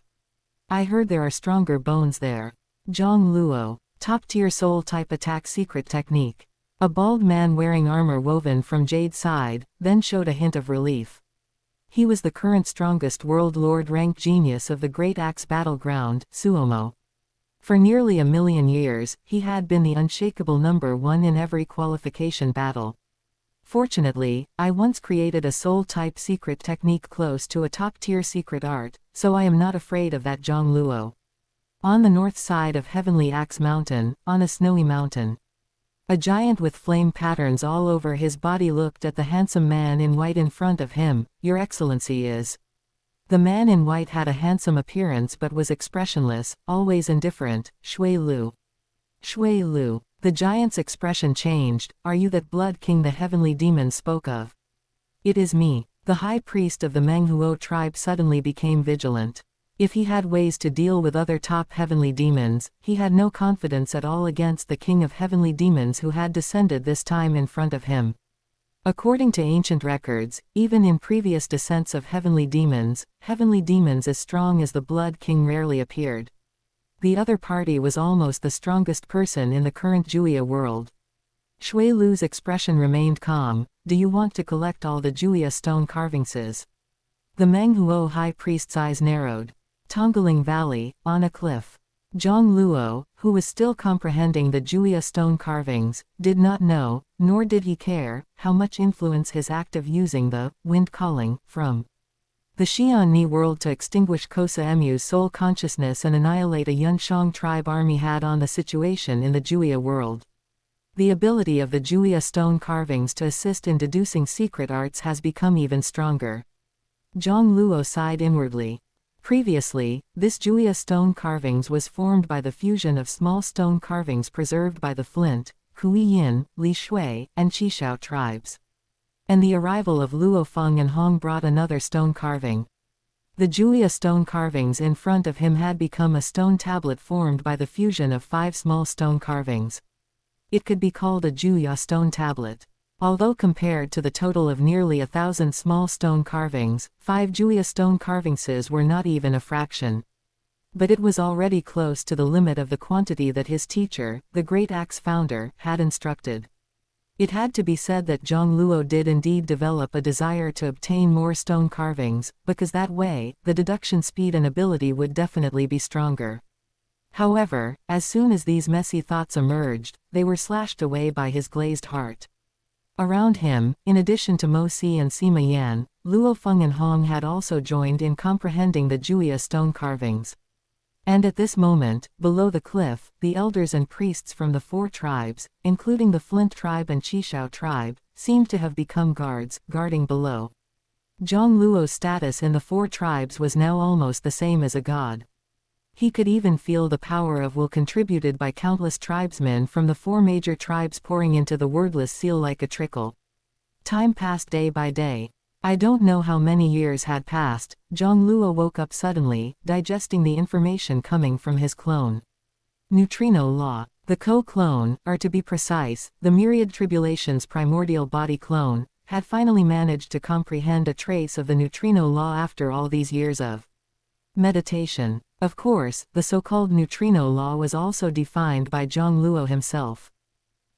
A: I heard there are stronger bones there. Jiang Luo. Top-tier soul-type attack secret technique. A bald man wearing armor woven from jade sighed, then showed a hint of relief. He was the current strongest World Lord-ranked genius of the Great Axe battleground, Suomo. For nearly 1,000,000 years, he had been the unshakable number 1 in every qualification battle. Fortunately, I once created a soul-type secret technique close to a top-tier secret art, so I am not afraid of that Jiang Luo. On the north side of Heavenly Axe Mountain, on a snowy mountain. A giant with flame patterns all over his body looked at the handsome man in white in front of him. Your Excellency is. The man in white had a handsome appearance but was expressionless, always indifferent. Shui Lu. Shui Lu. The giant's expression changed. Are you that Blood King the heavenly demon spoke of? It is me. The high priest of the Menghuo tribe suddenly became vigilant. If he had ways to deal with other top heavenly demons, he had no confidence at all against the king of heavenly demons who had descended this time in front of him. According to ancient records, even in previous descents of heavenly demons as strong as the Blood King rarely appeared. The other party was almost the strongest person in the current Juya world. Shui Lu's expression remained calm. Do you want to collect all the Juya stone carvingses? The Menghuo high priest's eyes narrowed. Tongling Valley, on a cliff. Jiang Luo, who was still comprehending the Juya stone carvings, did not know, nor did he care, how much influence his act of using the wind calling from the Xianni world to extinguish Kosa Emu's soul consciousness and annihilate a Yunshang tribe army had on the situation in the Juya world. The ability of the Juya stone carvings to assist in deducing secret arts has become even stronger. Jiang Luo sighed inwardly. Previously, this Juya stone carvings was formed by the fusion of small stone carvings preserved by the Flint, Kuiyin, Li Shui, and Qishao tribes. And the arrival of Luo Feng and Hong brought another stone carving. The Juya stone carvings in front of him had become a stone tablet formed by the fusion of 5 small stone carvings. It could be called a Juya stone tablet. Although compared to the total of nearly 1,000 small stone carvings, 5 Juya stone carvingses were not even a fraction. But it was already close to the limit of the quantity that his teacher, the great axe founder, had instructed. It had to be said that Jiang Luo did indeed develop a desire to obtain more stone carvings, because that way, the deduction speed and ability would definitely be stronger. However, as soon as these messy thoughts emerged, they were slashed away by his glazed heart. Around him, in addition to Mo Si and Sima Yan, Luo Feng and Hong had also joined in comprehending the Juya stone carvings. And at this moment, below the cliff, the elders and priests from the 4 tribes, including the Flint tribe and Qishao tribe, seemed to have become guards, guarding below. Jiang Luo's status in the 4 tribes was now almost the same as a god. He could even feel the power of will contributed by countless tribesmen from the 4 major tribes pouring into the wordless seal like a trickle. Time passed day by day. I don't know how many years had passed. Jiang Luo woke up suddenly, digesting the information coming from his clone. Neutrino law. The co-clone, or to be precise, the Myriad Tribulation's primordial body clone, had finally managed to comprehend a trace of the neutrino law after all these years of meditation. Of course, the so-called neutrino law was also defined by Jiang Luo himself.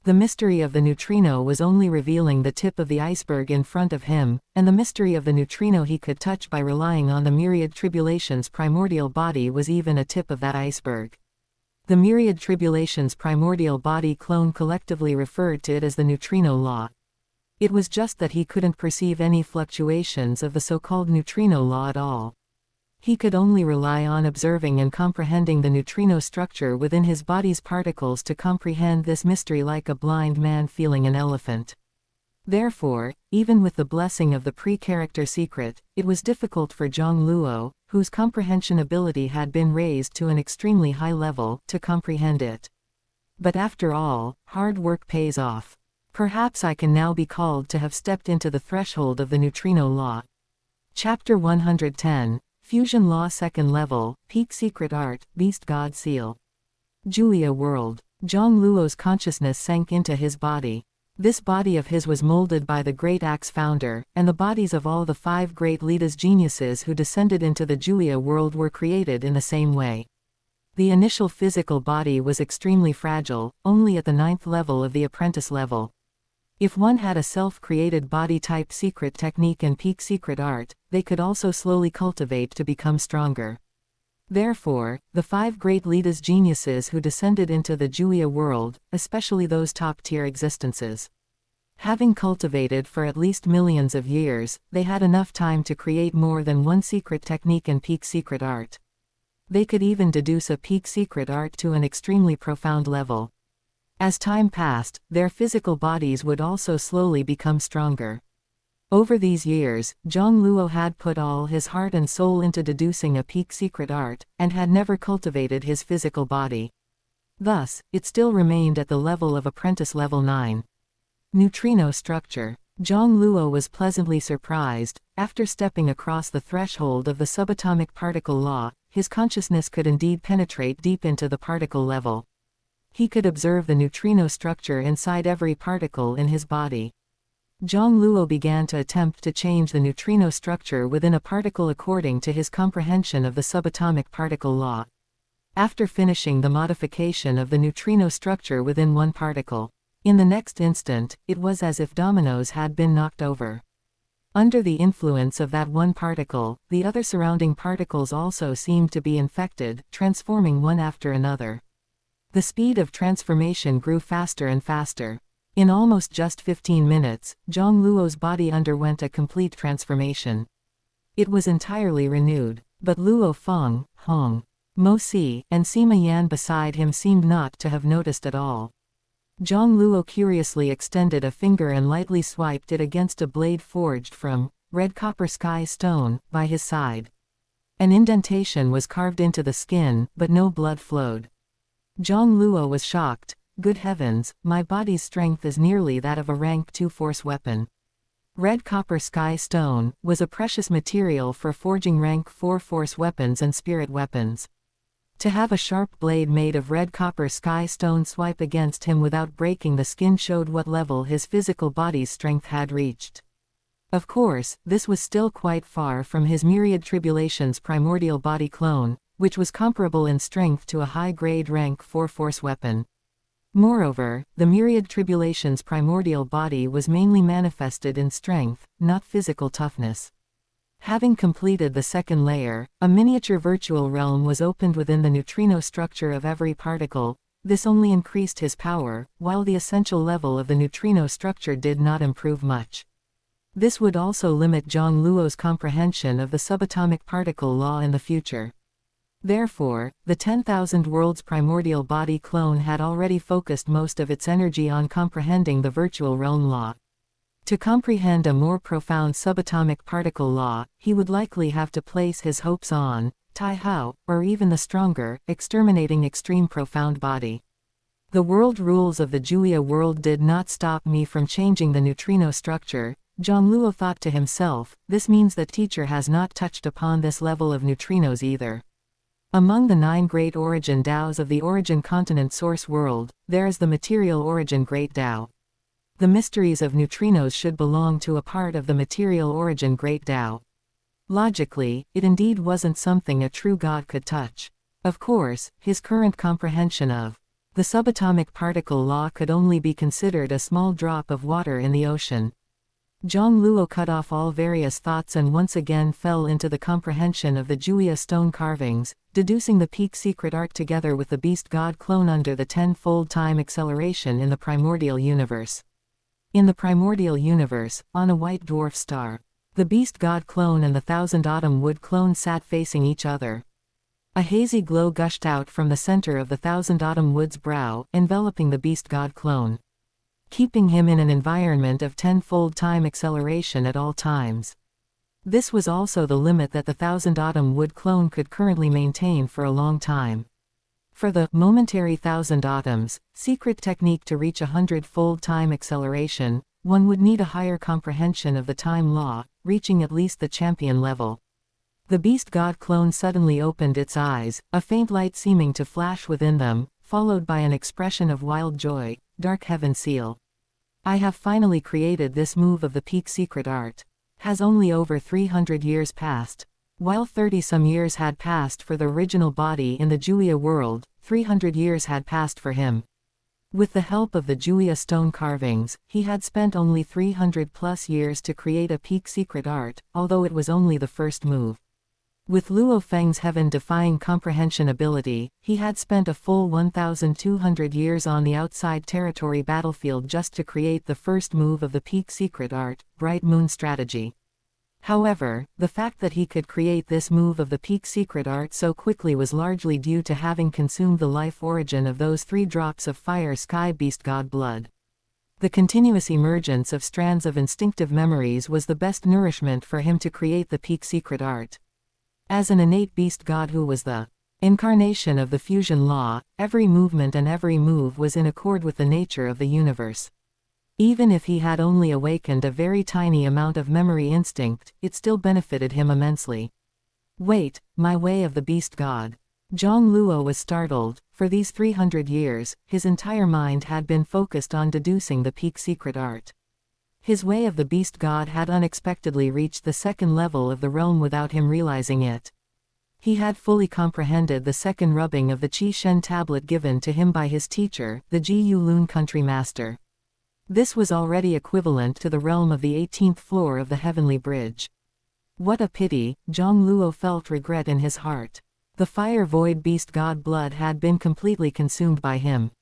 A: The mystery of the neutrino was only revealing the tip of the iceberg in front of him, and the mystery of the neutrino he could touch by relying on the Myriad Tribulation's primordial body was even a tip of that iceberg. The Myriad Tribulation's primordial body clone collectively referred to it as the neutrino law. It was just that he couldn't perceive any fluctuations of the so-called neutrino law at all. He could only rely on observing and comprehending the neutrino structure within his body's particles to comprehend this mystery like a blind man feeling an elephant. Therefore, even with the blessing of the pre-character secret, it was difficult for Jiang Luo, whose comprehension ability had been raised to an extremely high level, to comprehend it. But after all, hard work pays off. Perhaps I can now be called to have stepped into the threshold of the neutrino law. Chapter 110. Fusion Law 2nd Level, Peak Secret Art, Beast God Seal. Juya World. Jiang Luo's consciousness sank into his body. This body of his was molded by the Great Axe Founder, and the bodies of all the 5 great Lida's geniuses who descended into the Juya world were created in the same way. The initial physical body was extremely fragile, only at the 9th level of the apprentice level. If one had a self-created body-type secret technique and peak secret art, they could also slowly cultivate to become stronger. Therefore, the 5 great Lida's geniuses who descended into the Juya world, especially those top-tier existences, having cultivated for at least millions of years, they had enough time to create more than one secret technique and peak secret art. They could even deduce a peak secret art to an extremely profound level. As time passed, their physical bodies would also slowly become stronger. Over these years, Jiang Luo had put all his heart and soul into deducing a peak secret art, and had never cultivated his physical body. Thus, it still remained at the level of apprentice level 9. Neutrino structure. Jiang Luo was pleasantly surprised. After stepping across the threshold of the subatomic particle law, his consciousness could indeed penetrate deep into the particle level. He could observe the neutrino structure inside every particle in his body. Jiang Luo began to attempt to change the neutrino structure within a particle according to his comprehension of the subatomic particle law. after finishing the modification of the neutrino structure within one particle. In the next instant, it was as if dominoes had been knocked over. Under the influence of that one particle, the other surrounding particles also seemed to be infected, transforming one after another. The speed of transformation grew faster and faster. In almost just 15 minutes, Jiang Luo's body underwent a complete transformation. It was entirely renewed, but Luo Feng, Hong, Mo Si, and Sima Yan beside him seemed not to have noticed at all. Jiang Luo curiously extended a finger and lightly swiped it against a blade forged from red copper sky stone by his side. An indentation was carved into the skin, but no blood flowed. Jiang Luo was shocked. Good heavens, my body's strength is nearly that of a rank 2 force weapon. Red copper sky stone was a precious material for forging rank 4 force weapons and spirit weapons. To have a sharp blade made of red copper sky stone swipe against him without breaking the skin showed what level his physical body's strength had reached. Of course, this was still quite far from his Myriad Tribulations primordial body clone, which was comparable in strength to a high-grade rank 4 force weapon. Moreover, the Myriad Tribulations primordial body was mainly manifested in strength, not physical toughness. Having completed the second layer, a miniature virtual realm was opened within the neutrino structure of every particle. This only increased his power, while the essential level of the neutrino structure did not improve much. This would also limit Jiang Luo's comprehension of the subatomic particle law in the future. Therefore, the 10,000 Worlds primordial body clone had already focused most of its energy on comprehending the virtual realm law. To comprehend a more profound subatomic particle law, he would likely have to place his hopes on Tai Hao, or even the stronger, exterminating extreme profound body. The world rules of the Julia world did not stop me from changing the neutrino structure, Jiang Luo thought to himself. This means that teacher has not touched upon this level of neutrinos either. Among the 9 great origin Taos of the origin continent source world, there is the material origin great Tao. The mysteries of neutrinos should belong to a part of the material origin great Tao. Logically, it indeed wasn't something a true god could touch. Of course, his current comprehension of the subatomic particle law could only be considered a small drop of water in the ocean. Jiang Luo cut off all various thoughts and once again fell into the comprehension of the Julia stone carvings, deducing the peak secret art together with the beast god clone under the 10-fold time acceleration in the primordial universe. In the primordial universe, on a white dwarf star, the beast god clone and the 1000 autumn wood clone sat facing each other. A hazy glow gushed out from the center of the 1000 autumn wood's brow, enveloping the beast god clone, keeping him in an environment of 10-fold time acceleration at all times. This was also the limit that the 1000 autumn wood clone could currently maintain for a long time. For the momentary 1000 autumns secret technique to reach 100-fold time acceleration, one would need a higher comprehension of the time law, reaching at least the champion level. The beast god clone suddenly opened its eyes, a faint light seeming to flash within them, followed by an expression of wild joy. Dark Heaven Seal. I have finally created this move of the peak secret art. Has only over 300 years passed. While 30-some years had passed for the original body in the Julia world, 300 years had passed for him. With the help of the Julia stone carvings, he had spent only 300+ years to create a peak secret art, although it was only the first move. With Luo Feng's heaven-defying comprehension ability, he had spent a full 1,200 years on the outside territory battlefield just to create the first move of the peak secret art, Bright Moon Strategy. However, the fact that he could create this move of the peak secret art so quickly was largely due to having consumed the life origin of those 3 drops of fire sky beast god blood. The continuous emergence of strands of instinctive memories was the best nourishment for him to create the peak secret art. As an innate beast god who was the incarnation of the fusion law, every movement and every move was in accord with the nature of the universe. Even if he had only awakened a very tiny amount of memory instinct, it still benefited him immensely. Wait, my way of the beast god. Jiang Luo was startled. For these 300 years, his entire mind had been focused on deducing the peak secret art. His way of the beast god had unexpectedly reached the second level of the realm without him realizing it. He had fully comprehended the second rubbing of the Qi Shen tablet given to him by his teacher, the Ji Yu Lun country master. This was already equivalent to the realm of the 18th floor of the heavenly bridge. What a pity, Jiang Luo felt regret in his heart. The fire void beast god blood had been completely consumed by him.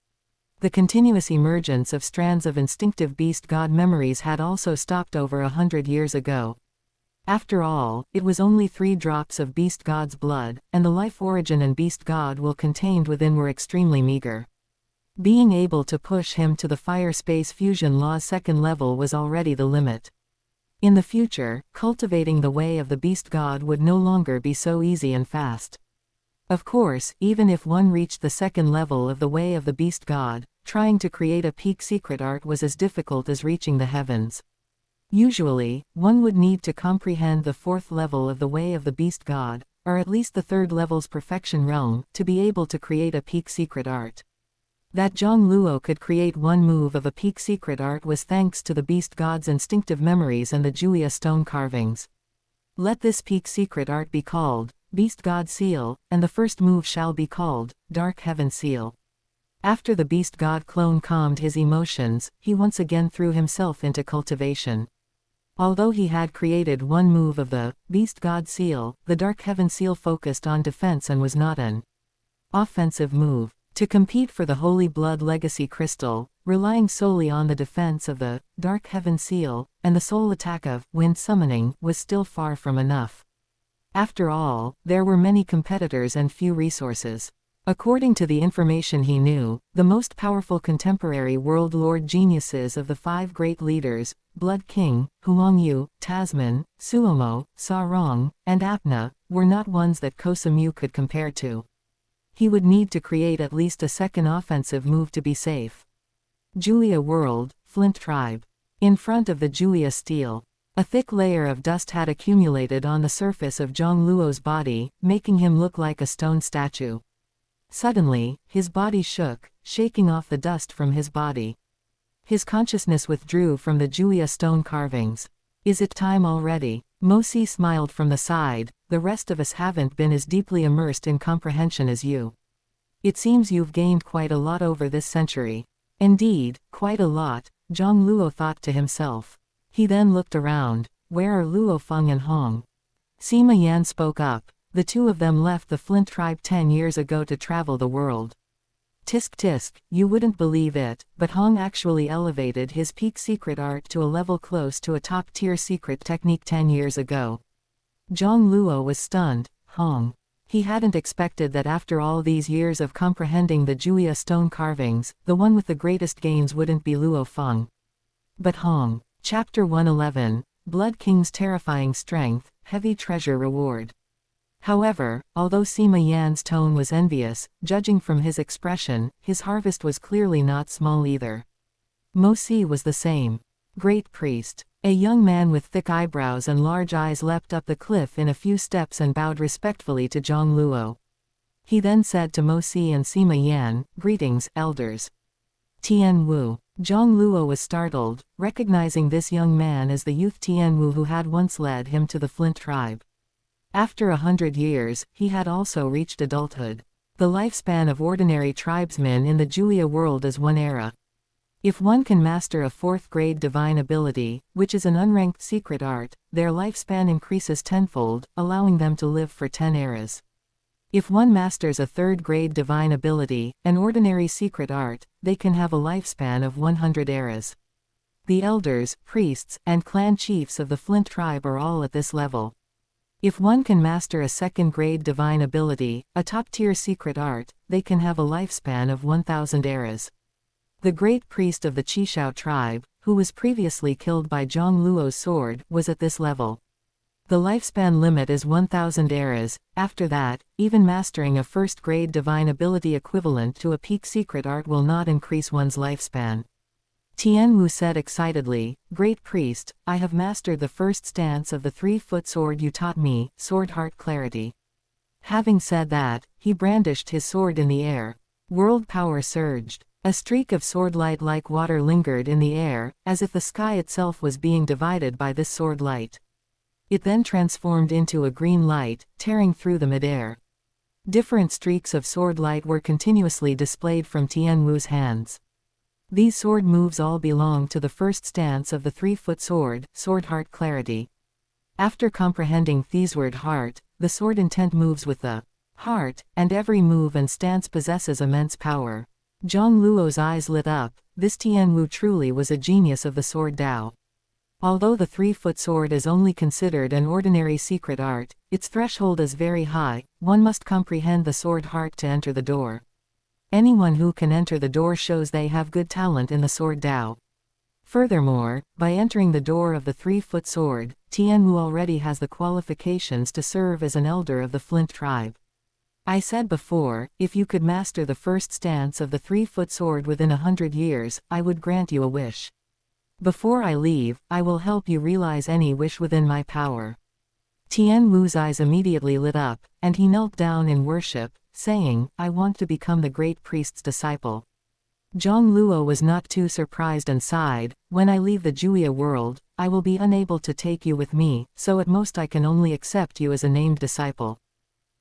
A: The continuous emergence of strands of instinctive beast god memories had also stopped over 100 years ago. After all, it was only 3 drops of beast god's blood, and the life origin and beast god will contained within were extremely meager. Being able to push him to the fire-space fusion law's second level was already the limit. In the future, cultivating the way of the beast god would no longer be so easy and fast. Of course, even if one reached the second level of the way of the beast god, trying to create a peak secret art was as difficult as reaching the heavens. Usually, one would need to comprehend the 4th level of the way of the beast god, or at least the 3rd level's perfection realm, to be able to create a peak secret art. That Jiang Luo could create one move of a peak secret art was thanks to the beast god's instinctive memories and the Julia stone carvings. Let this peak secret art be called Beast God Seal, and the first move shall be called Dark Heaven Seal. After the beast god clone calmed his emotions, he once again threw himself into cultivation. Although he had created one move of the Beast God Seal, the Dark Heaven Seal focused on defense and was not an offensive move. To compete for the Holy Blood Legacy Crystal, relying solely on the defense of the Dark Heaven Seal, and the sole attack of Wind Summoning, was still far from enough. After all, there were many competitors and few resources. According to the information he knew, the most powerful contemporary world lord geniuses of the 5 great leaders, Blood King, Huangyu, Tasman, Suomo, Sarong, and Apna, were not ones that Kosamui could compare to. He would need to create at least a second offensive move to be safe. Julia World, Flint Tribe. In front of the Julia Steel, a thick layer of dust had accumulated on the surface of Jiang Luo's body, making him look like a stone statue. Suddenly, his body shook, shaking off the dust from his body. His consciousness withdrew from the Julia stone carvings. Is it time already? Mosi smiled from the side. The rest of us haven't been as deeply immersed in comprehension as you. It seems you've gained quite a lot over this century. Indeed, quite a lot, Jiang Luo thought to himself. He then looked around. Where are Luo Feng and Hong? Sima Yan spoke up. The 2 of them left the Flint tribe 10 years ago to travel the world. Tisk tisk, you wouldn't believe it, but Hong actually elevated his peak secret art to a level close to a top-tier secret technique 10 years ago. Jiang Luo was stunned. Hong. He hadn't expected that after all these years of comprehending the Julia stone carvings, the one with the greatest gains wouldn't be Luo Feng. But Hong. Chapter 111, Blood King's Terrifying Strength, Heavy Treasure Reward. However, although Sima Yan's tone was envious, judging from his expression, his harvest was clearly not small either. Mosi was the same. Great Priest. A young man with thick eyebrows and large eyes leapt up the cliff in a few steps and bowed respectfully to Jiang Luo. He then said to Mosi and Sima Yan, "Greetings, elders." Tian Wu. Jiang Luo was startled, recognizing this young man as the youth Tian Wu who had once led him to the Flint tribe. After 100 years, he had also reached adulthood. The lifespan of ordinary tribesmen in the Julia world is 1 era. If one can master a 4th-grade divine ability, which is an unranked secret art, their lifespan increases tenfold, allowing them to live for 10 eras. If one masters a 3rd-grade divine ability, an ordinary secret art, they can have a lifespan of 100 eras. The elders, priests, and clan chiefs of the Flint tribe are all at this level. If one can master a 2nd-grade divine ability, a top-tier secret art, they can have a lifespan of 1000 eras. The great priest of the Qishao tribe, who was previously killed by Jiang Luo's sword, was at this level. The lifespan limit is 1000 eras. After that, even mastering a 1st-grade divine ability equivalent to a peak secret art will not increase one's lifespan. Tian Wu said excitedly, "Great Priest, I have mastered the 1st stance of the 3-foot sword you taught me, Sword Heart Clarity." Having said that, he brandished his sword in the air. World power surged. A streak of sword light like water lingered in the air, as if the sky itself was being divided by this sword light. It then transformed into a green light, tearing through the midair. Different streaks of sword light were continuously displayed from Tian Wu's hands. These sword moves all belong to the first stance of the 3-foot sword, Sword Heart Clarity. After comprehending Thesword Heart, the sword intent moves with the heart, and every move and stance possesses immense power. Jiang Luo's eyes lit up. This Tian Wu truly was a genius of the sword Tao. Although the 3-foot sword is only considered an ordinary secret art, its threshold is very high. One must comprehend the sword heart to enter the door. Anyone who can enter the door shows they have good talent in the sword Tao. Furthermore, by entering the door of the 3-foot sword, Tian Wu already has the qualifications to serve as an elder of the Flint tribe. I said before, if you could master the first stance of the 3-foot sword within 100 years, I would grant you a wish. Before I leave, I will help you realize any wish within my power. Tian Wu's eyes immediately lit up, and he knelt down in worship, saying, I want to become the great priest's disciple. Jiang Luo was not too surprised and sighed, when I leave the Juya world, I will be unable to take you with me, so at most I can only accept you as a named disciple.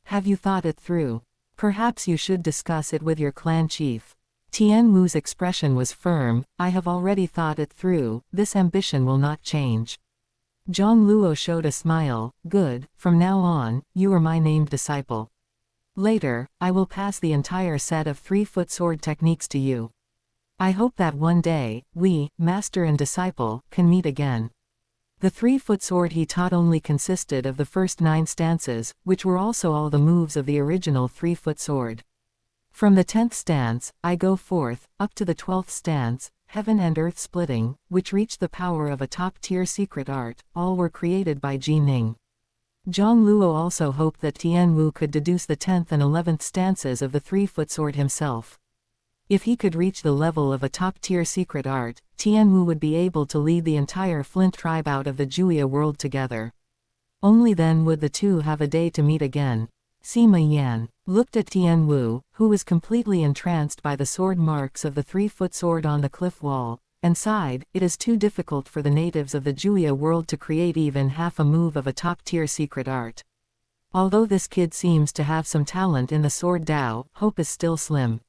A: Have you thought it through? Perhaps you should discuss it with your clan chief. Tian Wu's expression was firm. I have already thought it through. This ambition will not change. Jiang Luo showed a smile. Good, from now on, you are my named disciple. Later, I will pass the entire set of 3-foot sword techniques to you. I hope that one day, we, master and disciple, can meet again. The 3-foot sword he taught only consisted of the first 9 stances, which were also all the moves of the original 3-foot sword. From the 10th stance, I go forth, up to the 12th stance, Heaven and Earth Splitting, which reached the power of a top-tier secret art, all were created by Ji Ning. Jiang Luo also hoped that Tian Wu could deduce the 10th and 11th stances of the 3-foot sword himself. If he could reach the level of a top-tier secret art, Tian Wu would be able to lead the entire Flint tribe out of the Juya world together. Only then would the two have a day to meet again. Sima Yan looked at Tian Wu, who was completely entranced by the sword marks of the 3-foot sword on the cliff wall, and sighed. It is too difficult for the natives of the Juya world to create even half a move of a top-tier secret art. Although this kid seems to have some talent in the sword Tao, hope is still slim.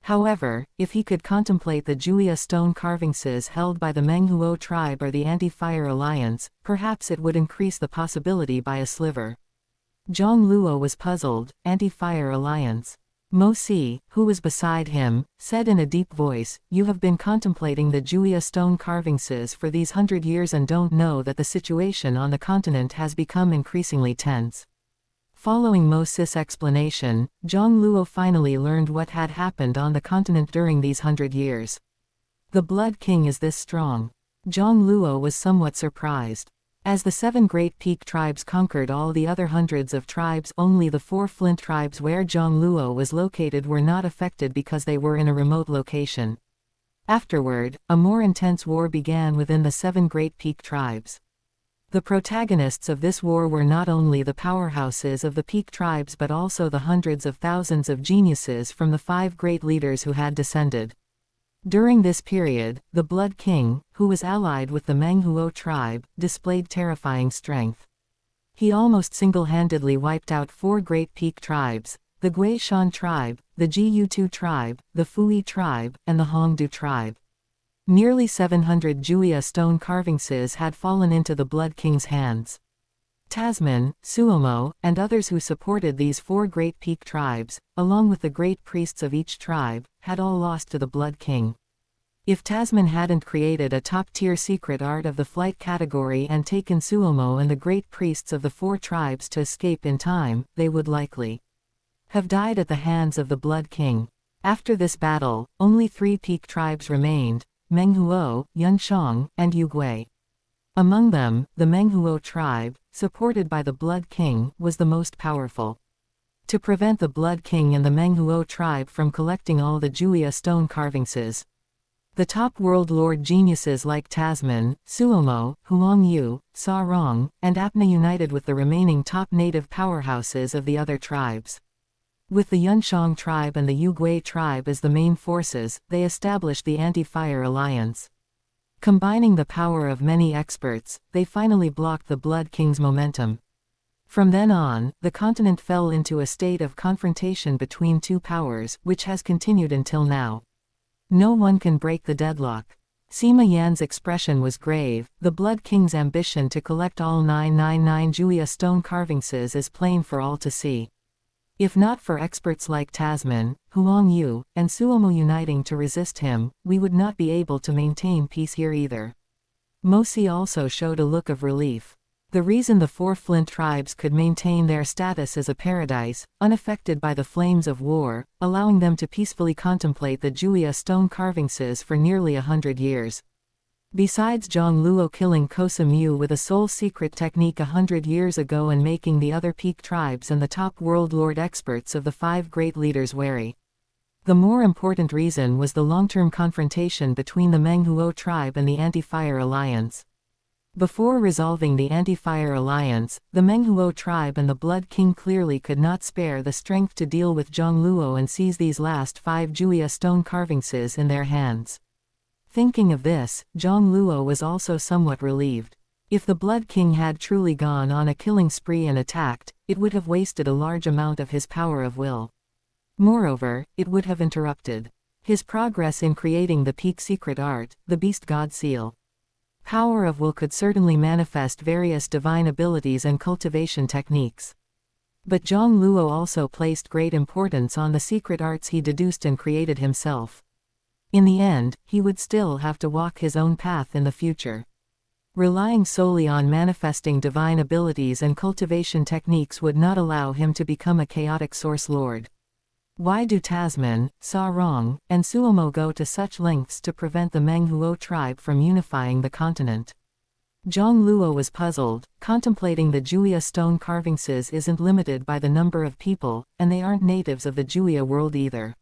A: However, if he could contemplate the Juya stone carvings held by the Menghuo tribe or the Anti-Fire Alliance, perhaps it would increase the possibility by a sliver. Jiang Luo was puzzled. Anti-Fire Alliance. Mo Si, who was beside him, said in a deep voice, you have been contemplating the Juya stone carvings for these 100 years and don't know that the situation on the continent has become increasingly tense. Following Mo Si's explanation, Jiang Luo finally learned what had happened on the continent during these 100 years. The Blood King is this strong. Jiang Luo was somewhat surprised. As the 7 great peak tribes conquered all the other hundreds of tribes, only the 4 Flint tribes where Jiang Luo was located were not affected because they were in a remote location. Afterward, a more intense war began within the 7 great peak tribes. The protagonists of this war were not only the powerhouses of the peak tribes but also the hundreds of thousands of geniuses from the 5 great leaders who had descended. During this period, the Blood King, who was allied with the Menghuo tribe, displayed terrifying strength. He almost single-handedly wiped out 4 great peak tribes, the Gui Shan tribe, the Jiutu tribe, the Fui tribe, and the Hongdu tribe. Nearly 700 Juya stone carvings had fallen into the Blood King's hands. Tasman, Suomo, and others who supported these 4 great peak tribes, along with the great priests of each tribe, had all lost to the Blood King. If Tasman hadn't created a top-tier secret art of the flight category and taken Suomo and the great priests of the 4 tribes to escape in time, they would likely have died at the hands of the Blood King. After this battle, only 3 peak tribes remained: Menghuo, Yunshang, and Yugui. Among them, the Menghuo tribe, supported by the Blood King, was the most powerful. To prevent the Blood King and the Menghuo tribe from collecting all the Juya stone carvings, the top world lord geniuses like Tasman, Suomo, Huangyu, Sa Rong, and Apna united with the remaining top native powerhouses of the other tribes. With the Yunshang tribe and the Yugui tribe as the main forces, they established the Anti-Fire Alliance. Combining the power of many experts, they finally blocked the Blood King's momentum. From then on, the continent fell into a state of confrontation between two powers, which has continued until now. No one can break the deadlock. Sima Yan's expression was grave. The Blood King's ambition to collect all 999 Juya stone carvings is plain for all to see. If not for experts like Tasman, Huang Yu, and Suomo uniting to resist him, we would not be able to maintain peace here either. Mosi also showed a look of relief. The reason the four Flint tribes could maintain their status as a paradise, unaffected by the flames of war, allowing them to peacefully contemplate the Juya stone carvings for nearly 100 years. Besides Jiang Luo killing Kosa Mu with a soul secret technique 100 years ago and making the other peak tribes and the top world lord experts of the 5 great leaders wary. The more important reason was the long-term confrontation between the Menghuo tribe and the Anti-Fire Alliance. Before resolving the Anti-Fire Alliance, the Menghuo tribe and the Blood King clearly could not spare the strength to deal with Jiang Luo and seize these last 5 Juya stone carvings in their hands. Thinking of this, Jiang Luo was also somewhat relieved. If the Blood King had truly gone on a killing spree and attacked, it would have wasted a large amount of his power of will. Moreover, it would have interrupted his progress in creating the peak secret art, the Beast God Seal. Power of will could certainly manifest various divine abilities and cultivation techniques. But Jiang Luo also placed great importance on the secret arts he deduced and created himself. In the end, he would still have to walk his own path in the future. Relying solely on manifesting divine abilities and cultivation techniques would not allow him to become a chaotic source lord. Why do Tasman, Sa Rong, and Suomo go to such lengths to prevent the Menghuo tribe from unifying the continent? Jiang Luo was puzzled. Contemplating the Juya stone carvings isn't limited by the number of people, and they aren't natives of the Juya world either.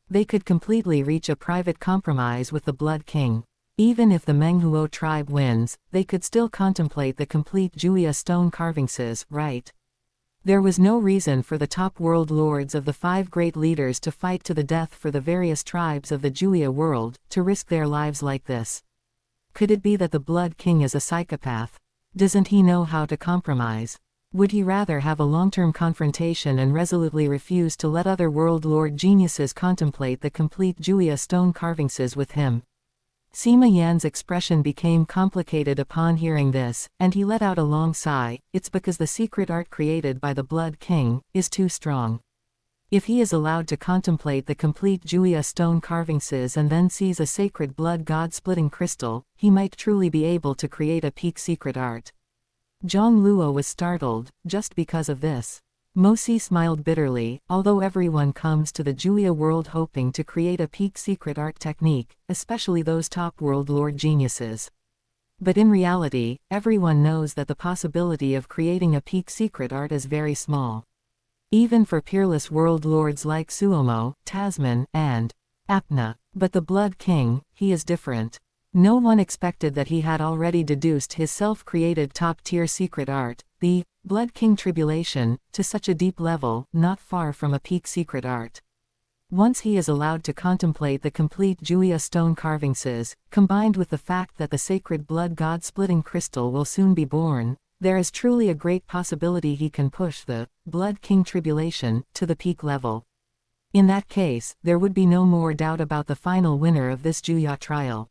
A: They could completely reach a private compromise with the Blood King. Even if the Menghuo tribe wins, they could still contemplate the complete Juya stone carvings, right? There was no reason for the top world lords of the 5 great leaders to fight to the death for the various tribes of the Juya world, to risk their lives like this. Could it be that the Blood King is a psychopath? Doesn't he know how to compromise? Would he rather have a long-term confrontation and resolutely refuse to let other world lord geniuses contemplate the complete Juya stone carvings with him? Sima Yan's expression became complicated upon hearing this, and he let out a long sigh. It's because the secret art created by the Blood King is too strong. If he is allowed to contemplate the complete Juya stone carvings and then seize a sacred blood god splitting crystal, he might truly be able to create a peak secret art. Jiang Luo was startled, just because of this. Mosi smiled bitterly. Although everyone comes to the Juya world hoping to create a peak secret art technique, especially those top world lord geniuses. But in reality, everyone knows that the possibility of creating a peak secret art is very small. Even for peerless world lords like Suomo, Tasman, and Apna. But the Blood King, he is different. No one expected that he had already deduced his self-created top-tier secret art, the Blood King Tribulation, to such a deep level, not far from a peak secret art. Once he is allowed to contemplate the complete Juya stone carvings, combined with the fact that the sacred blood god splitting crystal will soon be born, there is truly a great possibility he can push the Blood King Tribulation to the peak level. In that case, there would be no more doubt about the final winner of this Juya trial.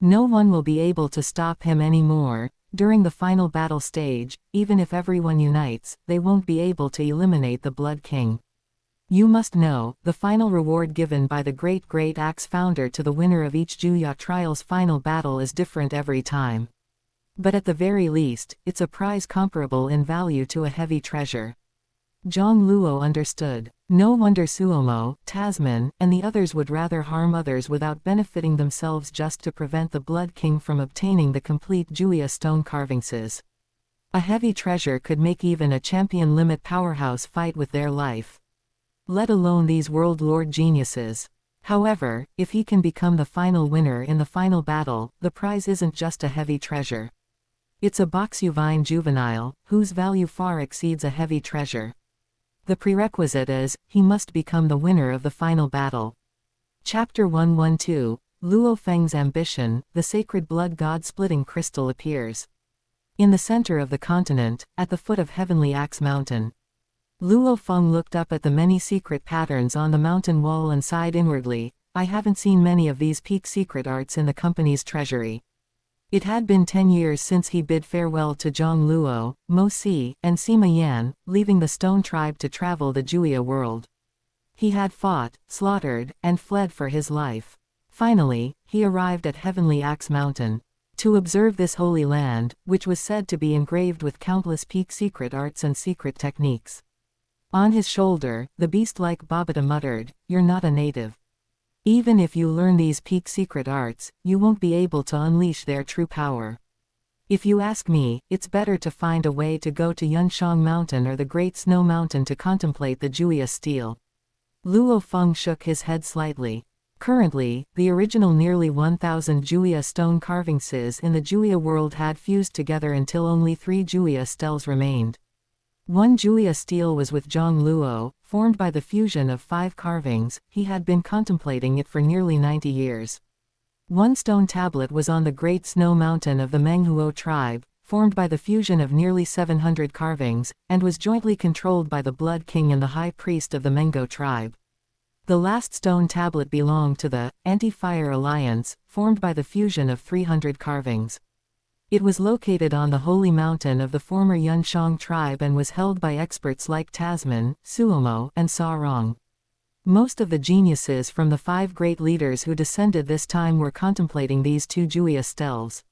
A: No one will be able to stop him anymore. During the final battle stage, even if everyone unites, they won't be able to eliminate the Blood King. You must know, the final reward given by the Great Axe founder to the winner of each Juya trial's final battle is different every time. But at the very least, it's a prize comparable in value to a heavy treasure. Jiang Luo understood. No wonder Suomo, Tasman, and the others would rather harm others without benefiting themselves just to prevent the Blood King from obtaining the complete Juya stone carvings. A heavy treasure could make even a champion limit powerhouse fight with their life. Let alone these world lord geniuses. However, if he can become the final winner in the final battle, the prize isn't just a heavy treasure. It's a Boxuvine juvenile, whose value far exceeds a heavy treasure. The prerequisite is, he must become the winner of the final battle. Chapter 112, Luo Feng's ambition, the sacred blood god-splitting crystal appears. In the center of the continent, at the foot of Heavenly Axe Mountain. Luo Feng looked up at the many secret patterns on the mountain wall and sighed inwardly, I haven't seen many of these peak secret arts in the company's treasury. It had been 10 years since he bid farewell to Jiang Luo, Mo Si, and Sima Yan, leaving the Stone Tribe to travel the Juya world. He had fought, slaughtered, and fled for his life. Finally, he arrived at Heavenly Axe Mountain. To observe this holy land, which was said to be engraved with countless peak secret arts and secret techniques. On his shoulder, the beast-like Babata muttered, You're not a native. Even if you learn these peak secret arts, you won't be able to unleash their true power. If you ask me, it's better to find a way to go to Yunshang Mountain or the Great Snow Mountain to contemplate the Juya steel. Luo Feng shook his head slightly. Currently, the original nearly 1,000 Juya stone carvings in the Juya world had fused together until only 3 Juya stels remained. One Juya stele was with Jiang Luo, formed by the fusion of 5 carvings. He had been contemplating it for nearly 90 years. One stone tablet was on the Great Snow Mountain of the Menghuo tribe, formed by the fusion of nearly 700 carvings, and was jointly controlled by the Blood King and the High Priest of the Mengo tribe. The last stone tablet belonged to the Anti-Fire Alliance, formed by the fusion of 300 carvings. It was located on the holy mountain of the former Yunshang tribe and was held by experts like Tasman, Suomo, and Sarong. Most of the geniuses from the 5 great leaders who descended this time were contemplating these 2 Juya stels.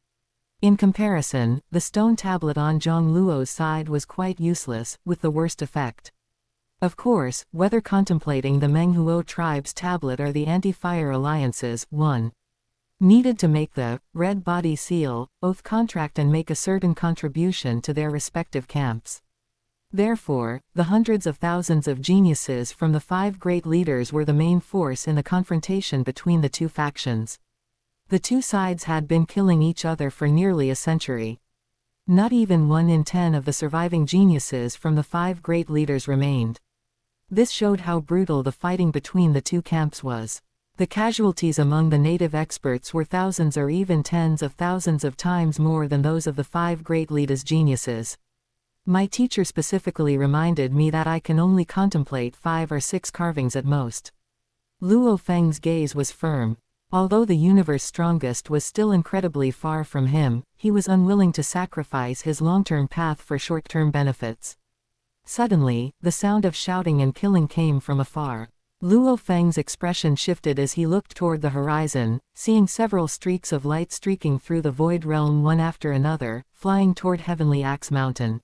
A: In comparison, the stone tablet on Jiang Luo's side was quite useless, with the worst effect. Of course, whether contemplating the Menghuo tribe's tablet or the Anti-Fire Alliance's, 1. Needed to make the red body seal, oath contract and make a certain contribution to their respective camps. Therefore, the hundreds of thousands of geniuses from the 5 great leaders were the main force in the confrontation between the 2 factions. The 2 sides had been killing each other for nearly a century. Not even 1 in 10 of the surviving geniuses from the 5 great leaders remained. This showed how brutal the fighting between the 2 camps was. The casualties among the native experts were thousands or even tens of thousands of times more than those of the 5 great leaders' geniuses. My teacher specifically reminded me that I can only contemplate 5 or 6 carvings at most. Luo Feng's gaze was firm. Although the universe's strongest was still incredibly far from him, he was unwilling to sacrifice his long-term path for short-term benefits. Suddenly, the sound of shouting and killing came from afar. Luo Feng's expression shifted as he looked toward the horizon, seeing several streaks of light streaking through the void realm one after another, flying toward Heavenly Axe Mountain.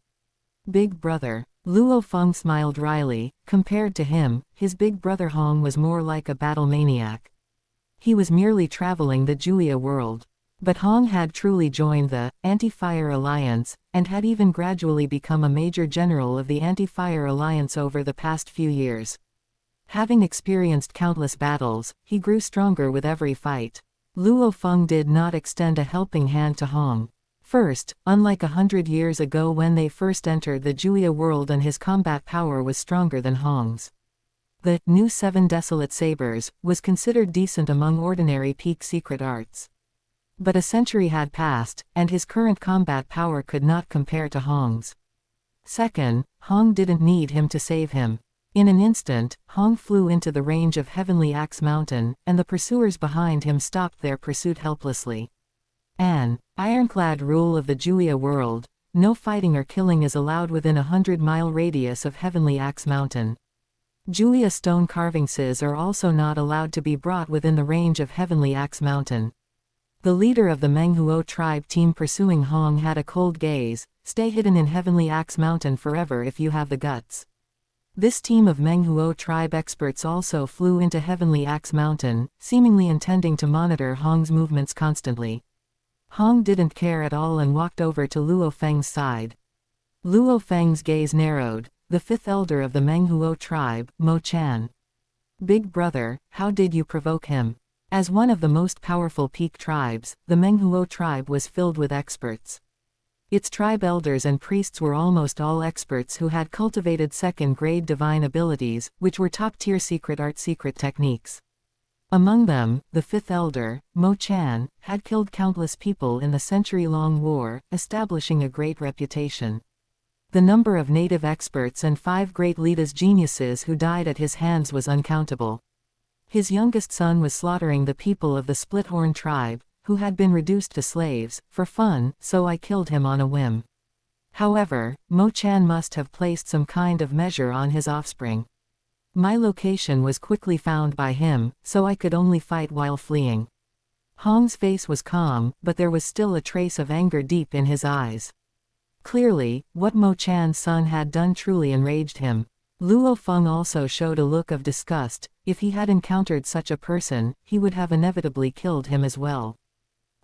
A: Big brother. Luo Feng smiled wryly. Compared to him, his big brother Hong was more like a battle maniac. He was merely traveling the Juya world. But Hong had truly joined the Anti-Fire Alliance, and had even gradually become a major general of the Anti-Fire Alliance over the past few years. Having experienced countless battles, he grew stronger with every fight. Luo Feng did not extend a helping hand to Hong. First, unlike 100 years ago when they first entered the Juya world and his combat power was stronger than Hong's. The new 7 Desolate Sabers was considered decent among ordinary peak secret arts. But a century had passed, and his current combat power could not compare to Hong's. Second, Hong didn't need him to save him. In an instant, Hong flew into the range of Heavenly Axe Mountain, and the pursuers behind him stopped their pursuit helplessly. An ironclad rule of the Juya world: no fighting or killing is allowed within a 100-mile radius of Heavenly Axe Mountain. Juya stone carvings are also not allowed to be brought within the range of Heavenly Axe Mountain. The leader of the Menghuo tribe team pursuing Hong had a cold gaze: stay hidden in Heavenly Axe Mountain forever if you have the guts. This team of Menghuo tribe experts also flew into Heavenly Axe Mountain, seemingly intending to monitor Hong's movements constantly. Hong didn't care at all and walked over to Luo Feng's side. Luo Feng's gaze narrowed. The 5th elder of the Menghuo tribe, Mo Chan. Big brother, how did you provoke him? As one of the most powerful peak tribes, the Menghuo tribe was filled with experts. Its tribe elders and priests were almost all experts who had cultivated 2nd-grade divine abilities, which were top-tier secret art secret techniques. Among them, the fifth elder, Mo Chan, had killed countless people in the century-long war, establishing a great reputation. The number of native experts and 5 great leaders geniuses who died at his hands was uncountable. His youngest son was slaughtering the people of the Split-Horn tribe, who had been reduced to slaves, for fun, so I killed him on a whim. However, Mo Chan must have placed some kind of measure on his offspring. My location was quickly found by him, so I could only fight while fleeing. Hong's face was calm, but there was still a trace of anger deep in his eyes. Clearly, what Mo Chan's son had done truly enraged him. Luo Feng also showed a look of disgust. If he had encountered such a person, he would have inevitably killed him as well.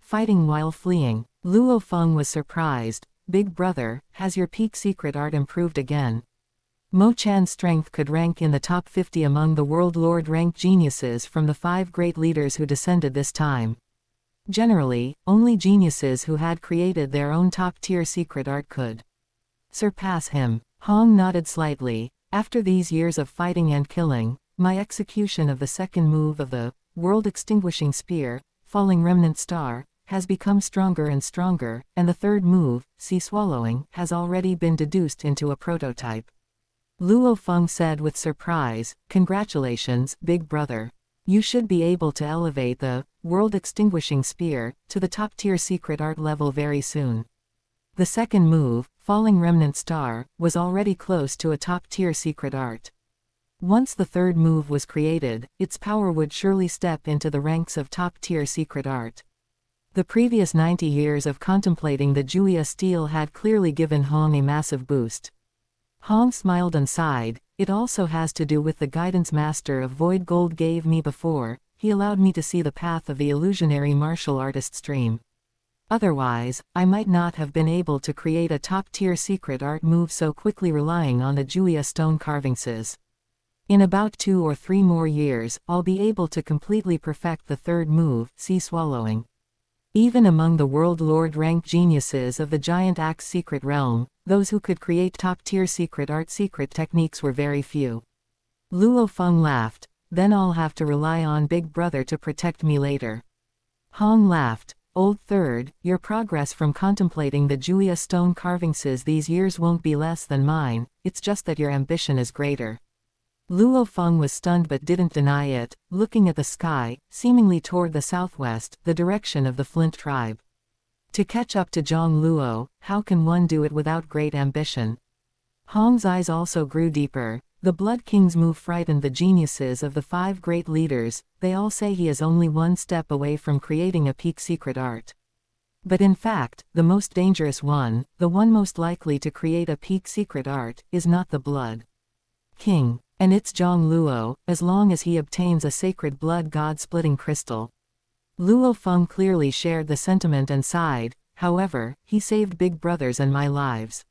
A: Fighting while fleeing. Luo Feng was surprised. Big brother, has your peak secret art improved again? Mo Chan's strength could rank in the top 50 among the world lord-ranked geniuses from the 5 great leaders who descended this time. Generally, only geniuses who had created their own top-tier secret art could surpass him. Hong nodded slightly. After these years of fighting and killing, my execution of the second move of the world-extinguishing spear, falling remnant star, has become stronger and stronger, and the third move, sea swallowing, has already been deduced into a prototype. Luo Feng said with surprise, "Congratulations, big brother. You should be able to elevate the world-extinguishing spear to the top-tier secret art level very soon." The second move, falling remnant star, was already close to a top-tier secret art. Once the third move was created, its power would surely step into the ranks of top-tier secret art. The previous 90 years of contemplating the Juya stele had clearly given Hong a massive boost. Hong smiled and sighed. It also has to do with the guidance master of Void Gold gave me before. He allowed me to see the path of the illusionary martial artist stream. Otherwise, I might not have been able to create a top-tier secret art move so quickly relying on the Juya stone carvingses. In about 2 or 3 more years, I'll be able to completely perfect the third move, sea swallowing. Even among the world lord-ranked geniuses of the giant axe secret realm, those who could create top-tier secret art secret techniques were very few. Luo Feng laughed. Then I'll have to rely on Big Brother to protect me later. Hong laughed. Old third, your progress from contemplating the Juya stone carvingses these years won't be less than mine, it's just that your ambition is greater. Luo Feng was stunned but didn't deny it, looking at the sky, seemingly toward the southwest, the direction of the Flint tribe. To catch up to Jiang Luo, how can one do it without great ambition? Hong's eyes also grew deeper. The Blood King's move frightened the geniuses of the 5 great leaders. They all say he is only one step away from creating a peak secret art. But in fact, the most dangerous one, the one most likely to create a peak secret art, is not the Blood King. And it's Jiang Luo, as long as he obtains a sacred blood god-splitting crystal. Luo Feng clearly shared the sentiment and sighed. However, he saved Big Brothers and my lives.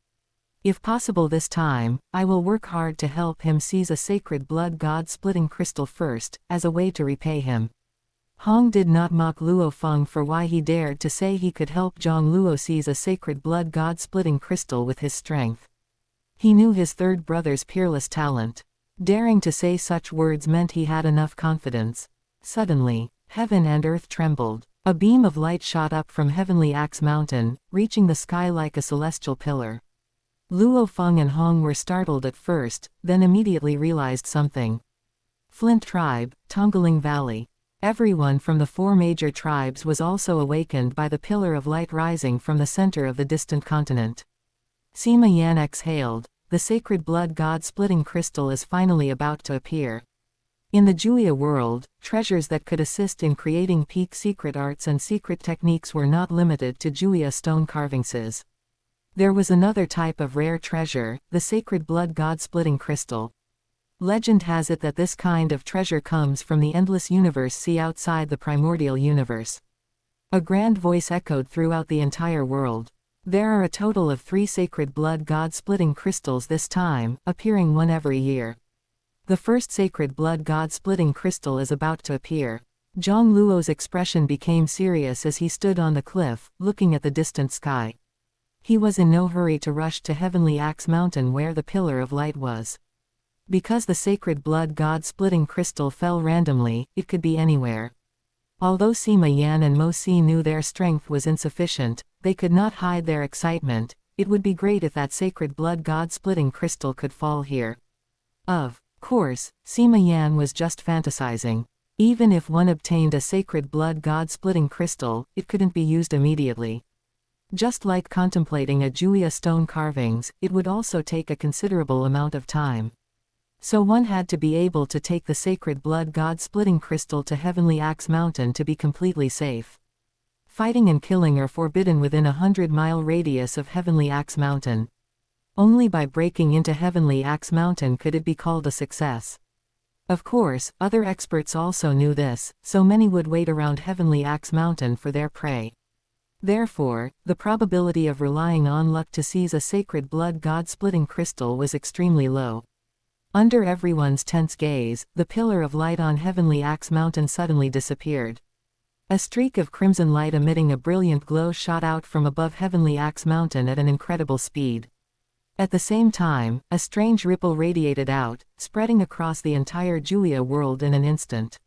A: If possible this time, I will work hard to help him seize a sacred blood god-splitting crystal first, as a way to repay him. Hong did not mock Luo Feng for why he dared to say he could help Jiang Luo seize a sacred blood god-splitting crystal with his strength. He knew his third brother's peerless talent. Daring to say such words meant he had enough confidence. Suddenly, heaven and earth trembled. A beam of light shot up from Heavenly Axe Mountain, reaching the sky like a celestial pillar. Luo Feng and Hong were startled at first, then immediately realized something. Flint Tribe, Tongling Valley. Everyone from the 4 major tribes was also awakened by the pillar of light rising from the center of the distant continent. Sima Yan exhaled. The sacred blood god-splitting crystal is finally about to appear. In the Juya world, treasures that could assist in creating peak secret arts and secret techniques were not limited to Juya stone carvingses. There was another type of rare treasure, the sacred blood god-splitting crystal. Legend has it that this kind of treasure comes from the endless universe sea outside the primordial universe. A grand voice echoed throughout the entire world. There are a total of 3 sacred blood god-splitting crystals this time, appearing one every year. The first sacred blood god-splitting crystal is about to appear. Jiang Luo's expression became serious as he stood on the cliff, looking at the distant sky. He was in no hurry to rush to Heavenly Axe Mountain where the pillar of light was. Because the sacred blood god-splitting crystal fell randomly, it could be anywhere. Although Sima Yan and Mo Si knew their strength was insufficient, they could not hide their excitement. It would be great if that sacred blood god-splitting crystal could fall here. Of course, Sima Yan was just fantasizing. Even if one obtained a sacred blood god-splitting crystal, it couldn't be used immediately. Just like contemplating a Juya stone carvings, it would also take a considerable amount of time. So one had to be able to take the sacred blood god-splitting crystal to Heavenly Axe Mountain to be completely safe. Fighting and killing are forbidden within a 100-mile radius of Heavenly Axe Mountain. Only by breaking into Heavenly Axe Mountain could it be called a success. Of course, other experts also knew this, so many would wait around Heavenly Axe Mountain for their prey. Therefore, the probability of relying on luck to seize a sacred blood god-splitting crystal was extremely low. Under everyone's tense gaze, the pillar of light on Heavenly Axe Mountain suddenly disappeared. A streak of crimson light emitting a brilliant glow shot out from above Heavenly Axe Mountain at an incredible speed. At the same time, a strange ripple radiated out, spreading across the entire Juya world in an instant.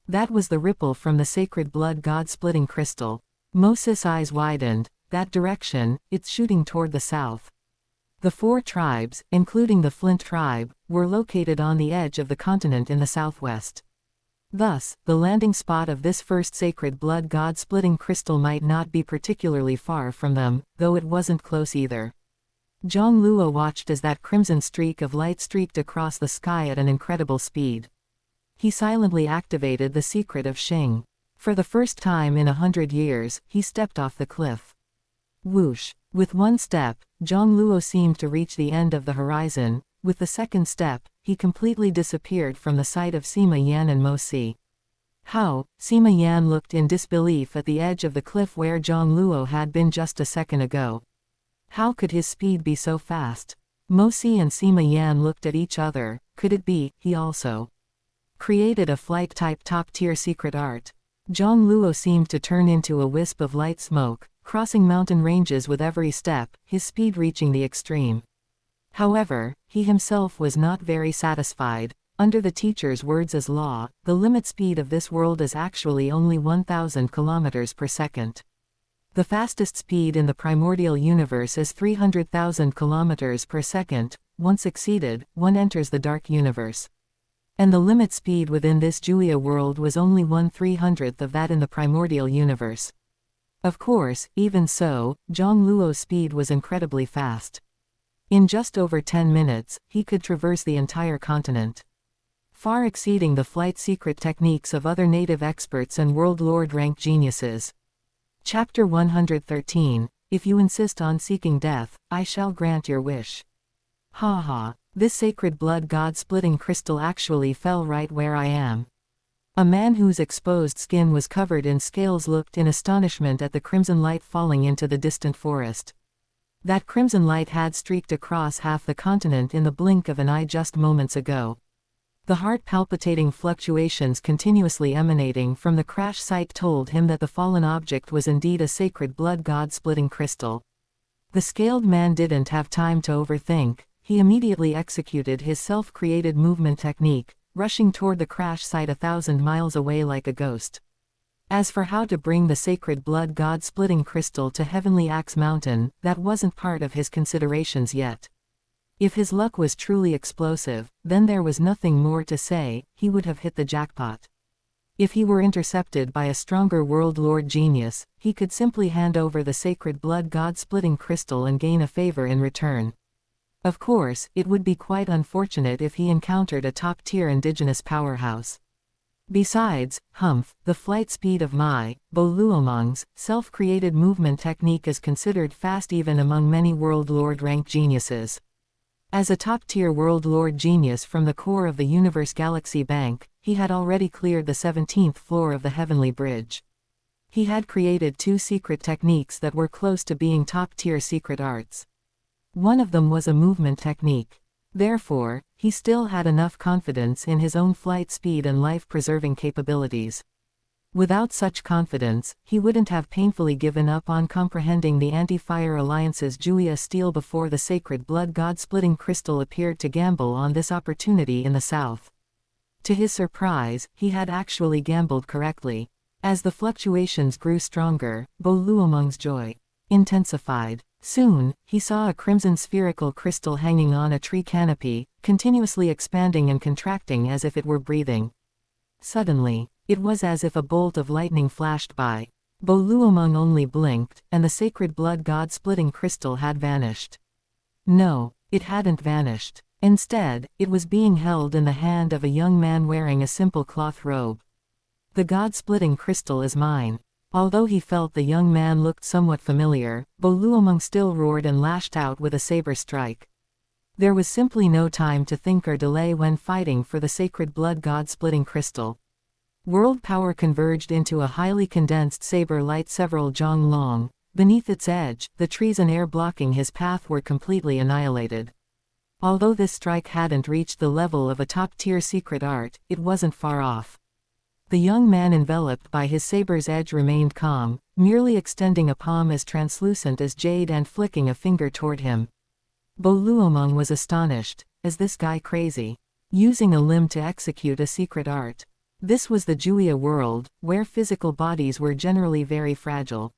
A: That was the ripple from the sacred blood god-splitting crystal. Moses' eyes widened. That direction, it's shooting toward the south. The 4 tribes, including the Flint tribe, were located on the edge of the continent in the southwest. Thus, the landing spot of this first sacred blood god-splitting crystal might not be particularly far from them, though it wasn't close either. Jiang Luo watched as that crimson streak of light streaked across the sky at an incredible speed. He silently activated the secret of Xing. For the first time in 100 years, he stepped off the cliff. Whoosh! With one step, Jiang Luo seemed to reach the end of the horizon. With the second step, he completely disappeared from the sight of Sima Yan and Mo Si. How? Sima Yan looked in disbelief at the edge of the cliff where Jiang Luo had been just a second ago. How could his speed be so fast? Mo Si and Sima Yan looked at each other. Could it be he also created a flight-type top-tier secret art? Jiang Luo seemed to turn into a wisp of light smoke, crossing mountain ranges with every step, his speed reaching the extreme. However, he himself was not very satisfied. Under the teacher's words as law, the limit speed of this world is actually only 1,000 kilometers per second. The fastest speed in the primordial universe is 300,000 kilometers per second. Once exceeded, one enters the dark universe. And the limit speed within this Juya world was only 1/300th of that in the primordial universe. Of course, even so, Jiang Luo's speed was incredibly fast. In just over 10 minutes, he could traverse the entire continent. Far exceeding the flight secret techniques of other native experts and world lord rank geniuses. Chapter 113, If you insist on seeking death, I shall grant your wish. Ha ha, this sacred blood god-splitting crystal actually fell right where I am. A man whose exposed skin was covered in scales looked in astonishment at the crimson light falling into the distant forest. That crimson light had streaked across half the continent in the blink of an eye just moments ago. The heart-palpitating fluctuations continuously emanating from the crash site told him that the fallen object was indeed a sacred blood god-splitting crystal. The scaled man didn't have time to overthink. He immediately executed his self-created movement technique, rushing toward the crash site 1,000 miles away like a ghost. As for how to bring the sacred blood god-splitting crystal to Heavenly Axe Mountain, that wasn't part of his considerations yet. If his luck was truly explosive, then there was nothing more to say, he would have hit the jackpot. If he were intercepted by a stronger world lord genius, he could simply hand over the sacred blood god-splitting crystal and gain a favor in return. Of course, it would be quite unfortunate if he encountered a top-tier indigenous powerhouse. Besides, the flight speed of Mai, Bo Luomong's, self-created movement technique is considered fast even among many world lord rank geniuses. As a top-tier world lord genius from the core of the universe galaxy bank, he had already cleared the 17th floor of the Heavenly Bridge. He had created 2 secret techniques that were close to being top-tier secret arts. One of them was a movement technique. Therefore, he still had enough confidence in his own flight speed and life-preserving capabilities. Without such confidence, he wouldn't have painfully given up on comprehending the anti-fire alliance's Julia steel before the sacred blood god-splitting crystal appeared to gamble on this opportunity in the south. To his surprise, he had actually gambled correctly. As the fluctuations grew stronger, Bo Luomeng's joy intensified. Soon, he saw a crimson spherical crystal hanging on a tree canopy, continuously expanding and contracting as if it were breathing. Suddenly, it was as if a bolt of lightning flashed by. Bo Luomeng only blinked, and the sacred blood god-splitting crystal had vanished. No, it hadn't vanished. Instead, it was being held in the hand of a young man wearing a simple cloth robe. The god-splitting crystal is mine. Although he felt the young man looked somewhat familiar, Bo Luomeng still roared and lashed out with a saber strike. There was simply no time to think or delay when fighting for the sacred blood god-splitting crystal. World power converged into a highly condensed saber light several zhang long. Beneath its edge, the trees and air blocking his path were completely annihilated. Although this strike hadn't reached the level of a top-tier secret art, it wasn't far off. The young man enveloped by his saber's edge remained calm, merely extending a palm as translucent as jade and flicking a finger toward him. Bo Luomeng was astonished. Is this guy crazy? Using a limb to execute a secret art. This was the Juya world, where physical bodies were generally very fragile.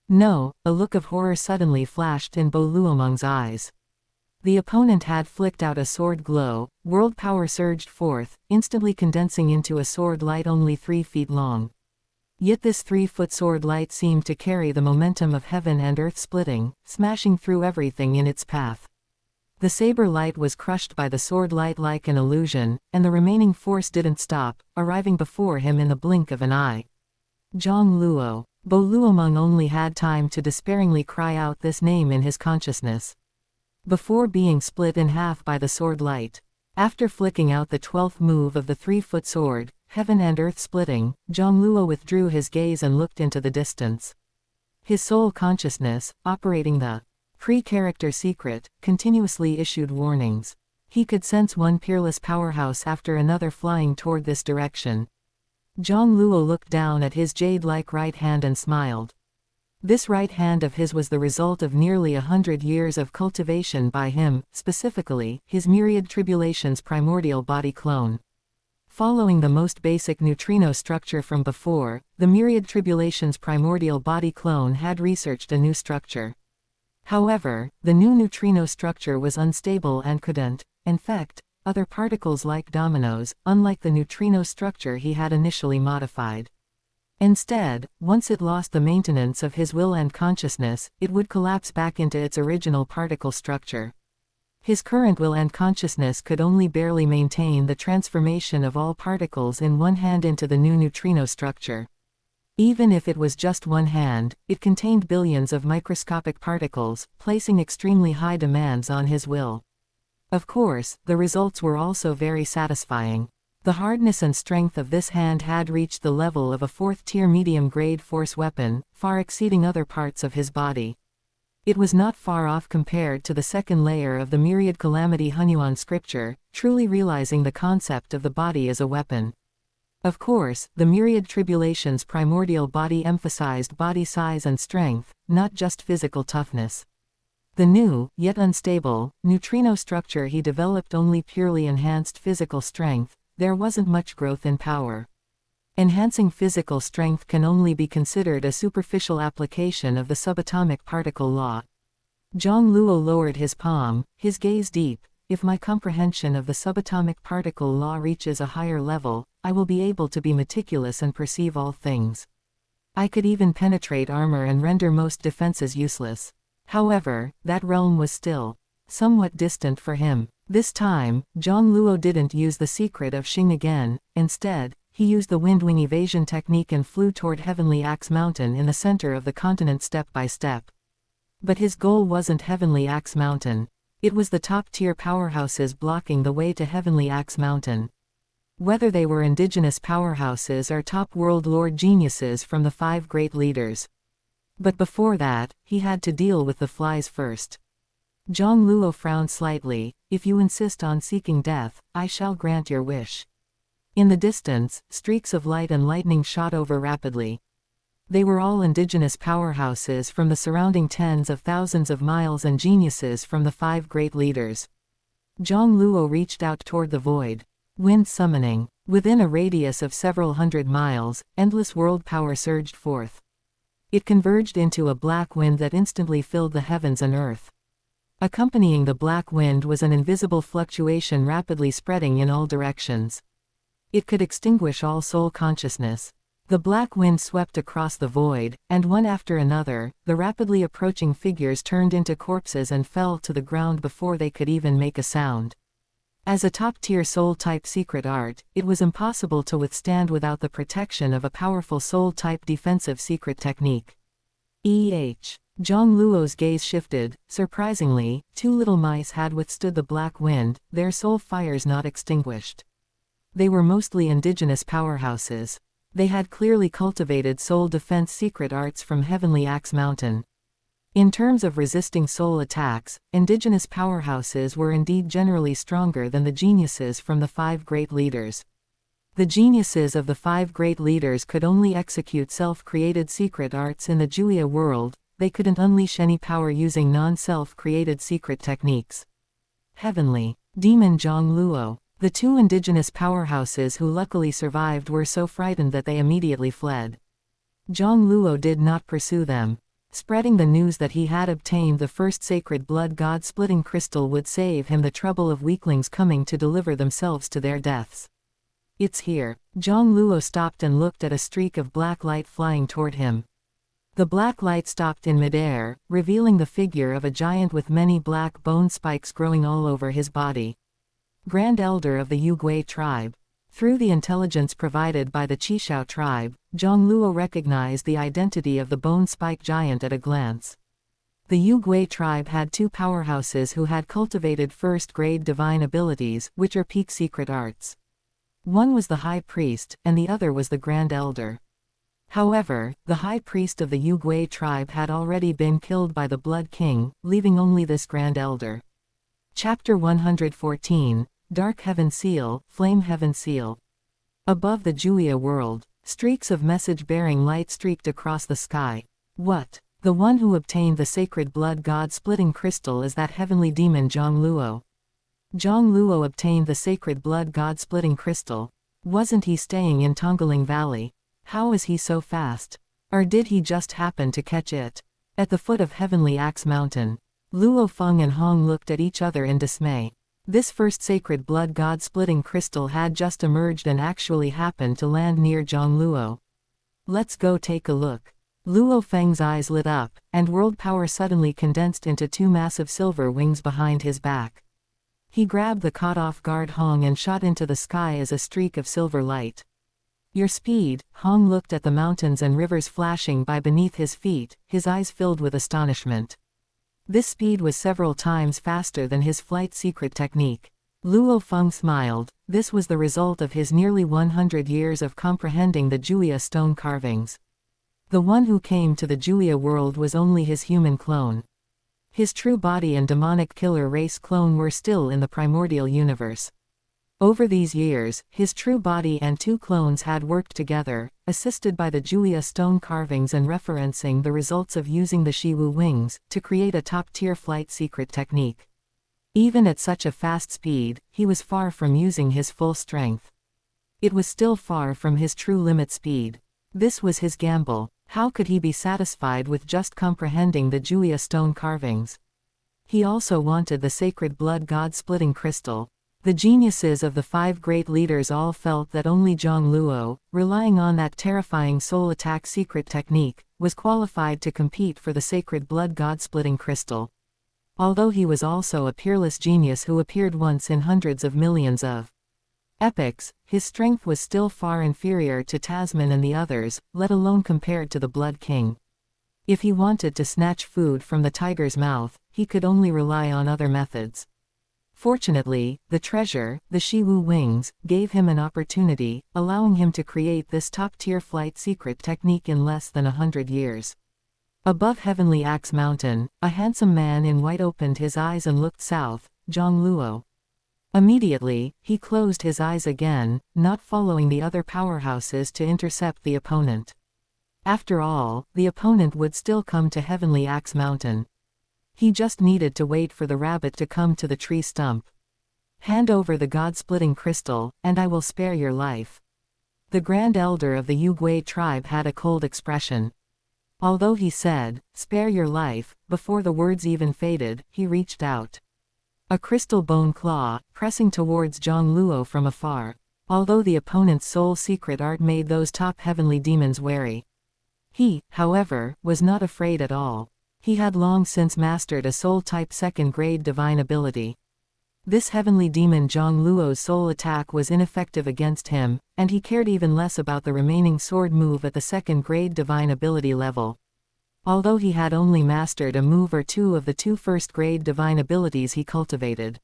A: No, a look of horror suddenly flashed in Bo Luomeng's eyes. The opponent had flicked out a sword glow, world power surged forth, instantly condensing into a sword light only 3 feet long. Yet this 3-foot sword light seemed to carry the momentum of heaven and earth splitting, smashing through everything in its path. The saber light was crushed by the sword light like an illusion, and the remaining force didn't stop, arriving before him in the blink of an eye. Jiang Luo. Bo Luomeng only had time to despairingly cry out this name in his consciousness. Before being split in half by the sword light. After flicking out the 12th move of the 3-foot sword, heaven and earth splitting, Jiang Luo withdrew his gaze and looked into the distance. His soul consciousness, operating the pre-character secret, continuously issued warnings. He could sense one peerless powerhouse after another flying toward this direction. Jiang Luo looked down at his jade-like right hand and smiled. This right hand of his was the result of nearly 100 years of cultivation by him, specifically, his Myriad Tribulations primordial body clone. Following the most basic neutrino structure from before, the Myriad Tribulations primordial body clone had researched a new structure. However, the new neutrino structure was unstable and couldn't infect other particles like dominoes, unlike the neutrino structure he had initially modified. Instead, once it lost the maintenance of his will and consciousness, it would collapse back into its original particle structure. His current will and consciousness could only barely maintain the transformation of all particles in one hand into the new neutrino structure. Even if it was just one hand, it contained billions of microscopic particles, placing extremely high demands on his will. Of course, the results were also very satisfying. The hardness and strength of this hand had reached the level of a 4th-tier medium-grade force weapon, far exceeding other parts of his body. It was not far off compared to the second layer of the Myriad Calamity Hunyuan scripture, truly realizing the concept of the body as a weapon. Of course, the Myriad Tribulations primordial body emphasized body size and strength, not just physical toughness. The new, yet unstable, neutrino structure he developed only purely enhanced physical strength. There wasn't much growth in power. Enhancing physical strength can only be considered a superficial application of the subatomic particle law. Jiang Luo lowered his palm, his gaze deep. If my comprehension of the subatomic particle law reaches a higher level, I will be able to be meticulous and perceive all things. I could even penetrate armor and render most defenses useless. However, that realm was still somewhat distant for him. This time, Jiang Luo didn't use the secret of Xing again. Instead, he used the wind-wing evasion technique and flew toward Heavenly Axe Mountain in the center of the continent step by step. But his goal wasn't Heavenly Axe Mountain. It was the top-tier powerhouses blocking the way to Heavenly Axe Mountain. Whether they were indigenous powerhouses or top world lord geniuses from the 5 great leaders. But before that, he had to deal with the flies first. Jiang Luo frowned slightly. If you insist on seeking death, I shall grant your wish. In the distance, streaks of light and lightning shot over rapidly. They were all indigenous powerhouses from the surrounding tens of thousands of miles and geniuses from the 5 great leaders. Jiang Luo reached out toward the void. Wind summoning. Within a radius of several hundred miles, endless world power surged forth. It converged into a black wind that instantly filled the heavens and earth. Accompanying the black wind was an invisible fluctuation rapidly spreading in all directions. It could extinguish all soul consciousness. The black wind swept across the void, and one after another, the rapidly approaching figures turned into corpses and fell to the ground before they could even make a sound. As a top-tier soul-type secret art, it was impossible to withstand without the protection of a powerful soul-type defensive secret technique. Jiang Luo's gaze shifted. Surprisingly, 2 little mice had withstood the black wind, their soul fires not extinguished. They were mostly indigenous powerhouses. They had clearly cultivated soul defense secret arts from Heavenly Axe Mountain. In terms of resisting soul attacks, indigenous powerhouses were indeed generally stronger than the geniuses from the 5 great leaders. The geniuses of the 5 great leaders could only execute self-created secret arts in the Juya world. They couldn't unleash any power using non-self-created secret techniques. Heavenly Demon Jiang Luo. The 2 indigenous powerhouses who luckily survived were so frightened that they immediately fled. Jiang Luo did not pursue them. Spreading the news that he had obtained the first sacred blood god-splitting crystal would save him the trouble of weaklings coming to deliver themselves to their deaths. It's here. Jiang Luo stopped and looked at a streak of black light flying toward him. The black light stopped in midair, revealing the figure of a giant with many black bone spikes growing all over his body. Grand Elder of the Yugui tribe. Through the intelligence provided by the Qishao tribe, Jiang Luo recognized the identity of the bone spike giant at a glance. The Yugui tribe had 2 powerhouses who had cultivated first-grade divine abilities, which are peak secret arts. One was the High Priest, and the other was the Grand Elder. However, the High Priest of the Yugui tribe had already been killed by the Blood King, leaving only this Grand Elder. Chapter 114, Dark Heaven Seal, Flame Heaven Seal. Above the Juya world, streaks of message-bearing light streaked across the sky. What? The one who obtained the sacred blood god-splitting crystal is that heavenly demon Jiang Luo. Jiang Luo obtained the sacred blood god-splitting crystal. Wasn't he staying in Tongling Valley? How is he so fast? Or did he just happen to catch it? At the foot of Heavenly Axe Mountain, Luo Feng and Hong looked at each other in dismay. This first sacred blood god-splitting crystal had just emerged and actually happened to land near Jiang Luo. Let's go take a look. Luo Feng's eyes lit up, and world power suddenly condensed into 2 massive silver wings behind his back. He grabbed the caught-off-guard Hong and shot into the sky as a streak of silver light. Your speed. Hong looked at the mountains and rivers flashing by beneath his feet, his eyes filled with astonishment. This speed was several times faster than his flight secret technique. Luo Feng smiled. This was the result of his nearly 100 years of comprehending the Juya stone carvings. The one who came to the Juya world was only his human clone. His true body and demonic killer race clone were still in the primordial universe. Over these years, his true body and 2 clones had worked together, assisted by the Juya stone carvings and referencing the results of using the Shiwu wings, to create a top-tier flight secret technique. Even at such a fast speed, he was far from using his full strength. It was still far from his true limit speed. This was his gamble. How could he be satisfied with just comprehending the Juya stone carvings? He also wanted the sacred blood god-splitting crystal. The geniuses of the 5 great leaders all felt that only Jiang Luo, relying on that terrifying soul attack secret technique, was qualified to compete for the sacred blood god-splitting crystal. Although he was also a peerless genius who appeared once in hundreds of millions of epics, his strength was still far inferior to Tasman and the others, let alone compared to the Blood King. If he wanted to snatch food from the tiger's mouth, he could only rely on other methods. Fortunately, the treasure, the Shiwu wings, gave him an opportunity, allowing him to create this top-tier flight secret technique in less than 100 years. Above Heavenly Axe Mountain, a handsome man in white opened his eyes and looked south. Jiang Luo. Immediately, he closed his eyes again, not following the other powerhouses to intercept the opponent. After all, the opponent would still come to Heavenly Axe Mountain. He just needed to wait for the rabbit to come to the tree stump. Hand over the God-splitting crystal, and I will spare your life. The Grand Elder of the Yugui tribe had a cold expression. Although he said, "Spare your life," before the words even faded, he reached out. A crystal bone claw, pressing towards Jiang Luo from afar. Although the opponent's soul secret art made those top heavenly demons wary. He, however, was not afraid at all. He had long since mastered a soul-type second-grade divine ability. This heavenly demon Jiang Luo's soul attack was ineffective against him, and he cared even less about the remaining sword move at the second-grade divine ability level. Although he had only mastered a move or two of the two first-grade divine abilities he cultivated.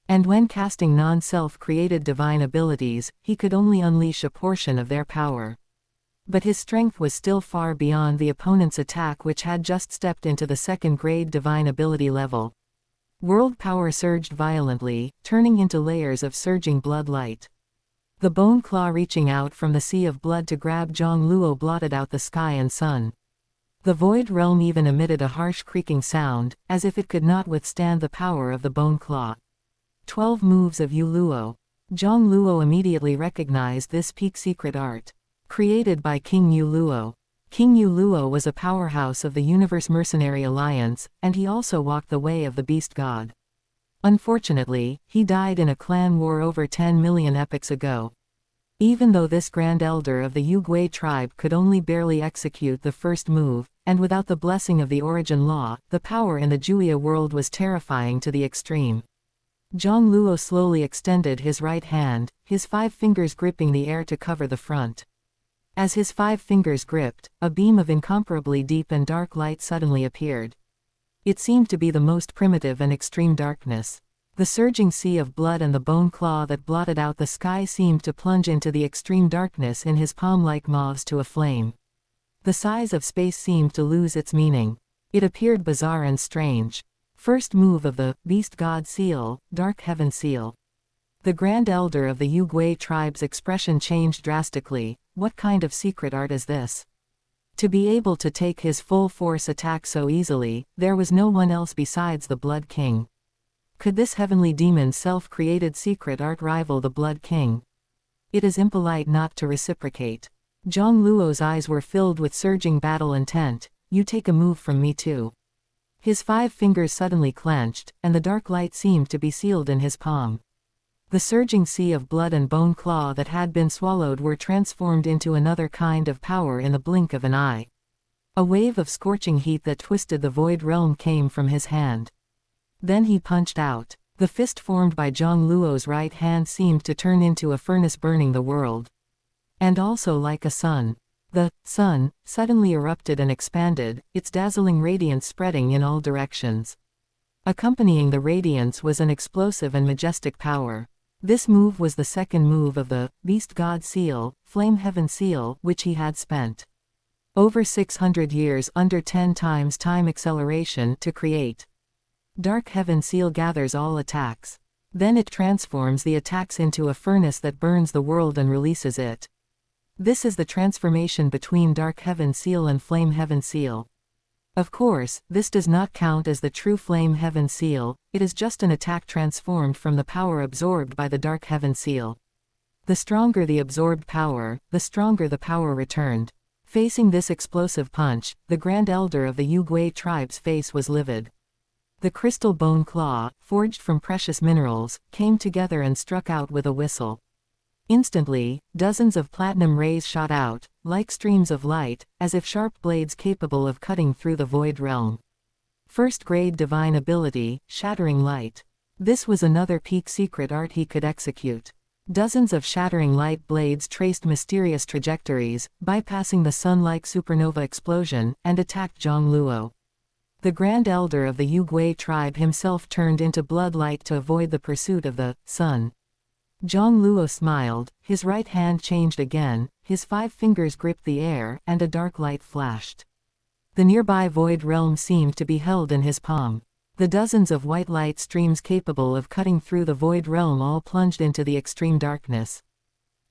A: And when casting non-self-created divine abilities, he could only unleash a portion of their power. But his strength was still far beyond the opponent's attack, which had just stepped into the second-grade divine ability level. World power surged violently, turning into layers of surging blood light. The bone claw reaching out from the sea of blood to grab Jiang Luo blotted out the sky and sun. The void realm even emitted a harsh creaking sound, as if it could not withstand the power of the bone claw. 12 moves of Yu Luo. Jiang Luo immediately recognized this peak secret art. Created by King Yu Luo. King Yu Luo was a powerhouse of the Universe Mercenary Alliance, and he also walked the way of the Beast God. Unfortunately, he died in a clan war over 10 million epochs ago. Even though this Grand Elder of the Yugui tribe could only barely execute the first move, and without the blessing of the Origin Law, the power in the Juya world was terrifying to the extreme. Jiang Luo slowly extended his right hand, his 5 fingers gripping the air to cover the front. As his 5 fingers gripped, a beam of incomparably deep and dark light suddenly appeared. It seemed to be the most primitive and extreme darkness. The surging sea of blood and the bone claw that blotted out the sky seemed to plunge into the extreme darkness in his palm like moths to a flame. The size of space seemed to lose its meaning. It appeared bizarre and strange. First move of the Beast God Seal, Dark Heaven Seal. The Grand Elder of the Yugui tribe's expression changed drastically. What kind of secret art is this? To be able to take his full force attack so easily, there was no one else besides the Blood King. Could this heavenly demon's self-created secret art rival the Blood King? It is impolite not to reciprocate. Jiang Luo's eyes were filled with surging battle intent. You take a move from me too. His 5 fingers suddenly clenched, and the dark light seemed to be sealed in his palm. The surging sea of blood and bone claw that had been swallowed were transformed into another kind of power in the blink of an eye. A wave of scorching heat that twisted the void realm came from his hand. Then he punched out. The fist formed by Jiang Luo's right hand seemed to turn into a furnace burning the world. And also like a sun. The sun suddenly erupted and expanded, its dazzling radiance spreading in all directions. Accompanying the radiance was an explosive and majestic power. This move was the second move of the Beast God Seal, Flame Heaven Seal, which he had spent over 600 years under 10 times time acceleration to create. Dark Heaven Seal gathers all attacks. Then it transforms the attacks into a furnace that burns the world and releases it. This is the transformation between Dark Heaven Seal and Flame Heaven Seal. Of course, this does not count as the true Flame Heaven Seal, it is just an attack transformed from the power absorbed by the Dark Heaven Seal. The stronger the absorbed power, the stronger the power returned. Facing this explosive punch, the Grand Elder of the Yugui tribe's face was livid. The crystal bone claw, forged from precious minerals, came together and struck out with a whistle. Instantly, dozens of platinum rays shot out, like streams of light, as if sharp blades capable of cutting through the void realm. First-grade divine ability, shattering light. This was another peak secret art he could execute. Dozens of shattering light blades traced mysterious trajectories, bypassing the sun-like supernova explosion, and attacked Jiang Luo. The Grand Elder of the Yugui tribe himself turned into blood light to avoid the pursuit of the sun. Jiang Luo smiled, his right hand changed again, his 5 fingers gripped the air, and a dark light flashed. The nearby void realm seemed to be held in his palm. The dozens of white light streams capable of cutting through the void realm all plunged into the extreme darkness.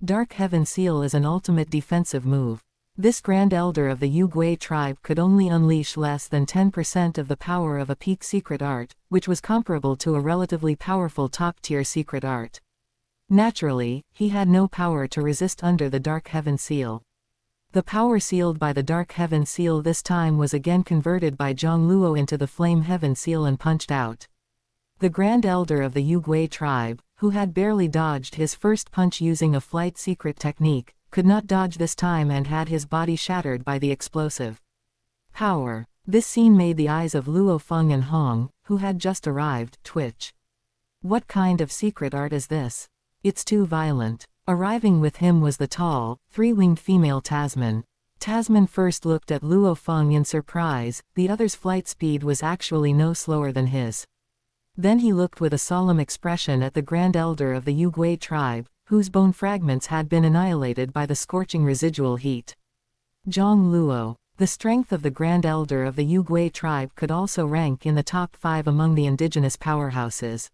A: Dark Heaven Seal is an ultimate defensive move. This Grand Elder of the Yu-Gui tribe could only unleash less than 10% of the power of a peak secret art, which was comparable to a relatively powerful top-tier secret art. Naturally, he had no power to resist under the Dark Heaven Seal. The power sealed by the Dark Heaven Seal this time was again converted by Jiang Luo into the Flame Heaven Seal and punched out. The Grand Elder of the Yu-Gui tribe, who had barely dodged his first punch using a flight secret technique, could not dodge this time and had his body shattered by the explosive power. This scene made the eyes of Luo Feng and Hong, who had just arrived, twitch. What kind of secret art is this? It's too violent. Arriving with him was the tall, three-winged female Tasman. Tasman first looked at Luo Feng in surprise, the other's flight speed was actually no slower than his. Then he looked with a solemn expression at the Grand Elder of the Yu-Gui tribe, whose bone fragments had been annihilated by the scorching residual heat. Jiang Luo. The strength of the Grand Elder of the Yu-Gui tribe could also rank in the top 5 among the indigenous powerhouses.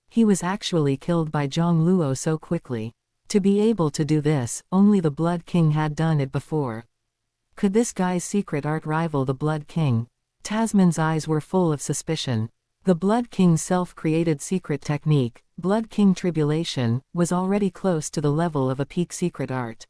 A: He was actually killed by Jiang Luo so quickly. To be able to do this, only the Blood King had done it before. Could this guy's secret art rival the Blood King? Tasman's eyes were full of suspicion. The Blood King's self-created secret technique, Blood King Tribulation, was already close to the level of a peak secret art.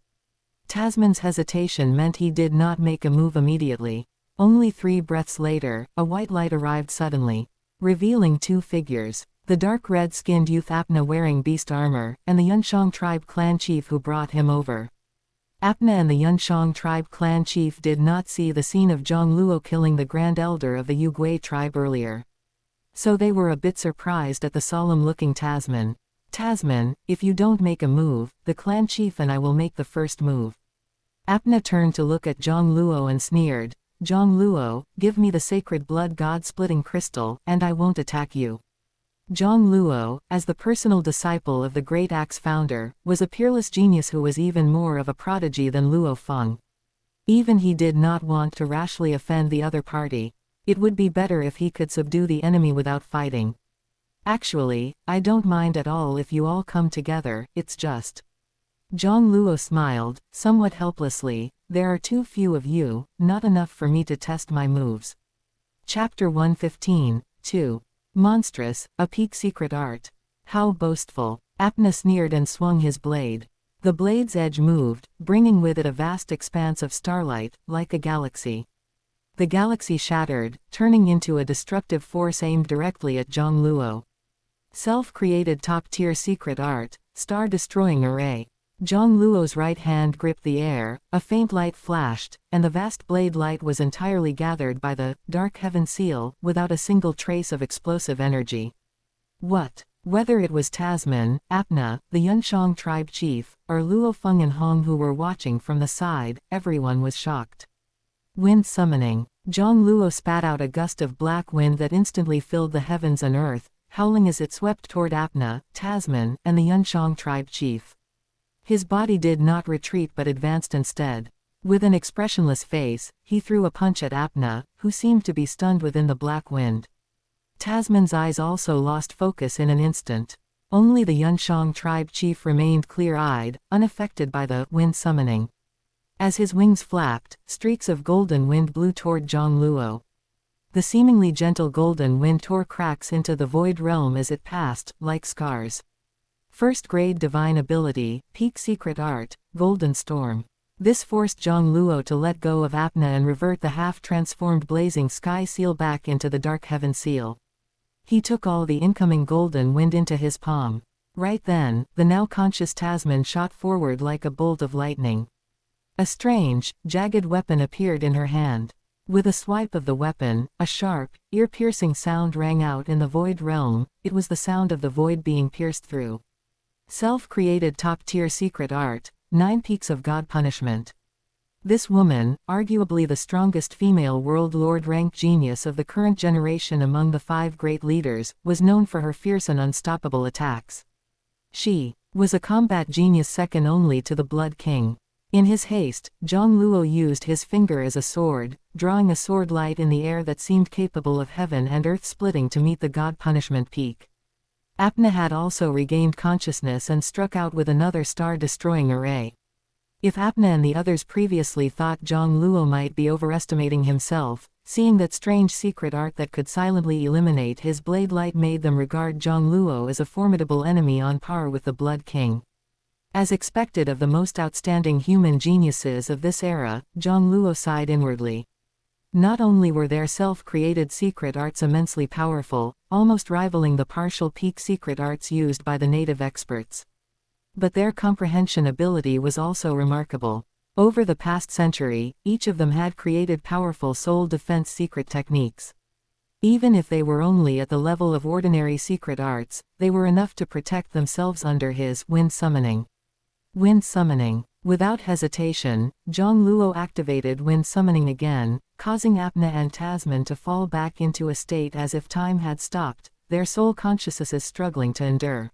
A: Tasman's hesitation meant he did not make a move immediately. Only 3 breaths later, a white light arrived suddenly, revealing 2 figures. The dark red-skinned youth Apna wearing beast armor, and the Yunshang tribe clan chief who brought him over. Apna and the Yunshang tribe clan chief did not see the scene of Jiang Luo killing the Grand Elder of the Yu-Gui tribe earlier. So they were a bit surprised at the solemn-looking Tasman. Tasman, if you don't make a move, the clan chief and I will make the first move. Apna turned to look at Jiang Luo and sneered, Jiang Luo, give me the sacred blood god-splitting crystal, and I won't attack you. Jiang Luo, as the personal disciple of the Great Axe founder, was a peerless genius who was even more of a prodigy than Luo Feng. Even he did not want to rashly offend the other party. It would be better if he could subdue the enemy without fighting. Actually, I don't mind at all if you all come together, it's just. Jiang Luo smiled, somewhat helplessly, there are too few of you, not enough for me to test my moves. Chapter 115, 2. Monstrous, a peak secret art. How boastful. Apna sneered and swung his blade. The blade's edge moved, bringing with it a vast expanse of starlight, like a galaxy. The galaxy shattered, turning into a destructive force aimed directly at Jiang Luo. Self-created top-tier secret art, star-destroying array. Jiang Luo's right hand gripped the air, a faint light flashed, and the vast blade light was entirely gathered by the Dark Heaven Seal, without a single trace of explosive energy. What? Whether it was Tasman, Apna, the Yunshang tribe chief, or Luo Feng and Hong who were watching from the side, everyone was shocked. Wind summoning. Jiang Luo spat out a gust of black wind that instantly filled the heavens and earth, howling as it swept toward Apna, Tasman, and the Yunshang tribe chief. His body did not retreat but advanced instead. With an expressionless face, he threw a punch at Apna, who seemed to be stunned within the black wind. Tasman's eyes also lost focus in an instant. Only the Yunshang tribe chief remained clear-eyed, unaffected by the wind summoning. As his wings flapped, streaks of golden wind blew toward Jiang Luo. The seemingly gentle golden wind tore cracks into the void realm as it passed, like scars. First-grade divine ability, peak secret art, golden storm. This forced Jiang Luo to let go of Apna and revert the half-transformed blazing sky seal back into the Dark Heaven Seal. He took all the incoming golden wind into his palm. Right then, the now-conscious Tasman shot forward like a bolt of lightning. A strange, jagged weapon appeared in her hand. With a swipe of the weapon, a sharp, ear-piercing sound rang out in the void realm. It was the sound of the void being pierced through. Self-created top-tier secret art, 9 peaks of God punishment. This woman, arguably the strongest female world lord-rank genius of the current generation among the 5 great leaders, was known for her fierce and unstoppable attacks. She was a combat genius second only to the Blood King. In his haste, Jiang Luo used his finger as a sword, drawing a sword light in the air that seemed capable of heaven and earth splitting to meet the god punishment peak. Apna had also regained consciousness and struck out with another star-destroying array. If Apna and the others previously thought Jiang Luo might be overestimating himself, seeing that strange secret art that could silently eliminate his blade light made them regard Jiang Luo as a formidable enemy on par with the Blood King. As expected of the most outstanding human geniuses of this era, Jiang Luo sighed inwardly. Not only were their self-created secret arts immensely powerful, almost rivaling the partial peak secret arts used by the native experts, but their comprehension ability was also remarkable. Over the past century, each of them had created powerful soul defense secret techniques. Even if they were only at the level of ordinary secret arts, they were enough to protect themselves under his wind summoning. Wind summoning. Without hesitation, Jiang Luo activated wind summoning again, causing Apna and Tasman to fall back into a state as if time had stopped, their soul consciousnesses struggling to endure.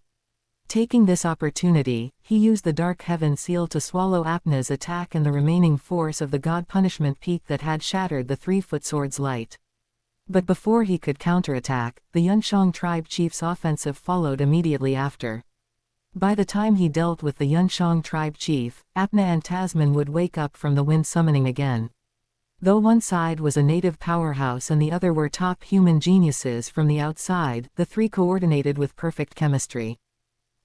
A: Taking this opportunity, he used the Dark Heaven Seal to swallow Apna's attack and the remaining force of the God Punishment Peak that had shattered the 3-foot sword's light. But before he could counterattack, the Yunshang tribe chief's offensive followed immediately after. By the time he dealt with the Yunshang tribe chief, Apna and Tasman would wake up from the wind summoning again. Though one side was a native powerhouse and the other were top human geniuses from the outside, the three coordinated with perfect chemistry.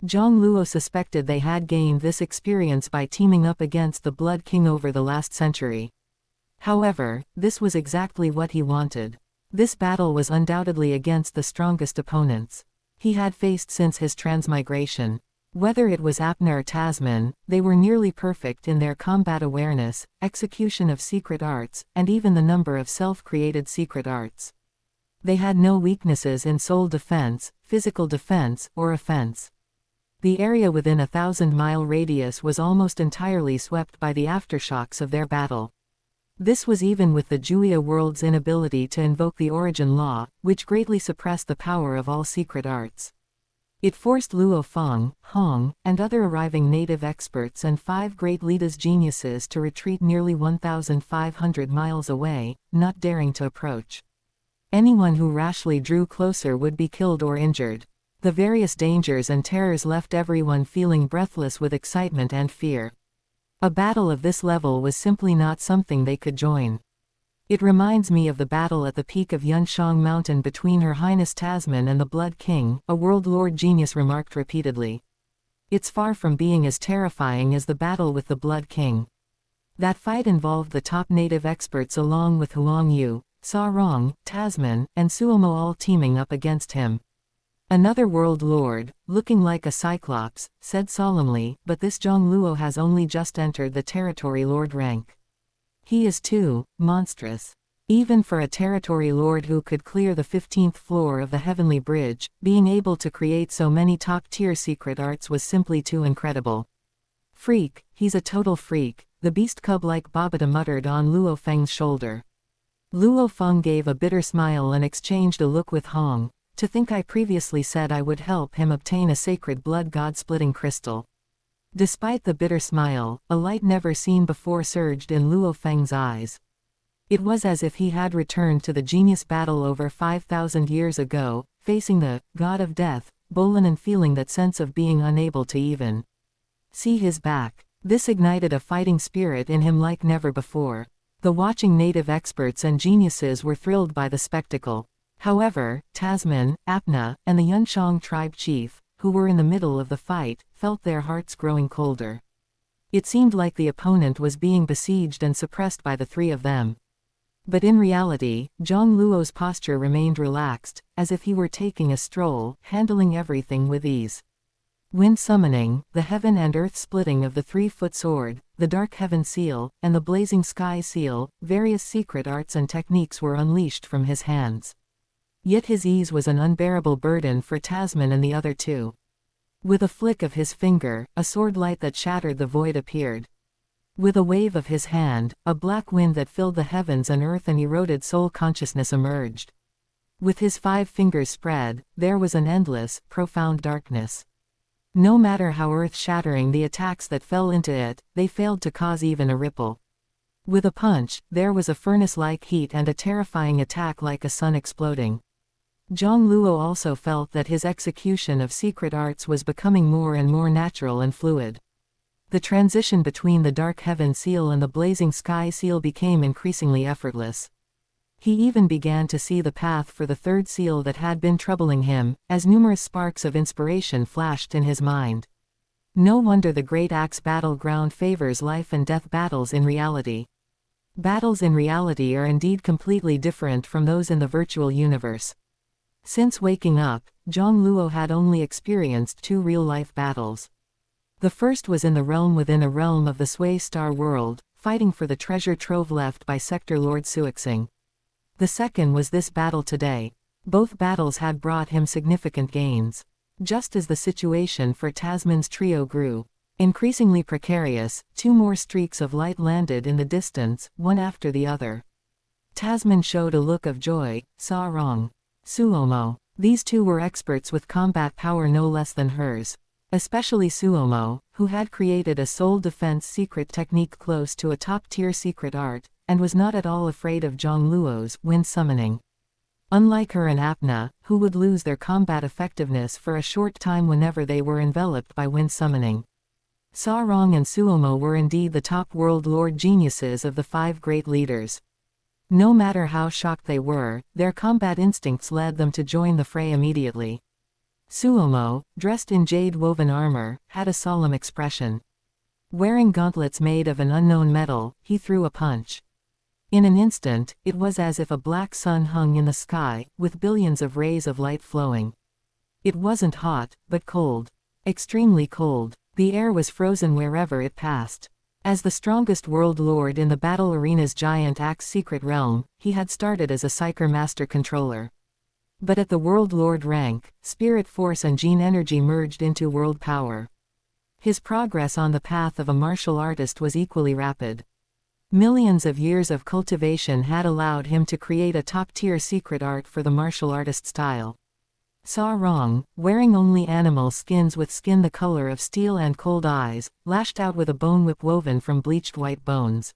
A: Jiang Luo suspected they had gained this experience by teaming up against the Blood King over the last century. However, this was exactly what he wanted. This battle was undoubtedly against the strongest opponents he had faced since his transmigration. Whether it was Apna or Tasman, they were nearly perfect in their combat awareness, execution of secret arts, and even the number of self-created secret arts. They had no weaknesses in soul defense, physical defense, or offense. The area within a 1,000-mile radius was almost entirely swept by the aftershocks of their battle. This was even with the Juya world's inability to invoke the origin law, which greatly suppressed the power of all secret arts. It forced Luo Feng, Hong, and other arriving native experts and 5 great Lita's geniuses to retreat nearly 1,500 miles away, not daring to approach. Anyone who rashly drew closer would be killed or injured. The various dangers and terrors left everyone feeling breathless with excitement and fear. A battle of this level was simply not something they could join. It reminds me of the battle at the peak of Yunshang Mountain between Her Highness Tasman and the Blood King, a World Lord genius remarked repeatedly. It's far from being as terrifying as the battle with the Blood King. That fight involved the top native experts along with Huang Yu, Sa Rong, Tasman, and Suomo all teaming up against him. Another World Lord, looking like a Cyclops, said solemnly, "But this Jiang Luo has only just entered the Territory Lord rank. He is too monstrous. Even for a Territory Lord who could clear the 15th floor of the Heavenly Bridge, being able to create so many top-tier secret arts was simply too incredible. Freak, he's a total freak," the beast cub-like Babata muttered on Luo Feng's shoulder. Luo Feng gave a bitter smile and exchanged a look with Hong. "To think I previously said I would help him obtain a sacred blood god-splitting crystal." Despite the bitter smile, a light never seen before surged in Luo Feng's eyes. It was as if he had returned to the genius battle over 5,000 years ago, facing the god of death, Bolin, and feeling that sense of being unable to even see his back. This ignited a fighting spirit in him like never before. The watching native experts and geniuses were thrilled by the spectacle. However, Tasman, Apna, and the Yunshang tribe chief, who were in the middle of the fight, felt their hearts growing colder. It seemed like the opponent was being besieged and suppressed by the three of them. But in reality, Jiang Luo's posture remained relaxed, as if he were taking a stroll, handling everything with ease. Wind summoning, the heaven and earth splitting of the 3-foot sword, the dark heaven seal, and the blazing sky seal, various secret arts and techniques were unleashed from his hands. Yet his ease was an unbearable burden for Tasman and the other two. With a flick of his finger, a sword light that shattered the void appeared. With a wave of his hand, a black wind that filled the heavens and earth and eroded soul consciousness emerged. With his 5 fingers spread, there was an endless, profound darkness. No matter how earth-shattering the attacks that fell into it, they failed to cause even a ripple. With a punch, there was a furnace-like heat and a terrifying attack like a sun exploding. Jiang Luo also felt that his execution of secret arts was becoming more and more natural and fluid. The transition between the dark heaven seal and the blazing sky seal became increasingly effortless. He even began to see the path for the third seal that had been troubling him, as numerous sparks of inspiration flashed in his mind. No wonder the Great Axe battleground favors life and death battles in reality. Battles in reality are indeed completely different from those in the virtual universe. Since waking up, Jiang Luo had only experienced 2 real-life battles. The first was in the realm within a realm of the Sui Star world, fighting for the treasure trove left by Sector Lord Suixing. The second was this battle today. Both battles had brought him significant gains. Just as the situation for Tasman's trio grew increasingly precarious, 2 more streaks of light landed in the distance, one after the other. Tasman showed a look of joy, Sa Rong, Suomo. These 2 were experts with combat power no less than hers. Especially Suomo, who had created a soul defense secret technique close to a top-tier secret art, and was not at all afraid of Jiang Luo's wind summoning. Unlike her and Apna, who would lose their combat effectiveness for a short time whenever they were enveloped by wind summoning. Sa Rong and Suomo were indeed the top world lord geniuses of the 5 great leaders. No matter how shocked they were, their combat instincts led them to join the fray immediately. Suomo, dressed in jade-woven armor, had a solemn expression. Wearing gauntlets made of an unknown metal, he threw a punch. In an instant, it was as if a black sun hung in the sky, with billions of rays of light flowing. It wasn't hot, but cold. Extremely cold. The air was frozen wherever it passed. As the strongest world lord in the battle arena's giant axe secret realm, he had started as a Psyker master controller. But at the world lord rank, spirit force and gene energy merged into world power. His progress on the path of a martial artist was equally rapid. Millions of years of cultivation had allowed him to create a top-tier secret art for the martial artist style. Sa Rong, wearing only animal skins with skin the color of steel and cold eyes, lashed out with a bone whip woven from bleached white bones.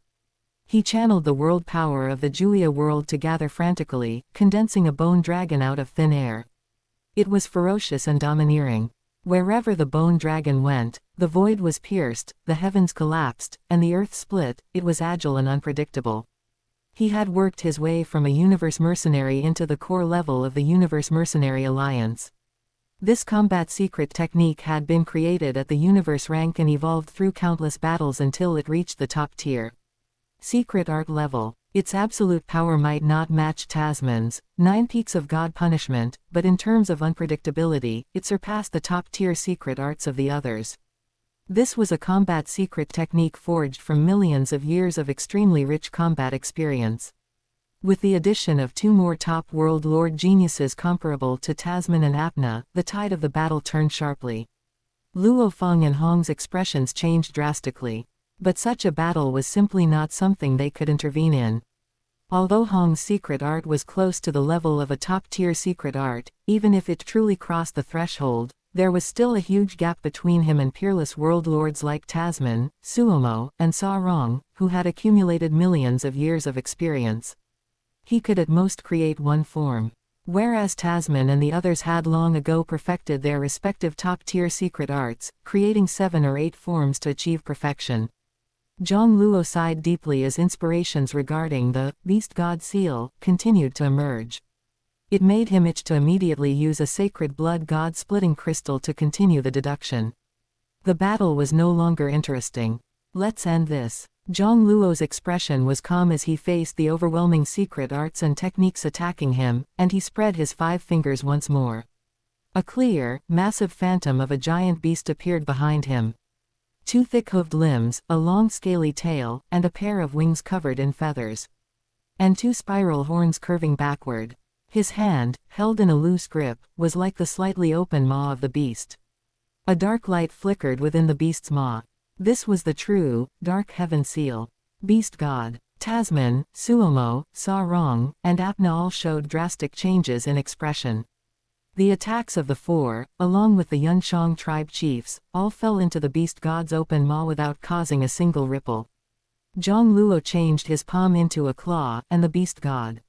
A: He channeled the world power of the Julia world to gather frantically, condensing a bone dragon out of thin air. It was ferocious and domineering. Wherever the bone dragon went, the void was pierced, the heavens collapsed, and the earth split. It was agile and unpredictable. He had worked his way from a universe mercenary into the core level of the Universe Mercenary Alliance. This combat secret technique had been created at the universe rank and evolved through countless battles until it reached the top tier. Secret art level. Its absolute power might not match Tasman's 9 Peaks of God punishment, but in terms of unpredictability, it surpassed the top-tier secret arts of the others. This was a combat secret technique forged from millions of years of extremely rich combat experience. With the addition of 2 more top world lord geniuses comparable to Tasman and Apna, the tide of the battle turned sharply. Luo Feng and Hong's expressions changed drastically. But such a battle was simply not something they could intervene in. Although Hong's secret art was close to the level of a top-tier secret art, even if it truly crossed the threshold, there was still a huge gap between him and peerless world lords like Tasman, Suomo, and Sa Rong, who had accumulated millions of years of experience. He could at most create 1 form. Whereas Tasman and the others had long ago perfected their respective top-tier secret arts, creating 7 or 8 forms to achieve perfection. Jiang Luo sighed deeply as inspirations regarding the Beast God Seal continued to emerge. It made him itch to immediately use a sacred blood god splitting crystal to continue the deduction. The battle was no longer interesting. Let's end this. Jiang Luo's expression was calm as he faced the overwhelming secret arts and techniques attacking him, and he spread his 5 fingers once more. A clear, massive phantom of a giant beast appeared behind him. 2 thick-hooved limbs, a long scaly tail, and a pair of wings covered in feathers. And 2 spiral horns curving backward. His hand, held in a loose grip, was like the slightly open maw of the beast. A dark light flickered within the beast's maw. This was the true, dark heaven seal. Beast God. Tasman, Suomo, Sa Rong, and Apna all showed drastic changes in expression. The attacks of the four, along with the Yunshang tribe chiefs, all fell into the beast god's open maw without causing a single ripple. Jiang Luo changed his palm into a claw, and the beast god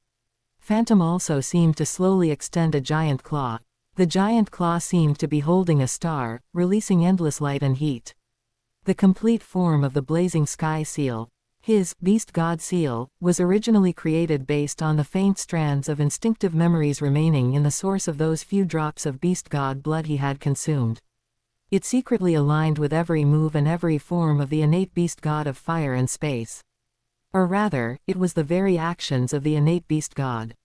A: Phantom also seemed to slowly extend a giant claw. The giant claw seemed to be holding a star, releasing endless light and heat. The complete form of the blazing sky seal, his beast god seal, was originally created based on the faint strands of instinctive memories remaining in the source of those few drops of beast god blood he had consumed. It secretly aligned with every move and every form of the innate beast god of fire and space. Or rather, it was the very actions of the innate beast god.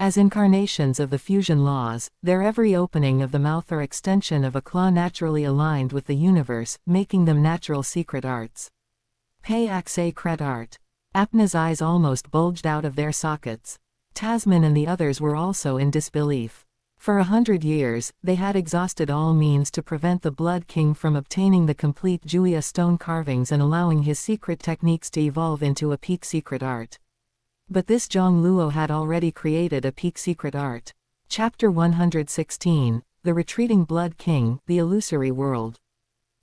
A: As incarnations of the fusion laws, their every opening of the mouth or extension of a claw naturally aligned with the universe, making them natural secret arts. Pei Axe Cret Art. Apna's eyes almost bulged out of their sockets. Tasman and the others were also in disbelief. For 100 years, they had exhausted all means to prevent the Blood King from obtaining the complete Juya stone carvings and allowing his secret techniques to evolve into a peak secret art. But this Jiang Luo had already created a peak secret art. Chapter 116, The Retreating Blood King, The Illusory World.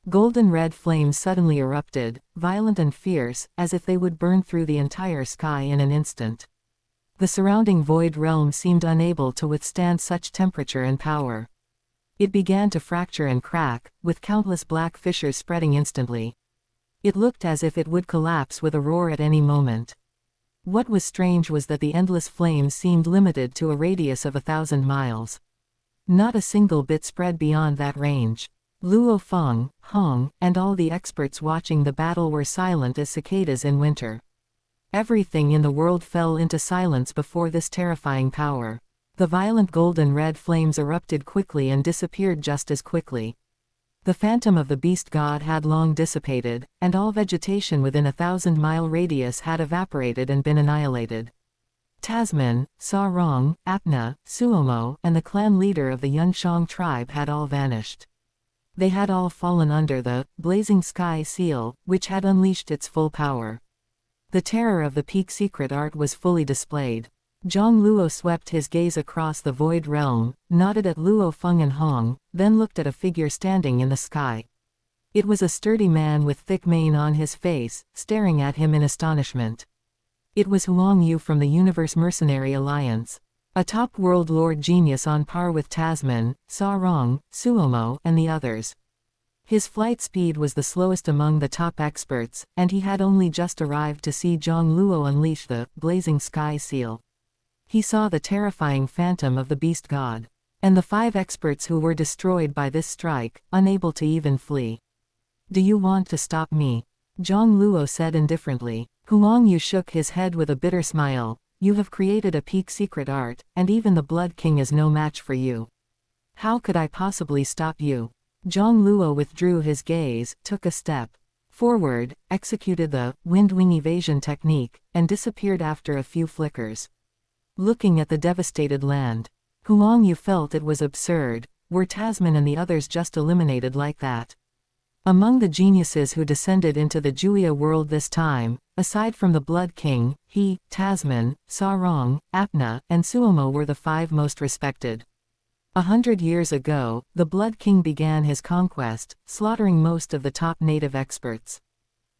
A: Golden red flames suddenly erupted, violent and fierce, as if they would burn through the entire sky in an instant. The surrounding void realm seemed unable to withstand such temperature and power. It began to fracture and crack, with countless black fissures spreading instantly. It looked as if it would collapse with a roar at any moment. What was strange was that the endless flames seemed limited to a radius of 1,000 miles. Not a single bit spread beyond that range. Luo Feng, Hong, and all the experts watching the battle were silent as cicadas in winter. Everything in the world fell into silence before this terrifying power. The violent golden red flames erupted quickly and disappeared just as quickly. The phantom of the beast god had long dissipated, and all vegetation within a 1,000-mile radius had evaporated and been annihilated. Tasman, Sa Rong, Apna, Suomo, and the clan leader of the Yunshang tribe had all vanished. They had all fallen under the blazing sky seal, which had unleashed its full power. The terror of the peak secret art was fully displayed. Jiang Luo swept his gaze across the void realm, nodded at Luo Feng and Hong, then looked at a figure standing in the sky. It was a sturdy man with thick mane on his face, staring at him in astonishment. It was Huang Yu from the Universe Mercenary Alliance. A top world lord genius on par with Tasman, Sa Rong, Suomo, and the others. His flight speed was the slowest among the top experts, and he had only just arrived to see Jiang Luo unleash the blazing sky seal. He saw the terrifying phantom of the beast god, and the 5 experts who were destroyed by this strike, unable to even flee. "Do you want to stop me?" Jiang Luo said indifferently. Huang Yu shook his head with a bitter smile. "You have created a peak secret art, and even the Blood King is no match for you. How could I possibly stop you?" Jiang Luo withdrew his gaze, took a step forward, executed the wind wing evasion technique, and disappeared after a few flickers. Looking at the devastated land, Huang Yu felt it was absurd. Were Tasman and the others just eliminated like that? Among the geniuses who descended into the Juya world this time, aside from the Blood King, he, Tasman, Sa Rong, Apna, and Suomo were the 5 most respected. 100 years ago, the Blood King began his conquest, slaughtering most of the top native experts.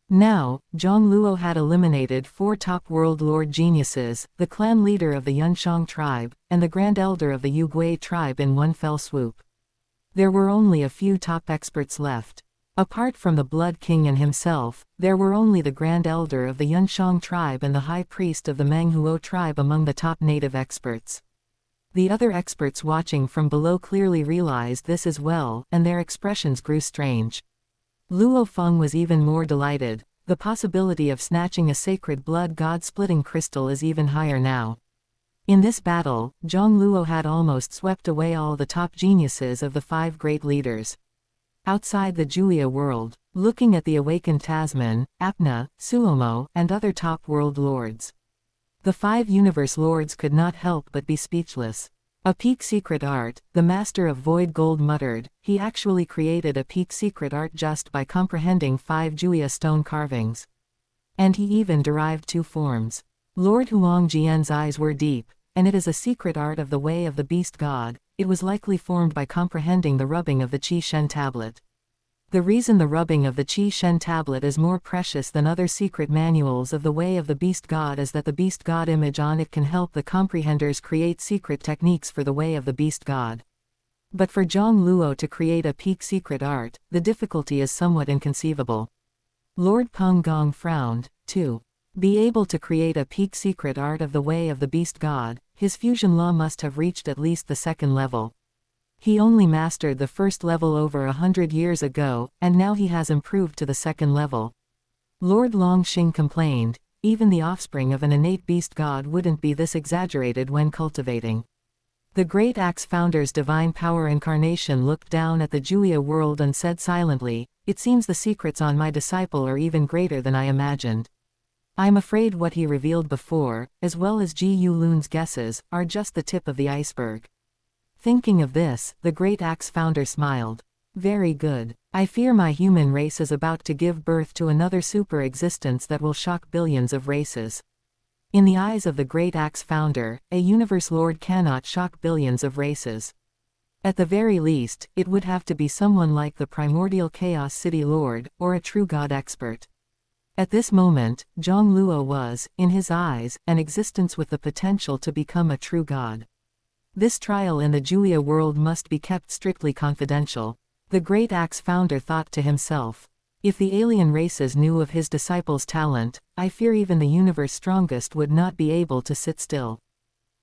A: Now, Jiang Luo had eliminated 4 top world lord geniuses, the clan leader of the Yunshang tribe, and the grand elder of the Yugui tribe in one fell swoop. There were only a few top experts left. Apart from the Blood King and himself, there were only the grand elder of the Yunshang tribe and the high priest of the Manghuo tribe among the top native experts. The other experts watching from below clearly realized this as well, and their expressions grew strange. Luo Feng was even more delighted. The possibility of snatching a sacred blood god-splitting crystal is even higher now. In this battle, Jiang Luo had almost swept away all the top geniuses of the 5 great leaders. Outside the Juya world, looking at the awakened Tasman, Apna, Suomo, and other top world lords, the 5 universe lords could not help but be speechless. "A peak secret art," the master of Void Gold muttered. He actually created a peak secret art just by comprehending 5 Juya stone carvings. And he even derived 2 forms. Lord Huang Jian's eyes were deep. "And it is a secret art of the way of the beast god," it was likely formed by comprehending the rubbing of the Qi Shen tablet. The reason the rubbing of the Qi Shen tablet is more precious than other secret manuals of the way of the beast god is that the beast god image on it can help the comprehenders create secret techniques for the way of the beast god. But for Jiang Luo to create a peak secret art, the difficulty is somewhat inconceivable. Lord Peng Gong frowned. To be able to create a peak secret art of the way of the beast god, his fusion law must have reached at least the second level. He only mastered the first level over 100 years ago, and now he has improved to the second level. Lord Longxing complained, even the offspring of an innate beast god wouldn't be this exaggerated when cultivating. The Great Axe Founder's divine power incarnation looked down at the Juya world and said silently, "It seems the secrets on my disciple are even greater than I imagined. I'm afraid what he revealed before, as well as Ji Yulun's guesses, are just the tip of the iceberg." Thinking of this, the Great Axe Founder smiled. "Very good. I fear my human race is about to give birth to another super existence that will shock billions of races." In the eyes of the Great Axe Founder, a universe lord cannot shock billions of races. At the very least, it would have to be someone like the primordial Chaos City Lord, or a true god expert. At this moment, Jiang Luo was, in his eyes, an existence with the potential to become a true god. This trial in the Juya world must be kept strictly confidential. The Great Axe Founder thought to himself, if the alien races knew of his disciple's talent, I fear even the universe's strongest would not be able to sit still.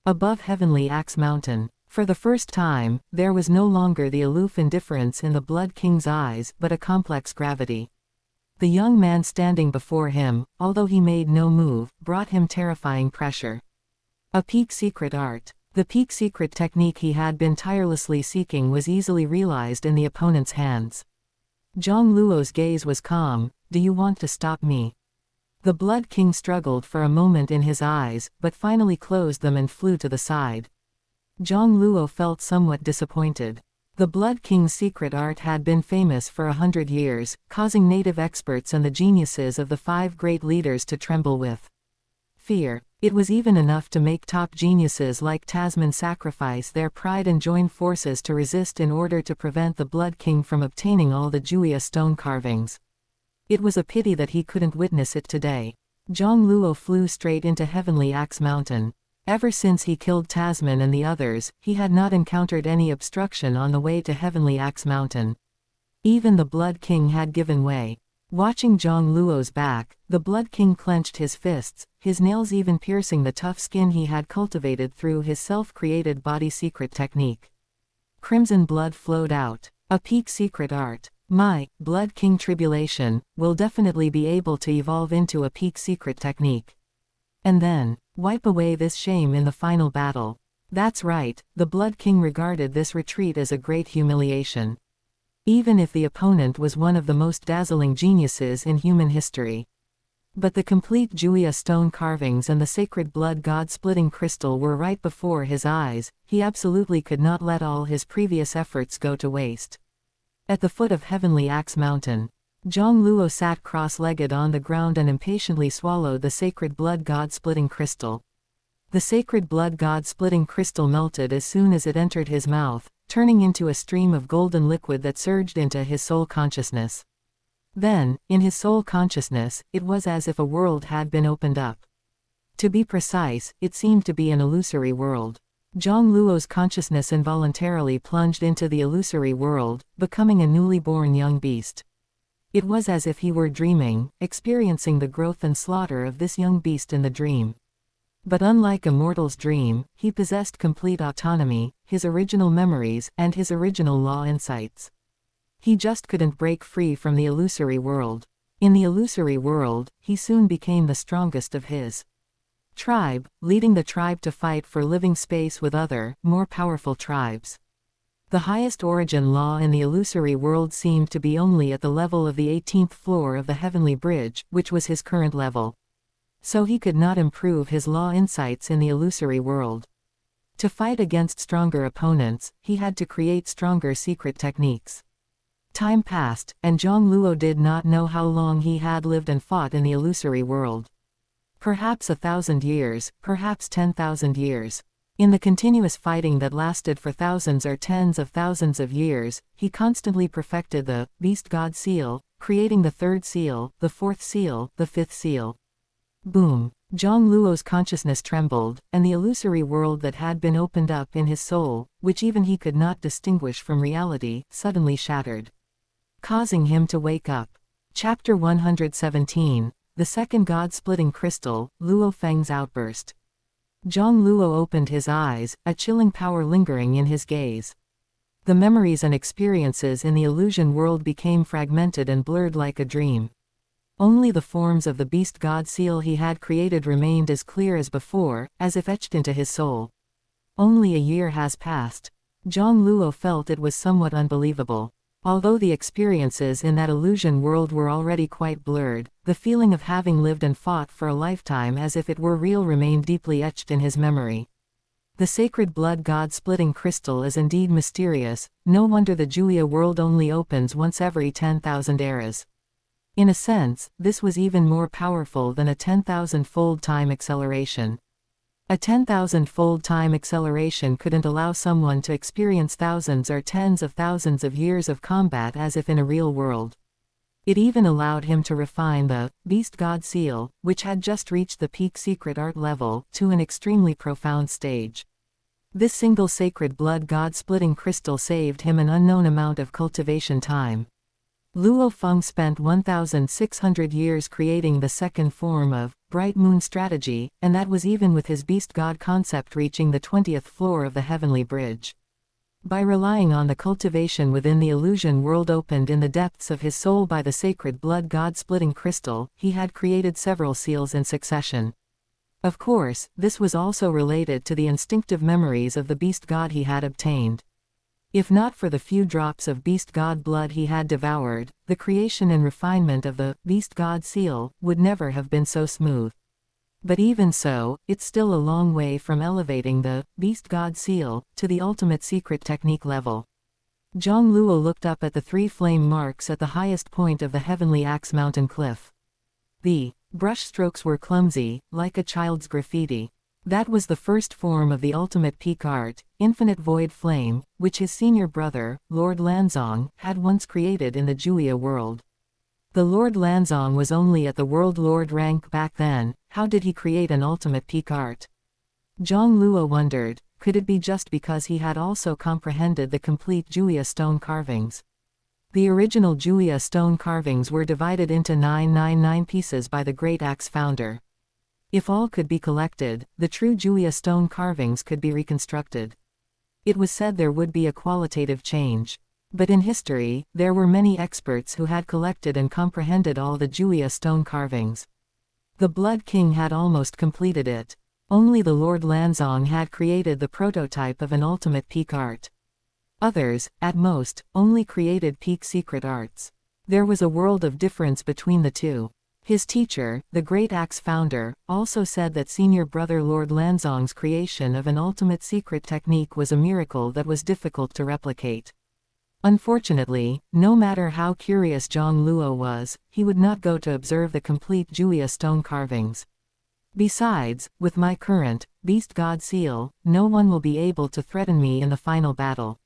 A: Above Heavenly Axe Mountain, for the first time, there was no longer the aloof indifference in the Blood King's eyes but a complex gravity. The young man standing before him, although he made no move, brought him terrifying pressure. A peak secret art. The peak secret technique he had been tirelessly seeking was easily realized in the opponent's hands. Jiang Luo's gaze was calm. "Do you want to stop me?" The Blood King struggled for a moment in his eyes, but finally closed them and flew to the side. Jiang Luo felt somewhat disappointed. The Blood King's secret art had been famous for 100 years, causing native experts and the geniuses of the 5 great leaders to tremble with fear. It was even enough to make top geniuses like Tasman sacrifice their pride and join forces to resist in order to prevent the Blood King from obtaining all the Juya stone carvings. It was a pity that he couldn't witness it today. Jiang Luo flew straight into Heavenly Axe Mountain. Ever since he killed Tasman and the others, he had not encountered any obstruction on the way to Heavenly Axe Mountain. Even the Blood King had given way. Watching Jiang Luo's back, the Blood King clenched his fists, his nails even piercing the tough skin he had cultivated through his self-created body secret technique. Crimson blood flowed out. A peak secret art. My Blood King tribulation will definitely be able to evolve into a peak secret technique. And then, wipe away this shame in the final battle. That's right, the Blood King regarded this retreat as a great humiliation. Even if the opponent was one of the most dazzling geniuses in human history. But the complete Juya stone carvings and the sacred blood god-splitting crystal were right before his eyes. He absolutely could not let all his previous efforts go to waste. At the foot of Heavenly Axe Mountain, Jiang Luo sat cross-legged on the ground and impatiently swallowed the sacred blood god-splitting crystal. The sacred blood god-splitting crystal melted as soon as it entered his mouth, turning into a stream of golden liquid that surged into his soul consciousness. Then, in his soul consciousness, it was as if a world had been opened up. To be precise, it seemed to be an illusory world. Jiang Luo's consciousness involuntarily plunged into the illusory world, becoming a newly born young beast. It was as if he were dreaming, experiencing the growth and slaughter of this young beast in the dream. But unlike Immortal's dream, he possessed complete autonomy, his original memories, and his original law insights. He just couldn't break free from the illusory world. In the illusory world, he soon became the strongest of his tribe, leading the tribe to fight for living space with other, more powerful tribes. The highest origin law in the illusory world seemed to be only at the level of the 18th floor of the Heavenly Bridge, which was his current level. So he could not improve his law insights in the illusory world. To fight against stronger opponents, he had to create stronger secret techniques. Time passed, and Jiang Luo did not know how long he had lived and fought in the illusory world. Perhaps 1,000 years, perhaps 10,000 years. In the continuous fighting that lasted for thousands or tens of thousands of years, he constantly perfected the beast god seal, creating the third seal, the fourth seal, the fifth seal. Boom! Jiang Luo's consciousness trembled, and the illusory world that had been opened up in his soul, which even he could not distinguish from reality, suddenly shattered, causing him to wake up. Chapter 117, The Second God-Splitting Crystal, Luo Feng's Outburst. Jiang Luo opened his eyes, a chilling power lingering in his gaze. The memories and experiences in the illusion world became fragmented and blurred like a dream. Only the forms of the beast god seal he had created remained as clear as before, as if etched into his soul. Only a year has passed. Jiang Luo felt it was somewhat unbelievable. Although the experiences in that illusion world were already quite blurred, the feeling of having lived and fought for a lifetime as if it were real remained deeply etched in his memory. The sacred blood god-splitting crystal is indeed mysterious, no wonder the Juya world only opens once every 10,000 eras. In a sense, this was even more powerful than a 10,000-fold time acceleration. A 10,000-fold time acceleration couldn't allow someone to experience thousands or tens of thousands of years of combat as if in a real world. It even allowed him to refine the beast god seal, which had just reached the peak secret art level, to an extremely profound stage. This single sacred blood god-splitting crystal saved him an unknown amount of cultivation time. Luo Feng spent 1,600 years creating the second form of Bright Moon strategy, and that was even with his beast god concept reaching the 20th floor of the heavenly bridge. By relying on the cultivation within the illusion world opened in the depths of his soul by the sacred blood god-splitting crystal, he had created several seals in succession. Of course, this was also related to the instinctive memories of the beast god he had obtained. If not for the few drops of beast god blood he had devoured, the creation and refinement of the beast god seal would never have been so smooth. But even so, it's still a long way from elevating the beast god seal to the ultimate secret technique level. Jiang Luo looked up at the 3 flame marks at the highest point of the heavenly axe mountain cliff. The brushstrokes were clumsy, like a child's graffiti. That was the first form of the ultimate peak art, infinite void flame, which his senior brother, Lord Lanzong, had once created in the Juya world. The Lord Lanzong was only at the World Lord rank back then. How did he create an ultimate peak art? Jiang Luo wondered, could it be just because he had also comprehended the complete Juya stone carvings? The original Juya stone carvings were divided into 999 pieces by the great axe founder. If all could be collected, the true Juya stone carvings could be reconstructed. It was said there would be a qualitative change. But in history, there were many experts who had collected and comprehended all the Juya stone carvings. The Blood King had almost completed it. Only the Lord Lanzong had created the prototype of an ultimate peak art. Others, at most, only created peak secret arts. There was a world of difference between the two. His teacher, the great axe founder, also said that senior brother Lord Lanzong's creation of an ultimate secret technique was a miracle that was difficult to replicate. Unfortunately, no matter how curious Jiang Luo was, he would not go to observe the complete Juya stone carvings. Besides, with my current beast god seal, no one will be able to threaten me in the final battle.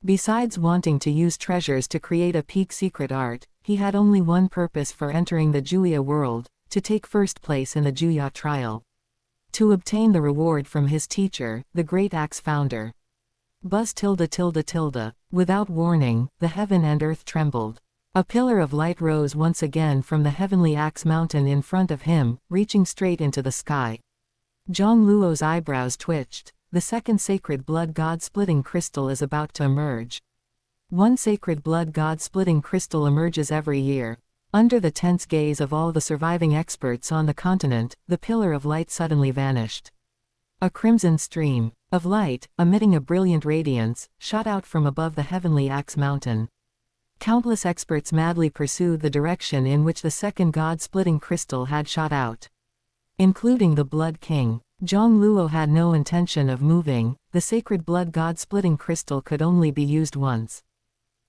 A: Besides wanting to use treasures to create a peak secret art, he had only one purpose for entering the Juya world, to take first place in the Juya trial. To obtain the reward from his teacher, the great axe founder. Buzz tilde tilde tilde. Without warning, the heaven and earth trembled. A pillar of light rose once again from the heavenly axe mountain in front of him, reaching straight into the sky. Jiang Luo's eyebrows twitched. The second sacred blood god-splitting crystal is about to emerge. One sacred blood god-splitting crystal emerges every year. Under the tense gaze of all the surviving experts on the continent, the pillar of light suddenly vanished. A crimson stream of light, emitting a brilliant radiance, shot out from above the heavenly axe mountain. Countless experts madly pursued the direction in which the second god-splitting crystal had shot out, including the Blood King. Jiang Luo had no intention of moving. The sacred blood god-splitting crystal could only be used once.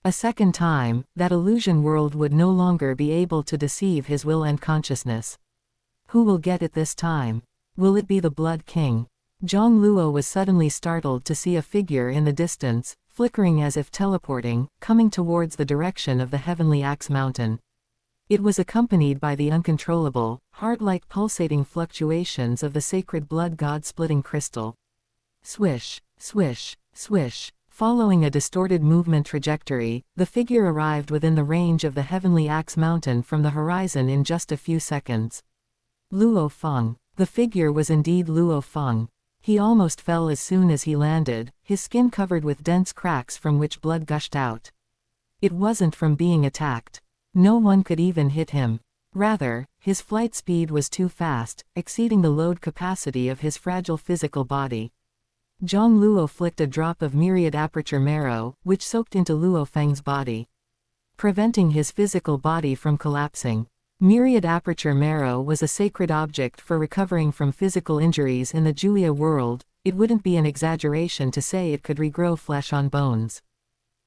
A: A second time, that illusion world would no longer be able to deceive his will and consciousness. Who will get it this time? Will it be the Blood King? Jiang Luo was suddenly startled to see a figure in the distance, flickering as if teleporting, coming towards the direction of the heavenly axe mountain. It was accompanied by the uncontrollable, heart-like pulsating fluctuations of the sacred blood god-splitting crystal. Swish, swish, swish. Following a distorted movement trajectory, the figure arrived within the range of the heavenly axe mountain from the horizon in just a few seconds. Luo Feng. The figure was indeed Luo Feng. He almost fell as soon as he landed, his skin covered with dense cracks from which blood gushed out. It wasn't from being attacked. No one could even hit him. Rather, his flight speed was too fast, exceeding the load capacity of his fragile physical body. Jiang Luo flicked a drop of myriad aperture marrow, which soaked into Luo Feng's body, preventing his physical body from collapsing. Myriad aperture marrow was a sacred object for recovering from physical injuries in the Juya world. It wouldn't be an exaggeration to say it could regrow flesh on bones.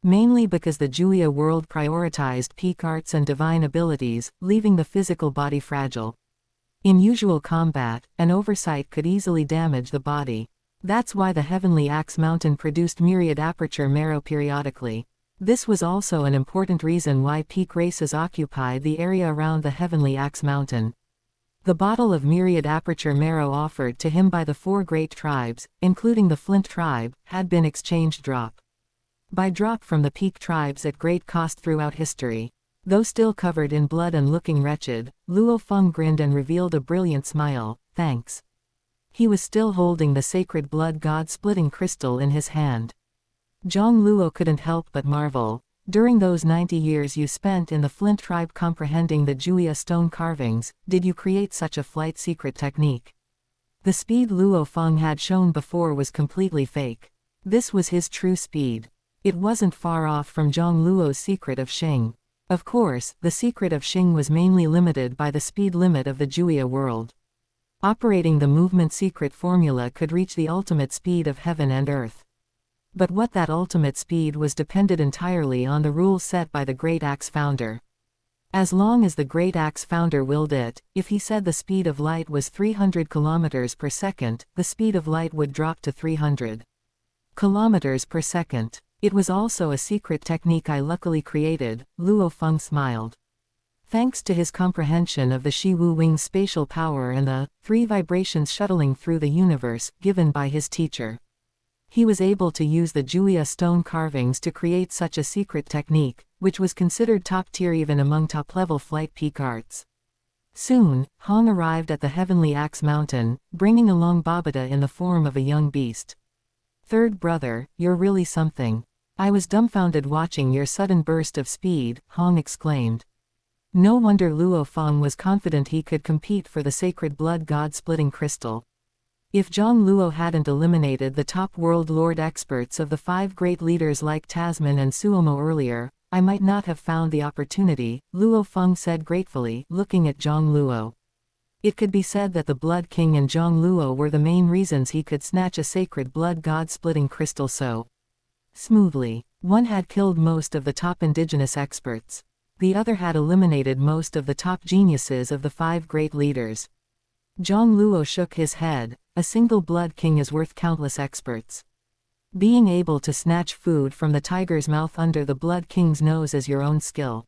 A: Mainly because the Juya world prioritized peak arts and divine abilities, leaving the physical body fragile. In usual combat, an oversight could easily damage the body. That's why the heavenly axe mountain produced myriad aperture marrow periodically. This was also an important reason why peak races occupied the area around the heavenly axe mountain. The bottle of myriad aperture marrow offered to him by the 4 great tribes, including the Flint tribe, had been exchanged drop by drop from the peak tribes at great cost throughout history. Though still covered in blood and looking wretched, Luo Feng grinned and revealed a brilliant smile. Thanks. He was still holding the sacred blood god-splitting crystal in his hand. Jiang Luo couldn't help but marvel. During those 90 years you spent in the Flint tribe comprehending the Juya stone carvings, did you create such a flight secret technique? The speed Luo Feng had shown before was completely fake. This was his true speed. It wasn't far off from Jiang Luo's secret of Xing. Of course, the secret of Xing was mainly limited by the speed limit of the Juya world. Operating the movement secret formula could reach the ultimate speed of heaven and earth. But what that ultimate speed was depended entirely on the rules set by the Great Axe Founder. As long as the Great Axe Founder willed it, if he said the speed of light was 300 kilometers per second, the speed of light would drop to 300 kilometers per second. It was also a secret technique I luckily created, Luo Feng smiled. Thanks to his comprehension of the Shi Wu Wing's spatial power and the 3 vibrations shuttling through the universe, given by his teacher, he was able to use the Juya stone carvings to create such a secret technique, which was considered top tier even among top-level flight peak arts. Soon, Hong arrived at the heavenly axe mountain, bringing along Babata in the form of a young beast. Third brother, you're really something. I was dumbfounded watching your sudden burst of speed, Hong exclaimed. No wonder Luo Feng was confident he could compete for the sacred blood god-splitting crystal. If Jiang Luo hadn't eliminated the top world lord experts of the 5 great leaders like Tasman and Suomo earlier, I might not have found the opportunity, Luo Feng said gratefully, looking at Jiang Luo. It could be said that the Blood King and Jiang Luo were the main reasons he could snatch a sacred blood god-splitting crystal so smoothly. One had killed most of the top indigenous experts. The other had eliminated most of the top geniuses of the 5 great leaders. Jiang Luo shook his head. A single Blood King is worth countless experts. Being able to snatch food from the tiger's mouth under the Blood King's nose is your own skill.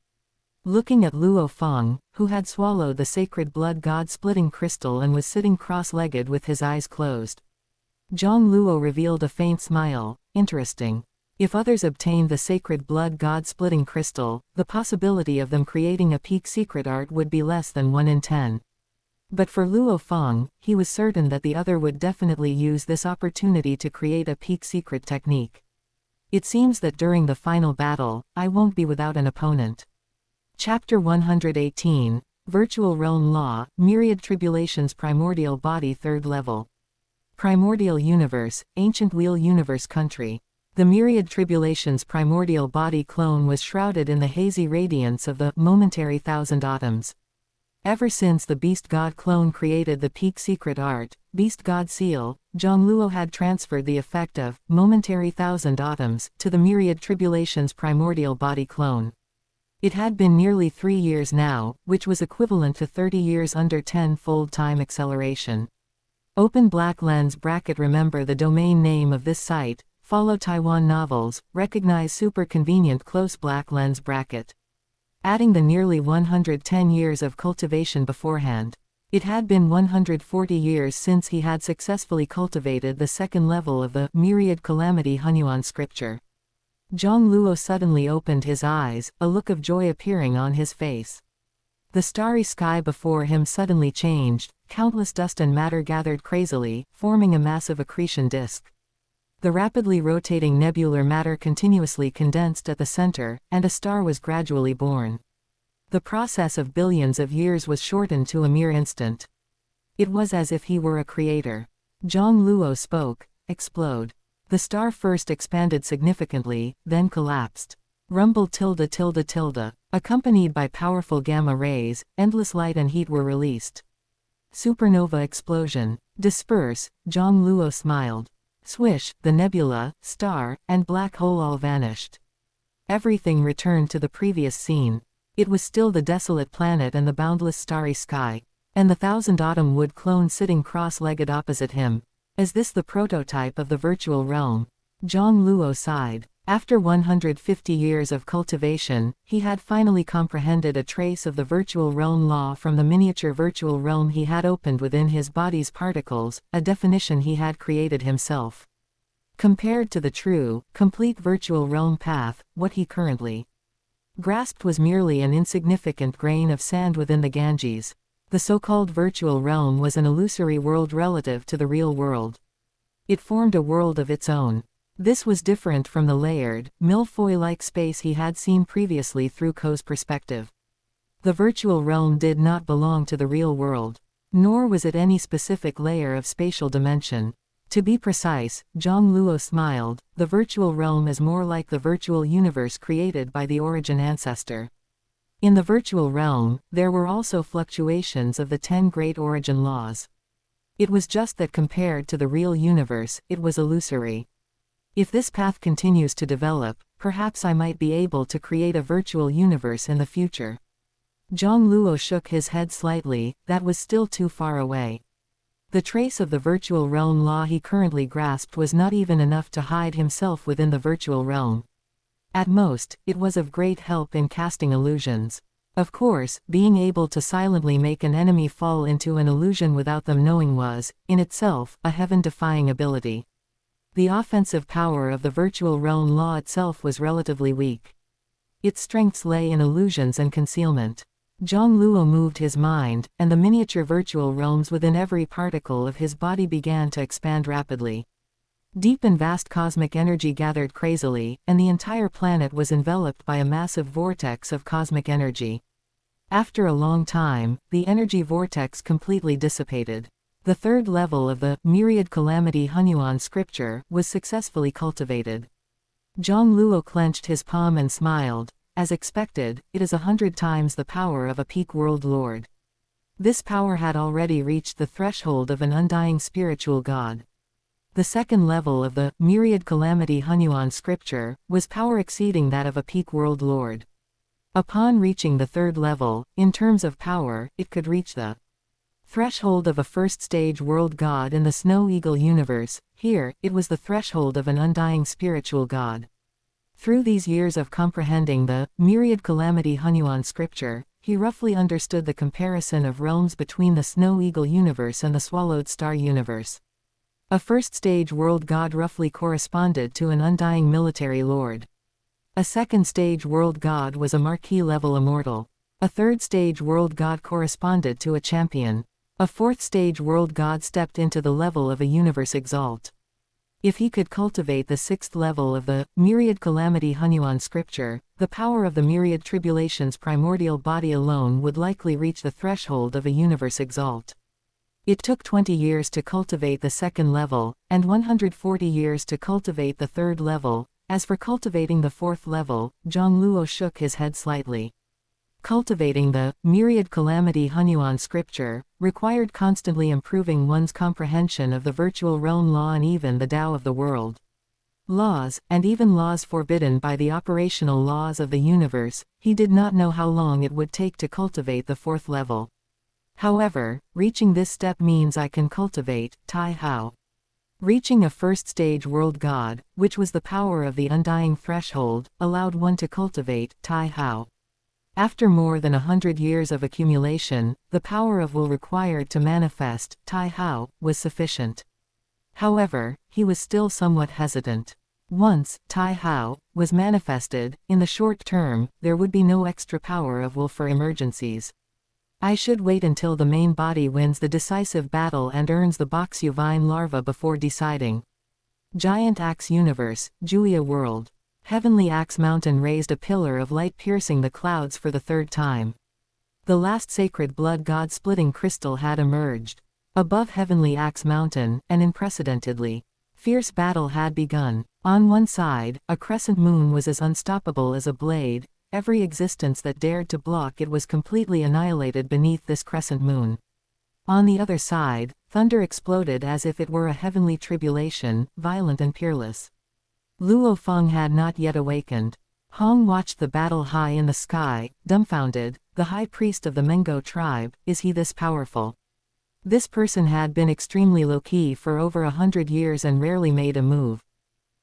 A: Looking at Luo Feng, who had swallowed the sacred blood god-splitting crystal and was sitting cross-legged with his eyes closed, Jiang Luo revealed a faint smile. Interesting. If others obtained the sacred blood god-splitting crystal, the possibility of them creating a peak secret art would be less than 1 in 10. But for Luo Feng, he was certain that the other would definitely use this opportunity to create a peak secret technique. It seems that during the final battle, I won't be without an opponent. Chapter 118, Virtual Realm Law, Myriad Tribulations Primordial Body 3rd Level. Primordial Universe, Ancient Wheel Universe Country. The Myriad Tribulations Primordial Body clone was shrouded in the hazy radiance of the momentary thousand autumns. Ever since the Beast God clone created the peak secret art, Beast God Seal, Jiang Luo had transferred the effect of momentary thousand autumns to the Myriad Tribulations Primordial Body clone. It had been nearly 3 years now, which was equivalent to 30 years under 10-fold time acceleration. Open black lens bracket. Remember the domain name of this site, follow Taiwan novels, recognize super convenient close black lens bracket. Adding the nearly 110 years of cultivation beforehand. It had been 140 years since he had successfully cultivated the second level of the myriad calamity Hunyuan scripture. Jiang Luo suddenly opened his eyes, a look of joy appearing on his face. The starry sky before him suddenly changed, countless dust and matter gathered crazily, forming a massive accretion disk. The rapidly rotating nebular matter continuously condensed at the center, and a star was gradually born. The process of billions of years was shortened to a mere instant. It was as if he were a creator. Jiang Luo spoke. Explode. The star first expanded significantly, then collapsed. Rumble tilde tilde tilde. Accompanied by powerful gamma rays, endless light and heat were released. Supernova explosion. Disperse. Jiang Luo smiled. Swish, the nebula, star, and black hole all vanished. Everything returned to the previous scene. It was still the desolate planet and the boundless starry sky, and the 1,000 autumn wood clone sitting cross-legged opposite him. Is this the prototype of the virtual realm? Jiang Luo sighed. After 150 years of cultivation, he had finally comprehended a trace of the virtual realm law from the miniature virtual realm he had opened within his body's particles, a definition he had created himself. Compared to the true, complete virtual realm path, what he currently grasped was merely an insignificant grain of sand within the Ganges. The so-called virtual realm was an illusory world relative to the real world. It formed a world of its own. This was different from the layered, milfoil-like space he had seen previously through Ko's perspective. The virtual realm did not belong to the real world, nor was it any specific layer of spatial dimension. To be precise, Jiang Luo smiled, the virtual realm is more like the virtual universe created by the origin ancestor. In the virtual realm, there were also fluctuations of the 10 great origin laws. It was just that compared to the real universe, it was illusory. If this path continues to develop, perhaps I might be able to create a virtual universe in the future. Jiang Luo shook his head slightly, that was still too far away. The trace of the virtual realm law he currently grasped was not even enough to hide himself within the virtual realm. At most, it was of great help in casting illusions. Of course, being able to silently make an enemy fall into an illusion without them knowing was, in itself, a heaven-defying ability. The offensive power of the virtual realm law itself was relatively weak. Its strengths lay in illusions and concealment. Jiang Luo moved his mind, and the miniature virtual realms within every particle of his body began to expand rapidly. Deep and vast cosmic energy gathered crazily, and the entire planet was enveloped by a massive vortex of cosmic energy. After a long time, the energy vortex completely dissipated. The third level of the myriad calamity Hunyuan scripture was successfully cultivated. Jiang Luo clenched his palm and smiled. As expected, it is 100 times the power of a peak world lord. This power had already reached the threshold of an undying spiritual god. The second level of the myriad calamity Hunyuan scripture was power exceeding that of a peak world lord. Upon reaching the third level, in terms of power, it could reach the threshold of a first-stage world god in the Snow Eagle universe. Here, it was the threshold of an undying spiritual god. Through these years of comprehending the myriad calamity Hunyuan scripture, he roughly understood the comparison of realms between the Snow Eagle universe and the Swallowed Star universe. A first-stage world god roughly corresponded to an undying military lord. A second-stage world god was a marquee-level immortal. A third-stage world god corresponded to a champion. A fourth-stage world god stepped into the level of a universe exalt. If he could cultivate the sixth level of the myriad calamity Hunyuan scripture, the power of the myriad tribulations primordial body alone would likely reach the threshold of a universe exalt. It took 20 years to cultivate the second level, and 140 years to cultivate the third level. As for cultivating the fourth level, Jiang Luo shook his head slightly. Cultivating the myriad calamity Hunyuan scripture required constantly improving one's comprehension of the virtual realm law and even the Tao of the world. Laws, and even laws forbidden by the operational laws of the universe. He did not know how long it would take to cultivate the fourth level. However, reaching this step means I can cultivate Tai Hao. Reaching a first-stage world god, which was the power of the undying threshold, allowed one to cultivate Tai Hao. After more than 100 years of accumulation, the power of will required to manifest Tai Hao was sufficient. However, he was still somewhat hesitant. Once Tai Hao was manifested, in the short term, there would be no extra power of will for emergencies. I should wait until the main body wins the decisive battle and earns the Boxu vine larva before deciding. Giant Axe Universe, Julia World. Heavenly Axe Mountain raised a pillar of light piercing the clouds for the third time. The last sacred blood god splitting crystal had emerged. Above Heavenly Axe Mountain, an unprecedentedly fierce battle had begun. On one side, a crescent moon was as unstoppable as a blade. Every existence that dared to block it was completely annihilated beneath this crescent moon. On the other side, thunder exploded as if it were a heavenly tribulation, violent and peerless. Luo Feng had not yet awakened. Hong watched the battle high in the sky, dumbfounded. The high priest of the Mengo tribe, is he this powerful? This person had been extremely low-key for over 100 years and rarely made a move.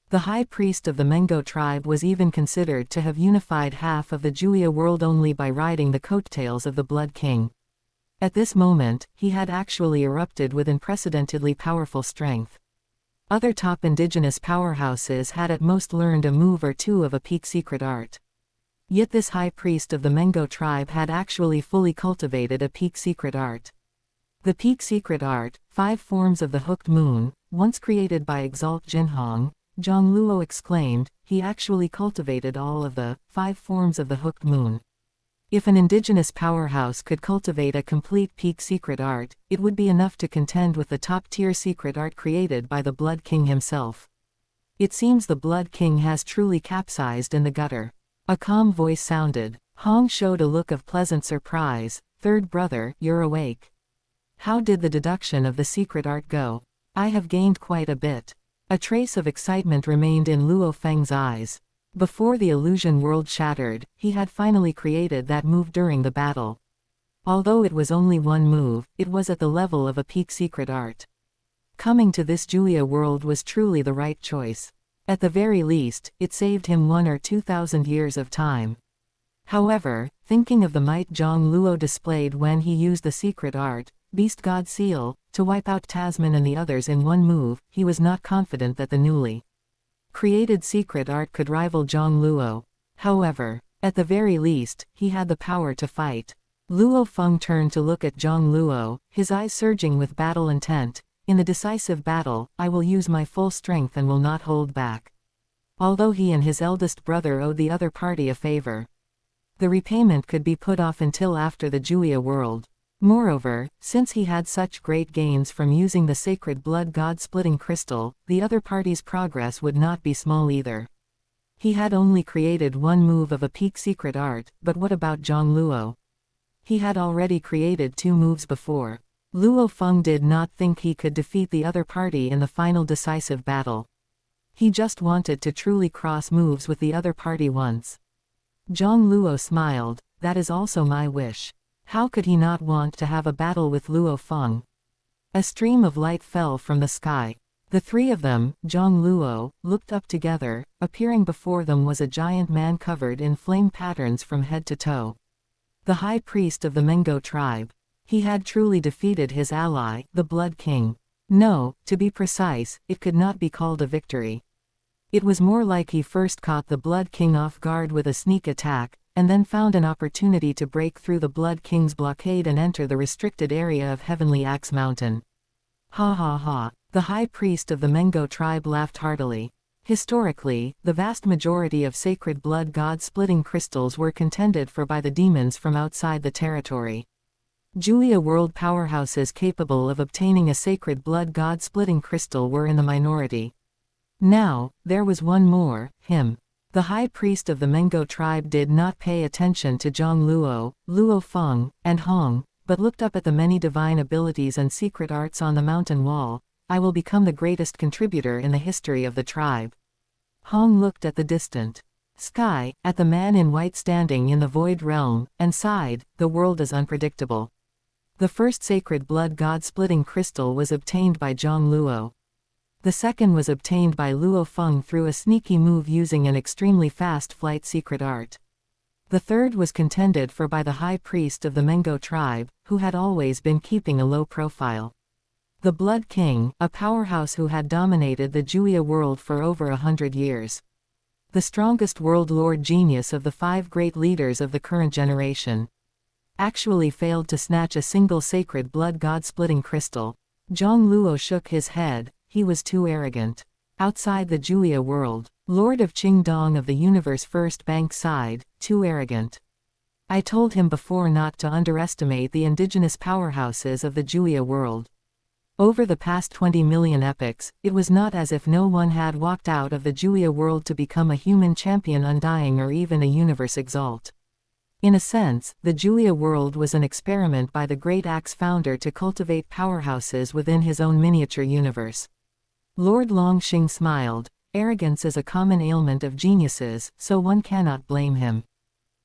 A: The high priest of the Mengo tribe was even considered to have unified half of the Julia world only by riding the coattails of the Blood King. At this moment, he had actually erupted with unprecedentedly powerful strength. Other top indigenous powerhouses had at most learned a move or two of a peak secret art. Yet this high priest of the Mengo tribe had actually fully cultivated a peak secret art. The peak secret art, 5 forms of the hooked moon, once created by Exalt Jinhong, Jiang Luo exclaimed, he actually cultivated all of the 5 forms of the hooked moon. If an indigenous powerhouse could cultivate a complete peak secret art, it would be enough to contend with the top-tier secret art created by the Blood King himself. It seems the Blood King has truly capsized in the gutter. A calm voice sounded. Hong showed a look of pleasant surprise. Third brother, you're awake. How did the deduction of the secret art go? I have gained quite a bit. A trace of excitement remained in Luo Feng's eyes. Before the illusion world shattered, he had finally created that move during the battle. Although it was only one move, it was at the level of a peak secret art. Coming to this Julia world was truly the right choice. At the very least, it saved him 1 or 2,000 years of time. However, thinking of the might Jiang Luo displayed when he used the secret art, Beast God Seal, to wipe out Tasman and the others in one move, he was not confident that the newly created secret art could rival Jiang Luo. However, at the very least, he had the power to fight. Luo Feng turned to look at Jiang Luo, his eyes surging with battle intent. In the decisive battle, I will use my full strength and will not hold back. Although he and his eldest brother owed the other party a favor, the repayment could be put off until after the Julia world. Moreover, since he had such great gains from using the sacred blood god splitting crystal, the other party's progress would not be small either. He had only created one move of a peak secret art, but what about Jiang Luo? He had already created 2 moves before. Luo Feng did not think he could defeat the other party in the final decisive battle. He just wanted to truly cross moves with the other party once. Jiang Luo smiled, that is also my wish. How could he not want to have a battle with Luo Feng? A stream of light fell from the sky. The 3 of them, Jiang Luo, looked up together. Appearing before them was a giant man covered in flame patterns from head to toe. The high priest of the Mengo tribe. He had truly defeated his ally, the Blood King. No, to be precise, it could not be called a victory. It was more like he first caught the Blood King off guard with a sneak attack, and then found an opportunity to break through the Blood King's blockade and enter the restricted area of Heavenly Axe Mountain. Ha ha ha. The high priest of the Mengo tribe laughed heartily. Historically, the vast majority of sacred blood god splitting crystals were contended for by the demons from outside the territory. Julia world powerhouses capable of obtaining a sacred blood god splitting crystal were in the minority. Now, there was one more, him. The high priest of the Mengo tribe did not pay attention to Jiang Luo, Luo Feng, and Hong, but looked up at the many divine abilities and secret arts on the mountain wall. I will become the greatest contributor in the history of the tribe. Hong looked at the distant sky, at the man in white standing in the void realm, and sighed, the world is unpredictable. The first sacred blood god-splitting crystal was obtained by Jiang Luo. The second was obtained by Luo Feng through a sneaky move using an extremely fast flight secret art. The third was contended for by the high priest of the Mengo tribe, who had always been keeping a low profile. The Blood King, a powerhouse who had dominated the Juya world for over 100 years. The strongest world lord genius of the 5 great leaders of the current generation. Actually failed to snatch a single sacred blood god-splitting crystal. Jiang Luo shook his head. He was too arrogant. Outside the Juya world, Lord of Qingdong of the Universe First Bank sighed, too arrogant. I told him before not to underestimate the indigenous powerhouses of the Juya world. Over the past 20 million epochs, it was not as if no one had walked out of the Juya world to become a human champion undying or even a universe exalt. In a sense, the Juya world was an experiment by the Great Axe founder to cultivate powerhouses within his own miniature universe. Lord Longxing smiled. Arrogance is a common ailment of geniuses, so one cannot blame him.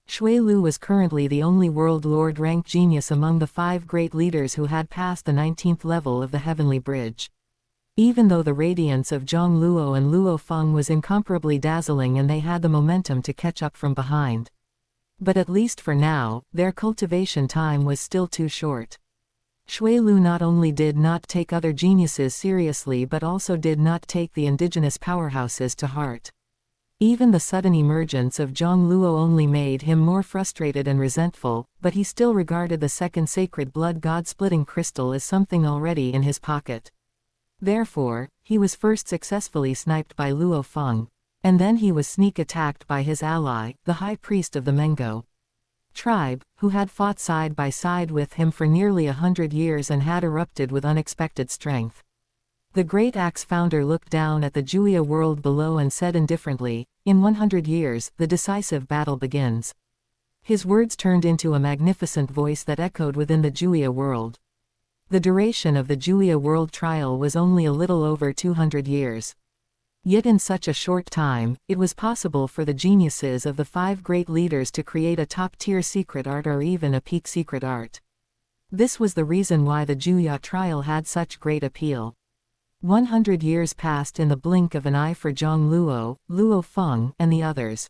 A: Shui Lu was currently the only world lord ranked genius among the 5 great leaders who had passed the 19th level of the Heavenly Bridge. Even though the radiance of Jiang Luo and Luo Feng was incomparably dazzling and they had the momentum to catch up from behind. But at least for now, their cultivation time was still too short. Shui Lu not only did not take other geniuses seriously but also did not take the indigenous powerhouses to heart. Even the sudden emergence of Jiang Luo only made him more frustrated and resentful, but he still regarded the second sacred blood god-splitting crystal as something already in his pocket. Therefore, he was first successfully sniped by Luo Feng. And then he was sneak attacked by his ally, the high priest of the Mengo tribe, who had fought side by side with him for nearly 100 years and had erupted with unexpected strength. The Great Axe founder looked down at the Juya world below and said indifferently, "In 100 years, the decisive battle begins." His words turned into a magnificent voice that echoed within the Juya world. The duration of the Juya world trial was only a little over 200 years. Yet in such a short time, it was possible for the geniuses of the 5 great leaders to create a top-tier secret art or even a peak secret art. This was the reason why the Juya trial had such great appeal. 100 years passed in the blink of an eye for Jiang Luo, Luo Feng, and the others.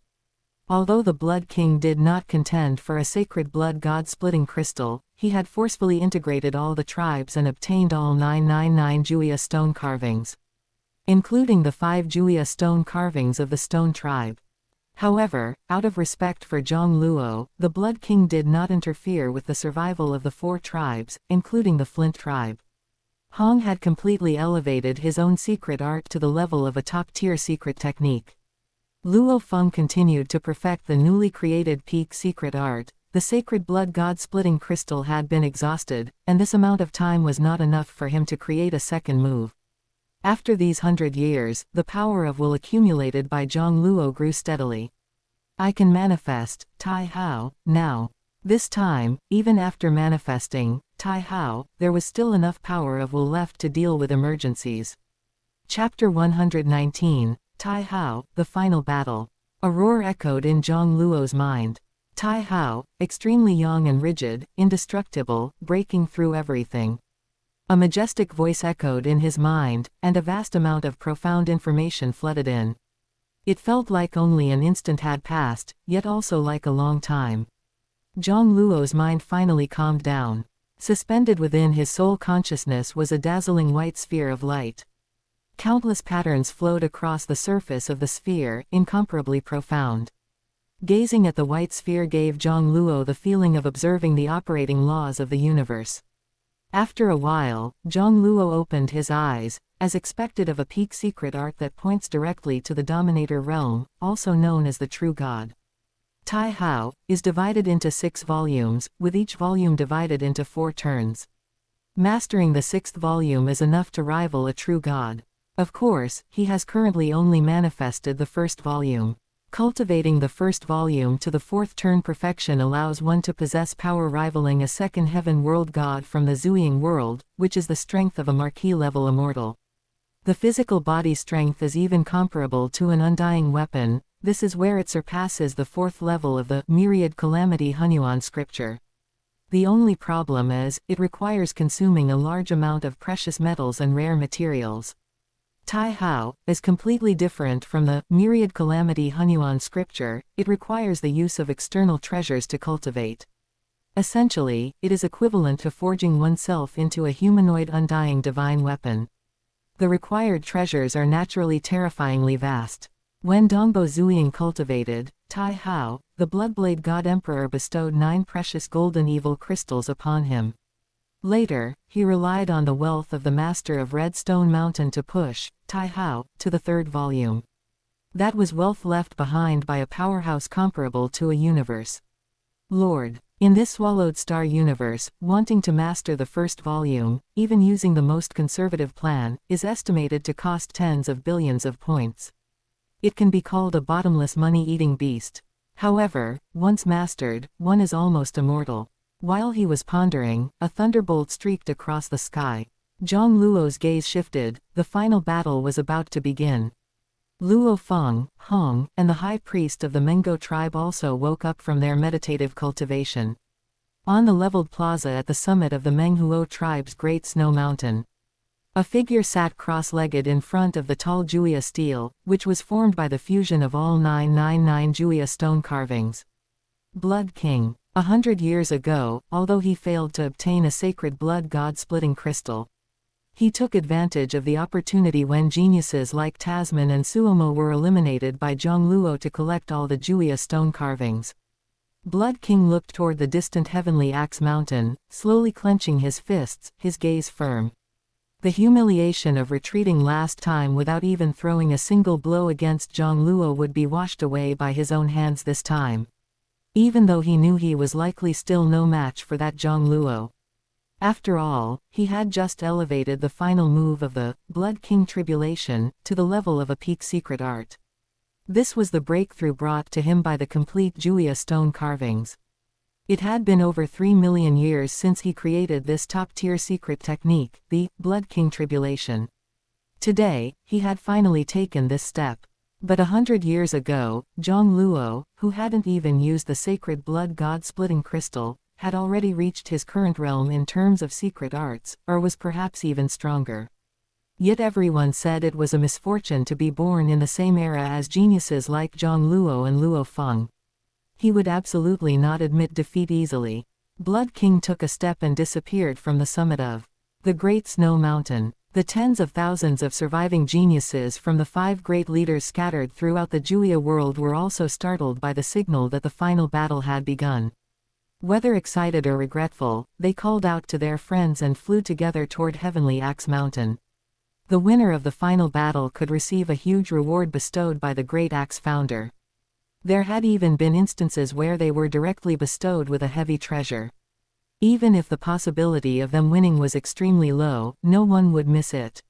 A: Although the Blood King did not contend for a sacred blood god-splitting crystal, he had forcefully integrated all the tribes and obtained all 999 Juya stone carvings, including the 5 Juya stone carvings of the Stone tribe. However, out of respect for Jiang Luo, the Blood King did not interfere with the survival of the 4 tribes, including the Flint tribe. Hong had completely elevated his own secret art to the level of a top-tier secret technique. Luo Feng continued to perfect the newly created peak secret art. The sacred blood god-splitting crystal had been exhausted, and this amount of time was not enough for him to create a second move. After these 100 years, the power of will accumulated by Jiang Luo grew steadily. I can manifest, Tai Hao, now. This time, even after manifesting, Tai Hao, there was still enough power of will left to deal with emergencies. Chapter 119, Tai Hao, the final battle. A roar echoed in Jiang Luo's mind. Tai Hao, extremely young and rigid, indestructible, breaking through everything. A majestic voice echoed in his mind, and a vast amount of profound information flooded in. It felt like only an instant had passed, yet also like a long time. Jiang Luo's mind finally calmed down. Suspended within his soul consciousness was a dazzling white sphere of light. Countless patterns flowed across the surface of the sphere, incomparably profound. Gazing at the white sphere gave Jiang Luo the feeling of observing the operating laws of the universe. After a while, Jiang Luo opened his eyes, as expected of a peak secret art that points directly to the Dominator realm, also known as the True God. Tai Hao is divided into 6 volumes, with each volume divided into 4 turns. Mastering the 6th volume is enough to rival a true god. Of course, he has currently only manifested the 1st volume. Cultivating the 1st volume to the 4th turn perfection allows one to possess power rivaling a second heaven world god from the Zuying world, which is the strength of a marquee-level immortal. The physical body strength is even comparable to an undying weapon. This is where it surpasses the 4th level of the myriad calamity Hunyuan scripture. The only problem is, it requires consuming a large amount of precious metals and rare materials. Tai Hao is completely different from the myriad calamity Hunyuan scripture. It requires the use of external treasures to cultivate. Essentially, it is equivalent to forging oneself into a humanoid undying divine weapon. The required treasures are naturally terrifyingly vast. When Dongbo Zuying cultivated Tai Hao, the Bloodblade God Emperor bestowed 9 precious golden evil crystals upon him. Later, he relied on the wealth of the Master of Red Stone Mountain to push Tai Hao to the 3rd volume. That was wealth left behind by a powerhouse comparable to a universe. Lord. In this swallowed star universe, wanting to master the 1st volume, even using the most conservative plan, is estimated to cost tens of billions of points. It can be called a bottomless money-eating beast. However, once mastered, one is almost immortal. While he was pondering, a thunderbolt streaked across the sky. Jiang Luo's gaze shifted. The final battle was about to begin. Luo Feng, Hong, and the high priest of the Mengo tribe also woke up from their meditative cultivation. On the leveled plaza at the summit of the Menghuo tribe's great snow mountain, a figure sat cross-legged in front of the tall Juya stele, which was formed by the fusion of all 999 Juya stone carvings. Blood King. 100 years ago, although he failed to obtain a sacred blood god-splitting crystal, he took advantage of the opportunity when geniuses like Tasman and Suomo were eliminated by Jiang Luo to collect all the Juya stone carvings. Blood King looked toward the distant heavenly axe mountain, slowly clenching his fists, his gaze firm. The humiliation of retreating last time without even throwing a single blow against Jiang Luo would be washed away by his own hands this time. Even though he knew he was likely still no match for that Jiang Luo. After all, he had just elevated the final move of the Blood King Tribulation to the level of a peak secret art. This was the breakthrough brought to him by the complete Juya stone carvings. It had been over 3 million years since he created this top-tier secret technique, the Blood King Tribulation. Today, he had finally taken this step. But 100 years ago, Jiang Luo, who hadn't even used the sacred blood god-splitting crystal, had already reached his current realm in terms of secret arts, or was perhaps even stronger. Yet everyone said it was a misfortune to be born in the same era as geniuses like Jiang Luo and Luo Feng. He would absolutely not admit defeat easily. Blood King took a step and disappeared from the summit of the Great Snow Mountain. The tens of thousands of surviving geniuses from the 5 great leaders scattered throughout the Juya world were also startled by the signal that the final battle had begun. Whether excited or regretful, they called out to their friends and flew together toward Heavenly Axe Mountain. The winner of the final battle could receive a huge reward bestowed by the Great Axe Founder. There had even been instances where they were directly bestowed with a heavy treasure. Even if the possibility of them winning was extremely low, no one would miss it.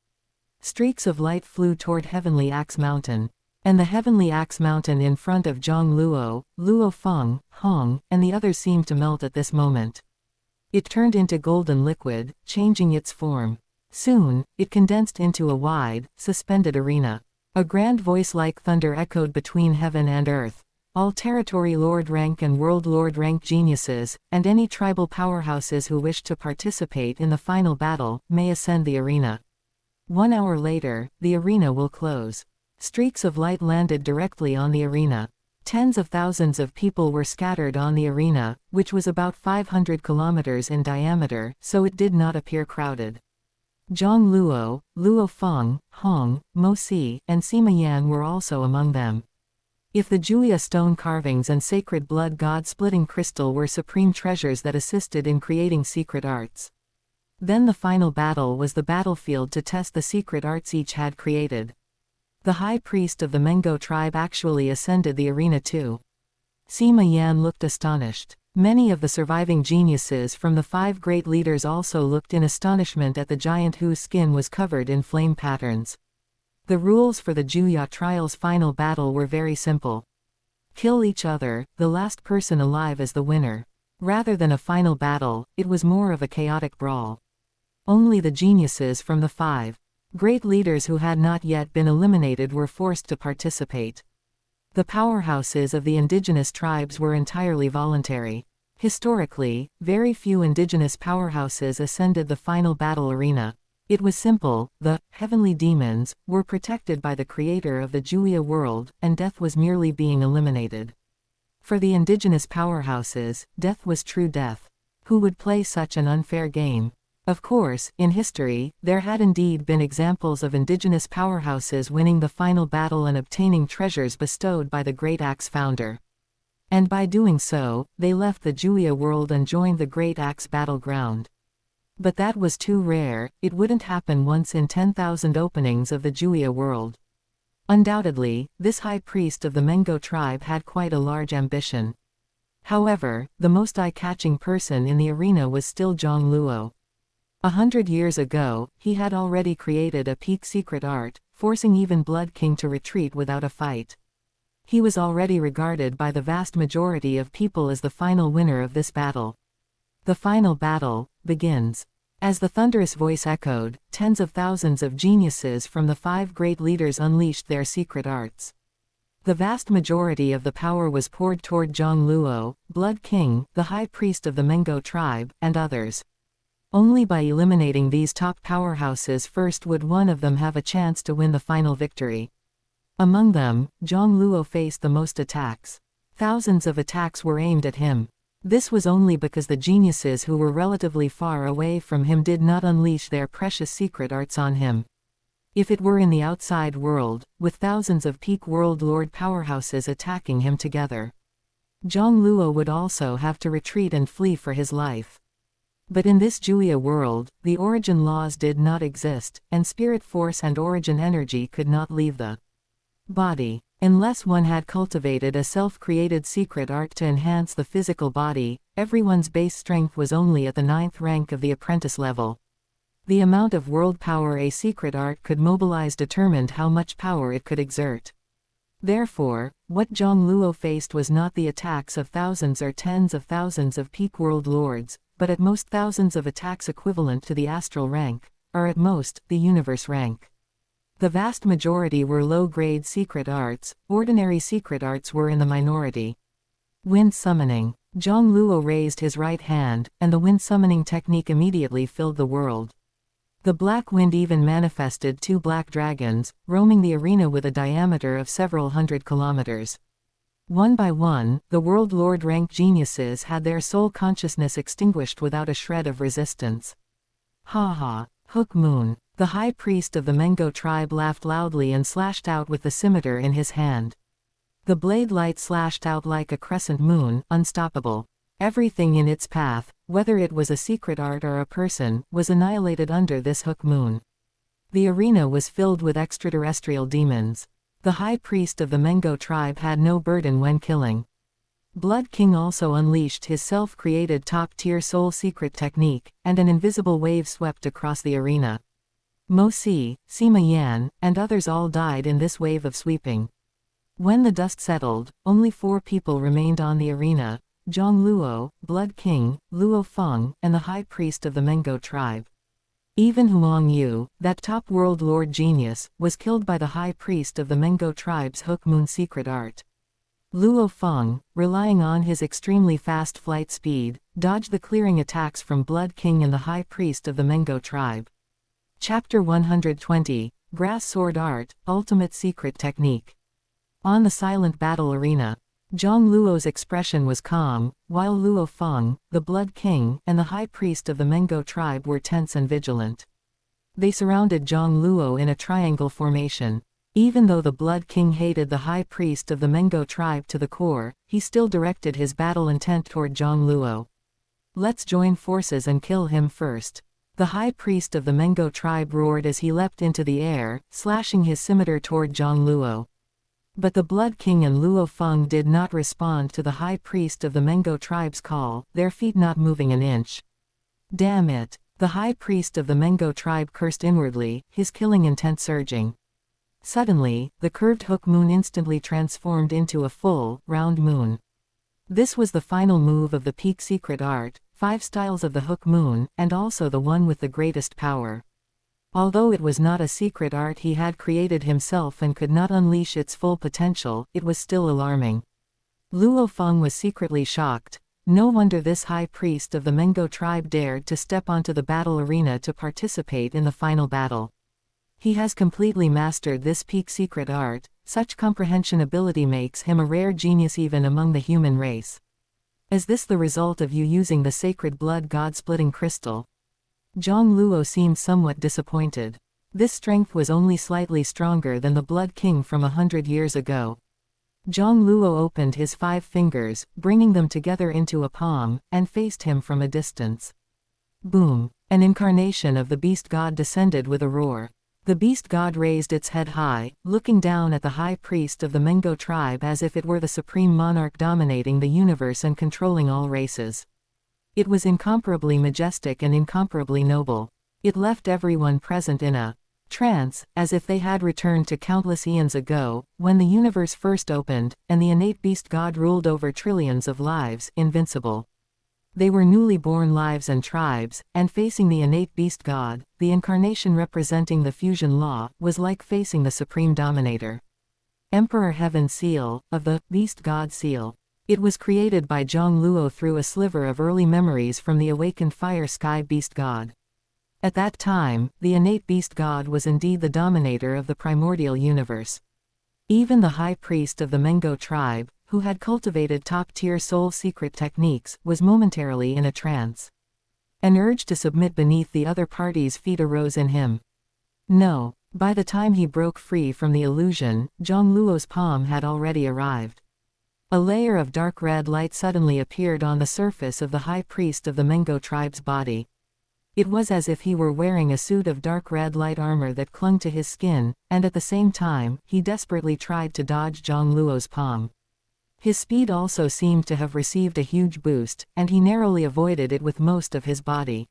A: Streaks of light flew toward Heavenly Axe Mountain. And the Heavenly Axe Mountain in front of Jiang Luo, Luo Feng, Hong, and the others seemed to melt at this moment. It turned into golden liquid, changing its form. Soon, it condensed into a wide, suspended arena. A grand voice like thunder echoed between heaven and earth. All territory lord rank and world lord rank geniuses, and any tribal powerhouses who wished to participate in the final battle, may ascend the arena. 1 hour later, the arena will close. Streaks of light landed directly on the arena. Tens of thousands of people were scattered on the arena, which was about 500 kilometers in diameter, so it did not appear crowded. Jiang Luo, Luo Feng, Hong, Mo Si, and Sima Yan were also among them. If the Juya stone carvings and sacred blood god-splitting crystal were supreme treasures that assisted in creating secret arts, then the final battle was the battlefield to test the secret arts each had created. The high priest of the Mengo tribe actually ascended the arena too. Sima Yan looked astonished. Many of the surviving geniuses from the 5 great leaders also looked in astonishment at the giant whose skin was covered in flame patterns. The rules for the Juya trial's final battle were very simple. Kill each other, the last person alive is the winner. Rather than a final battle, it was more of a chaotic brawl. Only the geniuses from the 5 great leaders who had not yet been eliminated were forced to participate. The powerhouses of the indigenous tribes were entirely voluntary. Historically, very few indigenous powerhouses ascended the final battle arena. It was simple: the heavenly demons were protected by the creator of the Juya world, and death was merely being eliminated. For the indigenous powerhouses, death was true death. Who would play such an unfair game? Of course, in history, there had indeed been examples of indigenous powerhouses winning the final battle and obtaining treasures bestowed by the Great Axe founder. And by doing so, they left the Juya world and joined the Great Axe battleground. But that was too rare. It wouldn't happen once in 10,000 openings of the Juya world. Undoubtedly, this high priest of the Mengo tribe had quite a large ambition. However, the most eye-catching person in the arena was still Jiang Luo. 100 years ago, he had already created a peak secret art, forcing even Blood King to retreat without a fight. He was already regarded by the vast majority of people as the final winner of this battle. The final battle begins. As the thunderous voice echoed, tens of thousands of geniuses from the 5 great leaders unleashed their secret arts. The vast majority of the power was poured toward Jiang Luo, Blood King, the high priest of the Mengo tribe, and others. Only by eliminating these top powerhouses first would one of them have a chance to win the final victory. Among them, Jiang Luo faced the most attacks. Thousands of attacks were aimed at him. This was only because the geniuses who were relatively far away from him did not unleash their precious secret arts on him. If it were in the outside world, with thousands of peak world lord powerhouses attacking him together, Jiang Luo would also have to retreat and flee for his life. But in this Juya world, the origin laws did not exist, and spirit force and origin energy could not leave the body. Unless one had cultivated a self-created secret art to enhance the physical body, everyone's base strength was only at the 9th rank of the apprentice level. The amount of world power a secret art could mobilize determined how much power it could exert. Therefore, what Jiang Luo faced was not the attacks of thousands or tens of thousands of peak world lords, but at most thousands of attacks equivalent to the astral rank, or at most, the universe rank. The vast majority were low-grade secret arts. Ordinary secret arts were in the minority. Wind summoning. Jiang Luo raised his right hand, and the wind summoning technique immediately filled the world. The black wind even manifested 2 black dragons, roaming the arena with a diameter of several hundred kilometers. One by one, the world lord rank geniuses had their soul consciousness extinguished without a shred of resistance. Ha ha! Hook Moon. The high priest of the Mengo tribe laughed loudly and slashed out with the scimitar in his hand. The blade light slashed out like a crescent moon, unstoppable. Everything in its path, whether it was a secret art or a person, was annihilated under this hook moon. The arena was filled with extraterrestrial demons. The high priest of the Mengo tribe had no burden when killing. Blood King also unleashed his self-created top-tier soul secret technique, and an invisible wave swept across the arena. Mo Si, Sima Yan, and others all died in this wave of sweeping. When the dust settled, only 4 people remained on the arena: Jiang Luo, Blood King, Luo Feng, and the high priest of the Mengo tribe. Even Huang Yu, that top world lord genius, was killed by the high priest of the Mengo tribe's hook moon secret art. Luo Feng, relying on his extremely fast flight speed, dodged the clearing attacks from Blood King and the high priest of the Mengo tribe. Chapter 120, Grass Sword Art, Ultimate Secret Technique. On the silent battle arena, Jiang Luo's expression was calm, while Luo Feng, the Blood King, and the high priest of the Mengo tribe were tense and vigilant. They surrounded Jiang Luo in a triangle formation. Even though the Blood King hated the high priest of the Mengo tribe to the core, he still directed his battle intent toward Jiang Luo. Let's join forces and kill him first. The high priest of the Mengo tribe roared as he leapt into the air, slashing his scimitar toward Jiang Luo. But the Blood King and Luo Feng did not respond to the high priest of the Mengo tribe's call, their feet not moving an inch. Damn it! The high priest of the Mengo tribe cursed inwardly, his killing intent surging. Suddenly, the curved hook moon instantly transformed into a full, round moon. This was the final move of the peak secret art, 5 styles of the hook moon, and also the one with the greatest power. Although it was not a secret art he had created himself and could not unleash its full potential, it was still alarming. Luo Feng was secretly shocked. No wonder this high priest of the Mengo tribe dared to step onto the battle arena to participate in the final battle. He has completely mastered this peak secret art. Such comprehension ability makes him a rare genius even among the human race. Is this the result of you using the sacred blood god-splitting crystal? Jiang Luo seemed somewhat disappointed. This strength was only slightly stronger than the Blood King from 100 years ago. Jiang Luo opened his 5 fingers, bringing them together into a palm, and faced him from a distance. Boom! An incarnation of the beast god descended with a roar. The beast god raised its head high, looking down at the high priest of the Mengo tribe as if it were the supreme monarch dominating the universe and controlling all races. It was incomparably majestic and incomparably noble. It left everyone present in a trance, as if they had returned to countless eons ago, when the universe first opened, and the innate beast god ruled over trillions of lives, invincible. They were newly born lives and tribes, and facing the innate beast god, the incarnation representing the fusion law, was like facing the supreme dominator. Emperor Heaven Seal, of the beast god seal. It was created by Jiang Luo through a sliver of early memories from the awakened fire sky beast god. At that time, the innate beast god was indeed the dominator of the primordial universe. Even the high priest of the Mengo tribe, who had cultivated top-tier soul secret techniques, was momentarily in a trance. An urge to submit beneath the other party's feet arose in him. No. By the time he broke free from the illusion, Jiang Luo's palm had already arrived. A layer of dark red light suddenly appeared on the surface of the high priest of the Mengo tribe's body. It was as if he were wearing a suit of dark red light armor that clung to his skin, and at the same time, he desperately tried to dodge Jiang Luo's palm. His speed also seemed to have received a huge boost, and he narrowly avoided it with most of his body.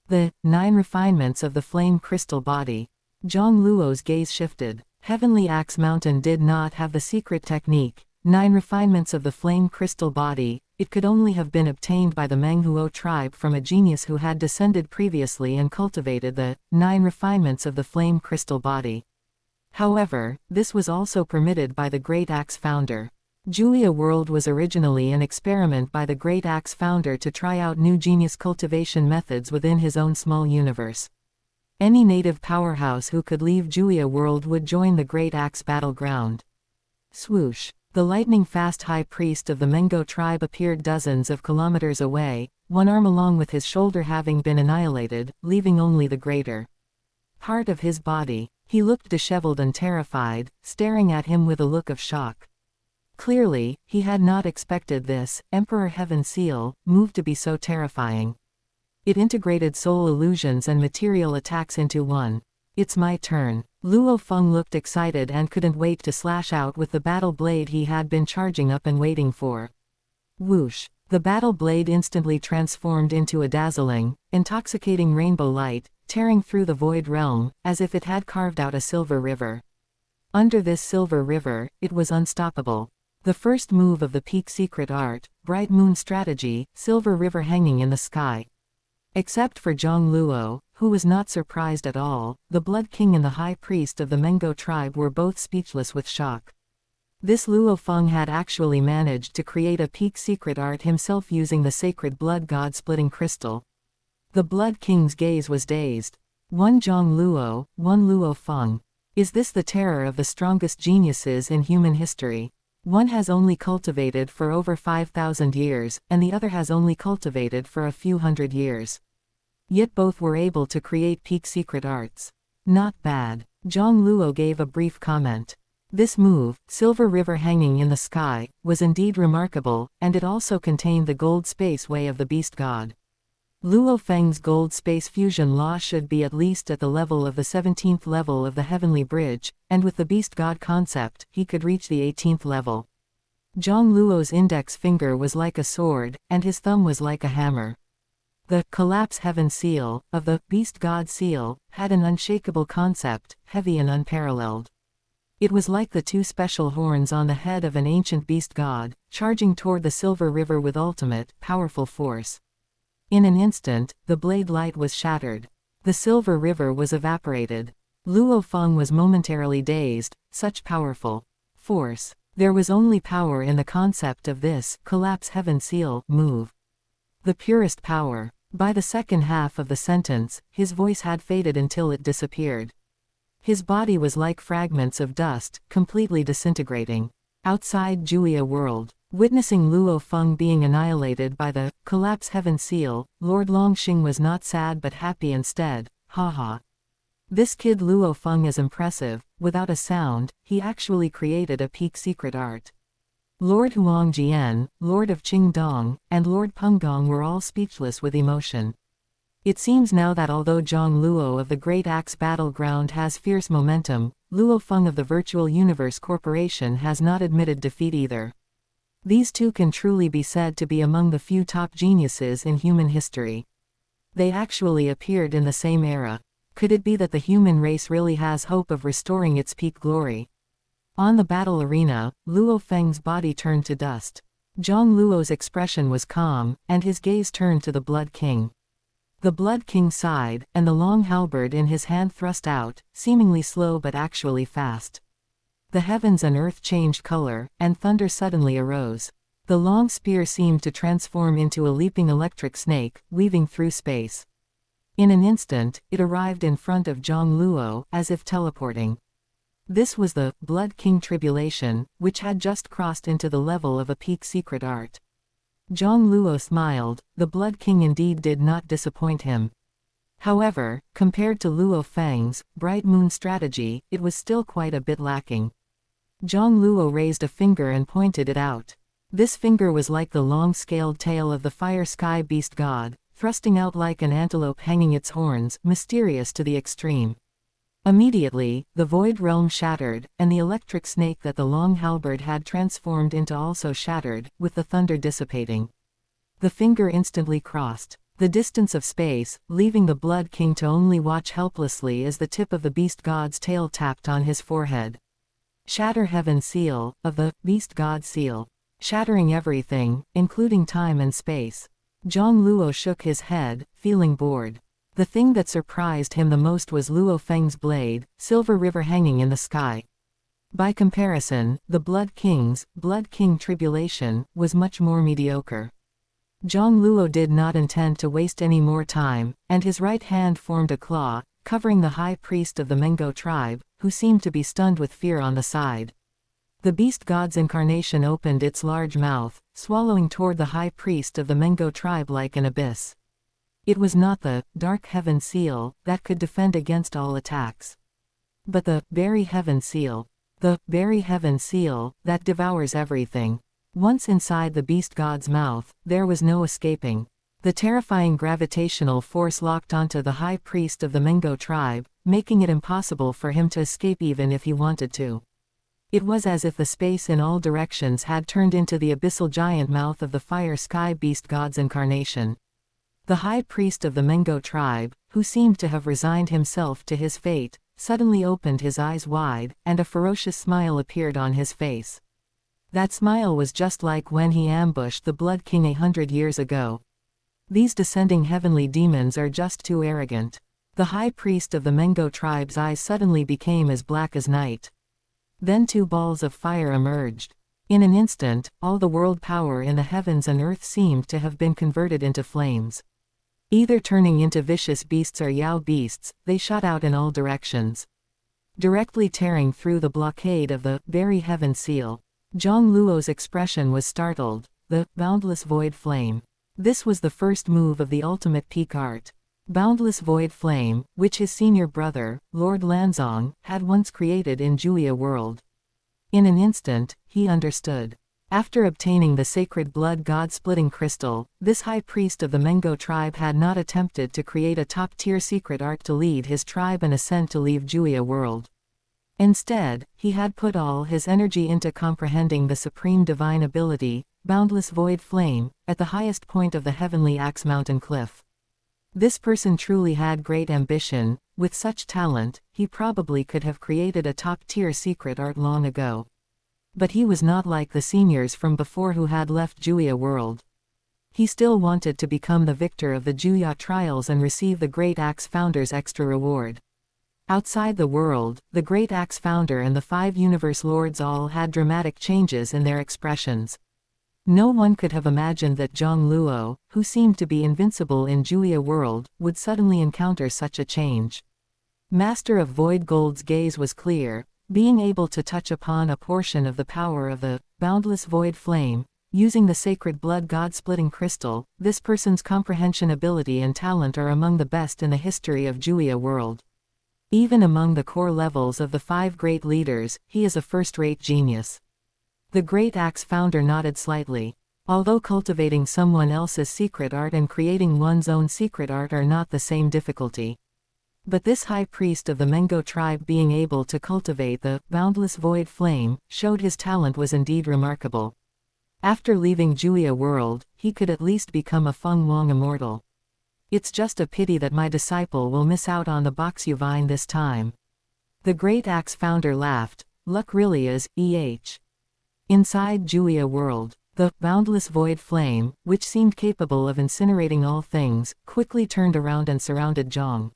A: The 9 refinements of the flame crystal body. Jiang Luo's gaze shifted. Heavenly Axe Mountain did not have the secret technique, 9 refinements of the flame crystal body. It could only have been obtained by the Menghuo tribe from a genius who had descended previously and cultivated the 9 refinements of the flame crystal body. However, this was also permitted by the Great Axe founder. Julia World was originally an experiment by the Great Axe founder to try out new genius cultivation methods within his own small universe. Any native powerhouse who could leave Julia World would join the Great Axe battleground. Swoosh! The lightning-fast high priest of the Mengo tribe appeared dozens of kilometers away, one arm along with his shoulder having been annihilated, leaving only the greater part of his body. He looked disheveled and terrified, staring at him with a look of shock. Clearly, he had not expected this Emperor Heaven Seal move to be so terrifying. It integrated soul illusions and material attacks into one. It's my turn. Luo Feng looked excited and couldn't wait to slash out with the battle blade he had been charging up and waiting for. Whoosh! The battle blade instantly transformed into a dazzling, intoxicating rainbow light, tearing through the void realm, as if it had carved out a silver river. Under this silver river, it was unstoppable. The first move of the peak secret art, Bright Moon Strategy, Silver River hanging in the sky. Except for Jiang Luo, who was not surprised at all, the Blood King and the High Priest of the Mengo tribe were both speechless with shock. This Luo Feng had actually managed to create a peak secret art himself using the sacred blood god splitting crystal. The Blood King's gaze was dazed. One Jiang Luo, one Luo Feng. Is this the terror of the strongest geniuses in human history? One has only cultivated for over 5,000 years, and the other has only cultivated for a few hundred years. Yet both were able to create peak secret arts. Not bad. Jiang Luo gave a brief comment. This move, Silver River hanging in the sky, was indeed remarkable, and it also contained the gold space way of the beast god. Luo Feng's gold space fusion law should be at least at the level of the 17th level of the heavenly bridge, and with the beast god concept, he could reach the 18th level. Jiang Luo's index finger was like a sword, and his thumb was like a hammer. The collapse heaven seal of the beast god seal had an unshakable concept, heavy and unparalleled. It was like the 2 special horns on the head of an ancient beast god, charging toward the Silver River with ultimate, powerful force. In an instant, the blade light was shattered. The Silver River was evaporated. Luo Feng was momentarily dazed, such powerful force. There was only power in the concept of this collapse heaven seal move. The purest power. By the second half of the sentence, his voice had faded until it disappeared. His body was like fragments of dust, completely disintegrating. Outside Juya world, witnessing Luo Feng being annihilated by the collapse heaven seal, Lord Longxing was not sad but happy instead. Haha. This kid Luo Feng is impressive. Without a sound, he actually created a peak secret art. Lord Huangjian, Lord of Qingdong, and Lord Pengong were all speechless with emotion. It seems now that although Jiang Luo of the Great Axe Battleground has fierce momentum, Luo Feng of the Virtual Universe Corporation has not admitted defeat either. These two can truly be said to be among the few top geniuses in human history. They actually appeared in the same era. Could it be that the human race really has hope of restoring its peak glory? On the battle arena, Luo Feng's body turned to dust. Jiang Luo's expression was calm, and his gaze turned to the Blood King. The Blood King sighed, and the long halberd in his hand thrust out, seemingly slow but actually fast. The heavens and earth changed color, and thunder suddenly arose. The long spear seemed to transform into a leaping electric snake, weaving through space. In an instant, it arrived in front of Jiang Luo, as if teleporting. This was the Blood King Tribulation, which had just crossed into the level of a peak secret art. Jiang Luo smiled. The Blood King indeed did not disappoint him. However, compared to Luo Feng's Bright Moon strategy, it was still quite a bit lacking. Jiang Luo raised a finger and pointed it out. This finger was like the long-scaled tail of the fire sky beast god, thrusting out like an antelope hanging its horns, mysterious to the extreme. Immediately, the void realm shattered, and the electric snake that the long halberd had transformed into also shattered, with the thunder dissipating. The finger instantly crossed the distance of space, leaving the Blood King to only watch helplessly as the tip of the beast god's tail tapped on his forehead. Shatter heaven seal, of the beast god seal. Shattering everything, including time and space. Jiang Luo shook his head, feeling bored. The thing that surprised him the most was Luo Feng's blade, Silver River hanging in the sky. By comparison, the Blood King's Blood King Tribulation was much more mediocre. Jiang Luo did not intend to waste any more time, and his right hand formed a claw, covering the high priest of the Mengo tribe, who seemed to be stunned with fear on the side. The beast god's incarnation opened its large mouth, swallowing toward the high priest of the Mengo tribe like an abyss. It was not the dark heaven seal that could defend against all attacks, but the berry heaven seal. The berry heaven seal that devours everything. Once inside the beast god's mouth, there was no escaping. The terrifying gravitational force locked onto the high priest of the Mengo tribe, making it impossible for him to escape even if he wanted to. It was as if the space in all directions had turned into the abyssal giant mouth of the fire sky beast god's incarnation. The high priest of the Mengo tribe, who seemed to have resigned himself to his fate, suddenly opened his eyes wide, and a ferocious smile appeared on his face. That smile was just like when he ambushed the Blood King 100 years ago. These descending heavenly demons are just too arrogant. The high priest of the Mengo tribe's eyes suddenly became as black as night. Then two balls of fire emerged. In an instant, all the world power in the heavens and earth seemed to have been converted into flames. Either turning into vicious beasts or Yao beasts, they shot out in all directions, directly tearing through the blockade of the berry heaven seal. Jiang Luo's expression was startled. The boundless void flame. This was the first move of the ultimate peak art. Boundless void flame, which his senior brother, Lord Lanzong, had once created in Juya world. In an instant, he understood. After obtaining the sacred blood god-splitting crystal, this high priest of the Mengo tribe had not attempted to create a top-tier secret art to lead his tribe and ascend to leave Juya world. Instead, he had put all his energy into comprehending the supreme divine ability, boundless void flame, at the highest point of the heavenly Axe Mountain cliff. This person truly had great ambition. With such talent, he probably could have created a top-tier secret art long ago. But he was not like the seniors from before who had left Juya world. He still wanted to become the victor of the Juya trials and receive the Great Axe Founder's extra reward. Outside the world, the Great Axe founder and the 5 universe lords all had dramatic changes in their expressions. No one could have imagined that Jiang Luo, who seemed to be invincible in Juya world, would suddenly encounter such a change. Master of Void Gold's gaze was clear, being able to touch upon a portion of the power of the boundless void flame, using the sacred blood god-splitting crystal. This person's comprehension ability and talent are among the best in the history of Juya world. Even among the core levels of the 5 great leaders, he is a first-rate genius. The Great Axe founder nodded slightly. Although cultivating someone else's secret art and creating one's own secret art are not the same difficulty. But this high priest of the Mengo tribe being able to cultivate the boundless void flame showed his talent was indeed remarkable. After leaving Juya world, he could at least become a Feng Wang immortal. It's just a pity that my disciple will miss out on the Boxu vine this time. The Great Axe founder laughed. Luck really is, Inside Juya world, the boundless void flame, which seemed capable of incinerating all things, quickly turned around and surrounded Jiang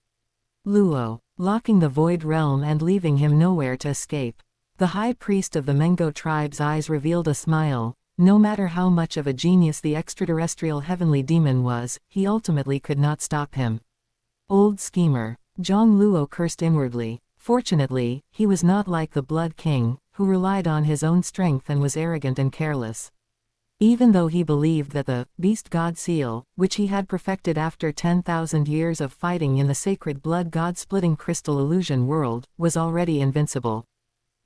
A: Luo, locking the void realm and leaving him nowhere to escape. The high priest of the Mengo tribe's eyes revealed a smile. No matter how much of a genius the extraterrestrial heavenly demon was, he ultimately could not stop him. Old schemer. Jiang Luo cursed inwardly. Fortunately, he was not like the Blood King, who relied on his own strength and was arrogant and careless. Even though he believed that the Beast God Seal, which he had perfected after 10,000 years of fighting in the sacred blood god-splitting crystal illusion world, was already invincible,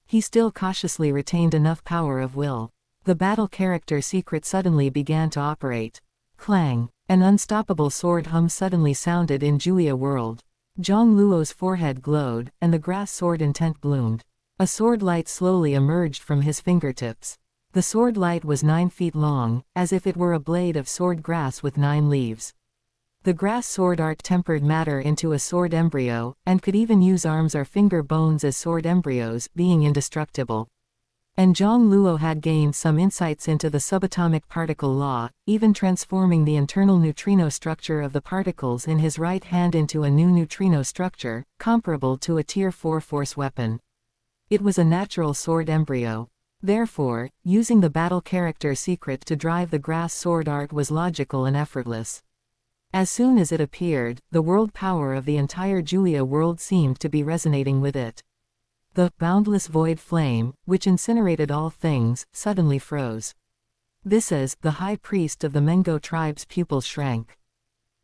A: he still cautiously retained enough power of will. The battle character secret suddenly began to operate. Clang! An unstoppable sword hum suddenly sounded in Juya world. Jiang Luo's forehead glowed, and the grass sword intent bloomed. A sword light slowly emerged from his fingertips. The sword light was 9 feet long, as if it were a blade of sword grass with 9 leaves. The grass sword art tempered matter into a sword embryo, and could even use arms or finger bones as sword embryos, being indestructible. And Jiang Luo had gained some insights into the subatomic particle law, even transforming the internal neutrino structure of the particles in his right hand into a new neutrino structure, comparable to a Tier 4 force weapon. It was a natural sword embryo. Therefore, using the battle character secret to drive the grass sword art was logical and effortless. As soon as it appeared, the world power of the entire Juya world seemed to be resonating with it. The boundless void flame, which incinerated all things, suddenly froze. This is, the high priest of the Mengo tribe's pupils shrank.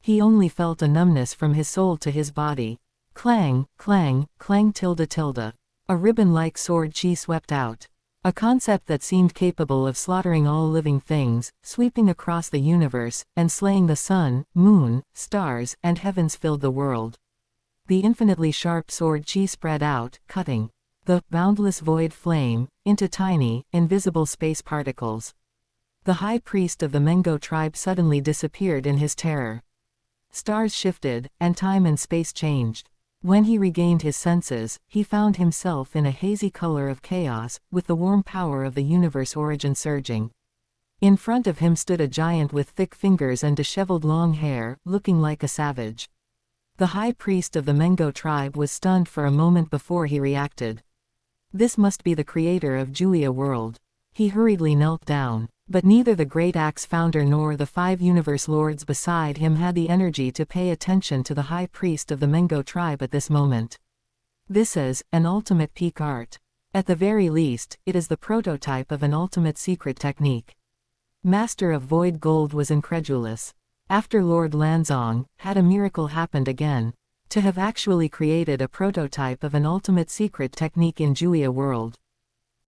A: He only felt a numbness from his soul to his body. Clang, clang, clang tilde tilde. A ribbon-like sword chi swept out. A concept that seemed capable of slaughtering all living things, sweeping across the universe, and slaying the sun, moon, stars, and heavens filled the world. The infinitely sharp sword chi spread out, cutting the boundless void flame into tiny, invisible space particles. The high priest of the Mengo tribe suddenly disappeared in his terror. Stars shifted, and time and space changed. When he regained his senses, he found himself in a hazy color of chaos, with the warm power of the universe origin surging. In front of him stood a giant with thick fingers and disheveled long hair, looking like a savage. The high priest of the Mengo tribe was stunned for a moment before he reacted. This must be the creator of Juya world. He hurriedly knelt down, but neither the Great Axe founder nor the 5 universe lords beside him had the energy to pay attention to the high priest of the Mengo tribe at this moment. This is an ultimate peak art. At the very least, it is the prototype of an ultimate secret technique. Master of Void Gold was incredulous. After Lord Lanzong, had a miracle happened again? To have actually created a prototype of an ultimate secret technique in Juya world.